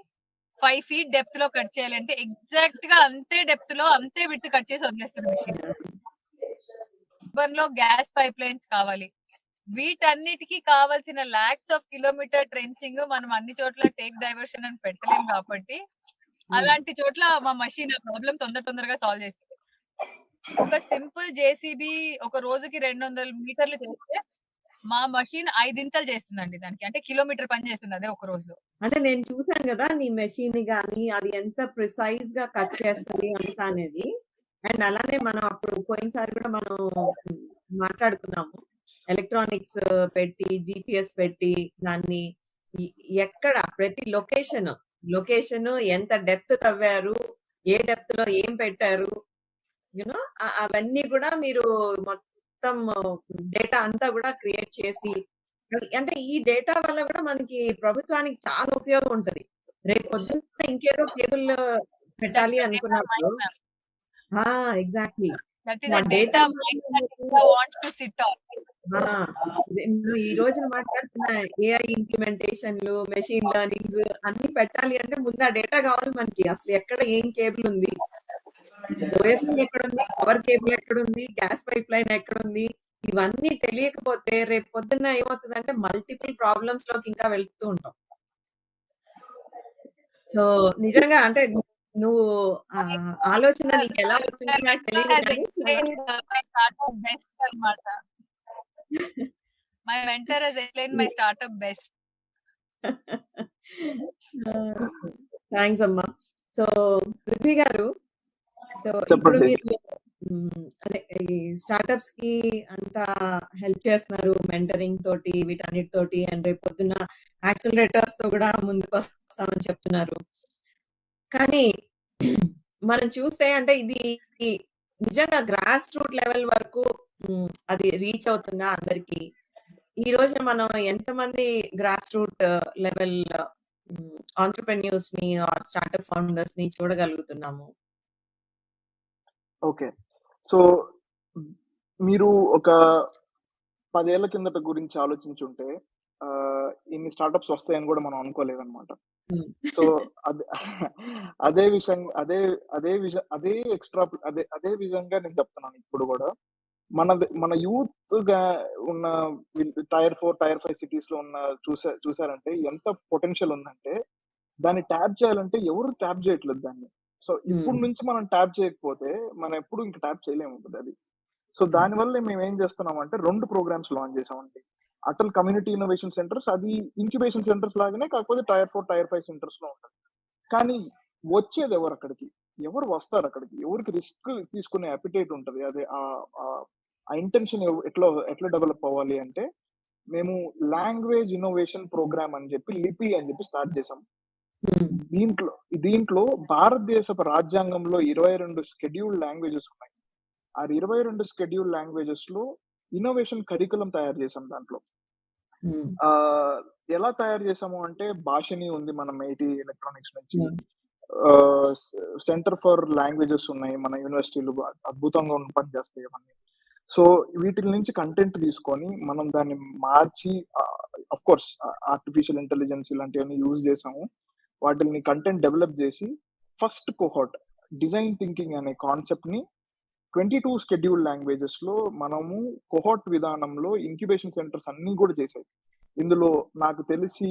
5 ఫీట్ డెప్త్ లో కట్ చేయాలి అంటే ఎగ్జాక్ట్ గా అంతే డెప్త్ లో అంతే విడ్త్ కట్ చేసి వదిలేస్తుంది మెషిన్. లో గ్యాస్ పైప్ లైన్స్ కావాలి. వీటన్నిటికీ కావాల్సిన లాక్స్ ఆఫ్ కిలోమీటర్ ట్రెంచింగ్ మనం అన్ని చోట్ల టేక్ డైవర్షన్ అని పెట్టలేం కాబట్టి అలాంటి చోట్ల మా మషిన్ ఆ ప్రాబ్లం తొందరగా సాల్వ్ చేస్తుంది. ఒక సింపుల్ జేసీబీ ఒక రోజుకి 200 మీటర్లు చేస్తే మా మషిన్ 5 చేస్తుందండి దానికి. అంటే కిలోమీటర్ పని చేస్తుంది అదే ఒక రోజులో. అంటే నేను చూసాను కదా నీ మెషిన్ గాని అది ఎంత ప్రిసైజ్ గా కట్ చేస్తుంది అంత అనేది. అండ్ అలానే మనం అప్పుడు పోయినసారి కూడా మనం మాట్లాడుకున్నాము. ఎలక్ట్రానిక్స్ పెట్టి జీపీఎస్ పెట్టి దాన్ని ఎక్కడ ప్రతి లొకేషన్ ఎంత డెప్త్ తవ్వారు, ఏ డెప్త్ లో ఏం పెట్టారు, యూనో అవన్నీ కూడా మీరు మొత్తం డేటా అంతా కూడా క్రియేట్ చేసి, అంటే ఈ డేటా వల్ల కూడా మనకి ప్రభుత్వానికి చాలా ఉపయోగం ఉంటది. రేపు పొద్దున్న ఇంకేదో కేబుల్ పెట్టాలి అనుకున్నప్పుడు exactly that is a data mine that India wants to sit on. ఈ రోజున మాట్లాడుతున్న ఏఐ ఇంప్లిమెంటేషన్లు, మెషిన్ లెర్నింగ్స్ అన్ని పెట్టాలి అంటే ముందు ఆ డేటా కావాలి మనకి. అసలు ఎక్కడ ఏం కేబుల్ ఉంది, ఓఎఫ్సి ఎక్కడుంది, పవర్ కేబుల్ ఎక్కడుంది, గ్యాస్ పైప్ లైన్ ఎక్కడుంది, ఇవన్నీ తెలియకపోతే రేపు పొద్దున్న ఏమవుతుందంటే మల్టిపుల్ ప్రాబ్లమ్స్ లోకి ఇంకా వెళ్తూ ఉంటాం. సో నిజంగా అంటే నువ్వు ఆలోచన నీకు ఎలా వచ్చిందో నాకు తెలియదు కానీ my mentor has explained my startup best. Thanks అమ్మా. సో పృథ్వీ గారు, సో ఇప్పుడు మీరు అదే ఈ స్టార్టప్స్ కి అంతా హెల్ప్ చేస్తున్నారు మెంటరింగ్ తోటి వీటన్నిటితోటి, అండ్ రేపు పొద్దున్న యాక్సిలరేటర్స్ తో కూడా ముందుకు వస్తామని చెప్తున్నారు. కానీ మనం చూస్తే అంటే ఇది నిజంగా గ్రాస్ రూట్ లెవెల్ వరకు అది రీచ్ అవుతుందా అందరికి? ఈ రోజు మనం ఎంతమంది గ్రాస్ రూట్ లెవెల్ ఆంటర్‌ప్రెన్యూర్స్ ని ఆర్ స్టార్టప్ ఫౌండర్స్ ని చూడగలుగుతున్నాము? ఓకే. సో మీరు ఒక 10 ఏళ్ల కిందట గురించి ఆలోచించుంటే ఇన్ని స్టార్టప్స్ వస్తాయని కూడా మనం అనుకోలేదన్నమాట. సో అదే విషయం అదే విధంగా నేను చెప్తున్నాను ఇప్పుడు కూడా. మన యూత్ గా ఉన్న టైర్ 4, టైర్ 5 సిటీస్ లో ఉన్న చూసారంటే ఎంత పొటెన్షియల్ ఉందంటే దాన్ని ట్యాప్ చేయాలంటే ఎవరు ట్యాప్ చేయట్లేదు దాన్ని. సో ఇప్పుడు నుంచి మనం ట్యాప్ చేయకపోతే మనం ఎప్పుడు ఇంక ట్యాప్ చేయలేము అది. సో దానివల్ల మేము ఏం చేస్తున్నామంటే 2 ప్రోగ్రామ్స్ లాంచ్ చేసామండి. అటల్ కమ్యూనిటీ ఇన్నోవేషన్ సెంటర్స్, అది ఇంక్యుబేషన్ సెంటర్స్ లాగానే, కాకపోతే టైర్ 4, టైర్ 5 సెంటర్స్ లో ఉంటుంది. కానీ వచ్చేది ఎవరు అక్కడికి? ఎవరు వస్తారు అక్కడికి? ఎవరికి రిస్క్ తీసుకునే అపిటైట్ ఉంటది? అదే ఆ ఇంటెన్షన్ ఎట్లా డెవలప్ అవ్వాలి అంటే మేము లాంగ్వేజ్ ఇన్నోవేషన్ ప్రోగ్రామ్ అని చెప్పి లిపి అని చెప్పి స్టార్ట్ చేసాం. దీంట్లో భారతదేశపు రాజ్యాంగంలో 22 షెడ్యూల్డ్ లాంగ్వేజెస్ ఉన్నాయి. ఆ 22 షెడ్యూల్డ్ లాంగ్వేజెస్ లో ఇన్నోవేషన్ కరికులం తయారు చేసాం. దాంట్లో ఎలా తయారు చేసాము అంటే భాషని ఉంది మనం ఐటీ ఎలక్ట్రానిక్స్ నుంచి, సెంటర్ ఫర్ లాంగ్వేజెస్ ఉన్నాయి మన యూనివర్సిటీలు, అద్భుతంగా పనిచేస్తాయి అవన్నీ. సో వీటి నుంచి కంటెంట్ తీసుకొని మనం దాన్ని మార్చి, అఫ్ కోర్స్ ఆర్టిఫిషియల్ ఇంటెలిజెన్స్ ఇలాంటివన్నీ యూజ్ చేసాము. వాటిని కంటెంట్ డెవలప్ చేసి ఫస్ట్ కోహోర్ట్ డిజైన్ థింకింగ్ అనే కాన్సెప్ట్ ని 22 షెడ్యూల్డ్ లాంగ్వేజెస్ లో మనము కోహోర్ట్ విధానంలో ఇంక్యుబేషన్ సెంటర్స్ అన్ని కూడా చేసాయి. ఇందులో నాకు తెలిసి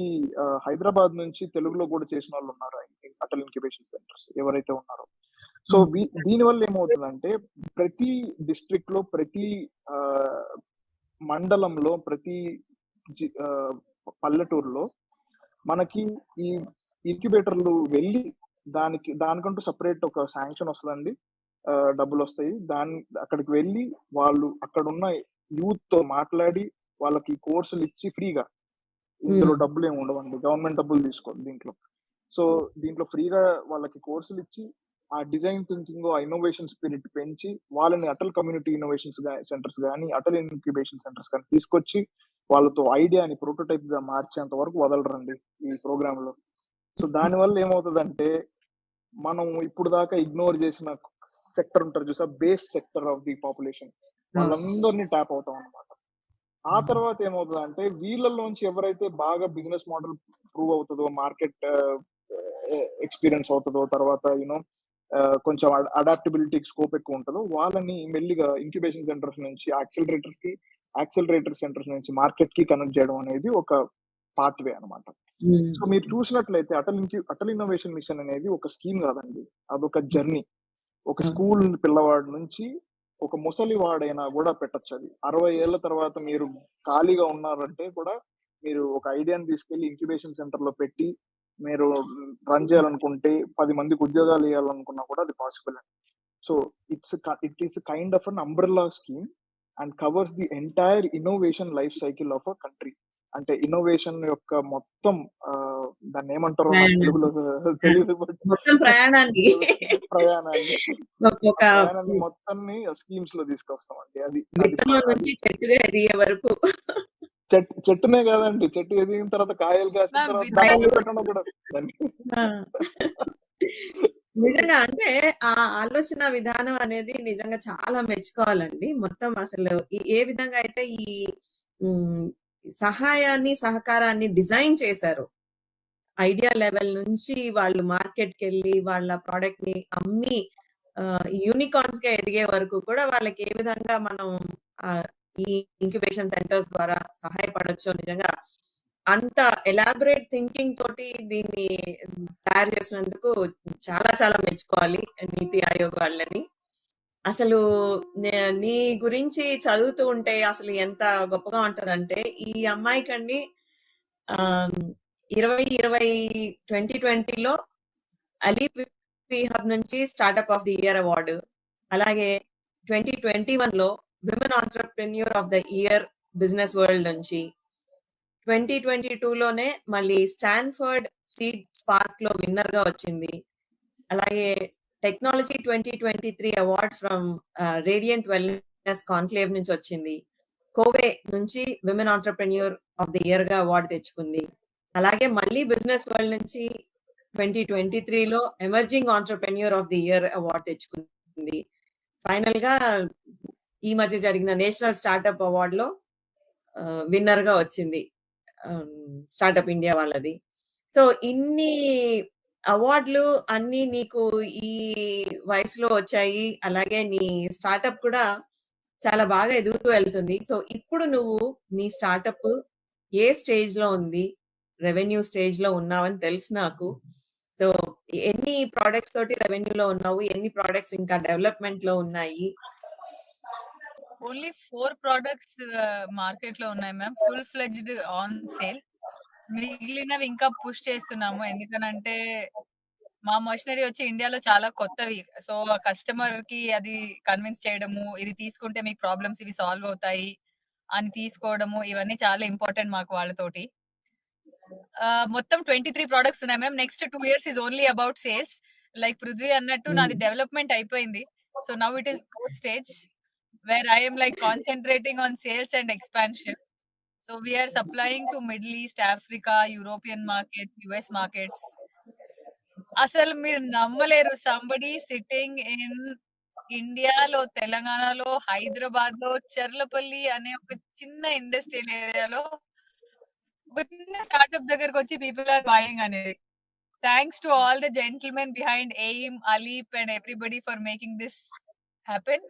హైదరాబాద్ నుంచి తెలుగులో కూడా చేసిన వాళ్ళు ఉన్నారు అటల్ ఇంక్యుబేషన్ సెంటర్స్ ఎవరైతే ఉన్నారో. సో దీనివల్ల ఏమవుతుందంటే ప్రతి డిస్ట్రిక్ట్ లో, ప్రతి మండలంలో, ప్రతి పల్లెటూరులో మనకి ఈ ఇంక్యుబేటర్లు వెళ్ళి దానికంటూ సపరేట్ ఒక శాంక్షన్ వస్తుందండి, డబ్బులు వస్తాయి. అక్కడికి వెళ్ళి వాళ్ళు అక్కడ ఉన్న యూత్ తో మాట్లాడి వాళ్ళకి కోర్సులు ఇచ్చి ఫ్రీగా ఇందులో డబ్బులు ఏమి ఉండవండి, గవర్నమెంట్ డబ్బులు తీసుకోదు దీంట్లో. సో దీంట్లో ఫ్రీగా వాళ్ళకి కోర్సులు ఇచ్చి ఆ డిజైన్ థింకింగ్, ఆ ఇన్నోవేషన్ స్పిరిట్ పెంచి వాళ్ళని అటల్ కమ్యూనిటీ ఇన్నోవేషన్స్ సెంటర్స్ కానీ, అటల్ ఇంక్యుబేషన్ సెంటర్స్ కానీ తీసుకొచ్చి వాళ్ళతో ఐడియాని ప్రోటోటైప్ గా మార్చేంత వరకు వదలరండి ఈ ప్రోగ్రామ్ లో. సో దానివల్ల ఏమవుతుందంటే మనం ఇప్పుడు దాకా ఇగ్నోర్ చేసిన సెక్టర్ ఉంటారు చూసా, base sector of the population, వాళ్ళందరినీ ట్యాప్ అవుతాం అనమాట. ఆ తర్వాత ఏమవుతుందంటే వీళ్ళలోంచి ఎవరైతే బాగా బిజినెస్ మోడల్ ప్రూవ్ అవుతుందో, మార్కెట్ ఎక్స్పీరియన్స్ అవుతుందో, తర్వాత యూనో కొంచెం అడాప్టబిలిటీ స్కోప్ ఎక్కువ ఉంటుందో, వాళ్ళని మెల్లిగా ఇంక్యుబేషన్ సెంటర్స్ నుంచి యాక్సిలరేటర్ సెంటర్స్ నుంచి మార్కెట్ కి కనెక్ట్ చేయడం అనేది ఒక పాత్వే అనమాట. సో మీరు చూసినట్లయితే అటల్ ఇన్నోవేషన్ మిషన్ అనేది ఒక స్కీమ్ కాదండి, అదొక జర్నీ. ఒక స్కూల్ పిల్లవాడి నుంచి ఒక ముసలి వాడైనా కూడా పెట్టచ్చు. అది 60 ఏళ్ల తర్వాత మీరు ఖాళీగా ఉన్నారంటే కూడా మీరు ఒక ఐడియాని తీసుకెళ్లి ఇంక్యుబేషన్ సెంటర్ లో పెట్టి మీరు రన్ చేయాలనుకుంటే, 10 మందికి ఉద్యోగాలు ఇవ్వాలనుకున్నా కూడా అది పాసిబుల్ అండి. So it is kind of an umbrella scheme and covers the entire innovation life cycle of a country. అంటే ఇన్నోవేషన్ యొక్క మొత్తం దాన్ని ఏమంటారో నాకు తెలుగులో తెలియదు, మొత్తం ప్రయాణాన్ని ప్రయాణాన్ని ఒక ప్రయాణాన్ని మొత్తాన్ని స్కీమ్స్ లో తీసుకొస్తామండి. అది విత్తనం నుంచి చెట్టుగా ఎదిగే వరకు చెట్టునే కాదండి, చెట్టు ఎదిగిన తర్వాత కాయలు కాసిన తర్వాత దాన్ని పెట్టడం కూడా. నిజంగా అంటే ఆ ఆలోచన విధానం అనేది నిజంగా చాలా మెచ్చుకోవాలండి. మొత్తం అసలు ఏ విధంగా అయితే ఈ సహాయాన్ని, సహకారాన్ని డిజైన్ చేశారు. ఐడియా లెవెల్ నుంచి వాళ్ళు మార్కెట్‌కెళ్ళి వాళ్ళ ప్రొడక్ట్‌ని అమ్మి యూనికార్న్స్‌గా ఎదిగే వరకు కూడా వాళ్ళకి ఏ విధంగా మనం ఈ ఇంక్యుబేషన్ సెంటర్స్ ద్వారా సహాయపడొచ్చో, నిజంగా అంత ఎలాబరేట్ థింకింగ్ తోటి దీన్ని తయారు చేసినందుకు చాలా చాలా మెచ్చుకోవాలి నీతి ఆయోగ్ వాళ్ళని. అసలు నీ గురించి చదువుతూ ఉంటే అసలు ఎంత గొప్పగా ఉంటదంటే, ఈ అమ్మాయికండి 2020లో అలీపీ హబ్ నుంచి startup of the year award, అలాగే 2021లో women entrepreneur of the year business world నుంచి, 2022లోనే మళ్ళీ స్టాన్ఫర్డ్ సీడ్ స్పార్క్‌లో విన్నర్‌గా వచ్చింది. అలాగే technology 2023 award from radiant wellness conclave నుంచి వచ్చింది. కోవే నుంచి విమెన్ ఎంటర్‌ప్రెన్యూర్ ఆఫ్ ది ఇయర్‌గా అవార్డు తెచ్చుకుంది. అలాగే మళ్ళీ బిజినెస్ వరల్డ్ నుంచి 2023లో emerging entrepreneur of the year award తెచ్చుకుంది. ఫైనల్‌గా ఈ మధ్య జరిగిన నేషనల్ స్టార్టప్ అవార్డ్‌లో విన్నర్‌గా వచ్చింది స్టార్టప్ ఇండియా వాళ్ళది. సో ఇన్ని అవార్డులు అన్నీ నీకు ఈ వయసులో వచ్చాయి. అలాగే నీ స్టార్టప్ కూడా చాలా బాగా ఎదుగుతూ వెళ్తుంది. సో ఇప్పుడు నువ్వు నీ స్టార్టప్ ఏ స్టేజ్‌లో ఉంది? రెవెన్యూ స్టేజ్‌లో ఉన్నావని తెలుసు నాకు. సో ఎన్ని ప్రొడక్ట్స్ తోటి రెవెన్యూలో ఉన్నావు? ఎన్ని ప్రొడక్ట్స్ ఇంకా డెవలప్‌మెంట్‌లో ఉన్నాయి? ఓన్లీ 4 ప్రొడక్ట్స్ మార్కెట్‌లో ఉన్నాయి ma'am. Full fledged on sale. మిగిలినవి ఇంకా పుష్ చేస్తున్నాము. ఎందుకనంటే మా మెషినరీ వచ్చి ఇండియాలో చాలా కొత్తవి. సో కస్టమర్‌కి అది కన్విన్స్ చేయడము, ఇది తీసుకుంటే మీకు ప్రాబ్లమ్స్ ఇవి సాల్వ్ అవుతాయి అని తీసుకోవడము, ఇవన్నీ చాలా ఇంపార్టెంట్ మాకు వాళ్ళతోటి. మొత్తం 23 ప్రొడక్ట్స్ ఉన్నాయి ma'am. Next 2 years is only about sales. Like Prithvi అన్నట్టు నాది డెవలప్‌మెంట్ అయిపోయింది. So now it is growth stage where I am like concentrating on sales and expansion. So we are supplying to Middle East, Africa, European markets, US markets. అసలు మీరు నమ్మలేరు, somebody sitting in ఇండియాలో, తెలంగాణలో, హైదరాబాద్‌లో, చర్లపల్లి అనే ఒక చిన్న industrial ఏరియాలో ఒక చిన్న స్టార్టప్ దగ్గరకొచ్చి పీపుల్ ఆర్ బయింగ్ అనేది. Thanks to all the gentlemen behind AIM, ALEAP and everybody for making this happen.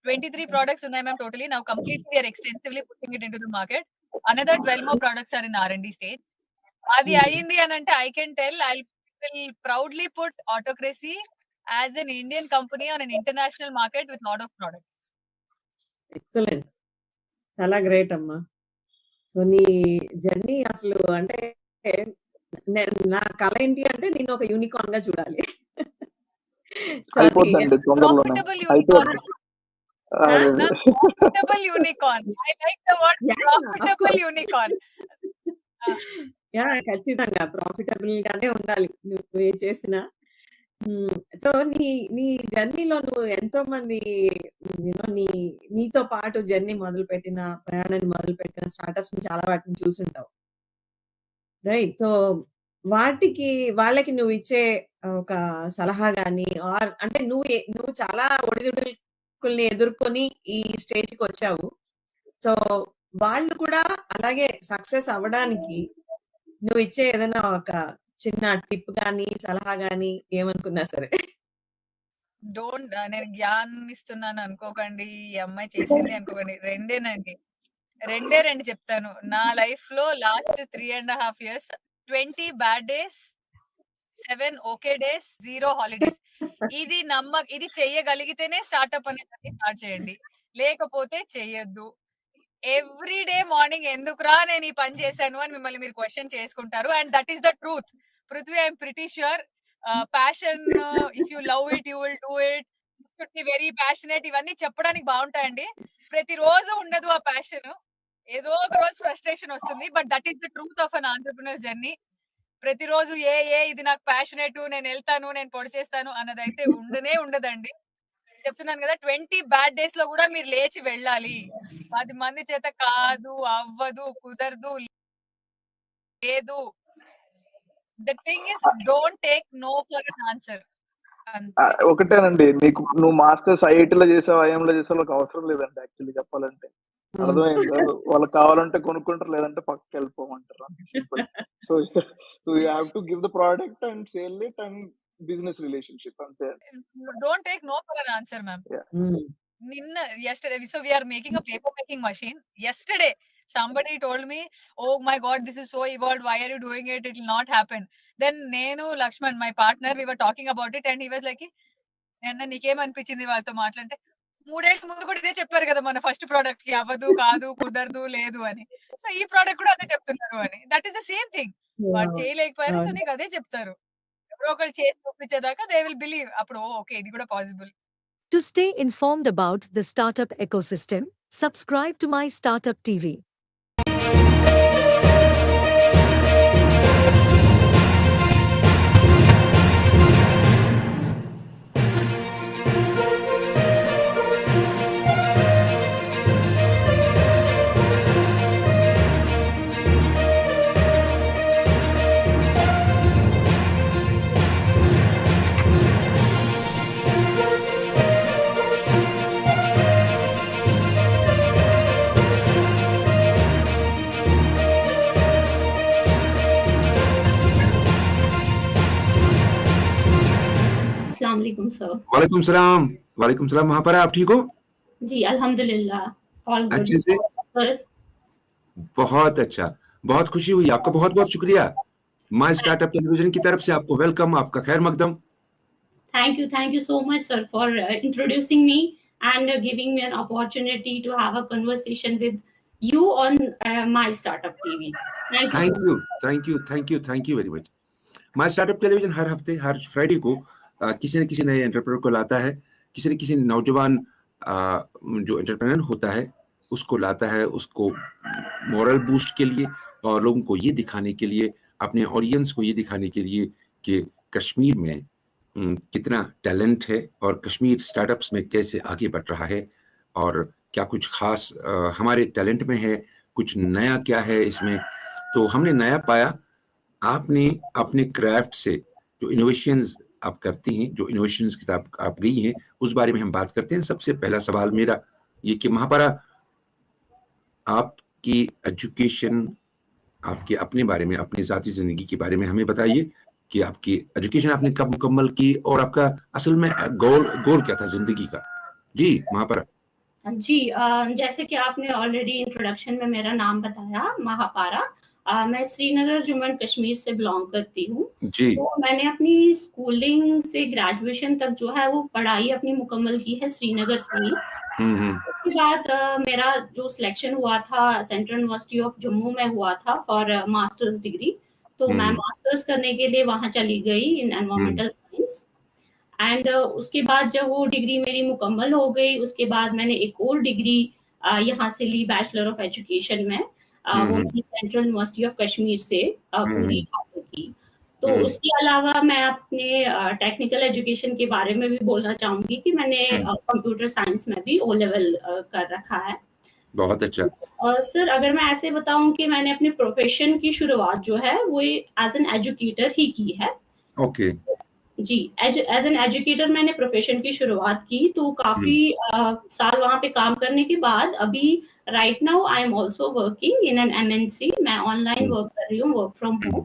23 products ఉన్నాయి ma'am totally. Now completely we are extensively putting it into the market. Another 12 more products are in R and D stage. అది అయింది అనంటే I can tell I will proudly put Autocracy as an Indian company on an international market with lot of products. Excellent. చాలా great అమ్మా. So నీ journey అసలు అంటే నా కల ఏంటి అంటే నిన్ను ఒక యూనికార్న్‌గా చూడాలి. అయిపోద్దండి తొందరలోనే. Profitable unicorn. Ma'am profitable unicorn. I like the word profitable unicorn. Yeah ఖచ్చితంగా ప్రాఫిటబుల్ గానే ఉండాలి నువ్వు ఏం చేసినా. సో నీ నీ జర్నీలో నువ్వు ఎంతో మంది నీ నీతో పాటు జర్నీ మొదలుపెట్టిన ప్రయాణాన్ని మొదలుపెట్టిన స్టార్టప్స్ చాలా వాటిని చూసుంటావు. రైట్. సో వాటికి వాళ్ళకి నువ్విచ్చే ఒక సలహా గాని అంటే నువ్వు చాలా ఒడిదుడుకుల్ని ఎదుర్కొని ఈ స్టేజ్‌కొచ్చావు. సో వాళ్ళు కూడా అలాగే సక్సెస్ అవ్వడానికి నువ్విచ్చే ఏదైనా ఒక చిన్న టిప్ గాని, సలహా గాని ఏమనుకున్నా సరే. నేను జ్ఞానం ఇస్తున్నాను అనుకోకండి. ఈ అమ్మాయి చేసింది అనుకోకండి. రెండేనండి. రెండే 2 చెప్తాను. నా లైఫ్‌లో last 3½ years 20 bad days, 7 okay days, 0 holidays. ఇది చెయ్యగలిగితేనే స్టార్టప్ అనేది స్టార్ట్ చేయండి. లేకపోతే చెయ్యొద్దు. ఎవ్రీ డే మార్నింగ్ ఎందుకురా నేను ఈ పని చేశాను అని మిమ్మల్ని మీరు క్వెషన్ చేసుకుంటారు. And that is the truth. Prithvi I am pretty sure passion if you love it you will do it. Should be very passionate ఇవన్నీ చెప్పడానికి బాగుంటాయండి. ప్రతిరోజు ఉండదు ఆ ప్యాషన్. ఏదో ఒక రోజు ఫ్రస్ట్రేషన్ వస్తుంది. But that is the truth of an entrepreneur journey. ప్రతిరోజు ఇది నాకు ప్యాషనేట్ నేను వెళ్తాను, నేను పొడి చేస్తాను అన్నదైతే ఉండదండి. చెప్తున్నాను కదా 20 బ్యాడ్ డేస్ లో కూడా మీరు లేచి వెళ్ళాలి. 10 మంది చేత కాదు, అవ్వదు, కుదరదు, లేదు. The thing is don't take no for an answer. ఒకటేనండి, నువ్వు మాస్టర్స్ ఐఐటీలో చేసావు, ఐఎంలో చేసావు, వాళ్ళకి అవసరం లేదండి యాక్చువల్లీ చెప్పాలంటే. అర్థమైందా? వాళ్ళకి కావాలంటే కొనుక్కుంటారు, లేదంటే పక్కకి వెళ్ళిపోమంటారు, అంత simple. So so you have to give the product and sale it and business relationship అంతే. Don't take no for an answer ma'am. Yesterday, so we are making a paper making machine. Yesterday, somebody told me, "Oh my God, this is so evolved. Why are you doing it? It will not happen." Then Nenu Lakshman, my partner, we were talking about it, and he was like, నీకేమనిపించింది వాళ్ళతో మాట్లాడితే, 3 ఏళ్ల ముందు కూడా ఇదే చెప్పారు కదా మన first product కి, అవ్వదు, కాదు, కుదరదు, లేదు అని. సో ఈ ప్రోడక్ట్ కూడా అదే చెప్తున్నారు అని. That is the same thing. వాళ్ళు చేయలేకపోయారు, సో నీకు అదే చెప్తారు. ఎవరో ఒకరు చేసి చూపించేదాకా దే విల్ బిలీవ్. అప్పుడు ఓకే ఇది కూడా possible. To stay informed about the startup ecosystem, subscribe to my Startup TV. अस्सलामुअलैकुम सर। वालेकुम सलाम। वालेकुम सलाम। महापरा आप ठीक हो? जी अल्हम्दुलिल्लाह ऑल गुड अच्छे से? सर। बहुत अच्छा, बहुत खुशी हुई। आपका बहुत बहुत शुक्रिया। माय स्टार्टअप टेलीविजन की तरफ से आपको वेलकम, आपका खैर मकदम। Thank you so much sir for introducing me and giving me an opportunity to have a conversation with you on my startup TV. Thank you very much. My startup television हर हफ्ते हर Friday को किसी न किसी नए entrepreneur को लाता है, किसी न किसी नौजवान जो एंटरप्रेन्योर होता है उसको लाता है, उसको मोरल बूस्ट के लिए और लोगों को ये दिखाने के लिए, अपने ऑडियंस को ये दिखाने के लिए कि कश्मीर में कितना टैलेंट है और कश्मीर स्टार्टअप्स में कैसे आगे बढ़ रहा है और क्या कुछ खास हमारे टैलेंट में है, कुछ नया क्या है इसमें। तो हमने नया पाया, आपने अपने क्राफ्ट से जो इनोवेशंस आप करती हैं, जो इनोवेशंस की आप गई हैं, उस बारे में हम बात करते हैं। सबसे पहला सवाल मेरा ये कि महापरा, आपकी एजुकेशन, आपके अपने बारे में, अपनी ज़ाती ज़िंदगी के बारे में हमें बताइए कि आपकी एजुकेशन आपने कब मुकम्मल की और आपका असल में गोल क्या था ज़िंदगी का? जी महापरा। जी जैसे कि आपने ऑलरेडी इंट्रोडक्शन में मेरा नाम बताया, महापारा। मैं श्रीनगर जम्मू एंड कश्मीर से बिलोंग करती हूँ। जी। तो मैंने अपनी स्कूलिंग से ग्रेजुएशन तक जो है वो पढ़ाई अपनी मुकम्मल की है श्रीनगर से ही। उसके बाद मेरा जो सिलेक्शन हुआ था सेंट्रल यूनिवर्सिटी ऑफ जम्मू में हुआ था फॉर मास्टर्स डिग्री। तो मैं मास्टर्स करने के लिए वहाँ चली गई इन एनवायरमेंटल साइंस। एंड उसके बाद जब वो डिग्री मेरी मुकम्मल हो गई, उसके बाद मैंने एक और डिग्री यहाँ से ली बैचलर ऑफ एजुकेशन में। वो मैंने सेंट्रल यूनिवर्सिटी ऑफ कश्मीर से पूरी हासिल की। तो हम्म। उसके अलावा मैं अपने टेक्निकल एजुकेशन के बारे में भी बोलना चाहूँगी कि मैंने कंप्यूटर साइंस में भी ओ लेवल कर रखा है। बहुत अच्छा। सर अगर मैं ऐसे बताऊँ कि मैंने अपने प्रोफ़ेशन की शुरुआत जो है वो एज़ एन एजुकेटर ही की है। ओके। जी, एज़ एन एजुकेटर मैंने प्रोफ़ेशन की शुरुआत की, तो काफ़ी साल वहाँ पे काम करने के बाद अभी right now I am also working in an MNC. मैं ऑनलाइन वर्क कर रही हूँ, वर्क फ्रॉम होम।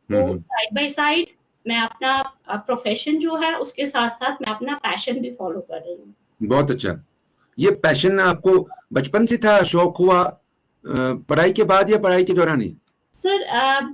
तो साइड बाय साइड मैं अपना प्रोफ़ेशन जो है उसके साथ-साथ मैं अपना पैशन भी फ़ॉलो कर रही हूँ। बहुत अच्छा। ये पैशन आपको बचपन से था, शौक हुआ पढ़ाई के बाद या पढ़ाई के दौरान ही? सर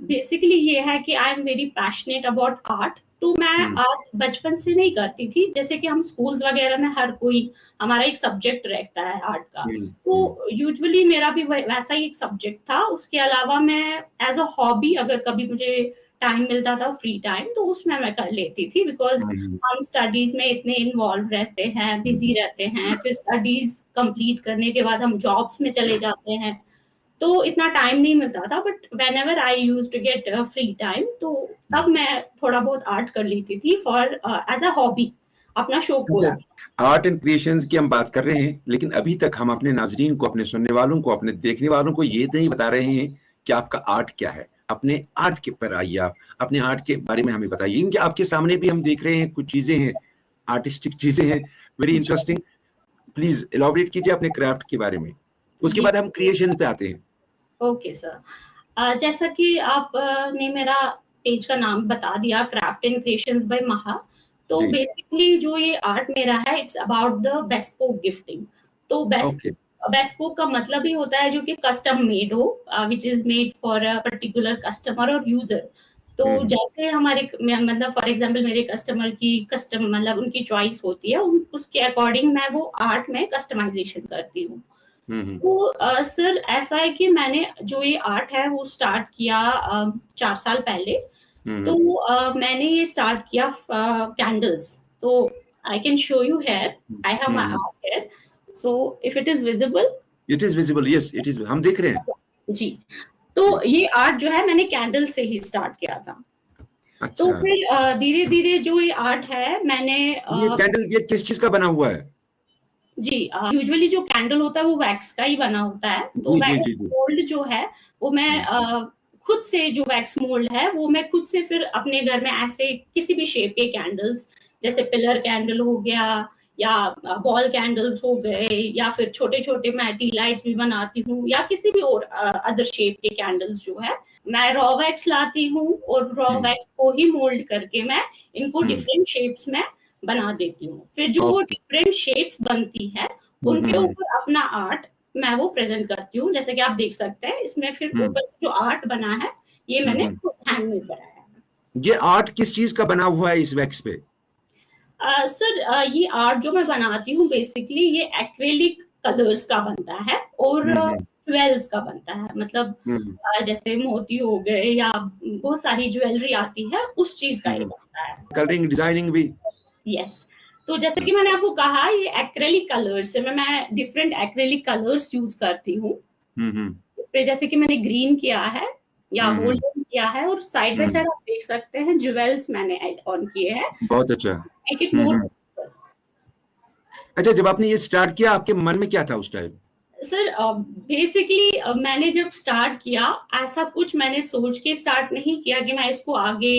बेसिकली ये है कि I am very passionate about art. तो मैं आर्ट बचपन से नहीं करती थी, जैसे कि हम स्कूल्स वगैरह में हर कोई हमारा एक सब्जेक्ट रहता है आर्ट का। तो यूजुअली मेरा भी वैसा ही एक सब्जेक्ट था। उसके अलावा मैं एज अ हॉबी अगर कभी मुझे टाइम मिलता था, फ्री टाइम, तो उसमें मैं कर लेती थी, बिकॉज हम स्टडीज में इतने इन्वॉल्व रहते हैं, बिजी रहते हैं, फिर स्टडीज कंप्लीट करने के बाद हम जॉब्स में चले जाते हैं, तो इतना टाइम नहीं मिलता था। But whenever I used to get free time, तो तब मैं थोड़ा बहुत आर्ट कर लेती थी फॉर एज अ हॉबी, अपना शौक पूरा। आर्ट एंड क्रिएशंस की हम बात कर रहे हैं, लेकिन अभी तक हम अपने नाजरीन को, अपने सुनने वालों को, अपने देखने वालों को ये नहीं बता रहे हैं कि आपका आर्ट क्या है। अपने आर्ट के पर आइए, आप अपने आर्ट के बारे में हमें बताइए, क्योंकि आपके सामने भी हम देख रहे हैं कुछ चीजें हैं, आर्टिस्टिक चीजें हैं, वेरी इंटरेस्टिंग। प्लीज एलॉबरेट कीजिए अपने क्राफ्ट के बारे में, उसके बाद हम क्रिएशन पे आते हैं। ओके सर, जैसा कि आप ने मेरा पेज का नाम बता दिया, क्राफ्ट एंड क्रिएशंस बाय महा। तो बेसिकली जो ये आर्ट मेरा है, it's about the bespoke gifting. तो बेस्पोक का मतलब ही होता है जो कि कस्टम मेड हो, which is made for a particular customer और यूजर। तो जैसे हमारे मतलब फॉर एग्जांपल मेरे कस्टमर की कस्टम मतलब उनकी चॉइस होती है, उसके अकॉर्डिंग मैं वो आर्ट में कस्टमाइजेशन करती हूँ। तो सर ऐसा है कि मैंने जो ये आर्ट है वो स्टार्ट किया 4 साल पहले। तो मैंने ये स्टार्ट किया कैंडल्स। तो I can show you here, I have my art here, so if it is visible. It is visible, yes it is, हम देख रहे हैं जी। तो ये आर्ट जो है मैंने कैंडल से ही स्टार्ट किया था। अच्छा। तो फिर धीरे धीरे जो ये आर्ट है मैंने ये कैंडल ये किस चीज का बना हुआ है? जी, यूजुअली जो कैंडल होता है वो वैक्स का ही बना होता है। तो वैक्स मोल्ड जो है वो मैं खुद से, जो वैक्स मोल्ड है वो मैं खुद से फिर अपने घर में ऐसे किसी भी शेप के कैंडल्स, जैसे पिलर कैंडल हो गया या बॉल कैंडल्स हो गए, या फिर छोटे छोटे मैं टी लाइट्स भी बनाती हूँ, या किसी भी और अदर शेप के कैंडल्स जो है मैं रॉ वैक्स लाती हूँ, और रॉ वैक्स को ही मोल्ड करके मैं इनको डिफरेंट शेप्स में बना देती हूँ। फिर जो वो डिफरेंट शेप्स बनती है उनके ऊपर अपना आर्ट मैं वो प्रेजेंट करती हूँ। जैसे कि आप देख सकते हैं इसमें फिर ऊपर से जो आर्ट बना है ये मैंने खुद हैंडमेड बनाया है। ये आर्ट किस चीज का बना हुआ है इस वैक्स पे? सर ये आर्ट जो मैं बनाती हूँ बेसिकली ये एक्रेलिक कलर्स का बनता है और ज्वेल्स का बनता है। मतलब जैसे मोती हो गए या बहुत सारी ज्वेलरी आती है, उस चीज का ये बनता है। कलरिंग, डिजाइनिंग भी? यस। तो जैसे कि मैंने आपको कहा ये एक्रेलिक कलर्स से मैं डिफरेंट एक्रेलिक कलर्स यूज करती हूँ। इस पे जैसे कि मैंने ग्रीन किया है या गोल्डन किया है, और साइड बाय साइड आप देख सकते हैं ज्वेल्स मैंने ऐड ऑन किए हैं। बहुत अच्छा। मेक इट मोर। अच्छा, जब आपने ये स्टार्ट किया आपके मन में क्या था उस टाइम? सर बेसिकली मैंने जब स्टार्ट किया ऐसा कुछ मैंने सोच के स्टार्ट नहीं किया कि मैं इसको आगे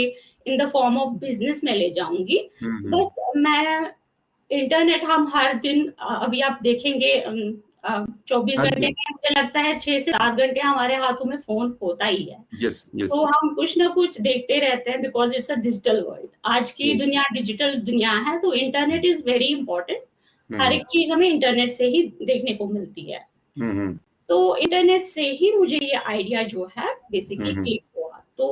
in the form of business में ले जाऊंगी। बस मैं इंटरनेट हम हर दिन अभी आप देखेंगे 24 घंटे में मुझे लगता है 6 से 7 घंटे हमारे हाथों में फोन होता ही है। yes, yes. तो हम कुछ ना कुछ देखते रहते हैं, because it's a digital world. आज की दुनिया डिजिटल दुनिया है, तो इंटरनेट इज वेरी इंपॉर्टेंट। हर एक चीज हमें इंटरनेट से ही देखने को मिलती है। तो इंटरनेट से ही मुझे ये आइडिया जो है बेसिकली क्लिक हुआ। तो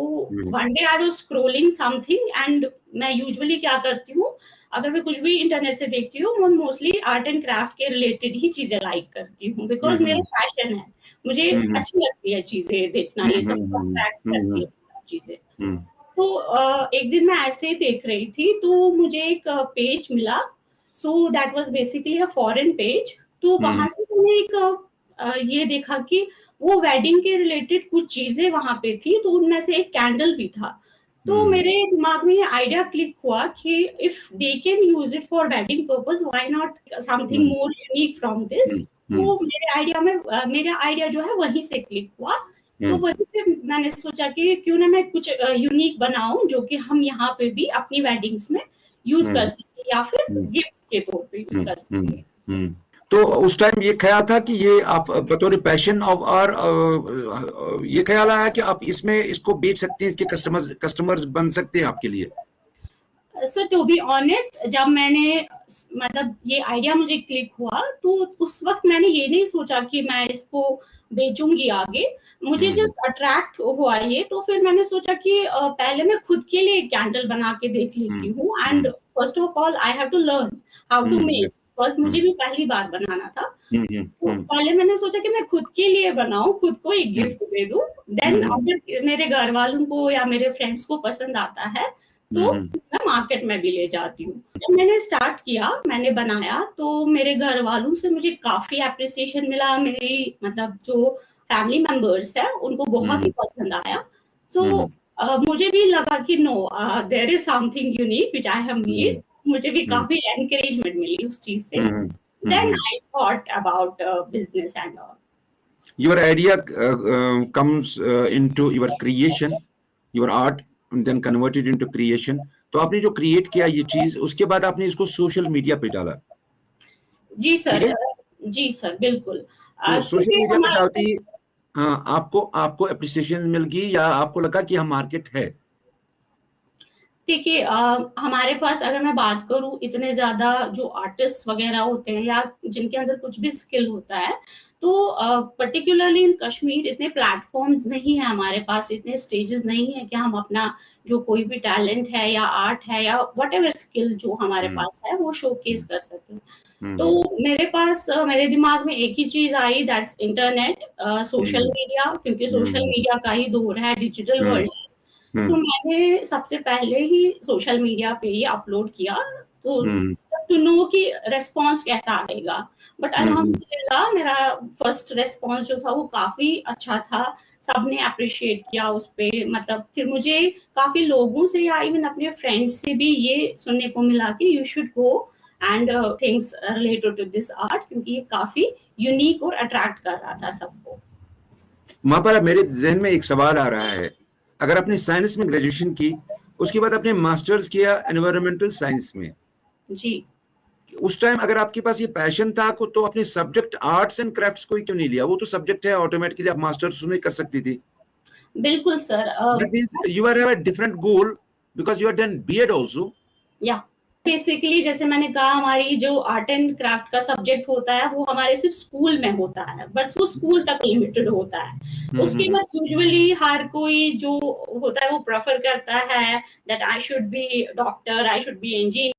one day I was scrolling something and मैं यूजुअली क्या करती हूँ, अगर मैं कुछ भी इंटरनेट से देखती हूँ मैं मोस्टली आर्ट एंड क्राफ्ट के रिलेटेड ही चीजें लाइक करती हूँ, बिकॉज मेरा पैशन है। मुझे अच्छी लगती है चीजें देखना, ये सब अट्रैक्ट करती है सब चीजें। तो एक दिन मैं ऐसे ही देख रही थी तो मुझे एक पेज मिला। So that was basically a foreign page. तो वहां से मैंने एक ये देखा कि वो वेडिंग के रिलेटेड कुछ चीजें वहां पे थी, तो उनमें से एक कैंडल भी था। तो मेरे दिमाग में ये आइडिया क्लिक हुआ कि if they can use it for wedding purpose, why not something more unique from this. तो मेरा आइडिया जो है वहीं से क्लिक हुआ। तो वहीं पे मैंने सोचा कि क्यों ना मैं कुछ यूनिक बनाऊं जो कि हम यहाँ पे भी अपनी वेडिंग्स में यूज कर सके या फिर गिफ्ट के तौर पे यूज कर सके। तो उस टाइम ये ख्याल था कि ये आप बतौर पैशन और ये ख्याल आया कि आप इसमें इसको बेच सकते हैं, इसके कस्टमर्स बन सकते हैं आपके लिए? सर टू बी ऑनेस्ट, जब मैंने मतलब ये आइडिया मुझे क्लिक हुआ तो उस वक्त मैंने ये नहीं सोचा कि मैं इसको बेचूंगी आगे। मुझे जस्ट अट्रैक्ट हुआ ये, तो फिर मैंने सोचा कि पहले मैं खुद के लिए कैंडल बना के देख लेती हूँ, and first of all I have to learn how to make, because मुझे भी पहली बार बनाना था। तो पहले मैंने सोचा कि मैं खुद के लिए बनाऊं, खुद को एक गिफ्ट दे दूं, देन अगर मेरे घर वालों को या मेरे फ्रेंड्स को पसंद आता है तो मैं मार्केट में भी ले जाती हूँ। जब मैंने स्टार्ट किया, मैंने बनाया, तो मेरे घर वालों से मुझे काफी अप्रिसिएशन मिला। मेरी मतलब जो फैमिली मेंबर्स है उनको बहुत ही पसंद आया। सो मुझे भी लगा कि no, there is something unique which I have made. मुझे भी काफी एनकरेजमेंट मिली उस चीज से। Then I thought about business and all. Your idea comes into your creation, your art, and then converted into creation. तो आपने जो क्रिएट किया ये चीज, उसके बाद आपने इसको सोशल मीडिया पे डाला? जी सर, जी सर, बिल्कुल। तो सोशल मीडिया पे डालते ही आपको अप्रिसिएशन मिल गई या आपको लगा कि हम मार्केट है? देखिए, हमारे पास अगर मैं बात करूं, इतने ज्यादा जो आर्टिस्ट वगैरह होते हैं या जिनके अंदर कुछ भी स्किल होता है, तो पर्टिकुलरली इन कश्मीर इतने प्लेटफॉर्म्स नहीं है हमारे पास, इतने स्टेजेस नहीं है कि हम अपना जो कोई भी टैलेंट है या आर्ट है या व्हाटएवर स्किल जो हमारे पास है वो शोकेस कर सकें। तो मेरे पास मेरे दिमाग में एक ही चीज आई, दैट्स इंटरनेट, सोशल मीडिया, क्योंकि सोशल मीडिया का ही दौर है, डिजिटल वर्ल्ड। तो मैंने सबसे पहले ही सोशल मीडिया पे ही अपलोड किया, तो टू नो कि रेस्पॉन्स कैसा आएगा। बट अल्हम्दुलिल्लाह मेरा फर्स्ट रेस्पॉन्स जो था वो काफी अच्छा था, सबने अप्रिशिएट किया उस पे। मतलब फिर मुझे काफी लोगों से या इवन अपने फ्रेंड्स से भी ये सुनने को मिला कि you should go and things related to this art, क्योंकि ये काफी यूनिक और अट्रैक्ट कर रहा था सबको। वहां पर मेरे जहन में एक सवाल आ रहा है, अगर आपने साइंस में ग्रेजुएशन की, उसके बाद आपने मास्टर्स किया एनवायरमेंटल साइंस में, जी, उस टाइम अगर आपके पास ये पैशन था तो अपने सब्जेक्ट आर्ट्स एंड क्राफ्ट्स को ही क्यों नहीं लिया? वो तो सब्जेक्ट है, ऑटोमेटिकली आप मास्टर्स उसमें कर सकती थी। बिल्कुल sir. That means you are have a different goal because you are done B.Ed also. या बेसिकली जैसे मैंने कहा, हमारी जो आर्ट एंड क्राफ्ट का सब्जेक्ट होता है वो हमारे सिर्फ स्कूल में होता है, बस वो स्कूल तक लिमिटेड होता है। उसके बाद यूजुअली हर कोई जो होता है वो प्रेफर करता है that I should B doctor, I should B engineer.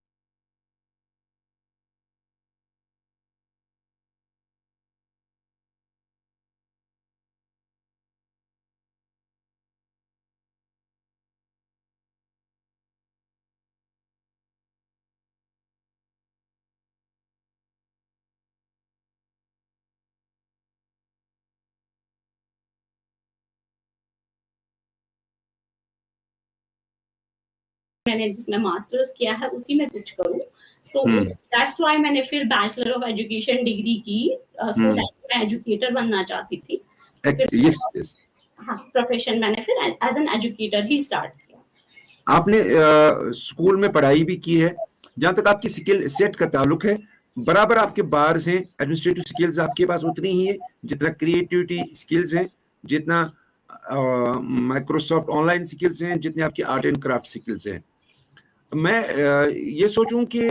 मैंने जिसमें मास्टर्स किया है उसी में कुछ करूं, सो दैट्स व्हाई मैंने फिर बैचलर ऑफ एजुकेशन डिग्री की, सो दैट मैं एजुकेटर बनना चाहती थी। Yes. हाँ, प्रोफेशन मैंने फिर एज एन एजुकेटर ही स्टार्ट किया। आपने स्कूल में पढ़ाई भी की है, जहां तक आपकी स्किल सेट का ताल्लुक है, बराबर आपके बाहर से एडमिनिस्ट्रेटिव स्किल्स आपके पास उतनी ही है जितना क्रिएटिविटी स्किल्स हैं, जितना माइक्रोसॉफ्ट ऑनलाइन स्किल्स हैं, जितने आपकी आर्ट एंड क्राफ्ट स्किल्स हैं। मैं ये सोचूं कि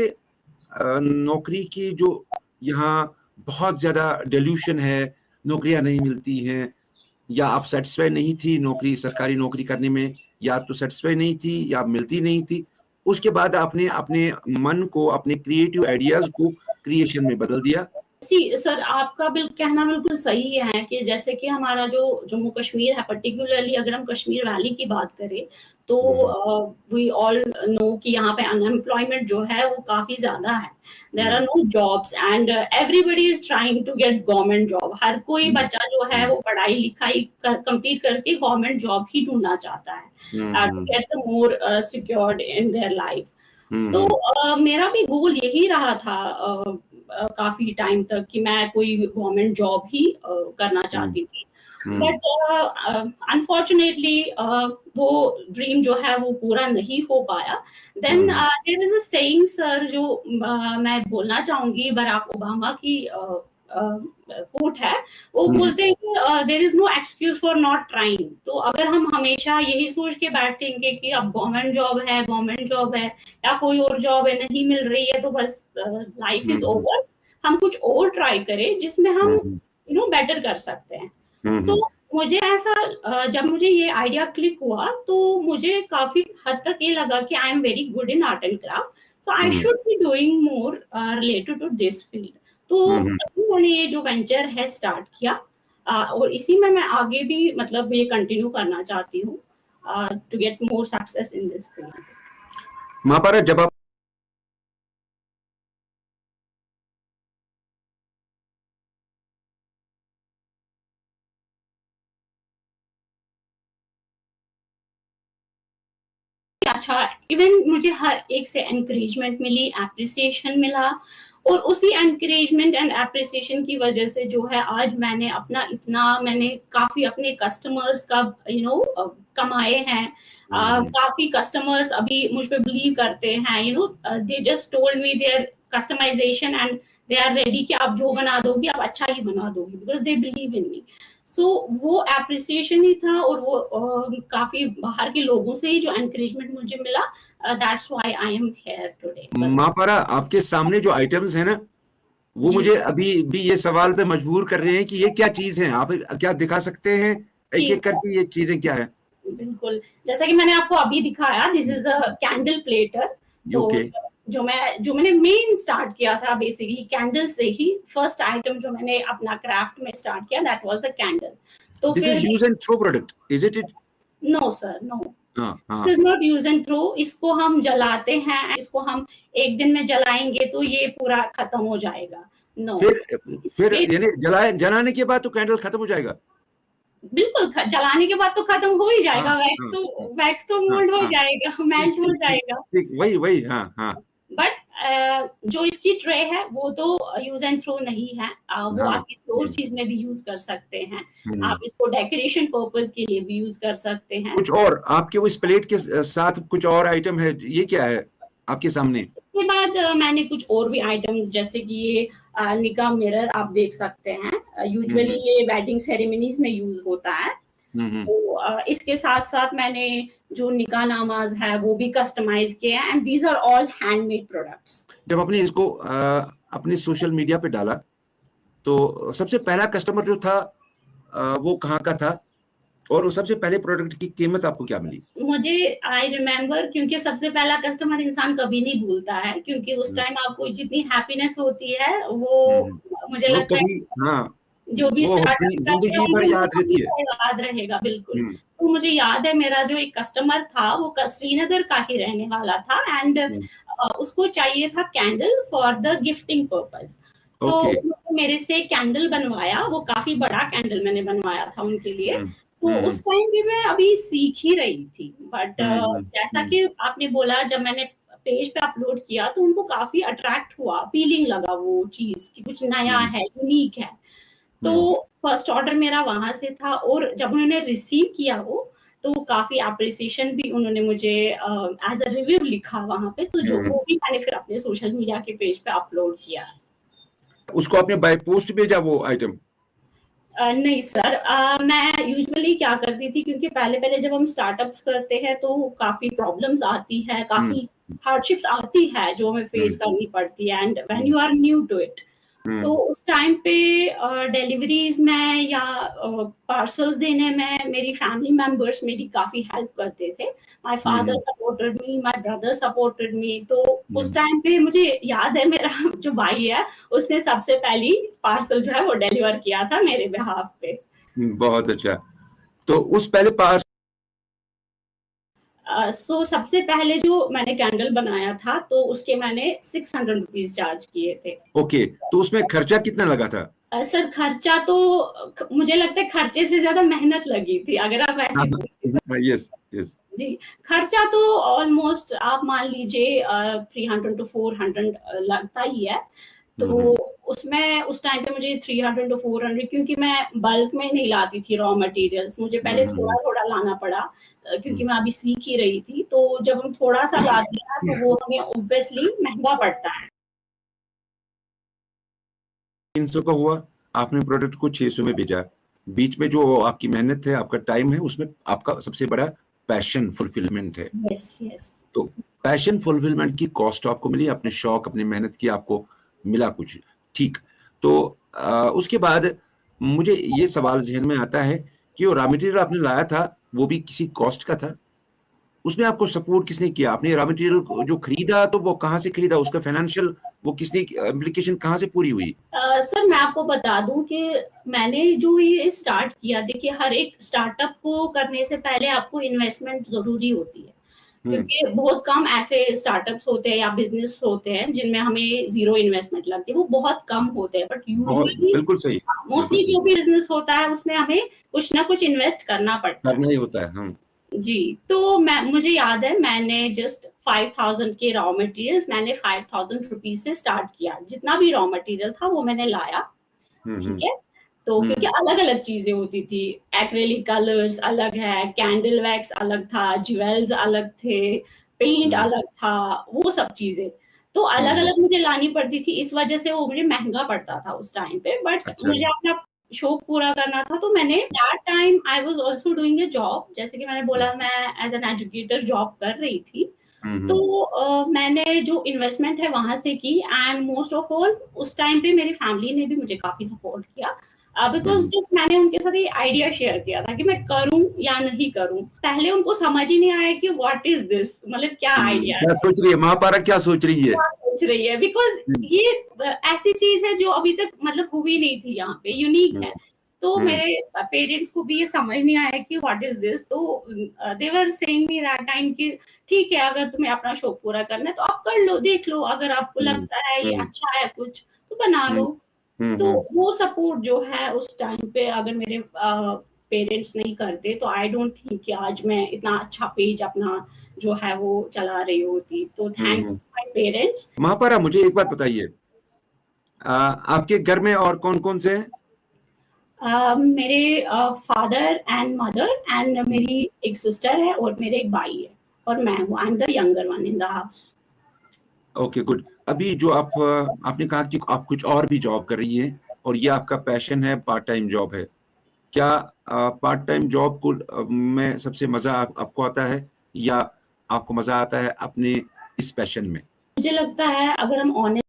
नौकरी की जो यहाँ बहुत ज़्यादा डेल्यूशन है, नौकरियां नहीं मिलती हैं, या आप सेटिस्फाई नहीं थी नौकरी, सरकारी नौकरी करने में, या तो सेटिस्फाई नहीं थी या मिलती नहीं थी, उसके बाद आपने अपने मन को, अपने क्रिएटिव आइडियाज को क्रिएशन में बदल दिया सर आपका कहना बिल्कुल सही है कि जैसे कि हमारा जो जम्मू कश्मीर है, पर्टिकुलरली अगर हम कश्मीर वैली की बात करें तो वी ऑल नो कि यहाँ पे अनएम्प्लॉयमेंट जो है वो काफी ज्यादा है. There are no jobs and everybody is trying to get government job. हर कोई बच्चा जो है वो पढ़ाई लिखाई कंप्लीट करके गवर्नमेंट जॉब ही ढूंढना चाहता है to get the more secured in their life. तो मेरा भी गोल यही रहा था काफी टाइम तक कि मैं कोई गवर्नमेंट जॉब ही करना चाहती थी. बट अनफॉर्चुनेटली वो ड्रीम जो है वो पूरा नहीं हो पाया. Then there is a saying sir जो मैं बोलना चाहूंगी, बराक ओबामा की कोट है. वो बोलते हैं कि there is no excuse for not trying. तो अगर हम हमेशा यही सोच के बैठेंगे कि अब गवर्नमेंट जॉब है या कोई और जॉब है नहीं मिल रही है तो बस लाइफ इज ओवर, हम कुछ और ट्राई करें जिसमें हम बेटर कर सकते हैं. सो मुझे ऐसा जब मुझे ये आइडिया क्लिक हुआ तो मुझे काफी हद तक ये लगा कि I am very good in art and craft, so I should be doing more related to this field. तो तभी मैंने ये जो वेंचर है स्टार्ट किया और इसी में मैं आगे भी मतलब ये कंटिन्यू करना चाहती हूँ to get more success in this field. Mahapara, जब आप अच्छा, इवन मुझे हर एक से एनकरेजमेंट मिली, एप्रिसिएशन मिला और उसी एनकरेजमेंट एंड एप्रिसिएशन की वजह से जो है आज मैंने काफी अपने कस्टमर्स का कमाए हैं. काफी कस्टमर्स अभी मुझ पे बिलीव करते हैं. They just told me their customization and they are ready कि आप जो बना दोगी आप अच्छा ही बना दोगी बिकॉज दे बिलीव इन मी. सो वो एप्रिसिएशन ही था और वो काफी बाहर के लोगों से ही जो एनकरेजमेंट मुझे मिला, that's why I am here today. Mahapara, आपके सामने जो आइटम्स है ना वो मुझे अभी भी ये सवाल पे मजबूर कर रहे हैं कि ये क्या चीज है. आप क्या दिखा सकते हैं एक एक करके ये चीजें क्या है? बिल्कुल, जैसा कि मैंने आपको अभी दिखाया, this is a candle platter. जो मैंने मेन स्टार्ट किया था बेसिकली कैंडल से ही. फर्स्ट आइटम जो मैंने अपना क्राफ्ट में स्टार्ट किया that was the candle. So this is use and throw product, is it? No sir, no, this is not use and throw. इसको हम जलाते हैं, इसको हम एक दिन में जलाएंगे तो ये पूरा खत्म हो जाएगा. नो, फिर यानी जलाने के बाद तो कैंडल खत्म हो जाएगा? बिल्कुल, जलाने के बाद तो खत्म हो ही जाएगा. वैक्स तो मोल्ड हो जाएगा, मेल्ट हो जाएगा. वही. हाँ. बट जो इसकी ट्रे है वो तो यूज एंड थ्रो नहीं है. वो आप किसी और चीज में भी यूज कर सकते हैं. आप इसको डेकोरेशन पर्पस के लिए भी यूज कर सकते हैं. कुछ और आपके उस प्लेट के साथ कुछ और आइटम है, ये क्या है आपके सामने? उसके बाद मैंने कुछ और भी आइटम्स जैसे कि ये निकाह मिरर आप देख सकते हैं. यूजुअली ये वेडिंग सेरेमनीज में यूज होता है. तो इसके साथ साथ मैंने जो निकाह नामाज है वो भी कस्टमाइज किए हैं and these are all handmade products. जब आपने इसको अपने सोशल मीडिया पे डाला तो सबसे पहला कस्टमर जो था वो कहाँ का था और वो सबसे पहले प्रोडक्ट की कीमत आपको क्या मिली? मुझे आई रिमेम्बर, क्योंकि सबसे पहला कस्टमर इंसान कभी नहीं भूलता है, क्योंकि उस टाइम आपको जितनी हैप्पीनेस होती है वो मुझे लगता है जो भी जिंदगी भर याद रहती है, याद रहेगा. बिल्कुल. तो मुझे याद है मेरा जो एक कस्टमर था वो श्रीनगर का ही रहने वाला था एंड उसको चाहिए था candle for the gifting purpose. तो मेरे से कैंडल बनवाया. वो काफी बड़ा कैंडल मैंने बनवाया था उनके लिए. तो उस टाइम भी मैं अभी सीख ही रही थी. बट जैसा कि आपने बोला, जब मैंने पेज पे अपलोड किया तो उनको काफी अट्रैक्ट हुआ, अपीलिंग लगा वो चीज कि कुछ नया है, यूनिक है. तो फर्स्ट ऑर्डर मेरा वहां से था और जब उन्होंने रिसीव किया वो तो काफी एप्रिसिएशन भी उन्होंने मुझे एज अ रिव्यू लिखा वहां पे. तो जो वो भी मैंने फिर अपने सोशल मीडिया के पेज पे अपलोड किया. उसको आपने बाय पोस्ट भेजा वो आइटम? नहीं सर, मैं यूजुअली क्या करती थी, क्योंकि पहले जब हम स्टार्टअप्स करते हैं तो काफी प्रॉब्लम्स आती है, काफी हार्डशिप्स आती है जो हमें फेस करनी पड़ती है and when you are new to it. तो उस टाइम पे डिलीवरीज में या पार्सल्स देने में मेरी फैमिली मेंबर्स मेरी काफी हेल्प करते थे. My father supported me, my brother supported me. तो उस टाइम पे मुझे याद है मेरा जो भाई है उसने सबसे पहली पार्सल जो है वो डिलीवर किया था मेरे बिहाफ पे. बहुत अच्छा. तो उस पहले पार्सल सो सबसे पहले जो मैंने कैंडल बनाया था तो उसके मैंने 600 रुपीज चार्ज किए थे. ओके, तो उसमें खर्चा कितना लगा था? सर खर्चा तो मुझे लगता है खर्चे से ज्यादा मेहनत लगी थी अगर आप ऐसे पूछते तो. Yes yes. जी, खर्चा तो ऑलमोस्ट आप मान लीजिए 300 टू 400 लगता ही है. तो उसमें उस टाइम पे मुझे 300 टू 400 क्योंकि मैं बल्क में नहीं लाती थी रॉ मटेरियल्स. मुझे पहले थोड़ा-थोड़ा लाना पड़ा क्योंकि मैं अभी सीख ही रही थी. तो जब हम थोड़ा-सा लाते हैं तो वो हमें ऑब्वियसली महँगा पड़ता है. 300 का हुआ, आपने प्रोडक्ट को 600 में भेजा. बीच में जो आपकी मेहनत है, आपका टाइम है, उसमें आपका सबसे बड़ा पैशन फुलफिलमेंट है. Yes yes. तो पैशन फुलफिलमेंट की कॉस्ट आपको मिली, अपने शौक, अपनी मेहनत की आपको मिला कुछ. ठीक. तो उसके बाद मुझे ये सवाल ज़हन में आता है कि वो रॉ मटेरियल आपने लाया था, वो भी किसी कॉस्ट का था? उसमें आपको सपोर्ट किसने किया? आपने रॉ मटेरियल को जो खरीदा तो वो कहाँ से खरीदा? उसका फाइनेंशियल वो किसने एप्लीकेशन कहाँ से पूरी हुई? सर मैं आपको बता दूं कि मैंने जो ये स्टार्ट किया, देखिए हर एक स्टार्टअप को करने से पहले आपको इन्वेस्टमेंट ज़रूरी होती है. क्योंकि बहुत कम ऐसे स्टार्टअप्स होते हैं या बिज़नेस होते हैं जिनमें हमें ज़ीरो इन्वेस्टमेंट लगती है, वो बहुत कम होते हैं. बट बहुत यूजुअली बिल्कुल सही. मोस्टली जो भी बिज़नेस होता है उसमें हमें कुछ ना कुछ इन्वेस्ट करना पड़ता है. करना ही होता है. जी, तो मुझे याद है मैंने जस्ट 5000 के रॉ मटेरियल्स मैंने 5000 रुपीज़ से स्टार्ट किया. जितना भी रॉ मटेरियल था वो मैंने लाया. ठीक है? तो क्योंकि अलग-अलग चीज़ें होती थी. एक्रिलिक कलर्स अलग है, कैंडल वैक्स अलग था, ज्वेल्स अलग थे, पेंट अलग था, वो सब चीज़ें. तो अलग-अलग मुझे लानी पड़ती थी. इस वजह से वो मुझे महँगा पड़ता था उस टाइम पे. बट अच्छा. मुझे अपना शौक पूरा करना था तो मैंने that time I was also doing a job. जैसे कि मैंने बोला मैं एज़ एन एजुकेटर जॉब कर रही थी. तो मैंने जो इन्वेस्टमेंट है वहाँ से की एंड मोस्ट ऑफ ऑल उस टाइम पे मेरी फैमिली ने भी मुझे काफ़ी सपोर्ट किया. बिकॉज़ जस्ट मैंने उनके साथ ये आइडिया शेयर किया था कि मैं करूँ या नहीं करूँ. पहले उनको समझ ही नहीं आया कि व्हाट इज़ दिस, मतलब क्या आइडिया क्या है? सोच रही है महापारा, क्या सोच रही है? क्या सोच रही है? बिकॉज़ ये ऐसी चीज़ है जो अभी तक मतलब हुई नहीं थी यहाँ पे, यूनिक है. तो मेरे पेरेंट्स को भी ये समझ नहीं आया कि व्हाट इज़ दिस. तो they were saying me that time कि ठीक है अगर तुम्हें अपना शौक पूरा करना है तो आप कर लो, देख लो, अगर आपको लगता है ये अच्छा है कुछ तो बना लो. तो वो सपोर्ट जो है उस टाइम पे अगर मेरे पेरेंट्स नहीं करते तो आई डोंट थिंक कि आज मैं इतना अच्छा पेज अपना जो है वो चला रही होती. तो थैंक्स माय पेरेंट्स. महापारा मुझे एक बात बताइए, आपके घर में और कौन-कौन से हैं? मेरे फादर एंड मदर एंड मेरी एक सिस्टर है और मेरे एक भाई है और मैं हूँ. I am the younger one in the house. Okay good. अभी जो आपने कहा कि आप कुछ और भी जॉब कर रही हैं और ये आपका पैशन है, पार्ट टाइम जॉब है. क्या पार्ट टाइम जॉब को में सबसे मजा आपको आता है या आपको मजा आता है अपने इस पैशन में? मुझे लगता है अगर हम ऑनेस्ट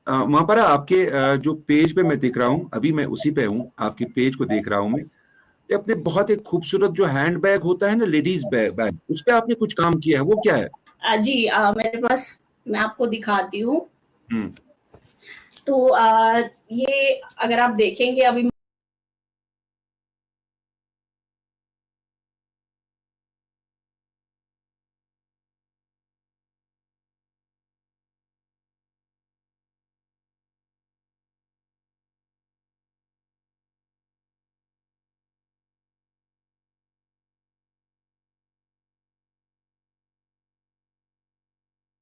महापारा आपके जो पेज पे मैं देख रहा हूँ, अभी मैं उसी पे हूँ, आपके पेज को देख रहा हूँ मैं. ये अपने बहुत एक खूबसूरत जो हैंड बैग होता है ना, लेडीज बैग, उस पे आपने कुछ काम किया है, वो क्या है? जी मेरे पास मैं आपको दिखाती हूँ. हम्म. तो ये अगर आप देखेंगे अभी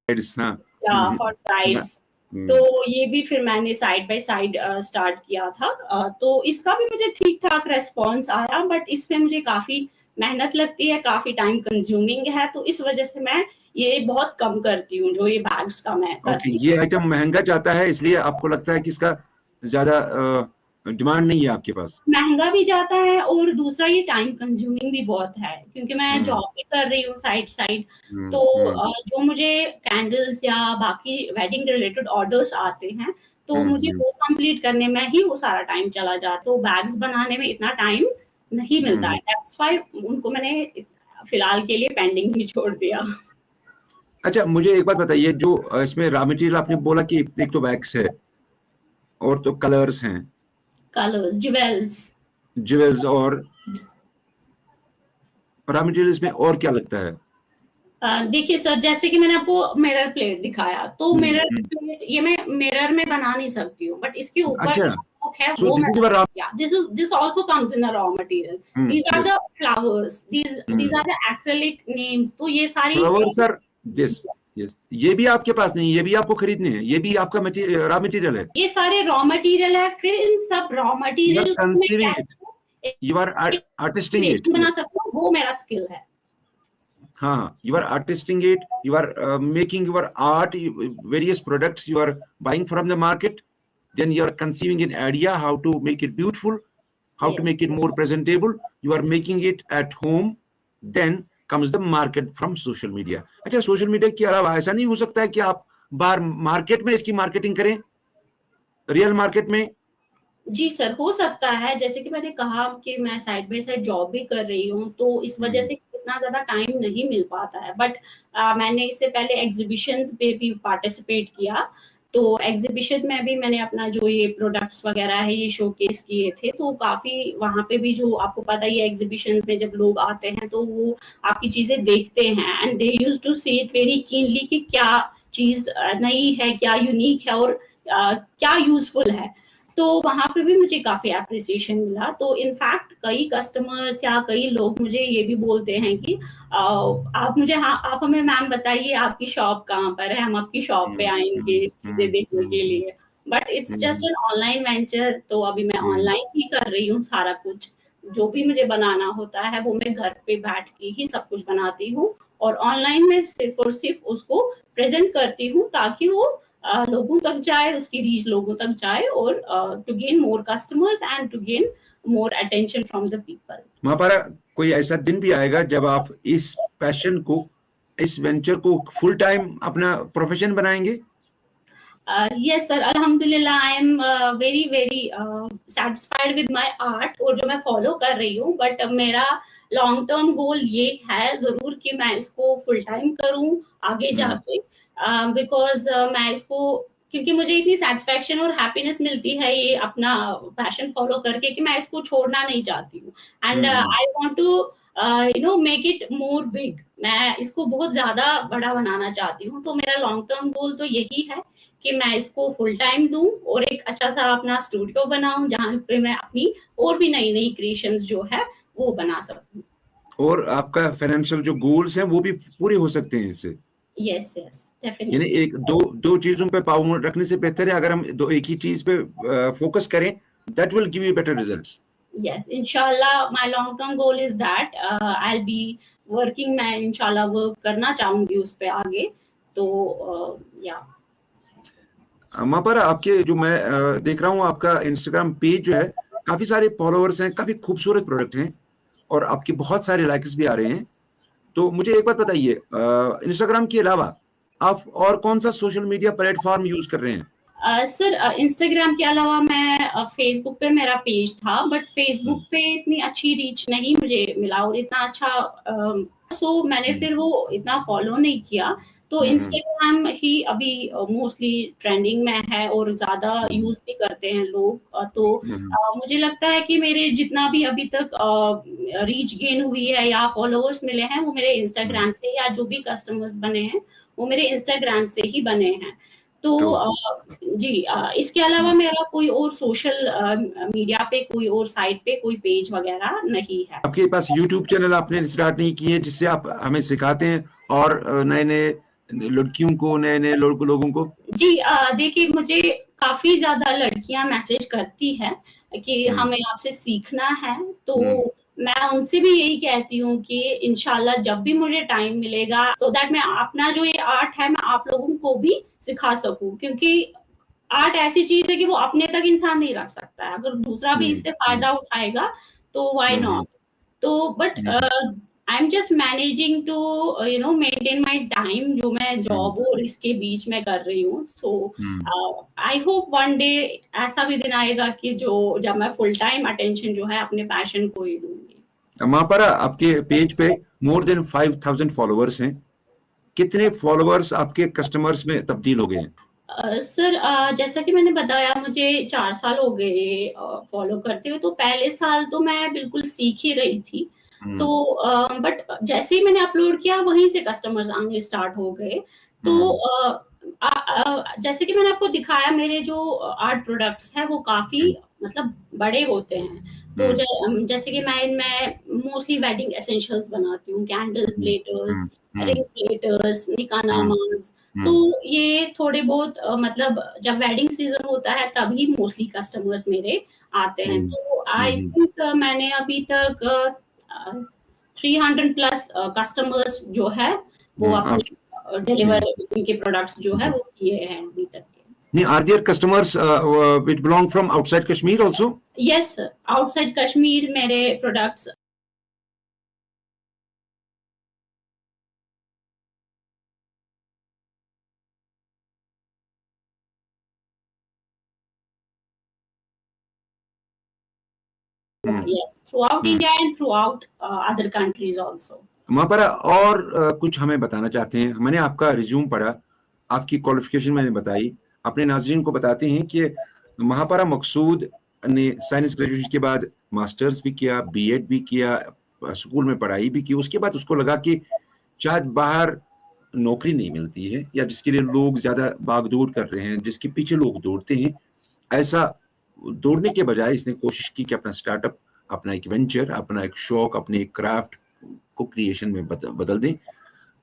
हाँ. for brides. तो ये भी फिर मैंने साइड बाय साइड स्टार्ट किया था। तो इसका भी मुझे ठीक-ठाक रिस्पॉन्स आया, बट इसमें मुझे काफ़ी मेहनत लगती है, काफ़ी टाइम कंज्यूमिंग है, तो इस वजह से मैं ये बहुत कम करती हूँ, जो ये बैग्स का मैं ओके, करती हूँ। ये आइटम महंगा जाता है इसलिए आपको लगता है कि इसका ज़्यादा डिमांड नहीं है आपके पास? महँगा भी जाता है और दूसरा ये टाइम कंज्यूमिंग भी बहुत है, क्योंकि मैं जॉब भी कर रही हूँ साइड-साइड। तो जो मुझे कैंडल्स या बाकी वेडिंग रिलेटेड ऑर्डर्स आते हैं, तो मुझे वो कंप्लीट करने में ही वो सारा टाइम चला जाता है। तो बैग्स बनाने में इतना टाइम नहीं मिलता है। दैट्स व्हाई उनको मैंने फिलहाल के लिए पेंडिंग ही छोड़ दिया। अच्छा, मुझे एक बात बताइए, जो इसमें रॉ मटेरियल आपने बोला कि एक तो वैक्स है और तो कलर्स हैं, कलर्स, ज्वेल्स, और रॉ मटेरियल इसमें और क्या लगता है? देखिए सर, जैसे कि मैंने आपको मिरर प्लेट दिखाया, तो मिरर प्लेट ये मैं मिरर में बना नहीं सकती हूँ, बट इसके ऊपर अच्छा, जो है so वो this is your raw. This also comes in a raw material. These are Yes. The flowers, these are the acrylic names. तो ये सारी फ्लावर्स आर दिस, यस, ये भी आपके पास नहीं, ये भी आपको खरीदने हैं, ये भी आपका रॉ मटेरियल है। ये सारे रॉ मटेरियल है। फिर इन सब रॉ You are मटेरियल को मैं conceiving it, you are artisting it. बना Yes. सकती हूँ, वो मेरा स्किल है। हाँ, you are artisting it, you are making your art, various products you are buying from the market, then you are conceiving an idea how to make it beautiful, how to make it more presentable, you are making it at home, then comes the market from social media. अच्छा, social media के अलावा ऐसा नहीं हो सकता है कि आप बाहर मार्केट में इसकी मार्केटिंग करें, रियल मार्केट में? जी सर, हो सकता है। जैसे कि मैंने कहा कि मैं साइड बाय साइड जॉब भी कर रही हूँ, तो इस वजह से इतना ज़्यादा टाइम नहीं मिल पाता है। बट मैंने इससे पहले एग्ज़िबिशन्स पे भी पार्टिसिपेट किया, तो एग्ज़िबिशन में भी मैंने अपना जो ये प्रोडक्ट्स वगैरह है, ये शोकेस किए थे। तो काफ़ी वहाँ पे भी, जो आपको पता ही है, एग्ज़िबिशन्स में जब लोग आते हैं, तो वो आपकी चीज़ें देखते हैं, and they used to see it very keenly कि क्या चीज़ नई है, क्या यूनिक है और क्या यूज़फुल है। तो वहाँ पे भी मुझे काफ़ी एप्रिसिएशन मिला। तो इनफैक्ट कई कस्टमर्स या कई लोग मुझे ये भी बोलते हैं कि आप हमें मैम बताइए आपकी शॉप कहाँ पर है, हम आपकी शॉप पे आएँगे चीज़ें देखने के लिए। But it's just an online venture, तो अभी मैं ऑनलाइन ही कर रही हूँ सारा कुछ। जो भी मुझे बनाना होता है, वो मैं घर पे बैठ के ही सब कुछ बनाती हूँ, और ऑनलाइन में सिर्फ़ और सिर्फ़ उसको प्रेज़ेंट करती हूँ, ताकि वो लोगों तक जाए, उसकी रीच लोगों तक जाए, और to gain more customers and to gain more attention from the people. Mahapara, कोई ऐसा दिन भी आएगा जब आप इस पैशन को, इस वेंचर को फुल टाइम अपना प्रोफेशन बनाएंगे? Yes sir, alhamdulillah I am very very satisfied with my art और जो मैं फॉलो कर रही हूँ, बट मेरा लॉन्ग टर्म गोल ये है ज़रूर कि मैं इसको फुल टाइम करूँ आगे जाके, बिकॉज मैं इसको, क्योंकि मुझे इतनी सेटिस्फैक्शन और हैप्पीनेस मिलती है ये अपना पैशन फॉलो करके, कि मैं इसको छोड़ना नहीं चाहती हूँ। And I want to make it more big. मैं इसको बहुत ज़्यादा बड़ा बनाना चाहती हूँ। तो मेरा लॉन्ग टर्म गोल तो यही है कि मैं इसको फुल टाइम दूँ और एक अच्छा सा अपना स्टूडियो बनाऊँ, जहाँ पे मैं अपनी और भी नई-नई क्रिएशंस जो है वो बना सकूँ। और आपका फाइनेंशियल जो गोल्स हैं वो भी पूरे हो सकते हैं इससे? यस यस, यानी डेफिनिटली। दो चीजों पे पावर रखने से बेहतर है अगर हम एक ही चीज पे फोकस करें, that will give you better results. Yes, inshallah, my long term goal is that I'll be working, मैं इंशाल्लाह वर्क करना चाहूंगी उस पे आगे। तो या महापारा, आपके जो मैं देख रहा हूँ, आपका इंस्टाग्राम पेज जो है, काफी सारे फॉलोअर्स हैं, काफी खूबसूरत प्रोडक्ट हैं और आपके बहुत सारे लाइक्स भी आ रहे हैं। तो मुझे एक बात बताइए, इंस्टाग्राम के अलावा आप और कौन सा सोशल मीडिया प्लेटफॉर्म यूज कर रहे हैं? सर, इंस्टाग्राम के अलावा मैं फेसबुक पे मेरा पेज था, बट फेसबुक पे इतनी अच्छी रीच नहीं मुझे मिला और इतना अच्छा सो मैंने फिर वो इतना फॉलो नहीं किया। तो इंस्टाग्राम ही अभी मोस्टली ट्रेंडिंग में है और ज़्यादा यूज़ भी करते हैं लोग। तो मुझे लगता है कि मेरे जितना भी अभी तक रीच गेन हुई है या फॉलोअर्स मिले हैं, वो मेरे इंस्टाग्राम से, या जो भी कस्टमर्स बने हैं वो मेरे इंस्टाग्राम से ही बने हैं। तो जी, इसके अलावा मेरा कोई और सोशल मीडिया पे, कोई और साइट पे कोई पेज वगैरह नहीं है। आपके पास यूट्यूब चैनल आपने स्टार्ट नहीं किए जिससे आप हमें सिखाते हैं और नए नए लड़कियों को, नए नए लोगों को? जी देखिए, मुझे काफ़ी ज़्यादा लड़कियाँ मैसेज करती हैं कि हमें आपसे सीखना है, तो मैं उनसे भी यही कहती हूँ कि इंशाल्लाह जब भी मुझे टाइम मिलेगा, सो दैट मैं अपना जो ये आर्ट है, मैं आप लोगों को भी सिखा सकूँ। क्योंकि आर्ट ऐसी चीज़ है कि वो अपने तक इंसान नहीं रख सकता है, अगर दूसरा भी इससे फ़ायदा उठाएगा, तो व्हाई नॉट? तो but I am just managing to maintain my time, जो मैं जॉब और इसके बीच में कर रही हूँ। सो आई होप वन डे ऐसा भी दिन आएगा कि जब मैं फुल टाइम अटेंशन जो है अपने पैशन को ही दूंगी। वहां पर आपके पेज पे मोर देन 5000 फॉलोअर्स हैं। कितने फॉलोअर्स आपके कस्टमर्स में तब्दील हो गए हैं? सर जैसा कि मैंने बताया, मुझे 4 साल हो गए फॉलो करते हुए, तो पहले साल तो मैं बिल्कुल सीख ही रही थी। तो बट जैसे ही मैंने अपलोड किया, वहीं से कस्टमर्स आने स्टार्ट हो गए। तो जैसे कि मैंने आपको दिखाया, मेरे जो आर्ट प्रोडक्ट्स हैं वो काफ़ी मतलब बड़े होते हैं। तो जैसे कि मैं इनमें मोस्टली वेडिंग एसेंशियल्स बनाती हूँ, कैंडल प्लेटर्स, रिंग प्लेटर्स, निकानामास। तो ये थोड़े बहुत मतलब जब वेडिंग सीज़न होता है तभी मोस्टली कस्टमर्स मेरे आते हैं। तो आई थिंक मैंने अभी तक 300 प्लस कस्टमर्स जो है वो अपने डिलीवर उनके प्रोडक्ट्स जो है वो किए हैं अभी तक के। Are there customers which belong from outside Kashmir also? Yes, sir. Outside Kashmir मेरे products throughout India and throughout other countries also. वहां पर और कुछ हमें बताना चाहते हैं? मैंने आपका रिज्यूम पढ़ा, आपकी क्वालिफिकेशन मैंने बताई, अपने नाज़रीन को बताते हैं कि महापारा मकसूद ने साइंस ग्रेजुएशन के बाद मास्टर्स भी किया, बीएड भी किया, स्कूल में पढ़ाई भी की। उसके बाद उसको लगा कि शायद बाहर नौकरी नहीं मिलती है, या जिसके लिए लोग ज्यादा भागदौड़ कर रहे हैं, जिसके पीछे लोग दौड़ते हैं, ऐसा दौड़ने के बजाय इसने कोशिश की कि अपना स्टार्टअप, अपना एक वेंचर, अपना एक शौक, अपने एक क्राफ्ट को क्रिएशन में बदल दें।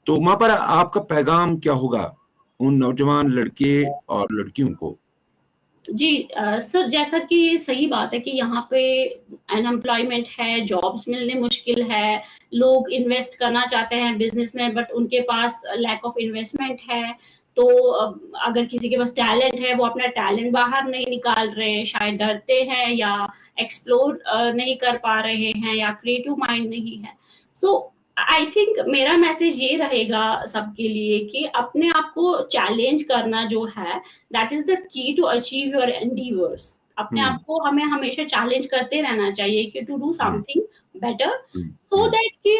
तो वहां पर आपका पैगाम क्या होगा उन नौजवान लड़के और लड़कियों को? जी सर, जैसा कि सही बात है कि यहाँ पे अनएम्प्लॉयमेंट है, जॉब्स मिलने मुश्किल है, लोग इन्वेस्ट करना चाहते हैं बिजनेस में, बट उनके पास लैक ऑफ इन्वेस्टमेंट है। तो अगर किसी के पास टैलेंट है, वो अपना टैलेंट बाहर नहीं निकाल रहे हैं, शायद डरते हैं या एक्सप्लोर नहीं कर पा रहे हैं, या क्रिएटिव माइंड नहीं है। सो आई थिंक मेरा मैसेज ये रहेगा सबके लिए कि अपने आप को चैलेंज करना जो है, that is the key to achieve your endeavours. अपने आप को हमें हमेशा चैलेंज करते रहना चाहिए कि to do something better, so that कि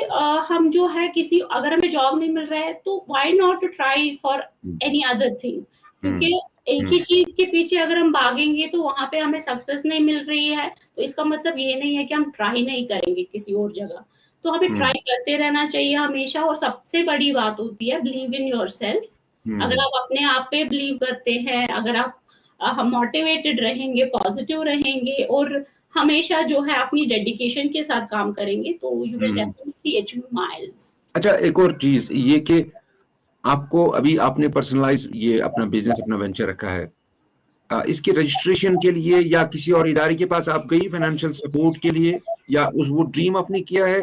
हम जो है किसी, अगर हमें जॉब नहीं मिल रहा है तो why not try for any other thing. क्योंकि एक ही चीज के पीछे अगर हम भागेंगे तो वहां पे हमें सक्सेस नहीं मिल रही है, तो इसका मतलब ये नहीं है कि हम ट्राई नहीं करेंगे किसी और जगह। तो हमें ट्राई करते रहना चाहिए हमेशा। और सबसे बड़ी बात होती है बिलीव इन योरसेल्फ। अगर आप अपने आप पे बिलीव करते हैं, अगर आप हम मोटिवेटेड रहेंगे, पॉजिटिव रहेंगे और हमेशा जो है अपनी डेडिकेशन के साथ काम करेंगे, तो you will definitely achieve miles. अच्छा, एक और चीज ये कि आपको अभी आपने पर्सनलाइज ये अपना बिजनेस, अपना वेंचर रखा है, इसके रजिस्ट्रेशन के लिए या किसी और इदारे के पास आप गई फाइनेंशियल सपोर्ट के लिए, या उस वो ड्रीम आपने किया है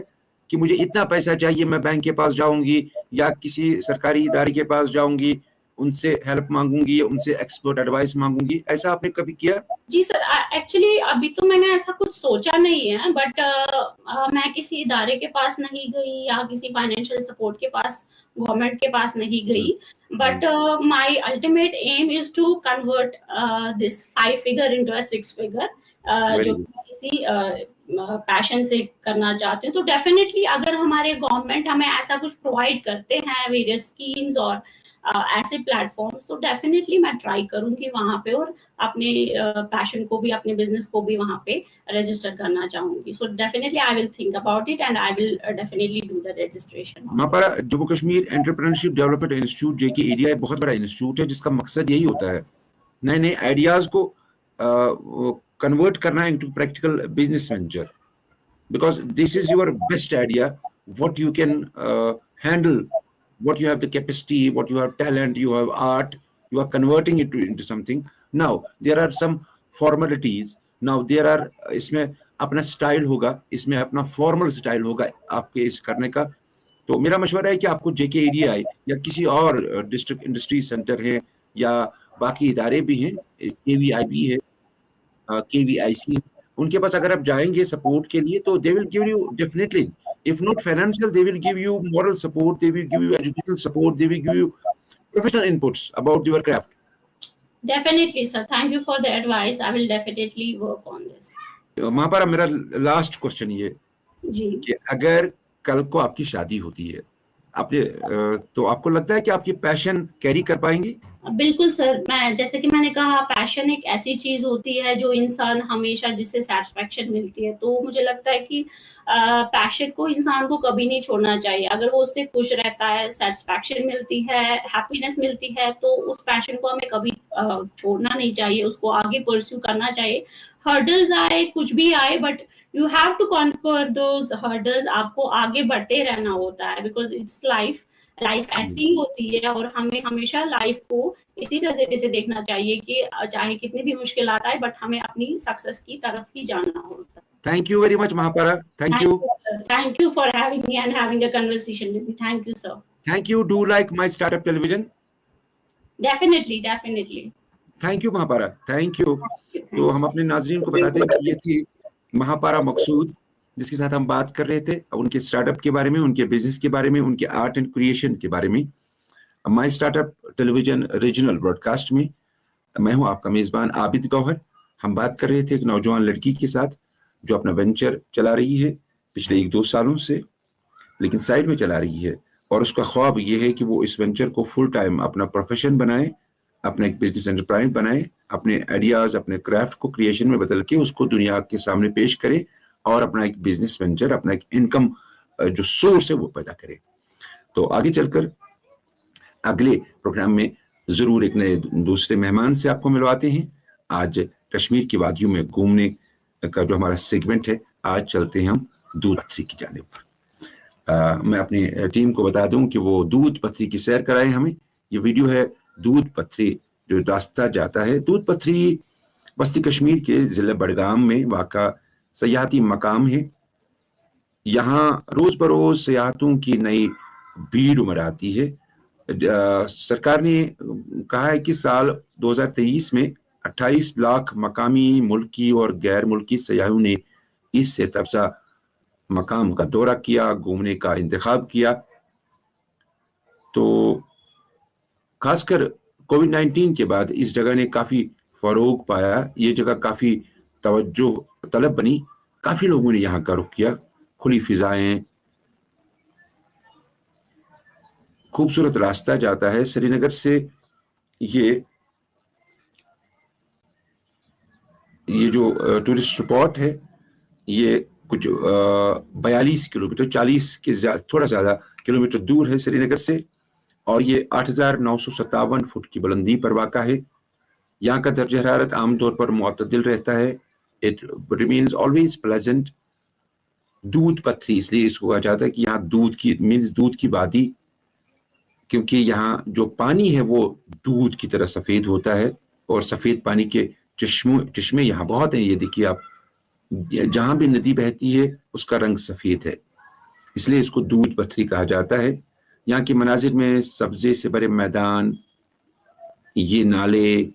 कि मुझे इतना पैसा चाहिए, मैं बैंक के पास जाऊंगी या किसी सरकारी इदारे के पास जाऊंगी, उनसे हेल्प मांगूंगी, उनसे एक्सपर्ट एडवाइस मांगूंगी, ऐसा आपने कभी किया? जी सर, एक्चुअली अभी तो मैंने ऐसा कुछ सोचा नहीं है, बट मैं किसी इदारे के पास नहीं गई या किसी फाइनेंशियल सपोर्ट के पास, गवर्नमेंट के पास नहीं गई। But my ultimate aim is to convert this 5 figure into a 6 figure, जो मैं इसी पैशन से करना चाहती हूँ। तो डेफिनेटली अगर हमारे गवर्नमेंट हमें ऐसा कुछ प्रोवाइड करते हैं, वेरियस स्कीम्स और ऐसे प्लेटफॉर्म्स, तो डेफिनेटली मैं ट्राई करूंगी वहां पे और अपने पैशन को भी, अपने बिजनेस को भी वहां पे रजिस्टर करना चाहूंगी। So definitely I will think about it and I will definitely do the registration. हमारा Jammu Kashmir entrepreneurship development institute JKEDI बहुत बड़ा इंस्टीट्यूट है, जिसका मकसद यही होता है नए नए आइडियाज को कन्वर्ट करना into practical business venture, because this is your best idea what you can handle what you have the capacity, what you have talent, you have art, you are converting it into something. Now there are some formalities. Now there are इसमें अपना style होगा, इसमें अपना formal style होगा आपके इस करने का. तो मेरा मशवरा है कि आपको JKEDI या किसी और डिस्ट्रिक्ट इंडस्ट्री सेंटर है या बाकी इदारे भी हैं, KVIB है, KVIC, उनके पास अगर आप जाएंगे सपोर्ट के लिए तो they will give you definitely, if not financial, they will give you moral support, they will give you educational support, they will give you professional inputs about your craft. Definitely, sir. Thank you for the advice. I will definitely work on this. Mahapara, मेरा last question ये जी कि अगर कल को आपकी शादी होती है, आपने तो आपको लगता है कि आपकी पैशन कैरी कर पाएंगी? बिल्कुल सर, मैं जैसे कि मैंने कहा, पैशन एक ऐसी चीज होती है जो इंसान हमेशा जिससे सेटिस्फैक्शन मिलती है, तो मुझे लगता है कि पैशन को इंसान को कभी नहीं छोड़ना चाहिए. अगर वो उससे खुश रहता है, सेटिस्फैक्शन मिलती है, हैप्पीनेस मिलती है, तो उस पैशन को हमें कभी छोड़ना नहीं चाहिए, उसको आगे परस्यू करना चाहिए. हर्डल्स आए, कुछ भी आए, but you have to conquer those hurdles. आपको आगे बढ़ते रहना होता है, बिकॉज इट्स लाइफ ऐसी ही होती है, और हमें हमेशा लाइफ को इसी तरीके से देखना चाहिए कि चाहे कितनी भी मुश्किल आता है, बट हमें अपनी सक्सेस की तरफ ही जाना होता है. Thank you very much, Mahapaara. Thank you. Thank you for having me and having a conversation with me. Thank you, sir. Thank you. Do like my startup television. Definitely, definitely. Thank you, Mahapaara. Thank you. तो हम अपने नाजरीन को बताते हैं कि ये थी महापारा मकसूद, जिसके साथ हम बात कर रहे थे उनके स्टार्टअप के बारे में, उनके बिजनेस के बारे में, उनके आर्ट एंड क्रिएशन के बारे में. My startup television regional broadcast में मैं हूं आपका मेजबान आबिद गौहर. हम बात कर रहे थे एक नौजवान लड़की के साथ जो अपना वेंचर चला रही है पिछले 1-2 सालों से, लेकिन साइड में चला रही है, और उसका ख्वाब ये है कि वो इस वेंचर को फुल टाइम अपना प्रोफेशन बनाए, अपना एक बिजनेस एंटरप्राइज बनाए, अपने आइडियाज, अपने क्राफ्ट को क्रिएशन में बदल के उसको दुनिया के सामने पेश करे और अपना एक बिजनेस वेंचर, अपना एक इनकम जो सोर्स है वो पैदा करे. तो आगे चलकर अगले प्रोग्राम में जरूर एक नए दूसरे मेहमान से आपको मिलवाते हैं. आज कश्मीर की वादियों में घूमने का जो हमारा सेगमेंट है, आज चलते हैं हम दूध पथरी की जानिब. मैं अपनी टीम को बता दूं कि वो दूध पथरी की सैर कराए हमें. ये वीडियो है दूध पथरी जो रास्ता जाता है. दूध पथरी बस्ती कश्मीर के जिले बडगाम में वाक़ा सयाहती मकाम है. यहाँ रोज बरोज सयाहतों की नई भीड़ उमड़ आती है. सरकार ने कहा है कि साल 2023 में 28 लाख मकामी, मुल्की और गैर मुल्की सयाहों ने इस से तबसा मकाम का दौरा किया, घूमने का इंतखाब किया. तो खासकर कोविड-19 के बाद इस जगह ने काफी फरोग पाया. ये जगह काफी तवज्जो तलब बनी. काफी लोगों ने यहाँ का रुख किया. खुली फिजाएं, खूबसूरत रास्ता जाता है श्रीनगर से. ये जो टूरिस्ट स्पॉट है, ये कुछ 42 किलोमीटर, 40 के थोड़ा ज्यादा किलोमीटर दूर है श्रीनगर से, और ये 8,957 फुट की बुलंदी पर वाक़ा है. यहाँ का दर्जा हरारत आमतौर पर मुतदिल रहता है. It remains always pleasant. दूध पथरी इसलिए इसको कहा जाता है कि यहाँ दूध की मीन्स दूध की वादी, क्योंकि यहाँ जो पानी है वो दूध की तरह सफेद होता है, और सफेद पानी के चश्मे यहाँ बहुत हैं. ये देखिए आप, जहां भी नदी बहती है उसका रंग सफेद है, इसलिए इसको दूध पथरी कहा जाता है. यहाँ के मनाजिर में सब्जे से भरे मैदान, ये नाले,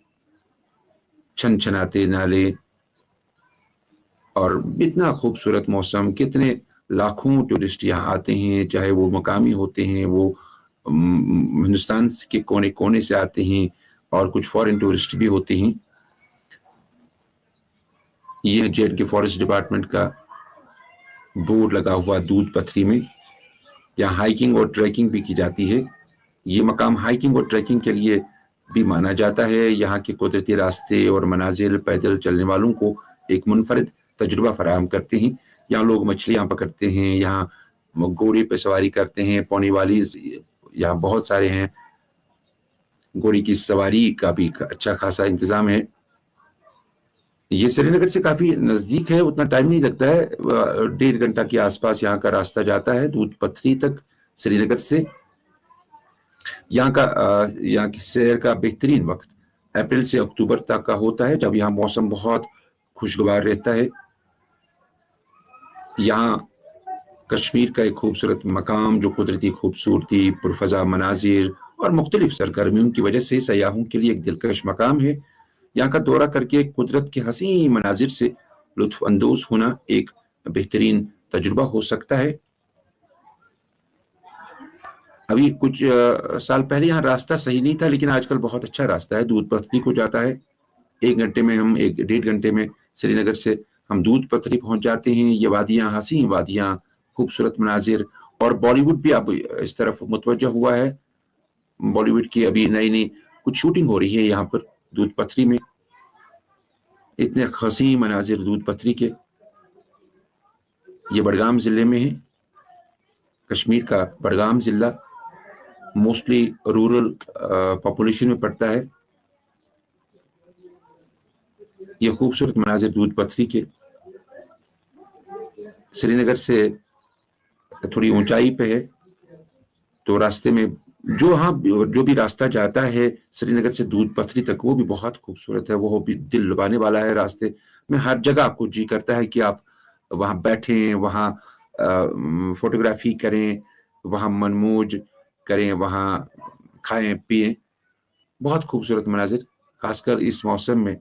छनछनाते नाले, और इतना खूबसूरत मौसम. कितने लाखों टूरिस्ट यहाँ आते हैं, चाहे वो मकामी होते हैं, वो हिंदुस्तान के कोने कोने से आते हैं, और कुछ फॉरेन टूरिस्ट भी होते हैं. ये जेड के फॉरेस्ट डिपार्टमेंट का बोर्ड लगा हुआ दूध पथरी में. यहाँ हाइकिंग और ट्रैकिंग भी की जाती है. ये मकाम हाइकिंग और ट्रैकिंग के लिए भी माना जाता है. यहाँ के कुदरती रास्ते और मनाजिल पैदल चलने वालों को एक मुनफरिद तजुर्बा फराहम करते हैं. यहाँ लोग मछलियाँ पकड़ते हैं, यहाँ घोड़े पे सवारी करते हैं, पौनी वाली यहाँ बहुत सारे हैं. घोड़ी की सवारी का भी अच्छा खासा इंतजाम है. ये श्रीनगर से काफी नजदीक है, उतना टाइम नहीं लगता है. 1.5 घंटा के आसपास यहाँ का रास्ता जाता है दूध पथरी तक श्रीनगर से. यहाँ की सैर का बेहतरीन वक्त अप्रैल से अक्टूबर तक का होता है, जब यहाँ मौसम बहुत खुशगवार रहता है। यहाँ कश्मीर का एक खूबसूरत मकाम जो कुदरती खूबसूरती, पुरफजा मनाजिर और मुख्तलिफ सरगर्मियों की वजह से सयाहों के लिए एक दिलकश मकाम है। यहाँ का दौरा करके कुदरत के हसीन मनाजिर से लुत्फ अंदोज होना एक बेहतरीन तजुर्बा हो सकता है। अभी कुछ साल पहले यहाँ रास्ता सही नहीं था, लेकिन आजकल बहुत अच्छा रास्ता है, दूध पथरी को जाता है। 1 घंटे में श्रीनगर से हम दूध पथरी पहुंच जाते हैं। ये वादियाँ, हसीन वादियाँ, खूबसूरत मनाजिर, और बॉलीवुड भी अब इस तरफ मुतवज्जा हुआ है। बॉलीवुड की अभी नई नई कुछ शूटिंग हो रही है यहाँ पर दूध पथरी में। इतने हसीन मनाजिर दूध पथरी के। ये बडगाम जिले में है, कश्मीर का बडगाम जिला मोस्टली रूरल पॉपुलेशन में पड़ता है। ये खूबसूरत मनाजिर दूध पथरी के श्रीनगर से थोड़ी ऊंचाई पे है, तो रास्ते में जो भी रास्ता जाता है श्रीनगर से दूध पथरी तक, वो भी बहुत खूबसूरत है, वो भी दिल लुभाने वाला है। रास्ते में हर जगह आपको जी करता है कि आप वहां बैठें, वहां फोटोग्राफी करें, वहां मनमौज करें, वहां खाएं पिएं। बहुत खूबसूरत मनाजिर, खासकर इस मौसम में,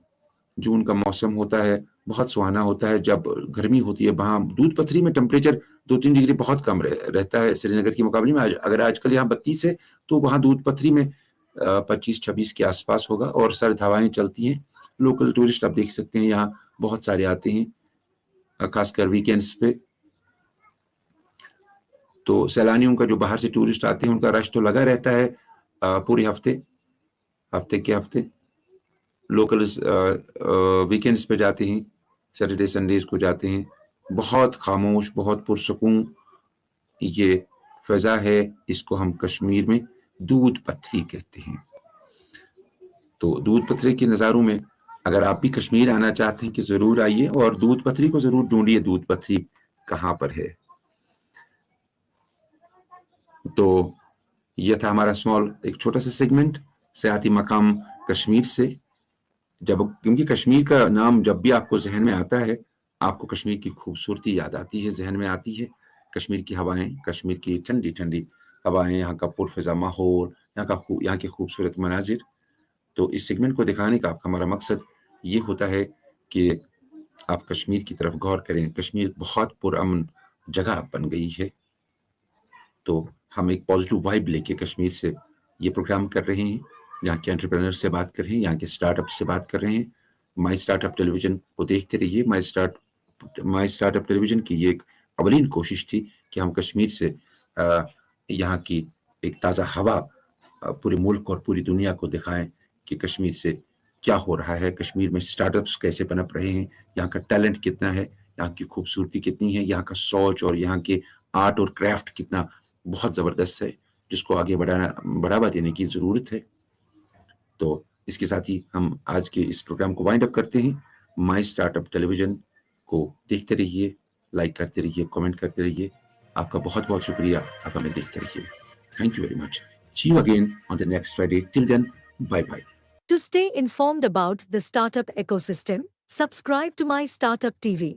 जून का मौसम होता है, बहुत सुहाना होता है। जब गर्मी होती है वहाँ दूध पथरी में टेम्परेचर 2-3 डिग्री बहुत कम रहता है श्रीनगर के मुकाबले में। अगर आजकल यहाँ 32 है, तो वहाँ दूध पथरी में 25-26 के आसपास होगा, और सर्द हवाएं चलती हैं। लोकल टूरिस्ट आप देख सकते हैं यहाँ बहुत सारे आते हैं, खासकर वीकेंड्स पे। तो सैलानियों का, जो बाहर से टूरिस्ट आते हैं, उनका रश तो लगा रहता है पूरे हफ्ते के हफ्ते। लोकल्स वीकेंड्स पे जाते हैं, सैटरडे संडेज को जाते हैं। बहुत खामोश, बहुत पुरसकून ये फ़ज़ा है। इसको हम कश्मीर में दूध पथरी कहते हैं। तो दूध पथरी के नज़ारों में अगर आप भी कश्मीर आना चाहते हैं कि ज़रूर आइए, और दूध पथरी को ज़रूर ढूंढिए, दूध पथरी कहाँ पर है। तो यह था हमारा एक छोटा सा सेगमेंट सयाती मकाम कश्मीर से। क्योंकि कश्मीर का नाम जब भी आपको जहन में आता है, आपको कश्मीर की खूबसूरती याद आती है, जहन में आती है। कश्मीर की हवाएं, कश्मीर की ठंडी ठंडी हवाएं, यहाँ का पुरफिजा माहौल, यहाँ के खूबसूरत मनाजिर। तो इस सेगमेंट को दिखाने का हमारा मकसद ये होता है कि आप कश्मीर की तरफ गौर करें। कश्मीर बहुत पुरअमन जगह बन गई है, तो हम एक पॉजिटिव वाइब लेके कश्मीर से ये प्रोग्राम कर रहे हैं। यहाँ के एंटरप्रेन्योर से बात कर रहे हैं, यहाँ के स्टार्टअप से बात कर रहे हैं। माई स्टार्टअप टेलीविजन को देखते रहिए। माई स्टार्टअप टेलीविजन की ये एक अवलीन कोशिश थी कि हम कश्मीर से यहाँ की एक ताज़ा हवा पूरे मुल्क और पूरी दुनिया को दिखाएं कि कश्मीर से क्या हो रहा है, कश्मीर में स्टार्टअप्स कैसे पनप रहे हैं, यहाँ का टैलेंट कितना है, यहाँ की खूबसूरती कितनी है, यहाँ का सोच और यहाँ के आर्ट और क्राफ्ट कितना बहुत ज़बरदस्त है, जिसको आगे बढ़ावा देने की ज़रूरत है। तो इसके साथ ही हम आज के इस प्रोग्राम को वाइंड अप करते हैं। माई स्टार्टअप टेलीविजन को देखते रहिए, लाइक करते रहिए, कमेंट करते रहिए। आपका बहुत बहुत शुक्रिया, आप हमें देखते रहिए। Thank you very much. See you again on the next Friday. Till then, bye-bye. To stay informed about the startup ecosystem, subscribe to My Startup TV.